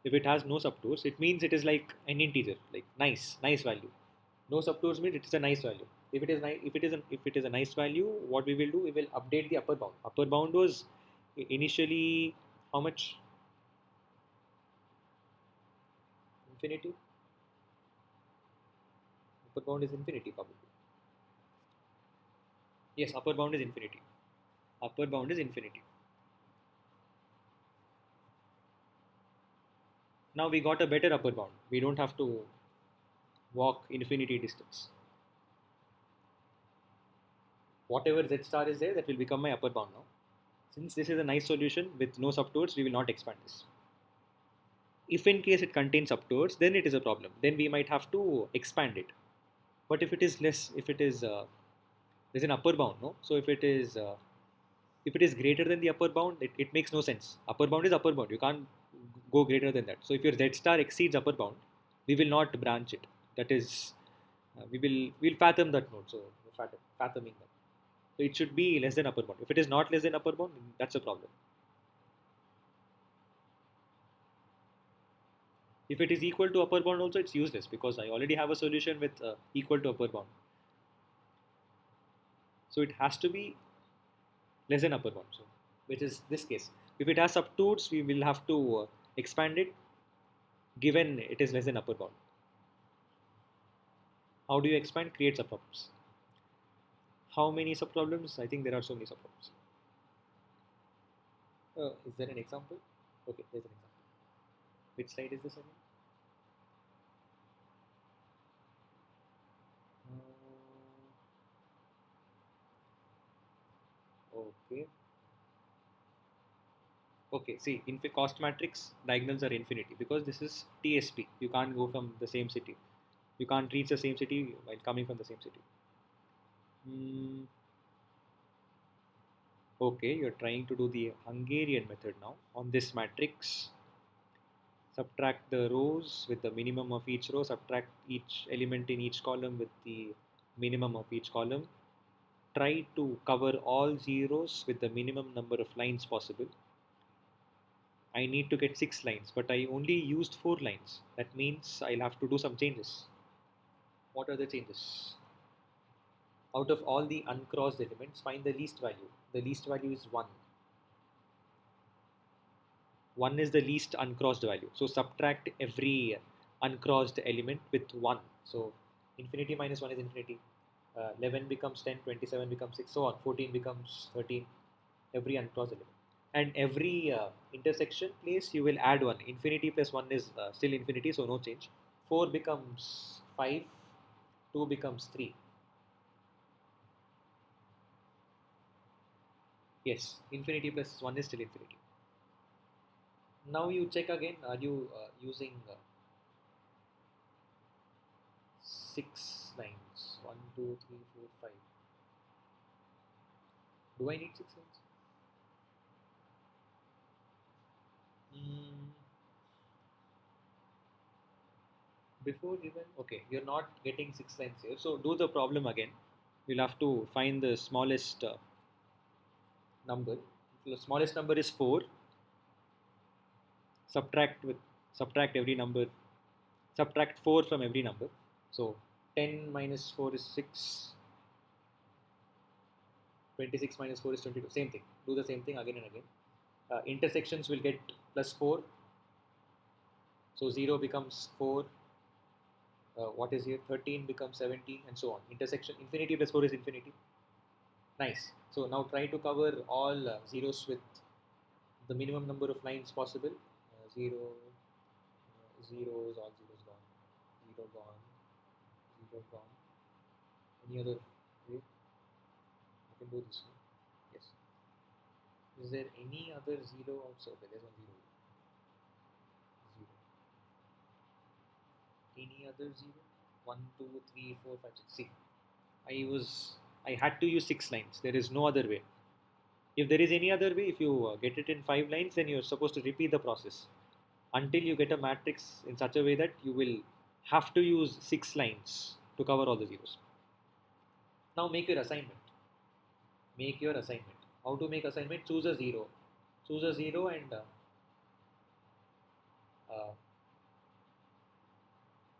it means it is like an integer, like nice value. No subtours means it is a nice value. If it is a nice value, what we will do, we will update the upper bound. Upper bound was initially how much? Infinity. Upper bound is infinity probably. Yes, upper bound is infinity. Upper bound is infinity. Now we got a better upper bound. We don't have to walk infinity distance. Whatever z star is there, that will become my upper bound now. Since this is a nice solution with no subtours, we will not expand this. If in case it contains subtours, then it is a problem. Then we might have to expand it. But if it is less, if it is there's an upper bound, no. So if it is greater than the upper bound, it makes no sense. Upper bound is upper bound. You can't go greater than that. So if your z star exceeds upper bound, we will not branch it. That is, we'll fathom that node. So fathoming that. So it should be less than upper bound. If it is not less than upper bound, that's a problem. If it is equal to upper bound also, it's useless because I already have a solution with equal to upper bound. So it has to be less than upper bound. So which is this case. If it has subtours, we will have to expand it given it is less than upper bound. How do you expand? Create subproblems. How many subproblems? I think there are so many subproblems. Is there an example? Okay, there's an example. Which slide is this again? Okay. Okay, see, in cost matrix, diagonals are infinity because this is TSP. You can't go from the same city. You can't reach the same city while coming from the same city. Mm, okay, you're trying to do the Hungarian method now. On this matrix, subtract the rows with the minimum of each row, subtract each element in each column with the minimum of each column. Try to cover all zeros with the minimum number of lines possible. I need to get 6 lines, but I only used 4 lines. That means I'll have to do some changes. What are the changes? Out of all the uncrossed elements, find the least value. The least value is 1. 1 is the least uncrossed value. So subtract every uncrossed element with 1. So infinity minus 1 is infinity. 11 becomes 10, 27 becomes 6, so on. 14 becomes 13. Every uncrossed element. And every intersection place you will add 1. Infinity plus 1 is still infinity, so no change. 4 becomes 5, 2 becomes 3. Yes, infinity plus 1 is still infinity. Now you check again, are you using 6 lines? 1, 2, 3, 4, 5. Do I need 6 lines? Mm, before even, okay, you're not getting 6 lines here. So do the problem again. You'll have to find the smallest number. The smallest number is 4. Subtract with subtract every number. Subtract 4 from every number. So 10 minus 4 is 6. 26 minus 4 is 22. Same thing. Do the same thing again and again. Intersections will get plus 4. So 0 becomes 4. What is here? 13 becomes 17 and so on. Intersection infinity plus 4 is infinity. Nice. So now try to cover all zeros with the minimum number of lines possible. 0, zeros, all zeros gone. 0 gone. 0 gone. Any other way? I can do this one. Is there any other 0 outside? Okay, there's one 0. 0. Any other 0? 1, 2, 3, 4, 5, 6. See, I had to use 6 lines. There is no other way. If there is any other way, if you get it in 5 lines, then you're supposed to repeat the process until you get a matrix in such a way that you will have to use 6 lines to cover all the zeros. Now make your assignment. Make your assignment. How to make assignment? Choose a 0. Choose a 0 and uh,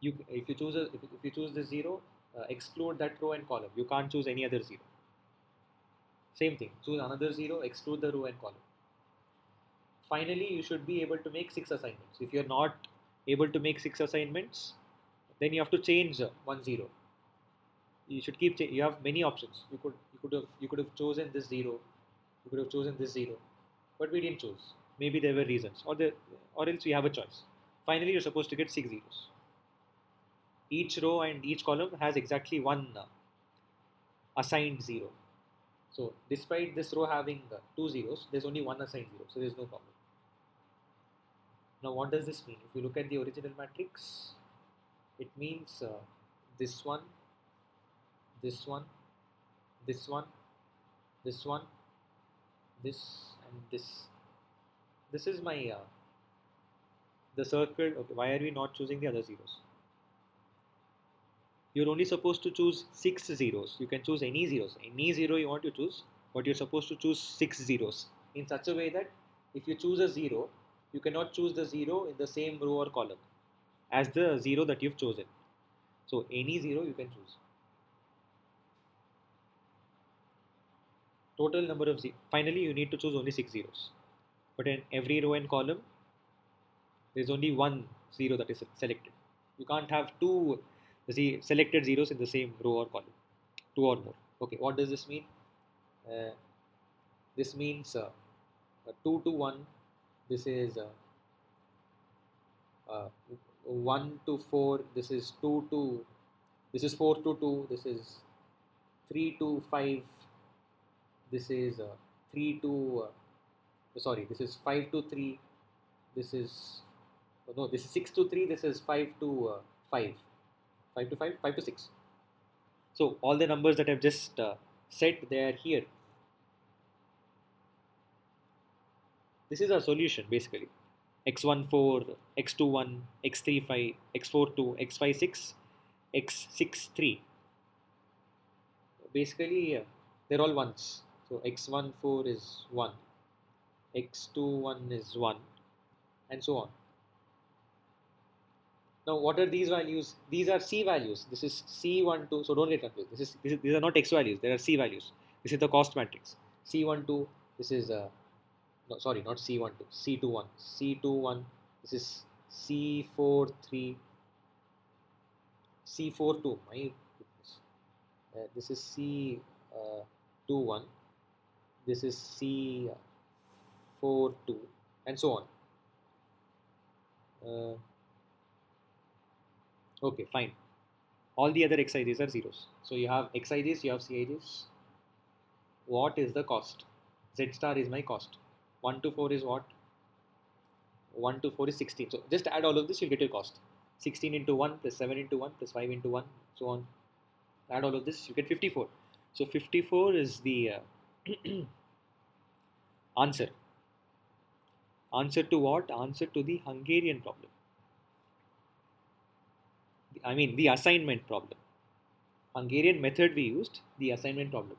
if you choose the 0, exclude that row and column. You can't choose any other 0. Same thing. Choose another 0, exclude the row and column. Finally, you should be able to make 6 assignments. If you're not able to make 6 assignments, then you have to change 1 0. You should keep. You have many options. You could have chosen this 0. You could have chosen this 0, but we didn't choose. Maybe there were reasons, or else we have a choice. Finally, you're supposed to get 6 zeros. Each row and each column has exactly one assigned 0. So despite this row having 2 zeros, there's only one assigned 0, so there's no problem. Now what does this mean? If you look at the original matrix, it means this one, this one, this one, this one, this, and this. This is my the circle. Okay, why are we not choosing the other zeros? You're only supposed to choose 6 zeros. You can choose any zeros, any 0 you want to choose, but you're supposed to choose 6 zeros in such a way that if you choose a 0, you cannot choose the 0 in the same row or column as the 0 that you've chosen. So any 0 you can choose. Total number of zeros. Finally, you need to choose only 6 zeros. But in every row and column, there's only one 0 that is selected. You can't have two selected zeros in the same row or column, 2 or more. Okay, what does this mean? Uh, this means 2 to 1. This is 1 to 4. This is 2 to. This is 4 to 2. This is 3 to 5. This is 3 to. Sorry, this is 5 to 3. This is. Oh, no, this is 6 to 3. This is 5 to 5. 5 to 5. 5 to 6. So all the numbers that I've just said, they are here. This is our solution basically. X14, X21, X35, X42, X56, X63. Basically, they're all ones. So X14 is 1, X21 is 1, and so on. Now, what are these values? These are C values. This is C12. So don't get confused. These are not X values. There are C values. This is the cost matrix. C12. This is no, sorry, not C12. C21. C21. This is C43. C42. My goodness. This is C21. This is C42, and so on. Okay, fine. All the other xij's are zeros. So you have xij's, you havecij's. What is the cost? Z star is my cost. 1 to 4 is what? 1 to 4 is 16. So just add all of this, you'll get your cost. 16 into 1 plus 7 into 1 plus 5 into 1, so on. Add all of this, you get 54. So 54 is the answer. Answer to what? Answer to the Hungarian problem. I mean, the assignment problem. Hungarian method we used, the assignment problem.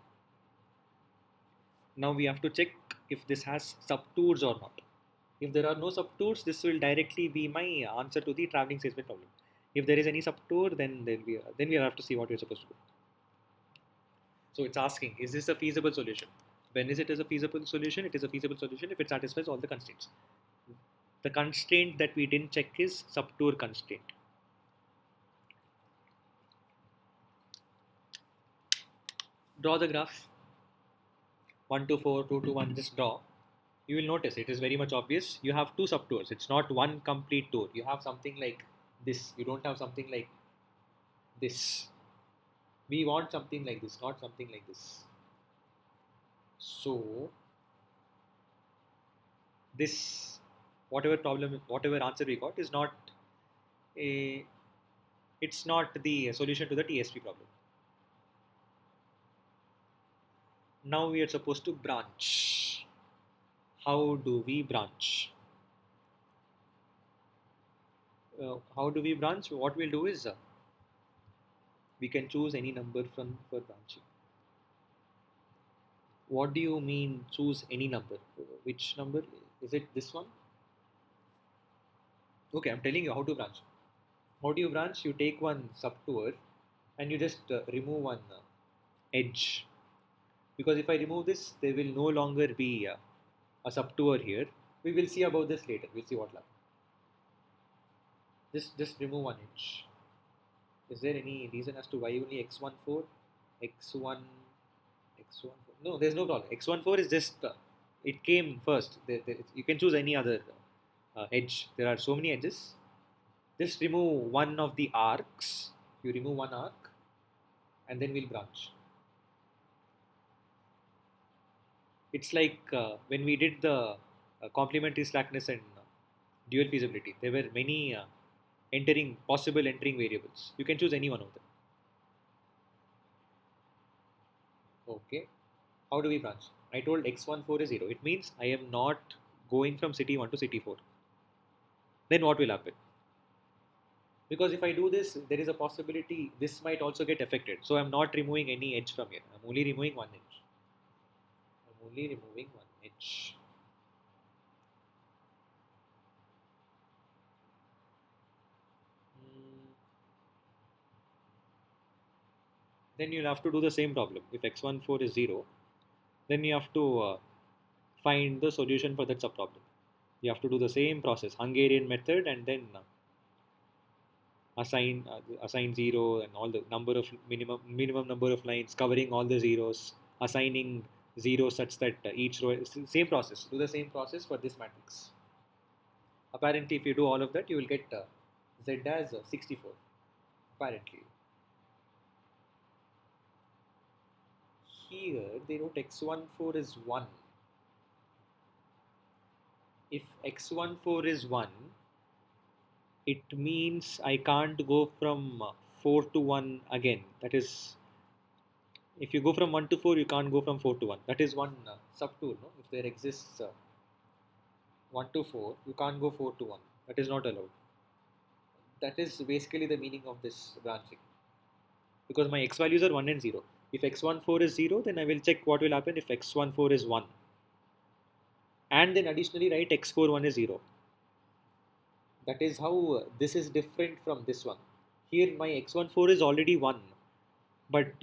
Now we have to check if this has subtours or not. If there are no subtours, this will directly be my answer to the traveling salesman problem. If there is any subtour, then we have to see what we're supposed to do. So it's asking, is this a feasible solution? When is it as a feasible solution? It is a feasible solution if it satisfies all the constraints. The constraint that we didn't check is subtour constraint. Draw the graph. 1 to 4, 2 to 1, just draw. You will notice it is very much obvious. You have two subtours. It's not one complete tour. You have something like this. You don't have something like this. We want something like this, not something like this. So this whatever problem, whatever answer we got is not a, it's not the solution to the TSP problem. Now we are supposed to branch. How do we branch? How do we branch? What we'll do is we can choose any number from for branching. What do you mean choose any number? Which number? Is it this one? Okay, I'm telling you how to branch. How do you branch? You take one subtour and you just remove one edge. Because if I remove this, there will no longer be a subtour here. We will see about this later. We'll see what happens. Just remove one edge. Is there any reason as to why only x14? X1, x14. No, there's no problem. X14 is just it came first. You can choose any other edge. There are so many edges. Just remove one of the arcs. You remove one arc, and then we'll branch. It's like when we did the complementary slackness and dual feasibility. There were many possible entering variables. You can choose any one of them. Okay. How do we branch? I told x14 is 0. It means I am not going from city 1 to city 4. Then what will happen? Because if I do this, there is a possibility this might also get affected. So I'm not removing any edge from here. I'm only removing one edge. I'm only removing one edge. Then you'll have to do the same problem. If x14 is 0, then you have to find the solution for that subproblem. You have to do the same process, Hungarian method, and then assign 0 and all the number of minimum number of lines, covering all the zeros, assigning 0 such that each row, same process. Do the same process for this matrix. Apparently, if you do all of that, you will get z as 64. Apparently, here they wrote x14 is 1. If x14 is 1, it means I can't go from 4 to 1 again. That is, if you go from 1 to 4, you can't go from 4 to 1. That is one subtool. No? If there exists 1 to 4, you can't go 4 to 1. That is not allowed. That is basically the meaning of this branching. Because my x values are 1 and 0. If x14 is 0, then I will check what will happen if x14 is 1. And then additionally write x41 is 0. That is how this is different from this one. Here my x14 is already 1. But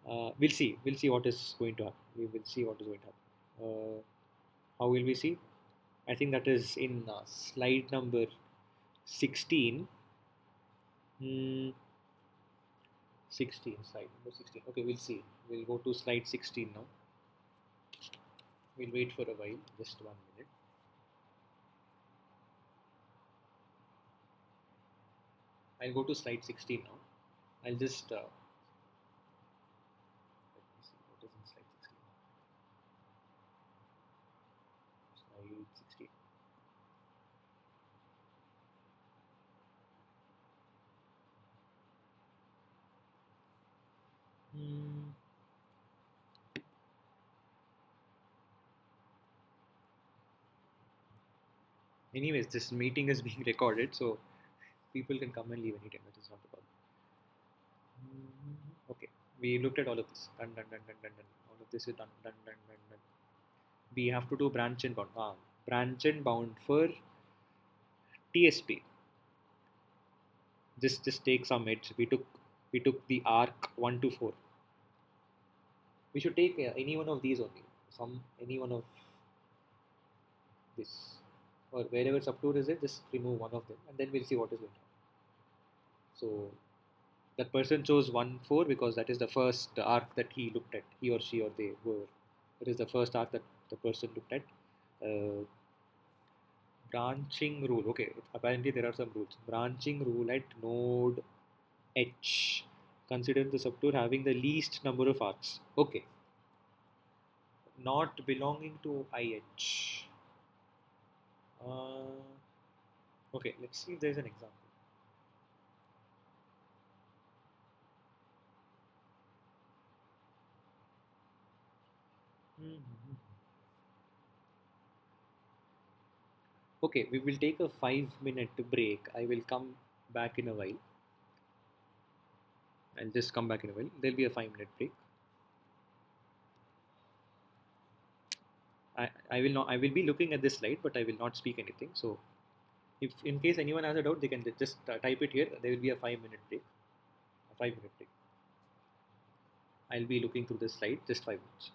we'll see. We'll see what is going to happen. We will see what is going to happen. How will we see? I think that is in slide number 16. 16, slide number 16. Okay, we'll see. We'll go to slide 16 now. We'll wait for a while, just 1 minute. I'll go to slide 16 now. I'll just let me see what is in slide 16. Slide 16. Anyways, this meeting is being recorded, so people can come and leave anytime. That is not a problem. Okay, we looked at all of this. Done, done, done, done, done, done. All of this is done, done, done, done, done. We have to do branch and bound. Branch and bound for TSP. Just take some edge. We took the arc 1 to 4. We should take any one of these only. Any one of this, or wherever subtour is it, just remove one of them, and then we'll see what is going on. So that person chose 1 4 because that is the first arc that he looked at. He or she or they were. That is the first arc that the person looked at. Branching rule. Okay, apparently there are some rules. Branching rule at node H. Consider the subtour having the least number of arcs. Okay. not belonging to IH. Uh, okay, let's see if there's an example. Mhm. Okay, we will take a 5 minute break. I will come back in a while. I'll just come back in a while. There'll be a 5 minute break. I will not. I will be looking at this slide, but I will not speak anything. So, if in case anyone has a doubt, they can just type it here. There will be a 5 minute break. A 5 minute break. I'll be looking through this slide. Just 5 minutes.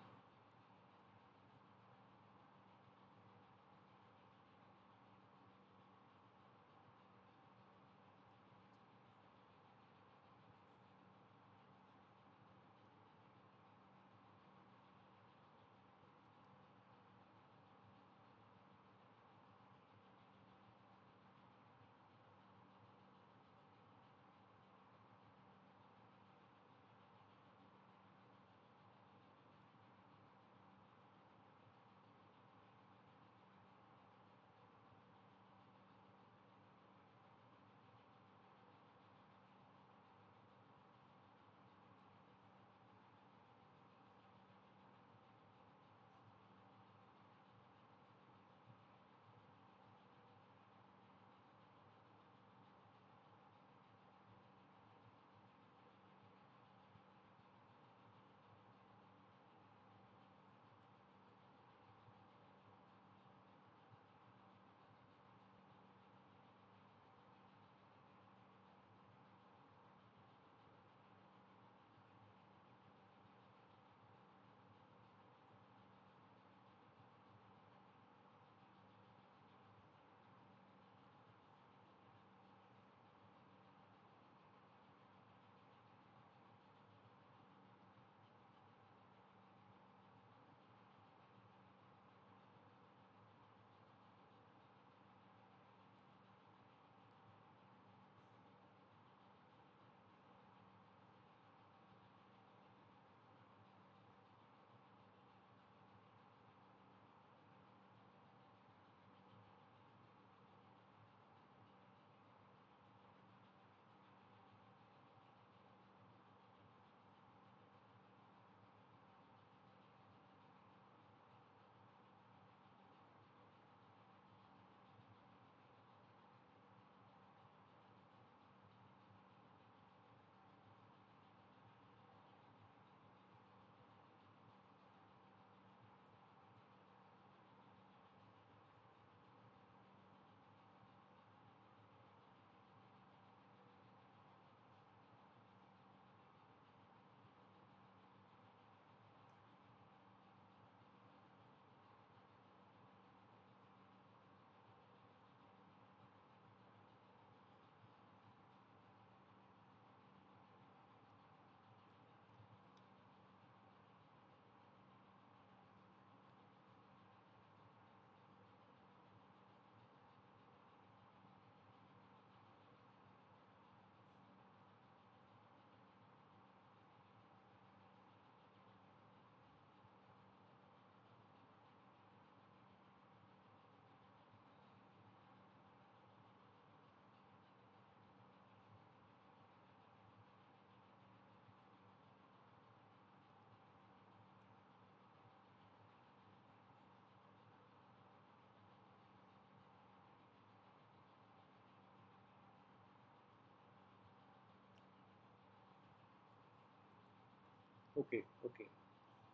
Okay. Okay.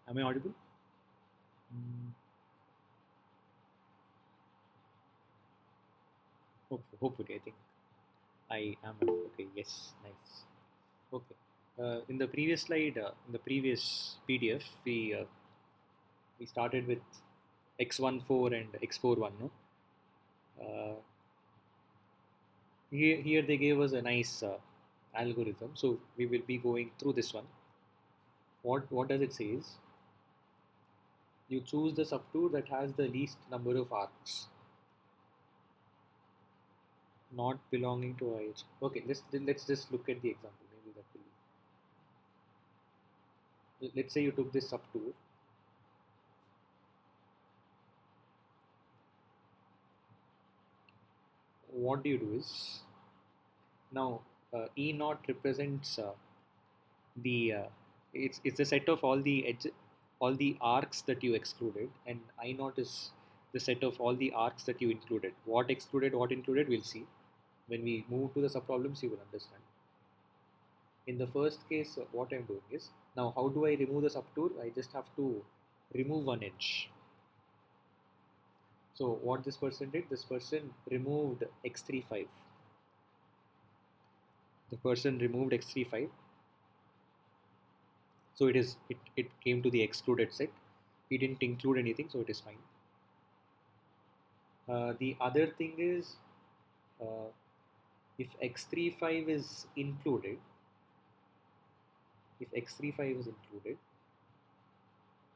Am I audible? Mm, hopefully, I think I am. Okay. Yes. Nice. Okay. In the previous slide, in the previous PDF, we started with x14 and x41. No. Here they gave us a nice algorithm. So we will be going through this one. What does it say is you choose the subtour that has the least number of arcs, not belonging to IH. Okay, let's just look at the example. Maybe that will. Let's say you took this subtour. what do you do is, now E naught represents the it's a set of all the all the arcs that you excluded, and I naught is the set of all the arcs that you included. What excluded, what included, we'll see when we move to the subproblems. You will understand. In the first case, what I'm doing is, now how do I remove the subtour? I just have to remove one edge. So what this person did, this person removed x35. The person removed x35. So it came to the excluded set. He didn't include anything, so it is fine. The other thing is, uh, if x35 is included,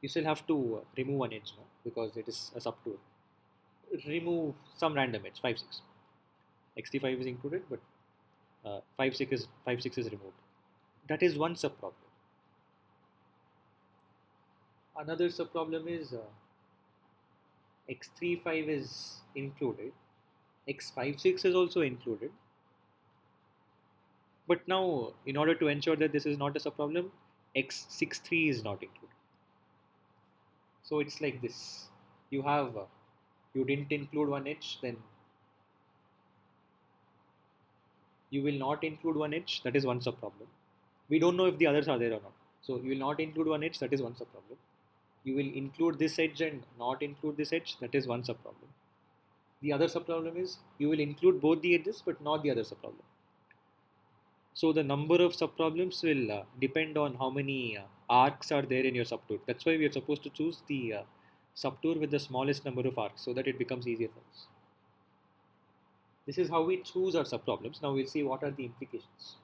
you still have to remove one edge now because it is a subtour. Remove some random edge, 5 6. x35 is included, but 5 6 is removed. That is one subproblem. Another subproblem is x35 is included, x56 is also included. But now, in order to ensure that this is not a subproblem, x63 is not included. So it's like this. You have you didn't include one edge, then you will not include one edge. That is one subproblem. We don't know if the others are there or not. So you will not include one edge. That is one subproblem. You will include this edge and not include this edge. That is one subproblem. The other subproblem is you will include both the edges but not the other subproblem. So the number of subproblems will depend on how many arcs are there in your subtour. That's why we are supposed to choose the subtour with the smallest number of arcs so that it becomes easier for us. This is how we choose our subproblems. Now we'll see what are the implications.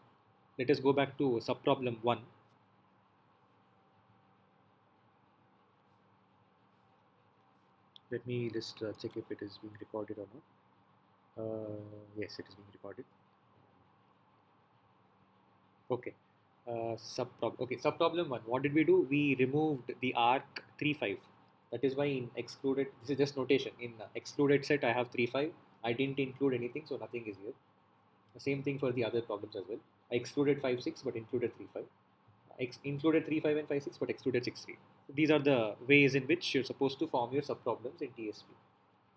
Let us go back to subproblem 1. Let me just check if it is being recorded or not. Yes, it is being recorded. Okay. Subproblem 1. What did we do? We removed the arc 3 5. That is why in excluded, this is just notation. In excluded set, I have 3 5. I didn't include anything, so nothing is here. The same thing for the other problems as well. I excluded 5 6 but included 3 5. Included 3 5 and 5 6 but excluded 6 3. These are the ways in which you're supposed to form your subproblems in TSP.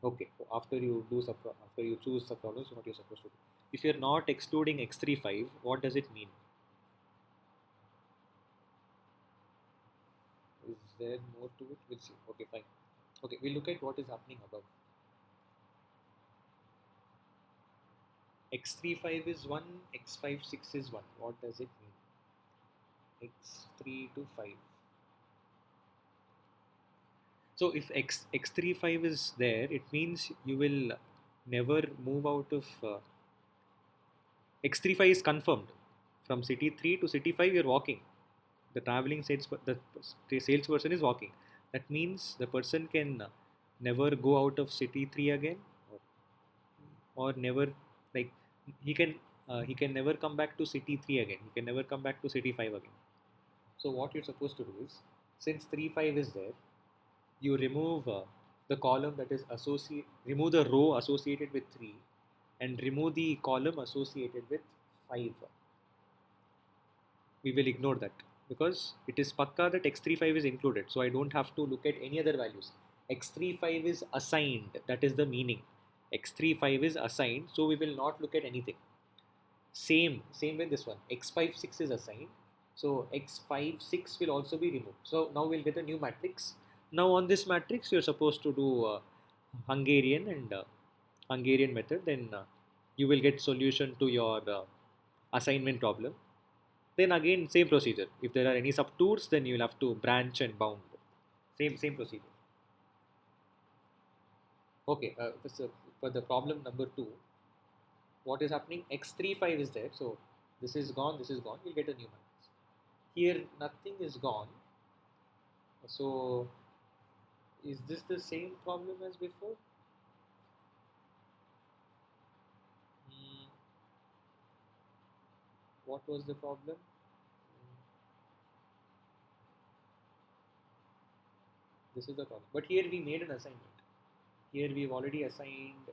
Okay, so after you choose subproblems, what you're supposed to do. If you're not excluding x35, what does it mean? Is there more to it? We'll see. Okay, fine. Okay, we'll look at what is happening above. x35 is 1, x56 is 1. What does it mean? x3 to 5. So if x35 is there, it means you will never move out of x35 is confirmed. From city 3 to city 5, you're walking. The salesperson is walking. That means the person can never go out of city 3 again, or never, like, he can never come back to city 3 again. He can never come back to city 5 again. So what you're supposed to do is, since 3 5 is there, you remove the column that is remove the row associated with 3 and remove the column associated with 5. We will ignore that because it is pakka that x35 is included, so I don't have to look at any other values. X35 is assigned, that is the meaning. X35 is assigned, so we will not look at anything. Same with this one. X56 is assigned, so x56 will also be removed. So now we'll get a new matrix. Now on this matrix, you're supposed to do Hungarian and Hungarian method. Then you will get solution to your assignment problem. Then again, same procedure. If there are any subtours, then you will have to branch and bound. Same procedure. Okay, so for the problem number 2, what is happening? X35 is there, so this is gone, this is gone. You'll get a new matrix. Here, nothing is gone. So, is this the same problem as before? What was the problem? This is the problem. But here we made an assignment. Here we've already assigned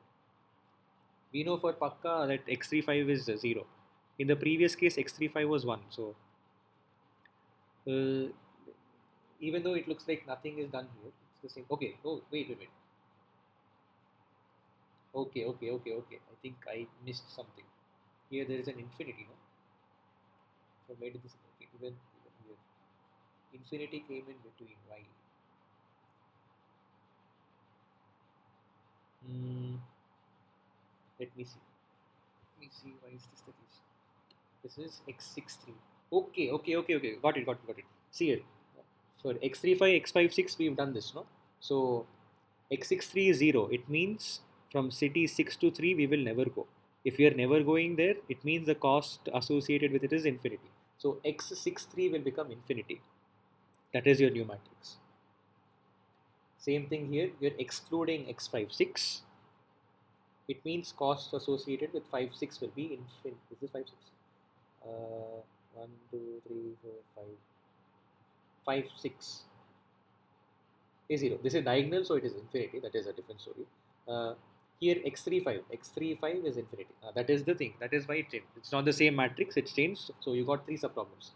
We know for Pakka that x35 is 0. In the previous case, x35 was 1. So, uh, even though it looks like nothing is done here, it's the same. Okay, oh, wait. Okay. I think I missed something. Here there is an infinity, no? So, where did this okay, even here? Infinity came in between. Why? Hmm, let me see. Let me see. Why is this the case? This is x63. Okay. Got it. See it. For x35, x56, we've done this, no? So x63 is 0. It means from city 6 to 3, we will never go. If we are never going there, it means the cost associated with it is infinity. So x63 will become infinity. That is your new matrix. Same thing here, you're excluding x56. It means cost associated with 5, 6 will be infinite. Is this 5, 6? 1, 2, 3, 4, 5. 5, 6 is 0. This is diagonal, so it is infinity. That is a different story. Uh, Here x35 is infinity. That is the thing. That is why it changed. It's not the same matrix. It's changed. So you got 3 subproblems.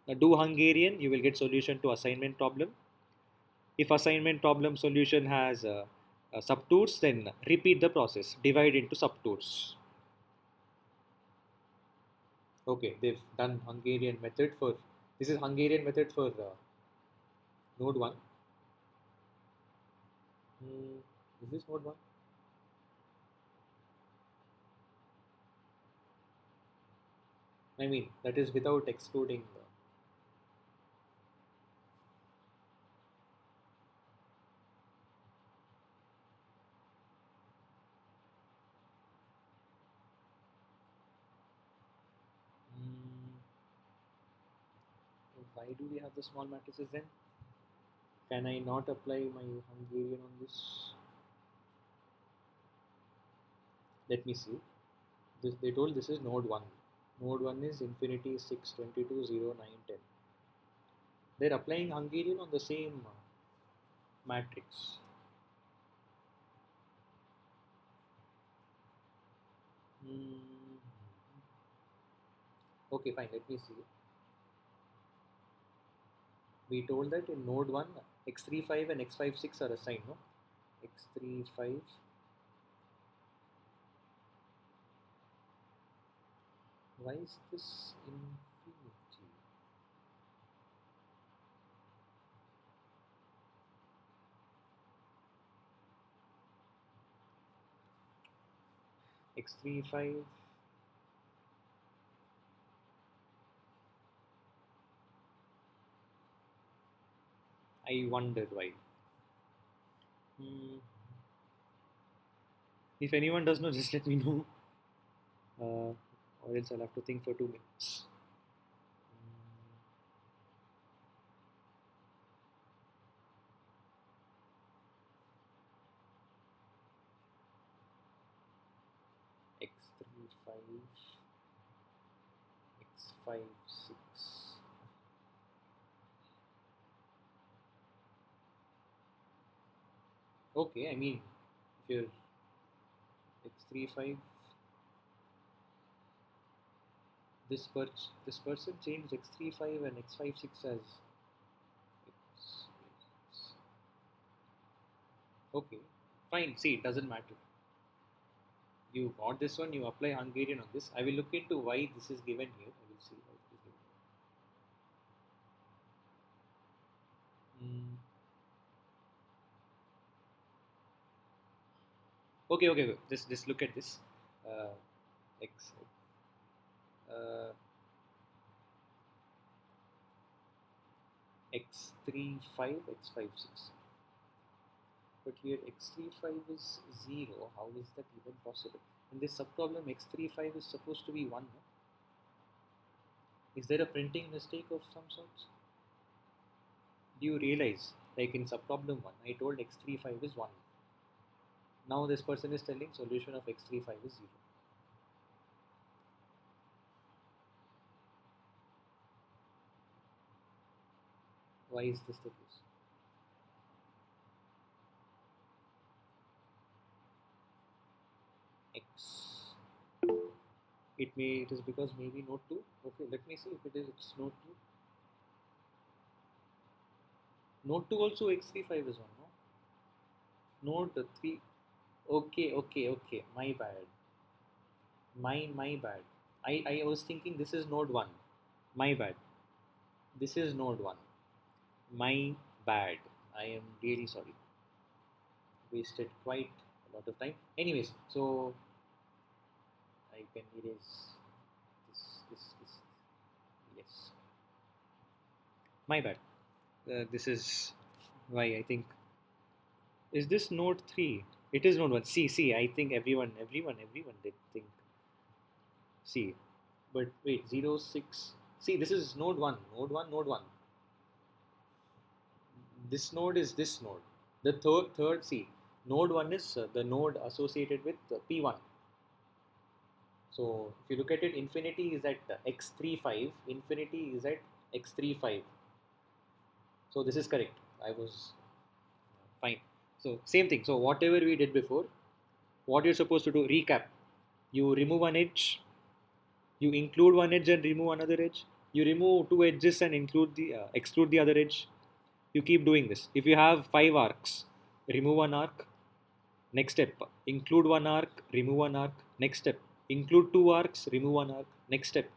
Now do Hungarian. You will get solution to assignment problem. If assignment problem solution has subtours, then repeat the process. Divide into subtours. Okay, they've done Hungarian method for. This is Hungarian method for node 1. Is this node 1? I mean, that is without excluding. Mm, why do we have the small matrices then? Can I not apply my Hungarian on this? Let me see. They told this is node 1. Node 1 is infinity 6, 22, 0, 9, 10. They're applying Hungarian on the same matrix. Mm, okay, fine. Let me see. We told that in node 1, x35 and x56 are assigned, no? x35. Why is this infinity? x35. I wonder why. Hmm. If anyone does know, just let me know. Or else I'll have to think for 2 minutes. X35, X56. Okay, I mean, if you're X35, this person changed X35 and X56 as X. Okay, fine. See, it doesn't matter. You got this one. You apply Hungarian on this. I will look into why this is given here. I will see why it is given. Mm. Okay. Just look at this. X. Uh, X35, X56. But here x35 is 0. How is that even possible? In this subproblem, x35 is supposed to be 1. No? Is there a printing mistake of some sorts? Do you realize, like in subproblem 1, I told x35 is 1. Now this person is telling solution of x35 is 0. Why is this the case? X. It is because maybe node 2. Okay, let me see if it's node 2. Node 2 also x35 is 1, no? Node 3. Okay. My bad. My bad. I was thinking this is node 1. My bad. This is node 1. My bad. I am really sorry. Wasted quite a lot of time. Anyways, so I can erase this. Yes. My bad. This is why I think. Is this node 3? It is node 1. See, I think everyone did think. See, but wait, 0, 6. See, this is node 1. Node 1. This node is this node. The third, see, node 1 is the node associated with P1. So if you look at it, infinity is at x35, infinity is at x35. So this is correct. I was fine. So same thing. So whatever we did before, what you're supposed to do, recap. You remove one edge, you include one edge and remove another edge. You remove two edges and include the exclude the other edge. You keep doing this. If you have 5 arcs, remove one arc. Next step, include one arc, remove one arc. Next step, include 2 arcs, remove one arc. Next step,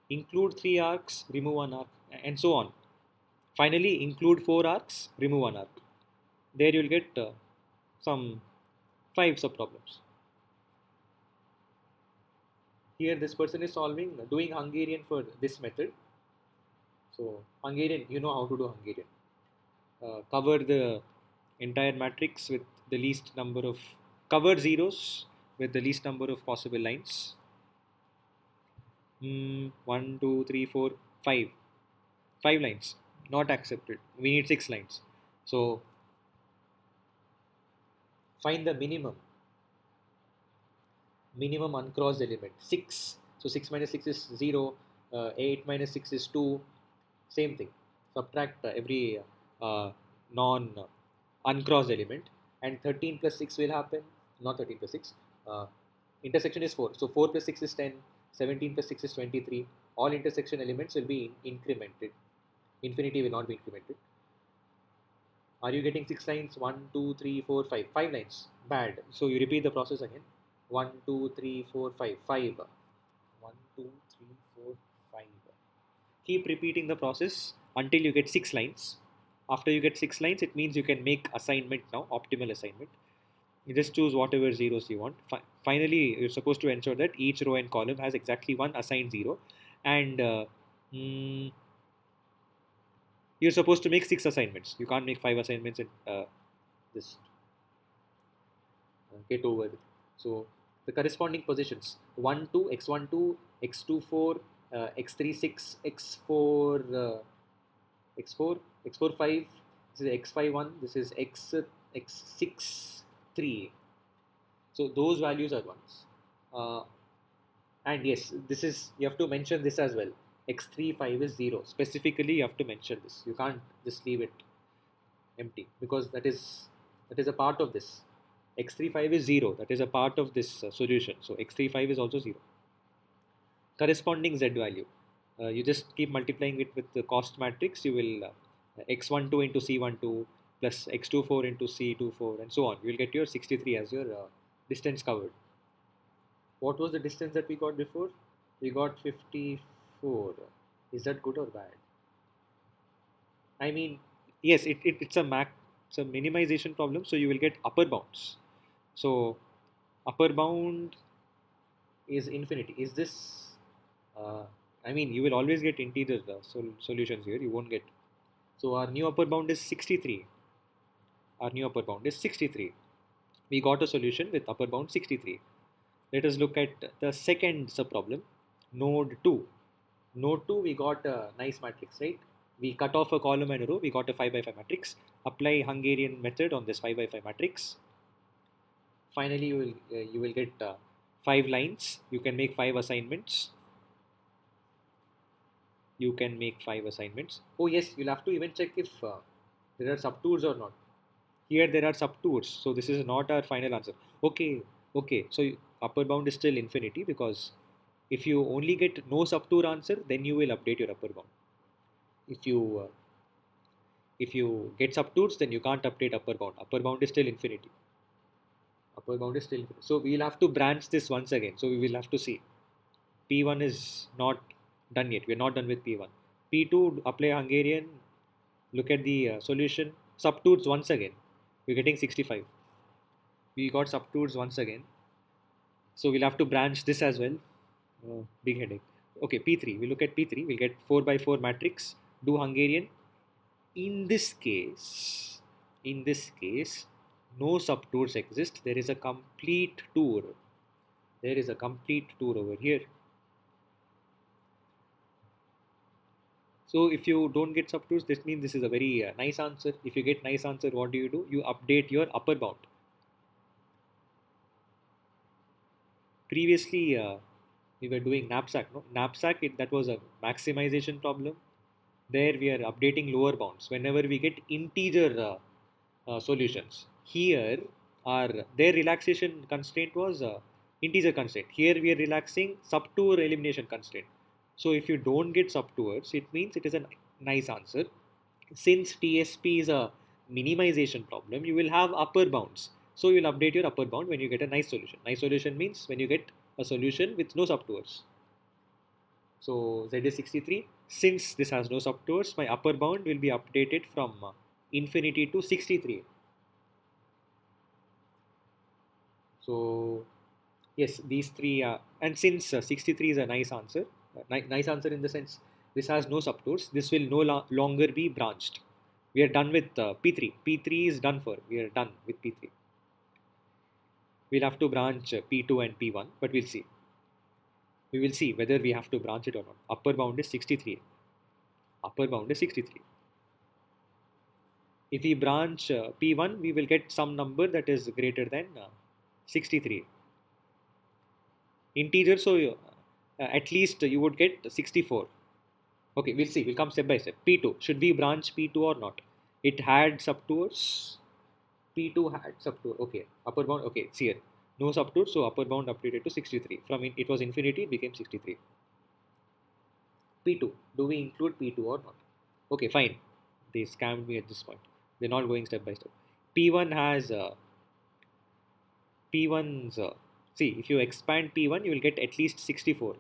include 3 arcs, remove one arc, and so on. Finally, include 4 arcs, remove one arc. There you'll get some 5 subproblems. Here, this person is doing Hungarian for this method. So, Hungarian, you know how to do Hungarian. Cover the entire matrix with the least number of cover zeros with the least number of possible lines. 1, 2, 3, 4, 5. 5 lines. Not accepted. We need 6 lines. So find the minimum uncrossed element. 6. So 6 minus 6 is 0. 8 minus 6 is 2. Same thing. Subtract every non uncrossed element, and 13 plus 6 will happen. Not 13 plus 6. Intersection is 4. So 4 plus 6 is 10. 17 plus 6 is 23. All intersection elements will be incremented. Infinity will not be incremented. Are you getting 6 lines? 1, 2, 3, 4, 5. 5 lines. Bad. So you repeat the process again. 1, 2, 3, 4, 5. 5. 1, 2, 3, 4, 5. Keep repeating the process until you get 6 lines. After you get 6 lines, it means you can make assignment now, optimal assignment. You just choose whatever zeros you want. Finally, you're supposed to ensure that each row and column has exactly one assigned zero, and you're supposed to make 6 assignments. You can't make 5 assignments and just get over it. So the corresponding positions 1 2 x1 2 x2 4 x3 6 x4 x4 x4 5. This is x5 1. This is x6 3. So those values are ones. And yes, this is, you have to mention this as well. X3 5 is 0. Specifically, you have to mention this. You can't just leave it empty, because that is a part of this. X3 5 is 0. That is a part of this solution. So x3 5 is also 0. Corresponding z value. You just keep multiplying it with the cost matrix. You will x12 into c12 plus x24 into c24 and so on. You will get your 63 as your distance covered. What was the distance that we got before? We got 54. Is that good or bad? I mean, yes, it's it's a minimization problem, so you will get upper bounds. So upper bound is infinity. Is this? I mean, you will always get integer solutions here. You won't get. So our new upper bound is 63. Our new upper bound is 63. We got a solution with upper bound 63. Let us look at the second subproblem, node 2. Node 2, we got a nice matrix, right? We cut off a column and a row, we got a 5 by 5 matrix. Apply Hungarian method on this 5 by 5 matrix. Finally, you will get 5 lines. You can make 5 assignments. You can make 5 assignments. Oh yes, you'll have to even check if there are subtours or not. Here there are subtours, so this is not our final answer. Okay, so upper bound is still infinity because If you only get no subtour answer, then you will update your upper bound. If you get subtours, then you can't update upper bound. Upper bound is still infinity. Upper bound is still infinity. So we will have to branch this once again. So we will have to see. P1 is not done yet. We are not done with P1. P2, apply Hungarian. Look at the solution. Subtours once again. We're getting 65. We got subtours once again. So we'll have to branch this as well. Big headache. Okay, P3. We look at P3. We'll get 4 by 4 matrix. Do Hungarian. In this case, no subtours exist. There is a complete tour. There is a complete tour over here. So if you don't get subtours, this means this is a very nice answer. If you get nice answer, what do? You update your upper bound. Previously, we were doing knapsack. No? Knapsack, that was a maximization problem. There we are updating lower bounds whenever we get integer solutions. Here, their relaxation constraint was integer constraint. Here we are relaxing subtour elimination constraint. So if you don't get subtours, it means it is a nice answer. Since TSP is a minimization problem, you will have upper bounds. So you'll update your upper bound when you get a nice solution. Nice solution means when you get a solution with no subtours. So Z is 63. Since this has no subtours, my upper bound will be updated from infinity to 63. So yes, these three and since 63 is a nice answer, nice answer in the sense this has no subtours, this will no longer be branched. We are done with P3. P3 is done for. We are done with P3. We'll have to branch P2 and P1, but we'll see. We will see whether we have to branch it or not. Upper bound is 63. Upper bound is 63. If we branch P1, we will get some number that is greater than 63. Integer, so at least you would get 64. Okay, we'll see. We'll come step by step. P2. Should we branch P2 or not? It had subtours. P2 had subtour. Okay. Upper bound. Okay. See here. No subtour. So upper bound updated to 63. From it was infinity, it became 63. P2. Do we include P2 or not? Okay, fine. They scammed me at this point. They're not going step by step. P1 has P1's. See, if you expand P1, you will get at least 64.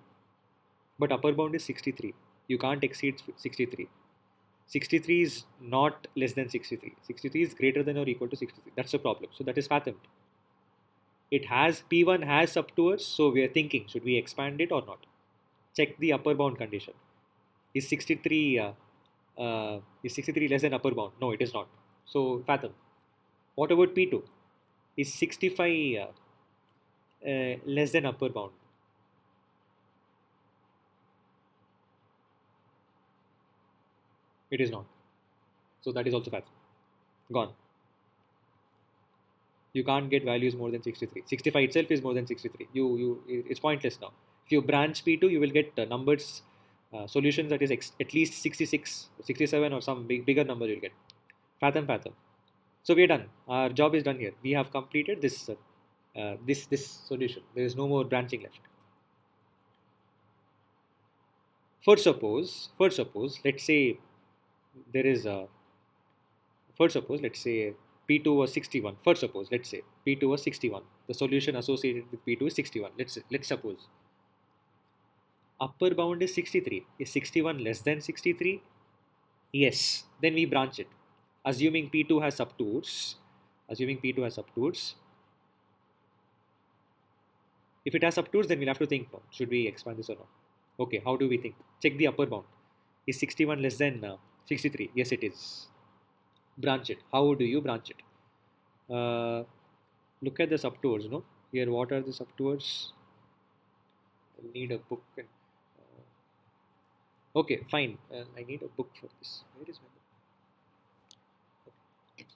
But upper bound is 63. You can't exceed 63. 63 is not less than 63. 63 is greater than or equal to 63. That's the problem. So that is fathomed. It has P1 has subtours, so we are thinking, should we expand it or not? Check the upper bound condition. Is 63 less than upper bound? No, it is not. So fathom. What about P2? Is 65 less than upper bound? It is not. So that is also fathom. Gone. You can't get values more than 63. 65 itself is more than 63. It's pointless now. If you branch P2, you will get numbers, solutions that is at least 66, 67 or some bigger number you'll get. Fathom. So we are done. Our job is done here. We have completed this this solution. There is no more branching left. For suppose, let's say there is a. For suppose, let's say P2 was 61. For suppose, let's say P2 was 61. The solution associated with P2 is 61. Let's suppose. Upper bound is 63. Is 61 less than 63? Yes. Then we branch it. Assuming P2 has subtours. If it has subtours, then we'll have to think, no, should we expand this or not? Okay, how do we think? Check the upper bound. Is 61 less than 63? Yes, it is. Branch it. How do you branch it? Look at the subtours, no? Here, what are the subtours? I need a book. Okay, fine. I need a book for this. Where is my book?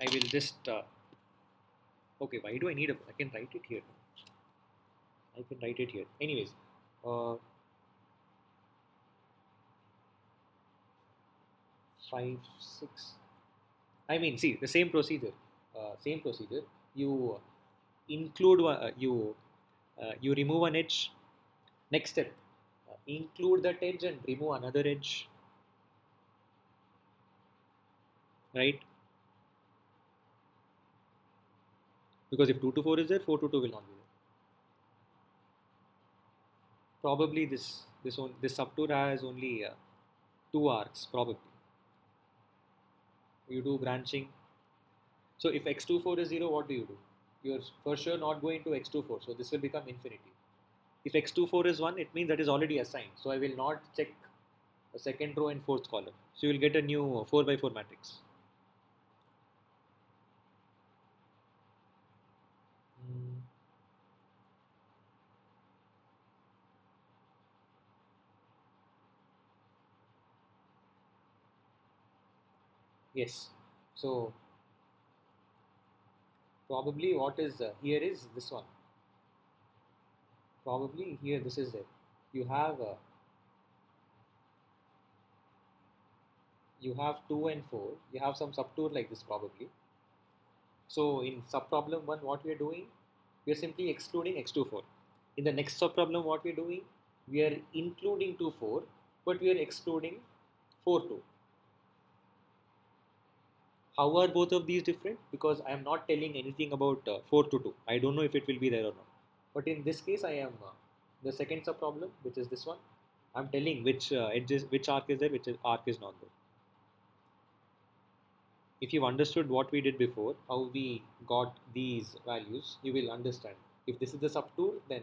I will just. Okay, why do I need a book? I can write it here. Anyways, 5, 6. I mean, see the same procedure. You include You remove an edge. Next step, include that edge and remove another edge, right? Because if 2 to 4 is there, 4 to 2 will not be there. Probably this subtour has only two arcs, probably. You do branching. So if x24 is 0, what do you do? You're for sure not going to x24, so this will become infinity. If x24 is 1, it means that is already assigned. So I will not check the second row and fourth column. So you will get a new 4 by 4 matrix. Yes. So probably what is here is this one. Probably here this is it. You have you have 2 and 4. You have some subtour like this probably. So in subproblem 1, what we are doing, we are simply excluding x24. In the next subproblem, what we are doing, we are including 2 4, but we are excluding 4 2. How are both of these different? Because I am not telling anything about 4 to 2. I don't know if it will be there or not. But in this case, I am the second subproblem, which is this one. I'm telling which edges, which arc is there, which arc is not there. If you've understood what we did before, how we got these values, you will understand. If this is the subtour, then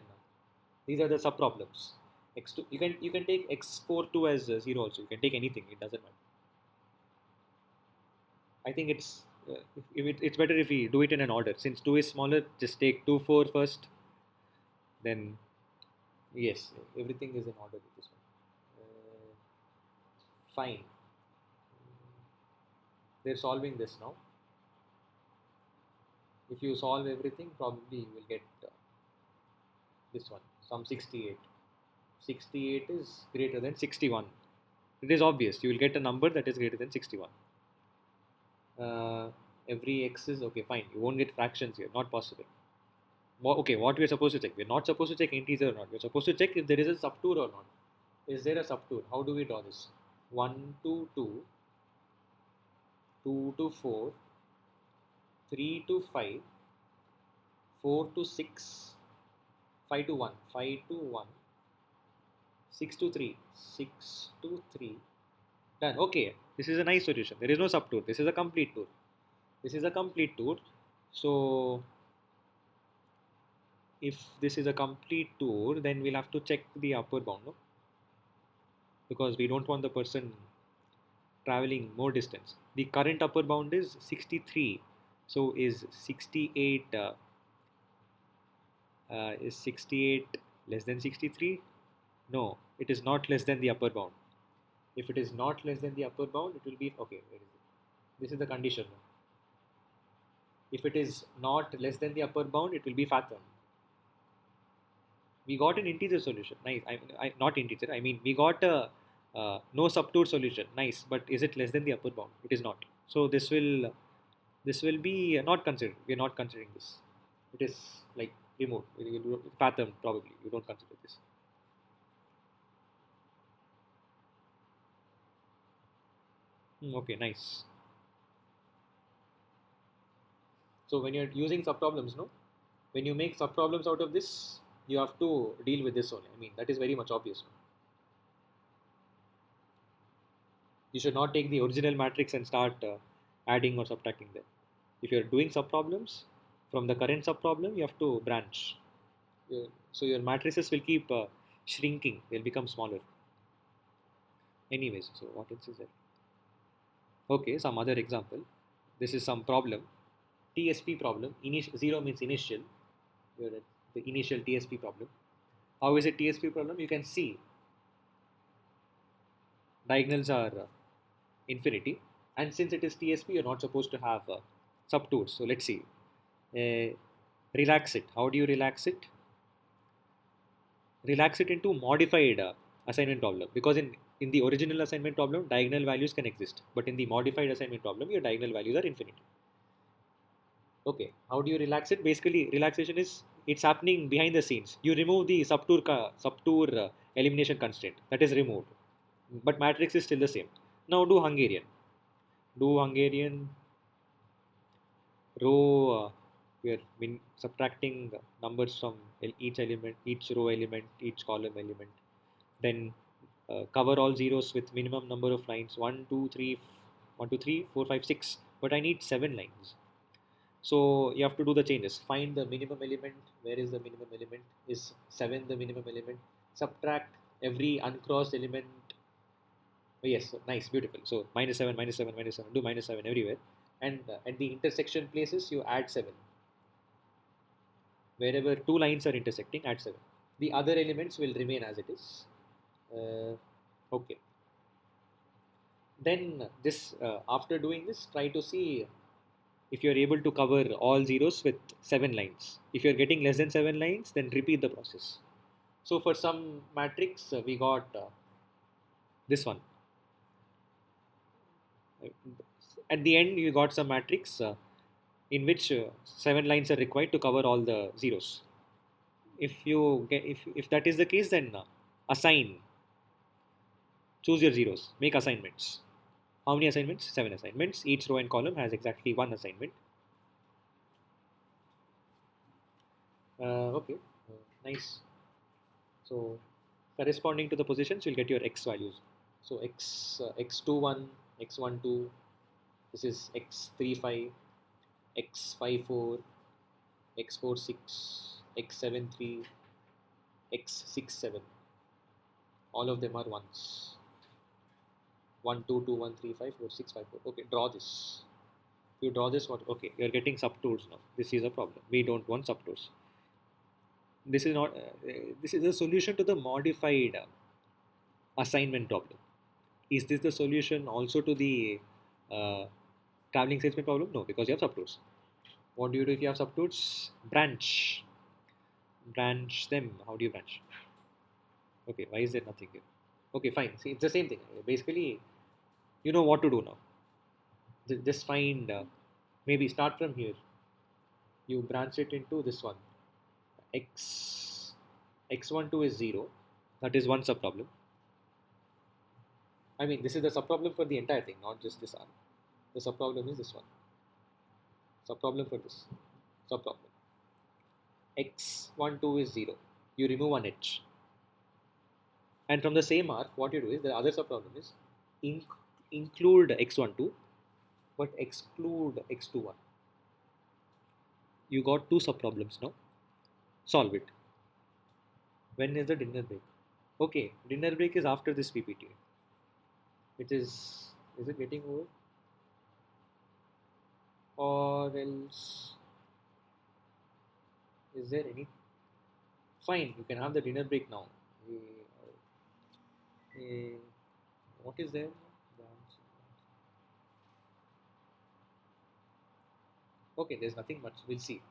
these are the subproblems. X2, you can take x42 as 0 also. You can take anything. It doesn't matter. I think it's better if we do it in an order. Since 2 is smaller, just take 2 4 first. Then yes, everything is in order with this one. Fine. They're solving this now. If you solve everything, probably you will get this one, some 68. 68 is greater than 61. It is obvious. You will get a number that is greater than 61. Every x is okay, fine. You won't get fractions here. Not possible. Okay, what we are supposed to check? We are not supposed to check integer or not. We are supposed to check if there is a subtour or not. Is there a subtour? How do we draw this? 1 to 2, 2 to 4, 3 to 5, 4 to 6, 5 to 1, 5 to 1, 6 to 3, 6 to 3. Done. Okay, this is a nice solution. There is no subtour. This is a complete tour. This is a complete tour. So if this is a complete tour, then we'll have to check the upper bound, no? Because we don't want the person traveling more distance. The current upper bound is 63. So is 68 is 68 less than 63? No, it is not less than the upper bound. If it is not less than the upper bound, it will be okay. Where is it? This is the condition. If it is not less than the upper bound, it will be fathom. We got an integer solution. Nice. Not integer. I mean, we got a no subtour solution. Nice. But is it less than the upper bound? It is not. So this will be not considered. We are not considering this. It is like removed. Fathom probably. You don't consider this. Okay. Nice. So when you're using subproblems, no, when you make subproblems out of this, you have to deal with this only. I mean, that is very much obvious. You should not take the original matrix and start adding or subtracting them. If you're doing subproblems, from the current subproblem, you have to branch. So your matrices will keep shrinking. They'll become smaller. Anyways, so what else is there? Okay, some other example. This is some problem. TSP problem. 0 means initial. You're at the initial TSP problem. How is it TSP problem? You can see diagonals are infinity, and since it is TSP, you're not supposed to have subtours. So let's see. Relax it. How do you relax it? Relax it into modified assignment problem, because in the original assignment problem, diagonal values can exist, but in the modified assignment problem, your diagonal values are infinite. Okay, how do you relax it? Basically, relaxation is it's happening behind the scenes. You remove the subtour elimination constraint, that is removed, but matrix is still the same. Now do Hungarian. Do Hungarian row. We are subtracting numbers from each element, each row element, each column element. Then cover all zeros with minimum number of lines 1 2 3 4 5 6, but I need 7 lines. So you have to do the changes. Find the minimum element. Where is the minimum element? Is 7 the minimum element? Subtract every uncrossed element. Oh, yes, nice, beautiful. So minus 7, minus 7, minus 7. Do minus 7 everywhere. And at the intersection places, you add 7. Wherever two lines are intersecting, add 7. The other elements will remain as it is. Okay. Then this after doing this, try to see if you are able to cover all zeros with 7 lines. If you are getting less than 7 lines, then repeat the process. So for some matrix, we got this one. At the end, you got some matrix in which 7 lines are required to cover all the zeros. If that is the case, then assign, choose your zeros, make assignments. How many assignments? 7 assignments. Each row and column has exactly 1 assignment. Okay, nice. So corresponding to the positions, you'll get your x values. So x21, x12, this is x35, x54, x46, x73, x67. All of them are ones. 1, 2, 2, 1, 3, 5, 4, 6, 5, 4. Okay, draw this. If you draw this, what? Okay, you're getting subtours now. This is a problem. We don't want subtours. This is not. This is a solution to the modified assignment problem. Is this the solution also to the uh, traveling salesman problem? No, because you have subtours. What do you do if you have subtours? Branch. Branch them. How do you branch? Okay, why is there nothing here? Okay, fine. See, it's the same thing. Basically, you know what to do now. Just find, maybe start from here. You branch it into this one. X12 is 0. That is one subproblem. I mean, this is the subproblem for the entire thing, not just this arm. The subproblem is this one. Subproblem for this. Subproblem. X12 is 0. You remove one edge. And from the same arc, what you do is the other subproblem is include x12 but exclude x21. You got two subproblems now. Solve it. When is the dinner break? Okay, dinner break is after this PPT. It is it getting over? Or else, is there any? Fine, you can have the dinner break now. What is there? Okay, there's nothing much. We'll see.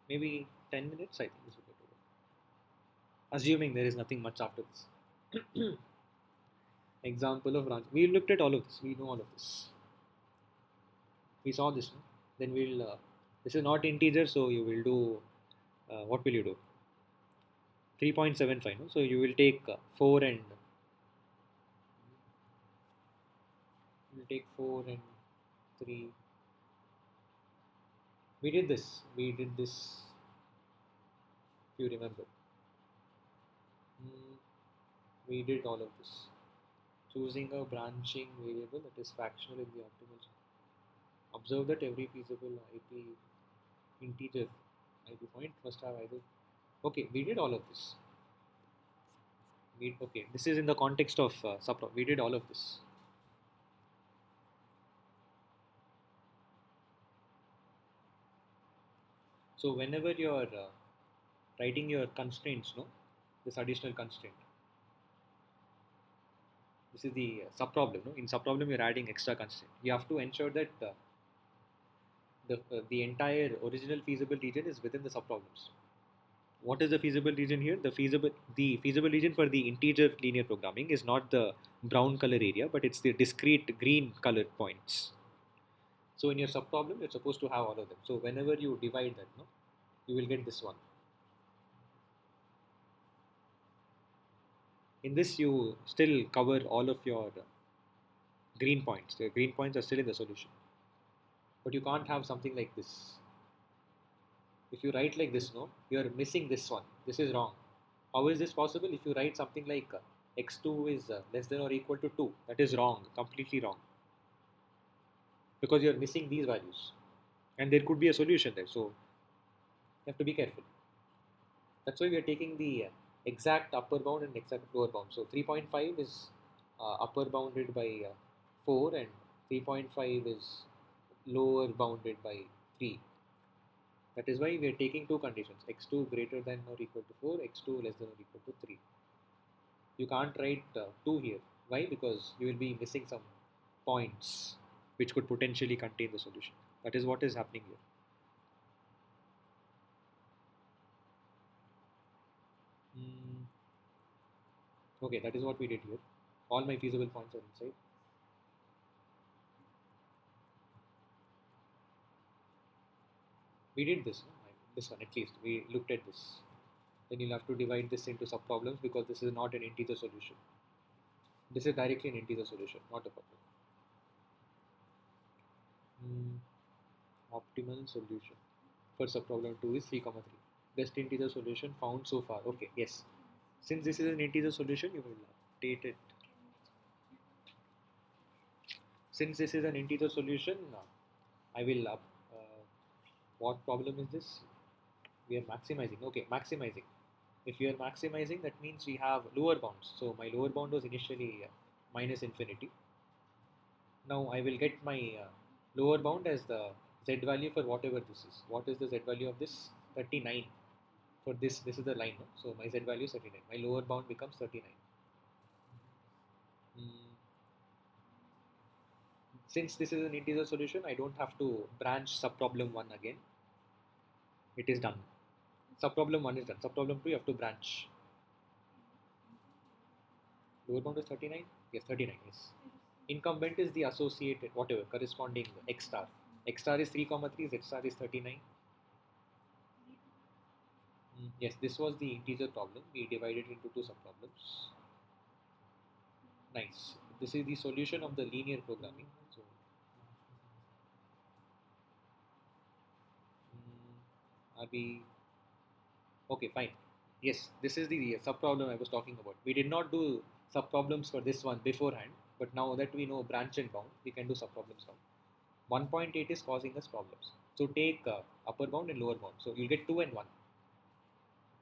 Maybe 10 minutes, I think this will get over. Assuming there is nothing much after this. Example of branch. We looked at all of this. We know all of this. We saw this. No? Then we'll. This is not integer, so you will do. What will you do? 3.75. No? So you will take 4 and. You will take 4 and 3. We did this. If you remember. We did all of this. Choosing a branching variable that is fractional in the optimal. Observe that every feasible IP integer IP point must have either. Okay, we did all of this. Okay, this is in the context of subproblem. We did all of this. So whenever you are writing your constraints, no, this additional constraint. This is the subproblem. No? In subproblem, you're adding extra constraint. You have to ensure that the entire original feasible region is within the subproblems. What is the feasible region here? The feasible region for the integer linear programming is not the brown color area, but it's the discrete green colored points. So in your subproblem, you're supposed to have all of them. So whenever you divide that, no, you will get this one. In this, you still cover all of your green points. The green points are still in the solution. But you can't have something like this. If you write like this, no, you are missing this one. This is wrong. How is this possible? If you write something like x2 is less than or equal to 2, that is wrong, completely wrong. Because you are missing these values. And there could be a solution there. So you have to be careful. That's why we are taking the exact upper bound and exact lower bound. So 3.5 is upper bounded by 4 and 3.5 is lower bounded by 3. That is why we are taking two conditions, x2 greater than or equal to 4, x2 less than or equal to 3. You can't write 2 here. Why? Because you will be missing some points which could potentially contain the solution. That is what is happening here. Okay, that is what we did here. All my feasible points are inside. We did this, no? This one at least. We looked at this. Then you'll have to divide this into subproblems because this is not an integer solution. This is directly an integer solution, not a problem. Optimal solution for subproblem 2 is 3, 3. Best integer solution found so far. Okay, yes. Since this is an integer solution, you will update it. Since this is an integer solution, I will what problem is this? We are maximizing. Okay, maximizing. If you are maximizing, that means we have lower bounds. So my lower bound was initially minus infinity. Now I will get my lower bound as the z value for whatever this is. What is the z value of this? 39. For this is the line. No? So my z value is 39. My lower bound becomes 39. Since this is an integer solution, I don't have to branch subproblem 1 again. It is done. Subproblem 1 is done. Subproblem 2 you have to branch. Lower bound is 39? Yes, 39, yes. Incumbent is the associated, whatever, corresponding x star. X star is 3, 3, z star is 39. Yes, this was the integer problem. We divided into two subproblems. Nice. This is the solution of the linear programming. So, are we okay? Fine. Yes, this is the subproblem I was talking about. We did not do subproblems for this one beforehand, but now that we know branch and bound, we can do subproblems now. 1.8 is causing us problems. So take upper bound and lower bound. So you'll get 2 and 1.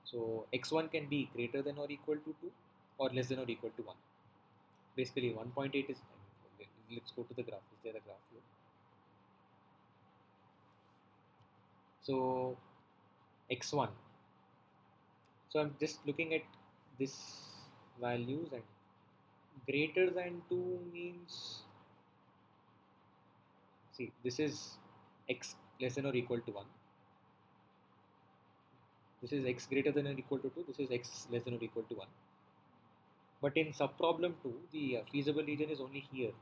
So x1 can be greater than or equal to 2 or less than or equal to 1. Basically 1.8 is, let's go to the graph. Is there a graph here? So x1. So I'm just looking at this values, and greater than 2 means, see, this is x less than or equal to 1. This is x greater than or equal to 2. This is x less than or equal to 1. But in subproblem 2, the feasible region is only here.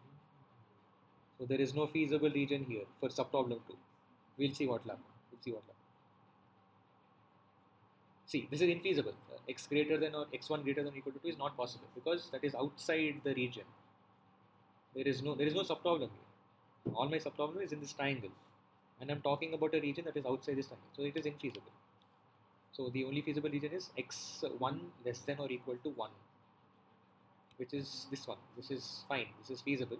So there is no feasible region here for subproblem 2. We'll see what will happen. See, this is infeasible. X greater than or x1 greater than or equal to 2 is not possible because that is outside the region. There is no subproblem here. All my subproblem is in this triangle. And I'm talking about a region that is outside this triangle. So it is infeasible. So the only feasible region is x1 less than or equal to 1. Which is this one. This is fine. This is feasible.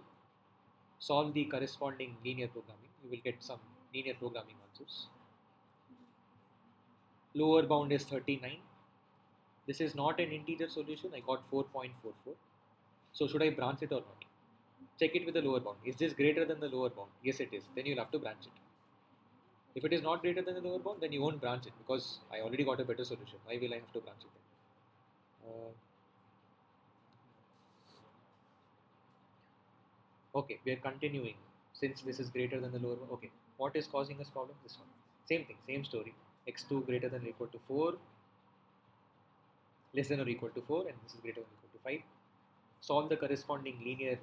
Solve the corresponding linear programming. You will get some linear programming answers. Lower bound is 39. This is not an integer solution. I got 4.44. So should I branch it or not? Check it with the lower bound. Is this greater than the lower bound? Yes, it is. Then you'll have to branch it. If it is not greater than the lower bound, then you won't branch it because I already got a better solution. Why will I have to branch it then? Okay, we are continuing. Since this is greater than the lower one, okay. What is causing us problem? This one. Same thing, same story. x2 greater than or equal to 4, less than or equal to 4, and this is greater than or equal to 5. Solve the corresponding linear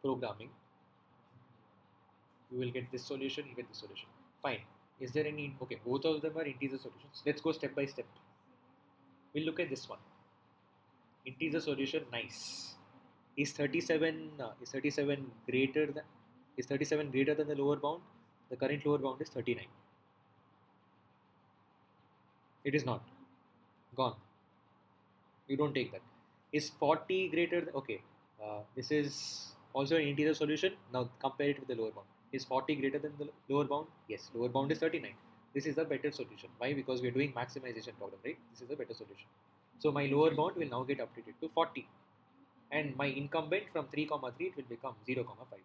programming. You will get this solution, you get this solution. Fine. Is there any, okay, both of them are integer solutions. Let's go step by step. We'll look at this one. integer solution, nice. Is 37 greater than the lower bound? The current lower bound is 39. It is not. Gone. You don't take that. Is 40 greater okay. This is also an integer solution. Now compare it with the lower bound. Is 40 greater than the lower bound? Yes, lower bound is 39. This is a better solution. Why? Because we are doing maximization problem, right? This is a better solution. So my lower bound will now get updated to 40. And my incumbent from 3 comma 3 it will become 0 comma 5.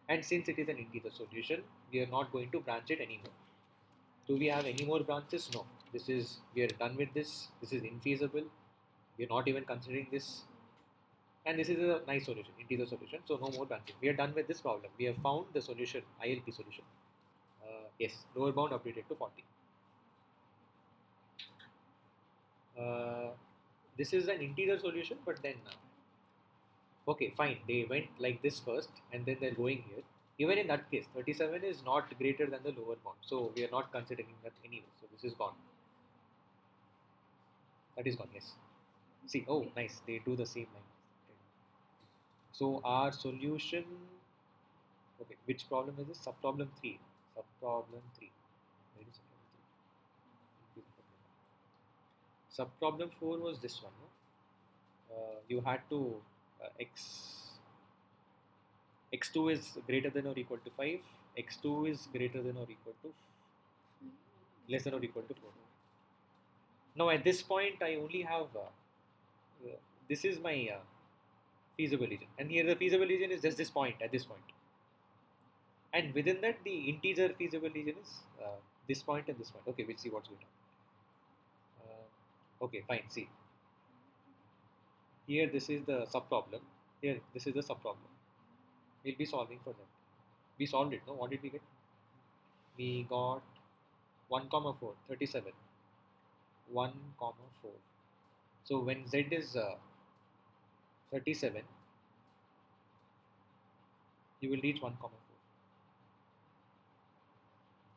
And since it is an integer solution, we are not going to branch it anymore. Do we have any more branches? No. We are done with this. This is infeasible. We are not even considering this. And this is a nice solution, integer solution. So no more branching. We are done with this problem. We have found the solution, ILP solution. Yes, lower bound updated to 40. This is an integer solution, but then okay, fine. They went like this first, and then they're going here. Even in that case, 37 is not greater than the lower bound, so we are not considering that anyway. So this is gone. That is gone. Yes. See, oh, nice. They do the same line. So our solution. Okay, which problem is this? Subproblem 3. Subproblem 3. Where is subproblem 3? Subproblem 4 was this one. No? You had to x2 is greater than or equal to 5, x2 is greater than or equal to less than or equal to 4. Now at this point I only have this is my feasible region, and here the feasible region is just this point at this point, and within that the integer feasible region is this point and this point. Okay, we'll see what's going on. Okay, fine. See, here this is the subproblem, here this is the subproblem. We'll be solving for that. We solved it. No, what did we get? We got 1 comma 4, 37. 1 comma 4. So when z is 37, you will reach 1 comma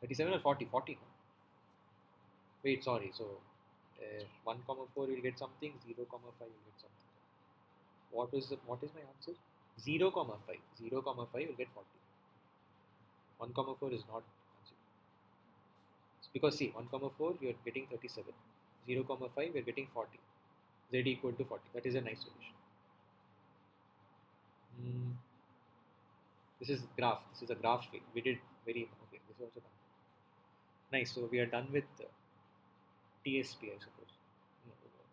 4. 37 or 40? 40. No? Wait, sorry. So 1 comma 4 will get something. 0 comma 5 will get something. What is my answer? 0 comma 5. 0 comma 5 will get 40. 1 comma 4 is not considered. Because see, 1 comma 4 you are getting 37. 0 comma 5 we are getting 40. Z equal to 40. That is a nice solution. This is graph. This is a graph. We did very okay. This is also done. Nice. So we are done with TSP, I suppose.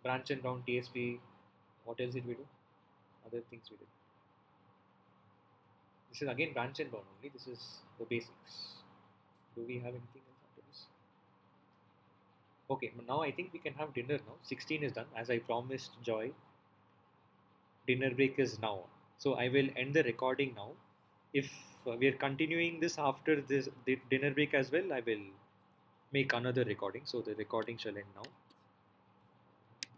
Branch and round TSP. What else did we do? Other things we did. This is again branch and bound only. This is the basics. Do we have anything else after this? Okay, now I think we can have dinner now. 16 is done as I promised Joy. Dinner break is now. So I will end the recording now. If we are continuing this after this the dinner break as well, I will make another recording. So the recording shall end now.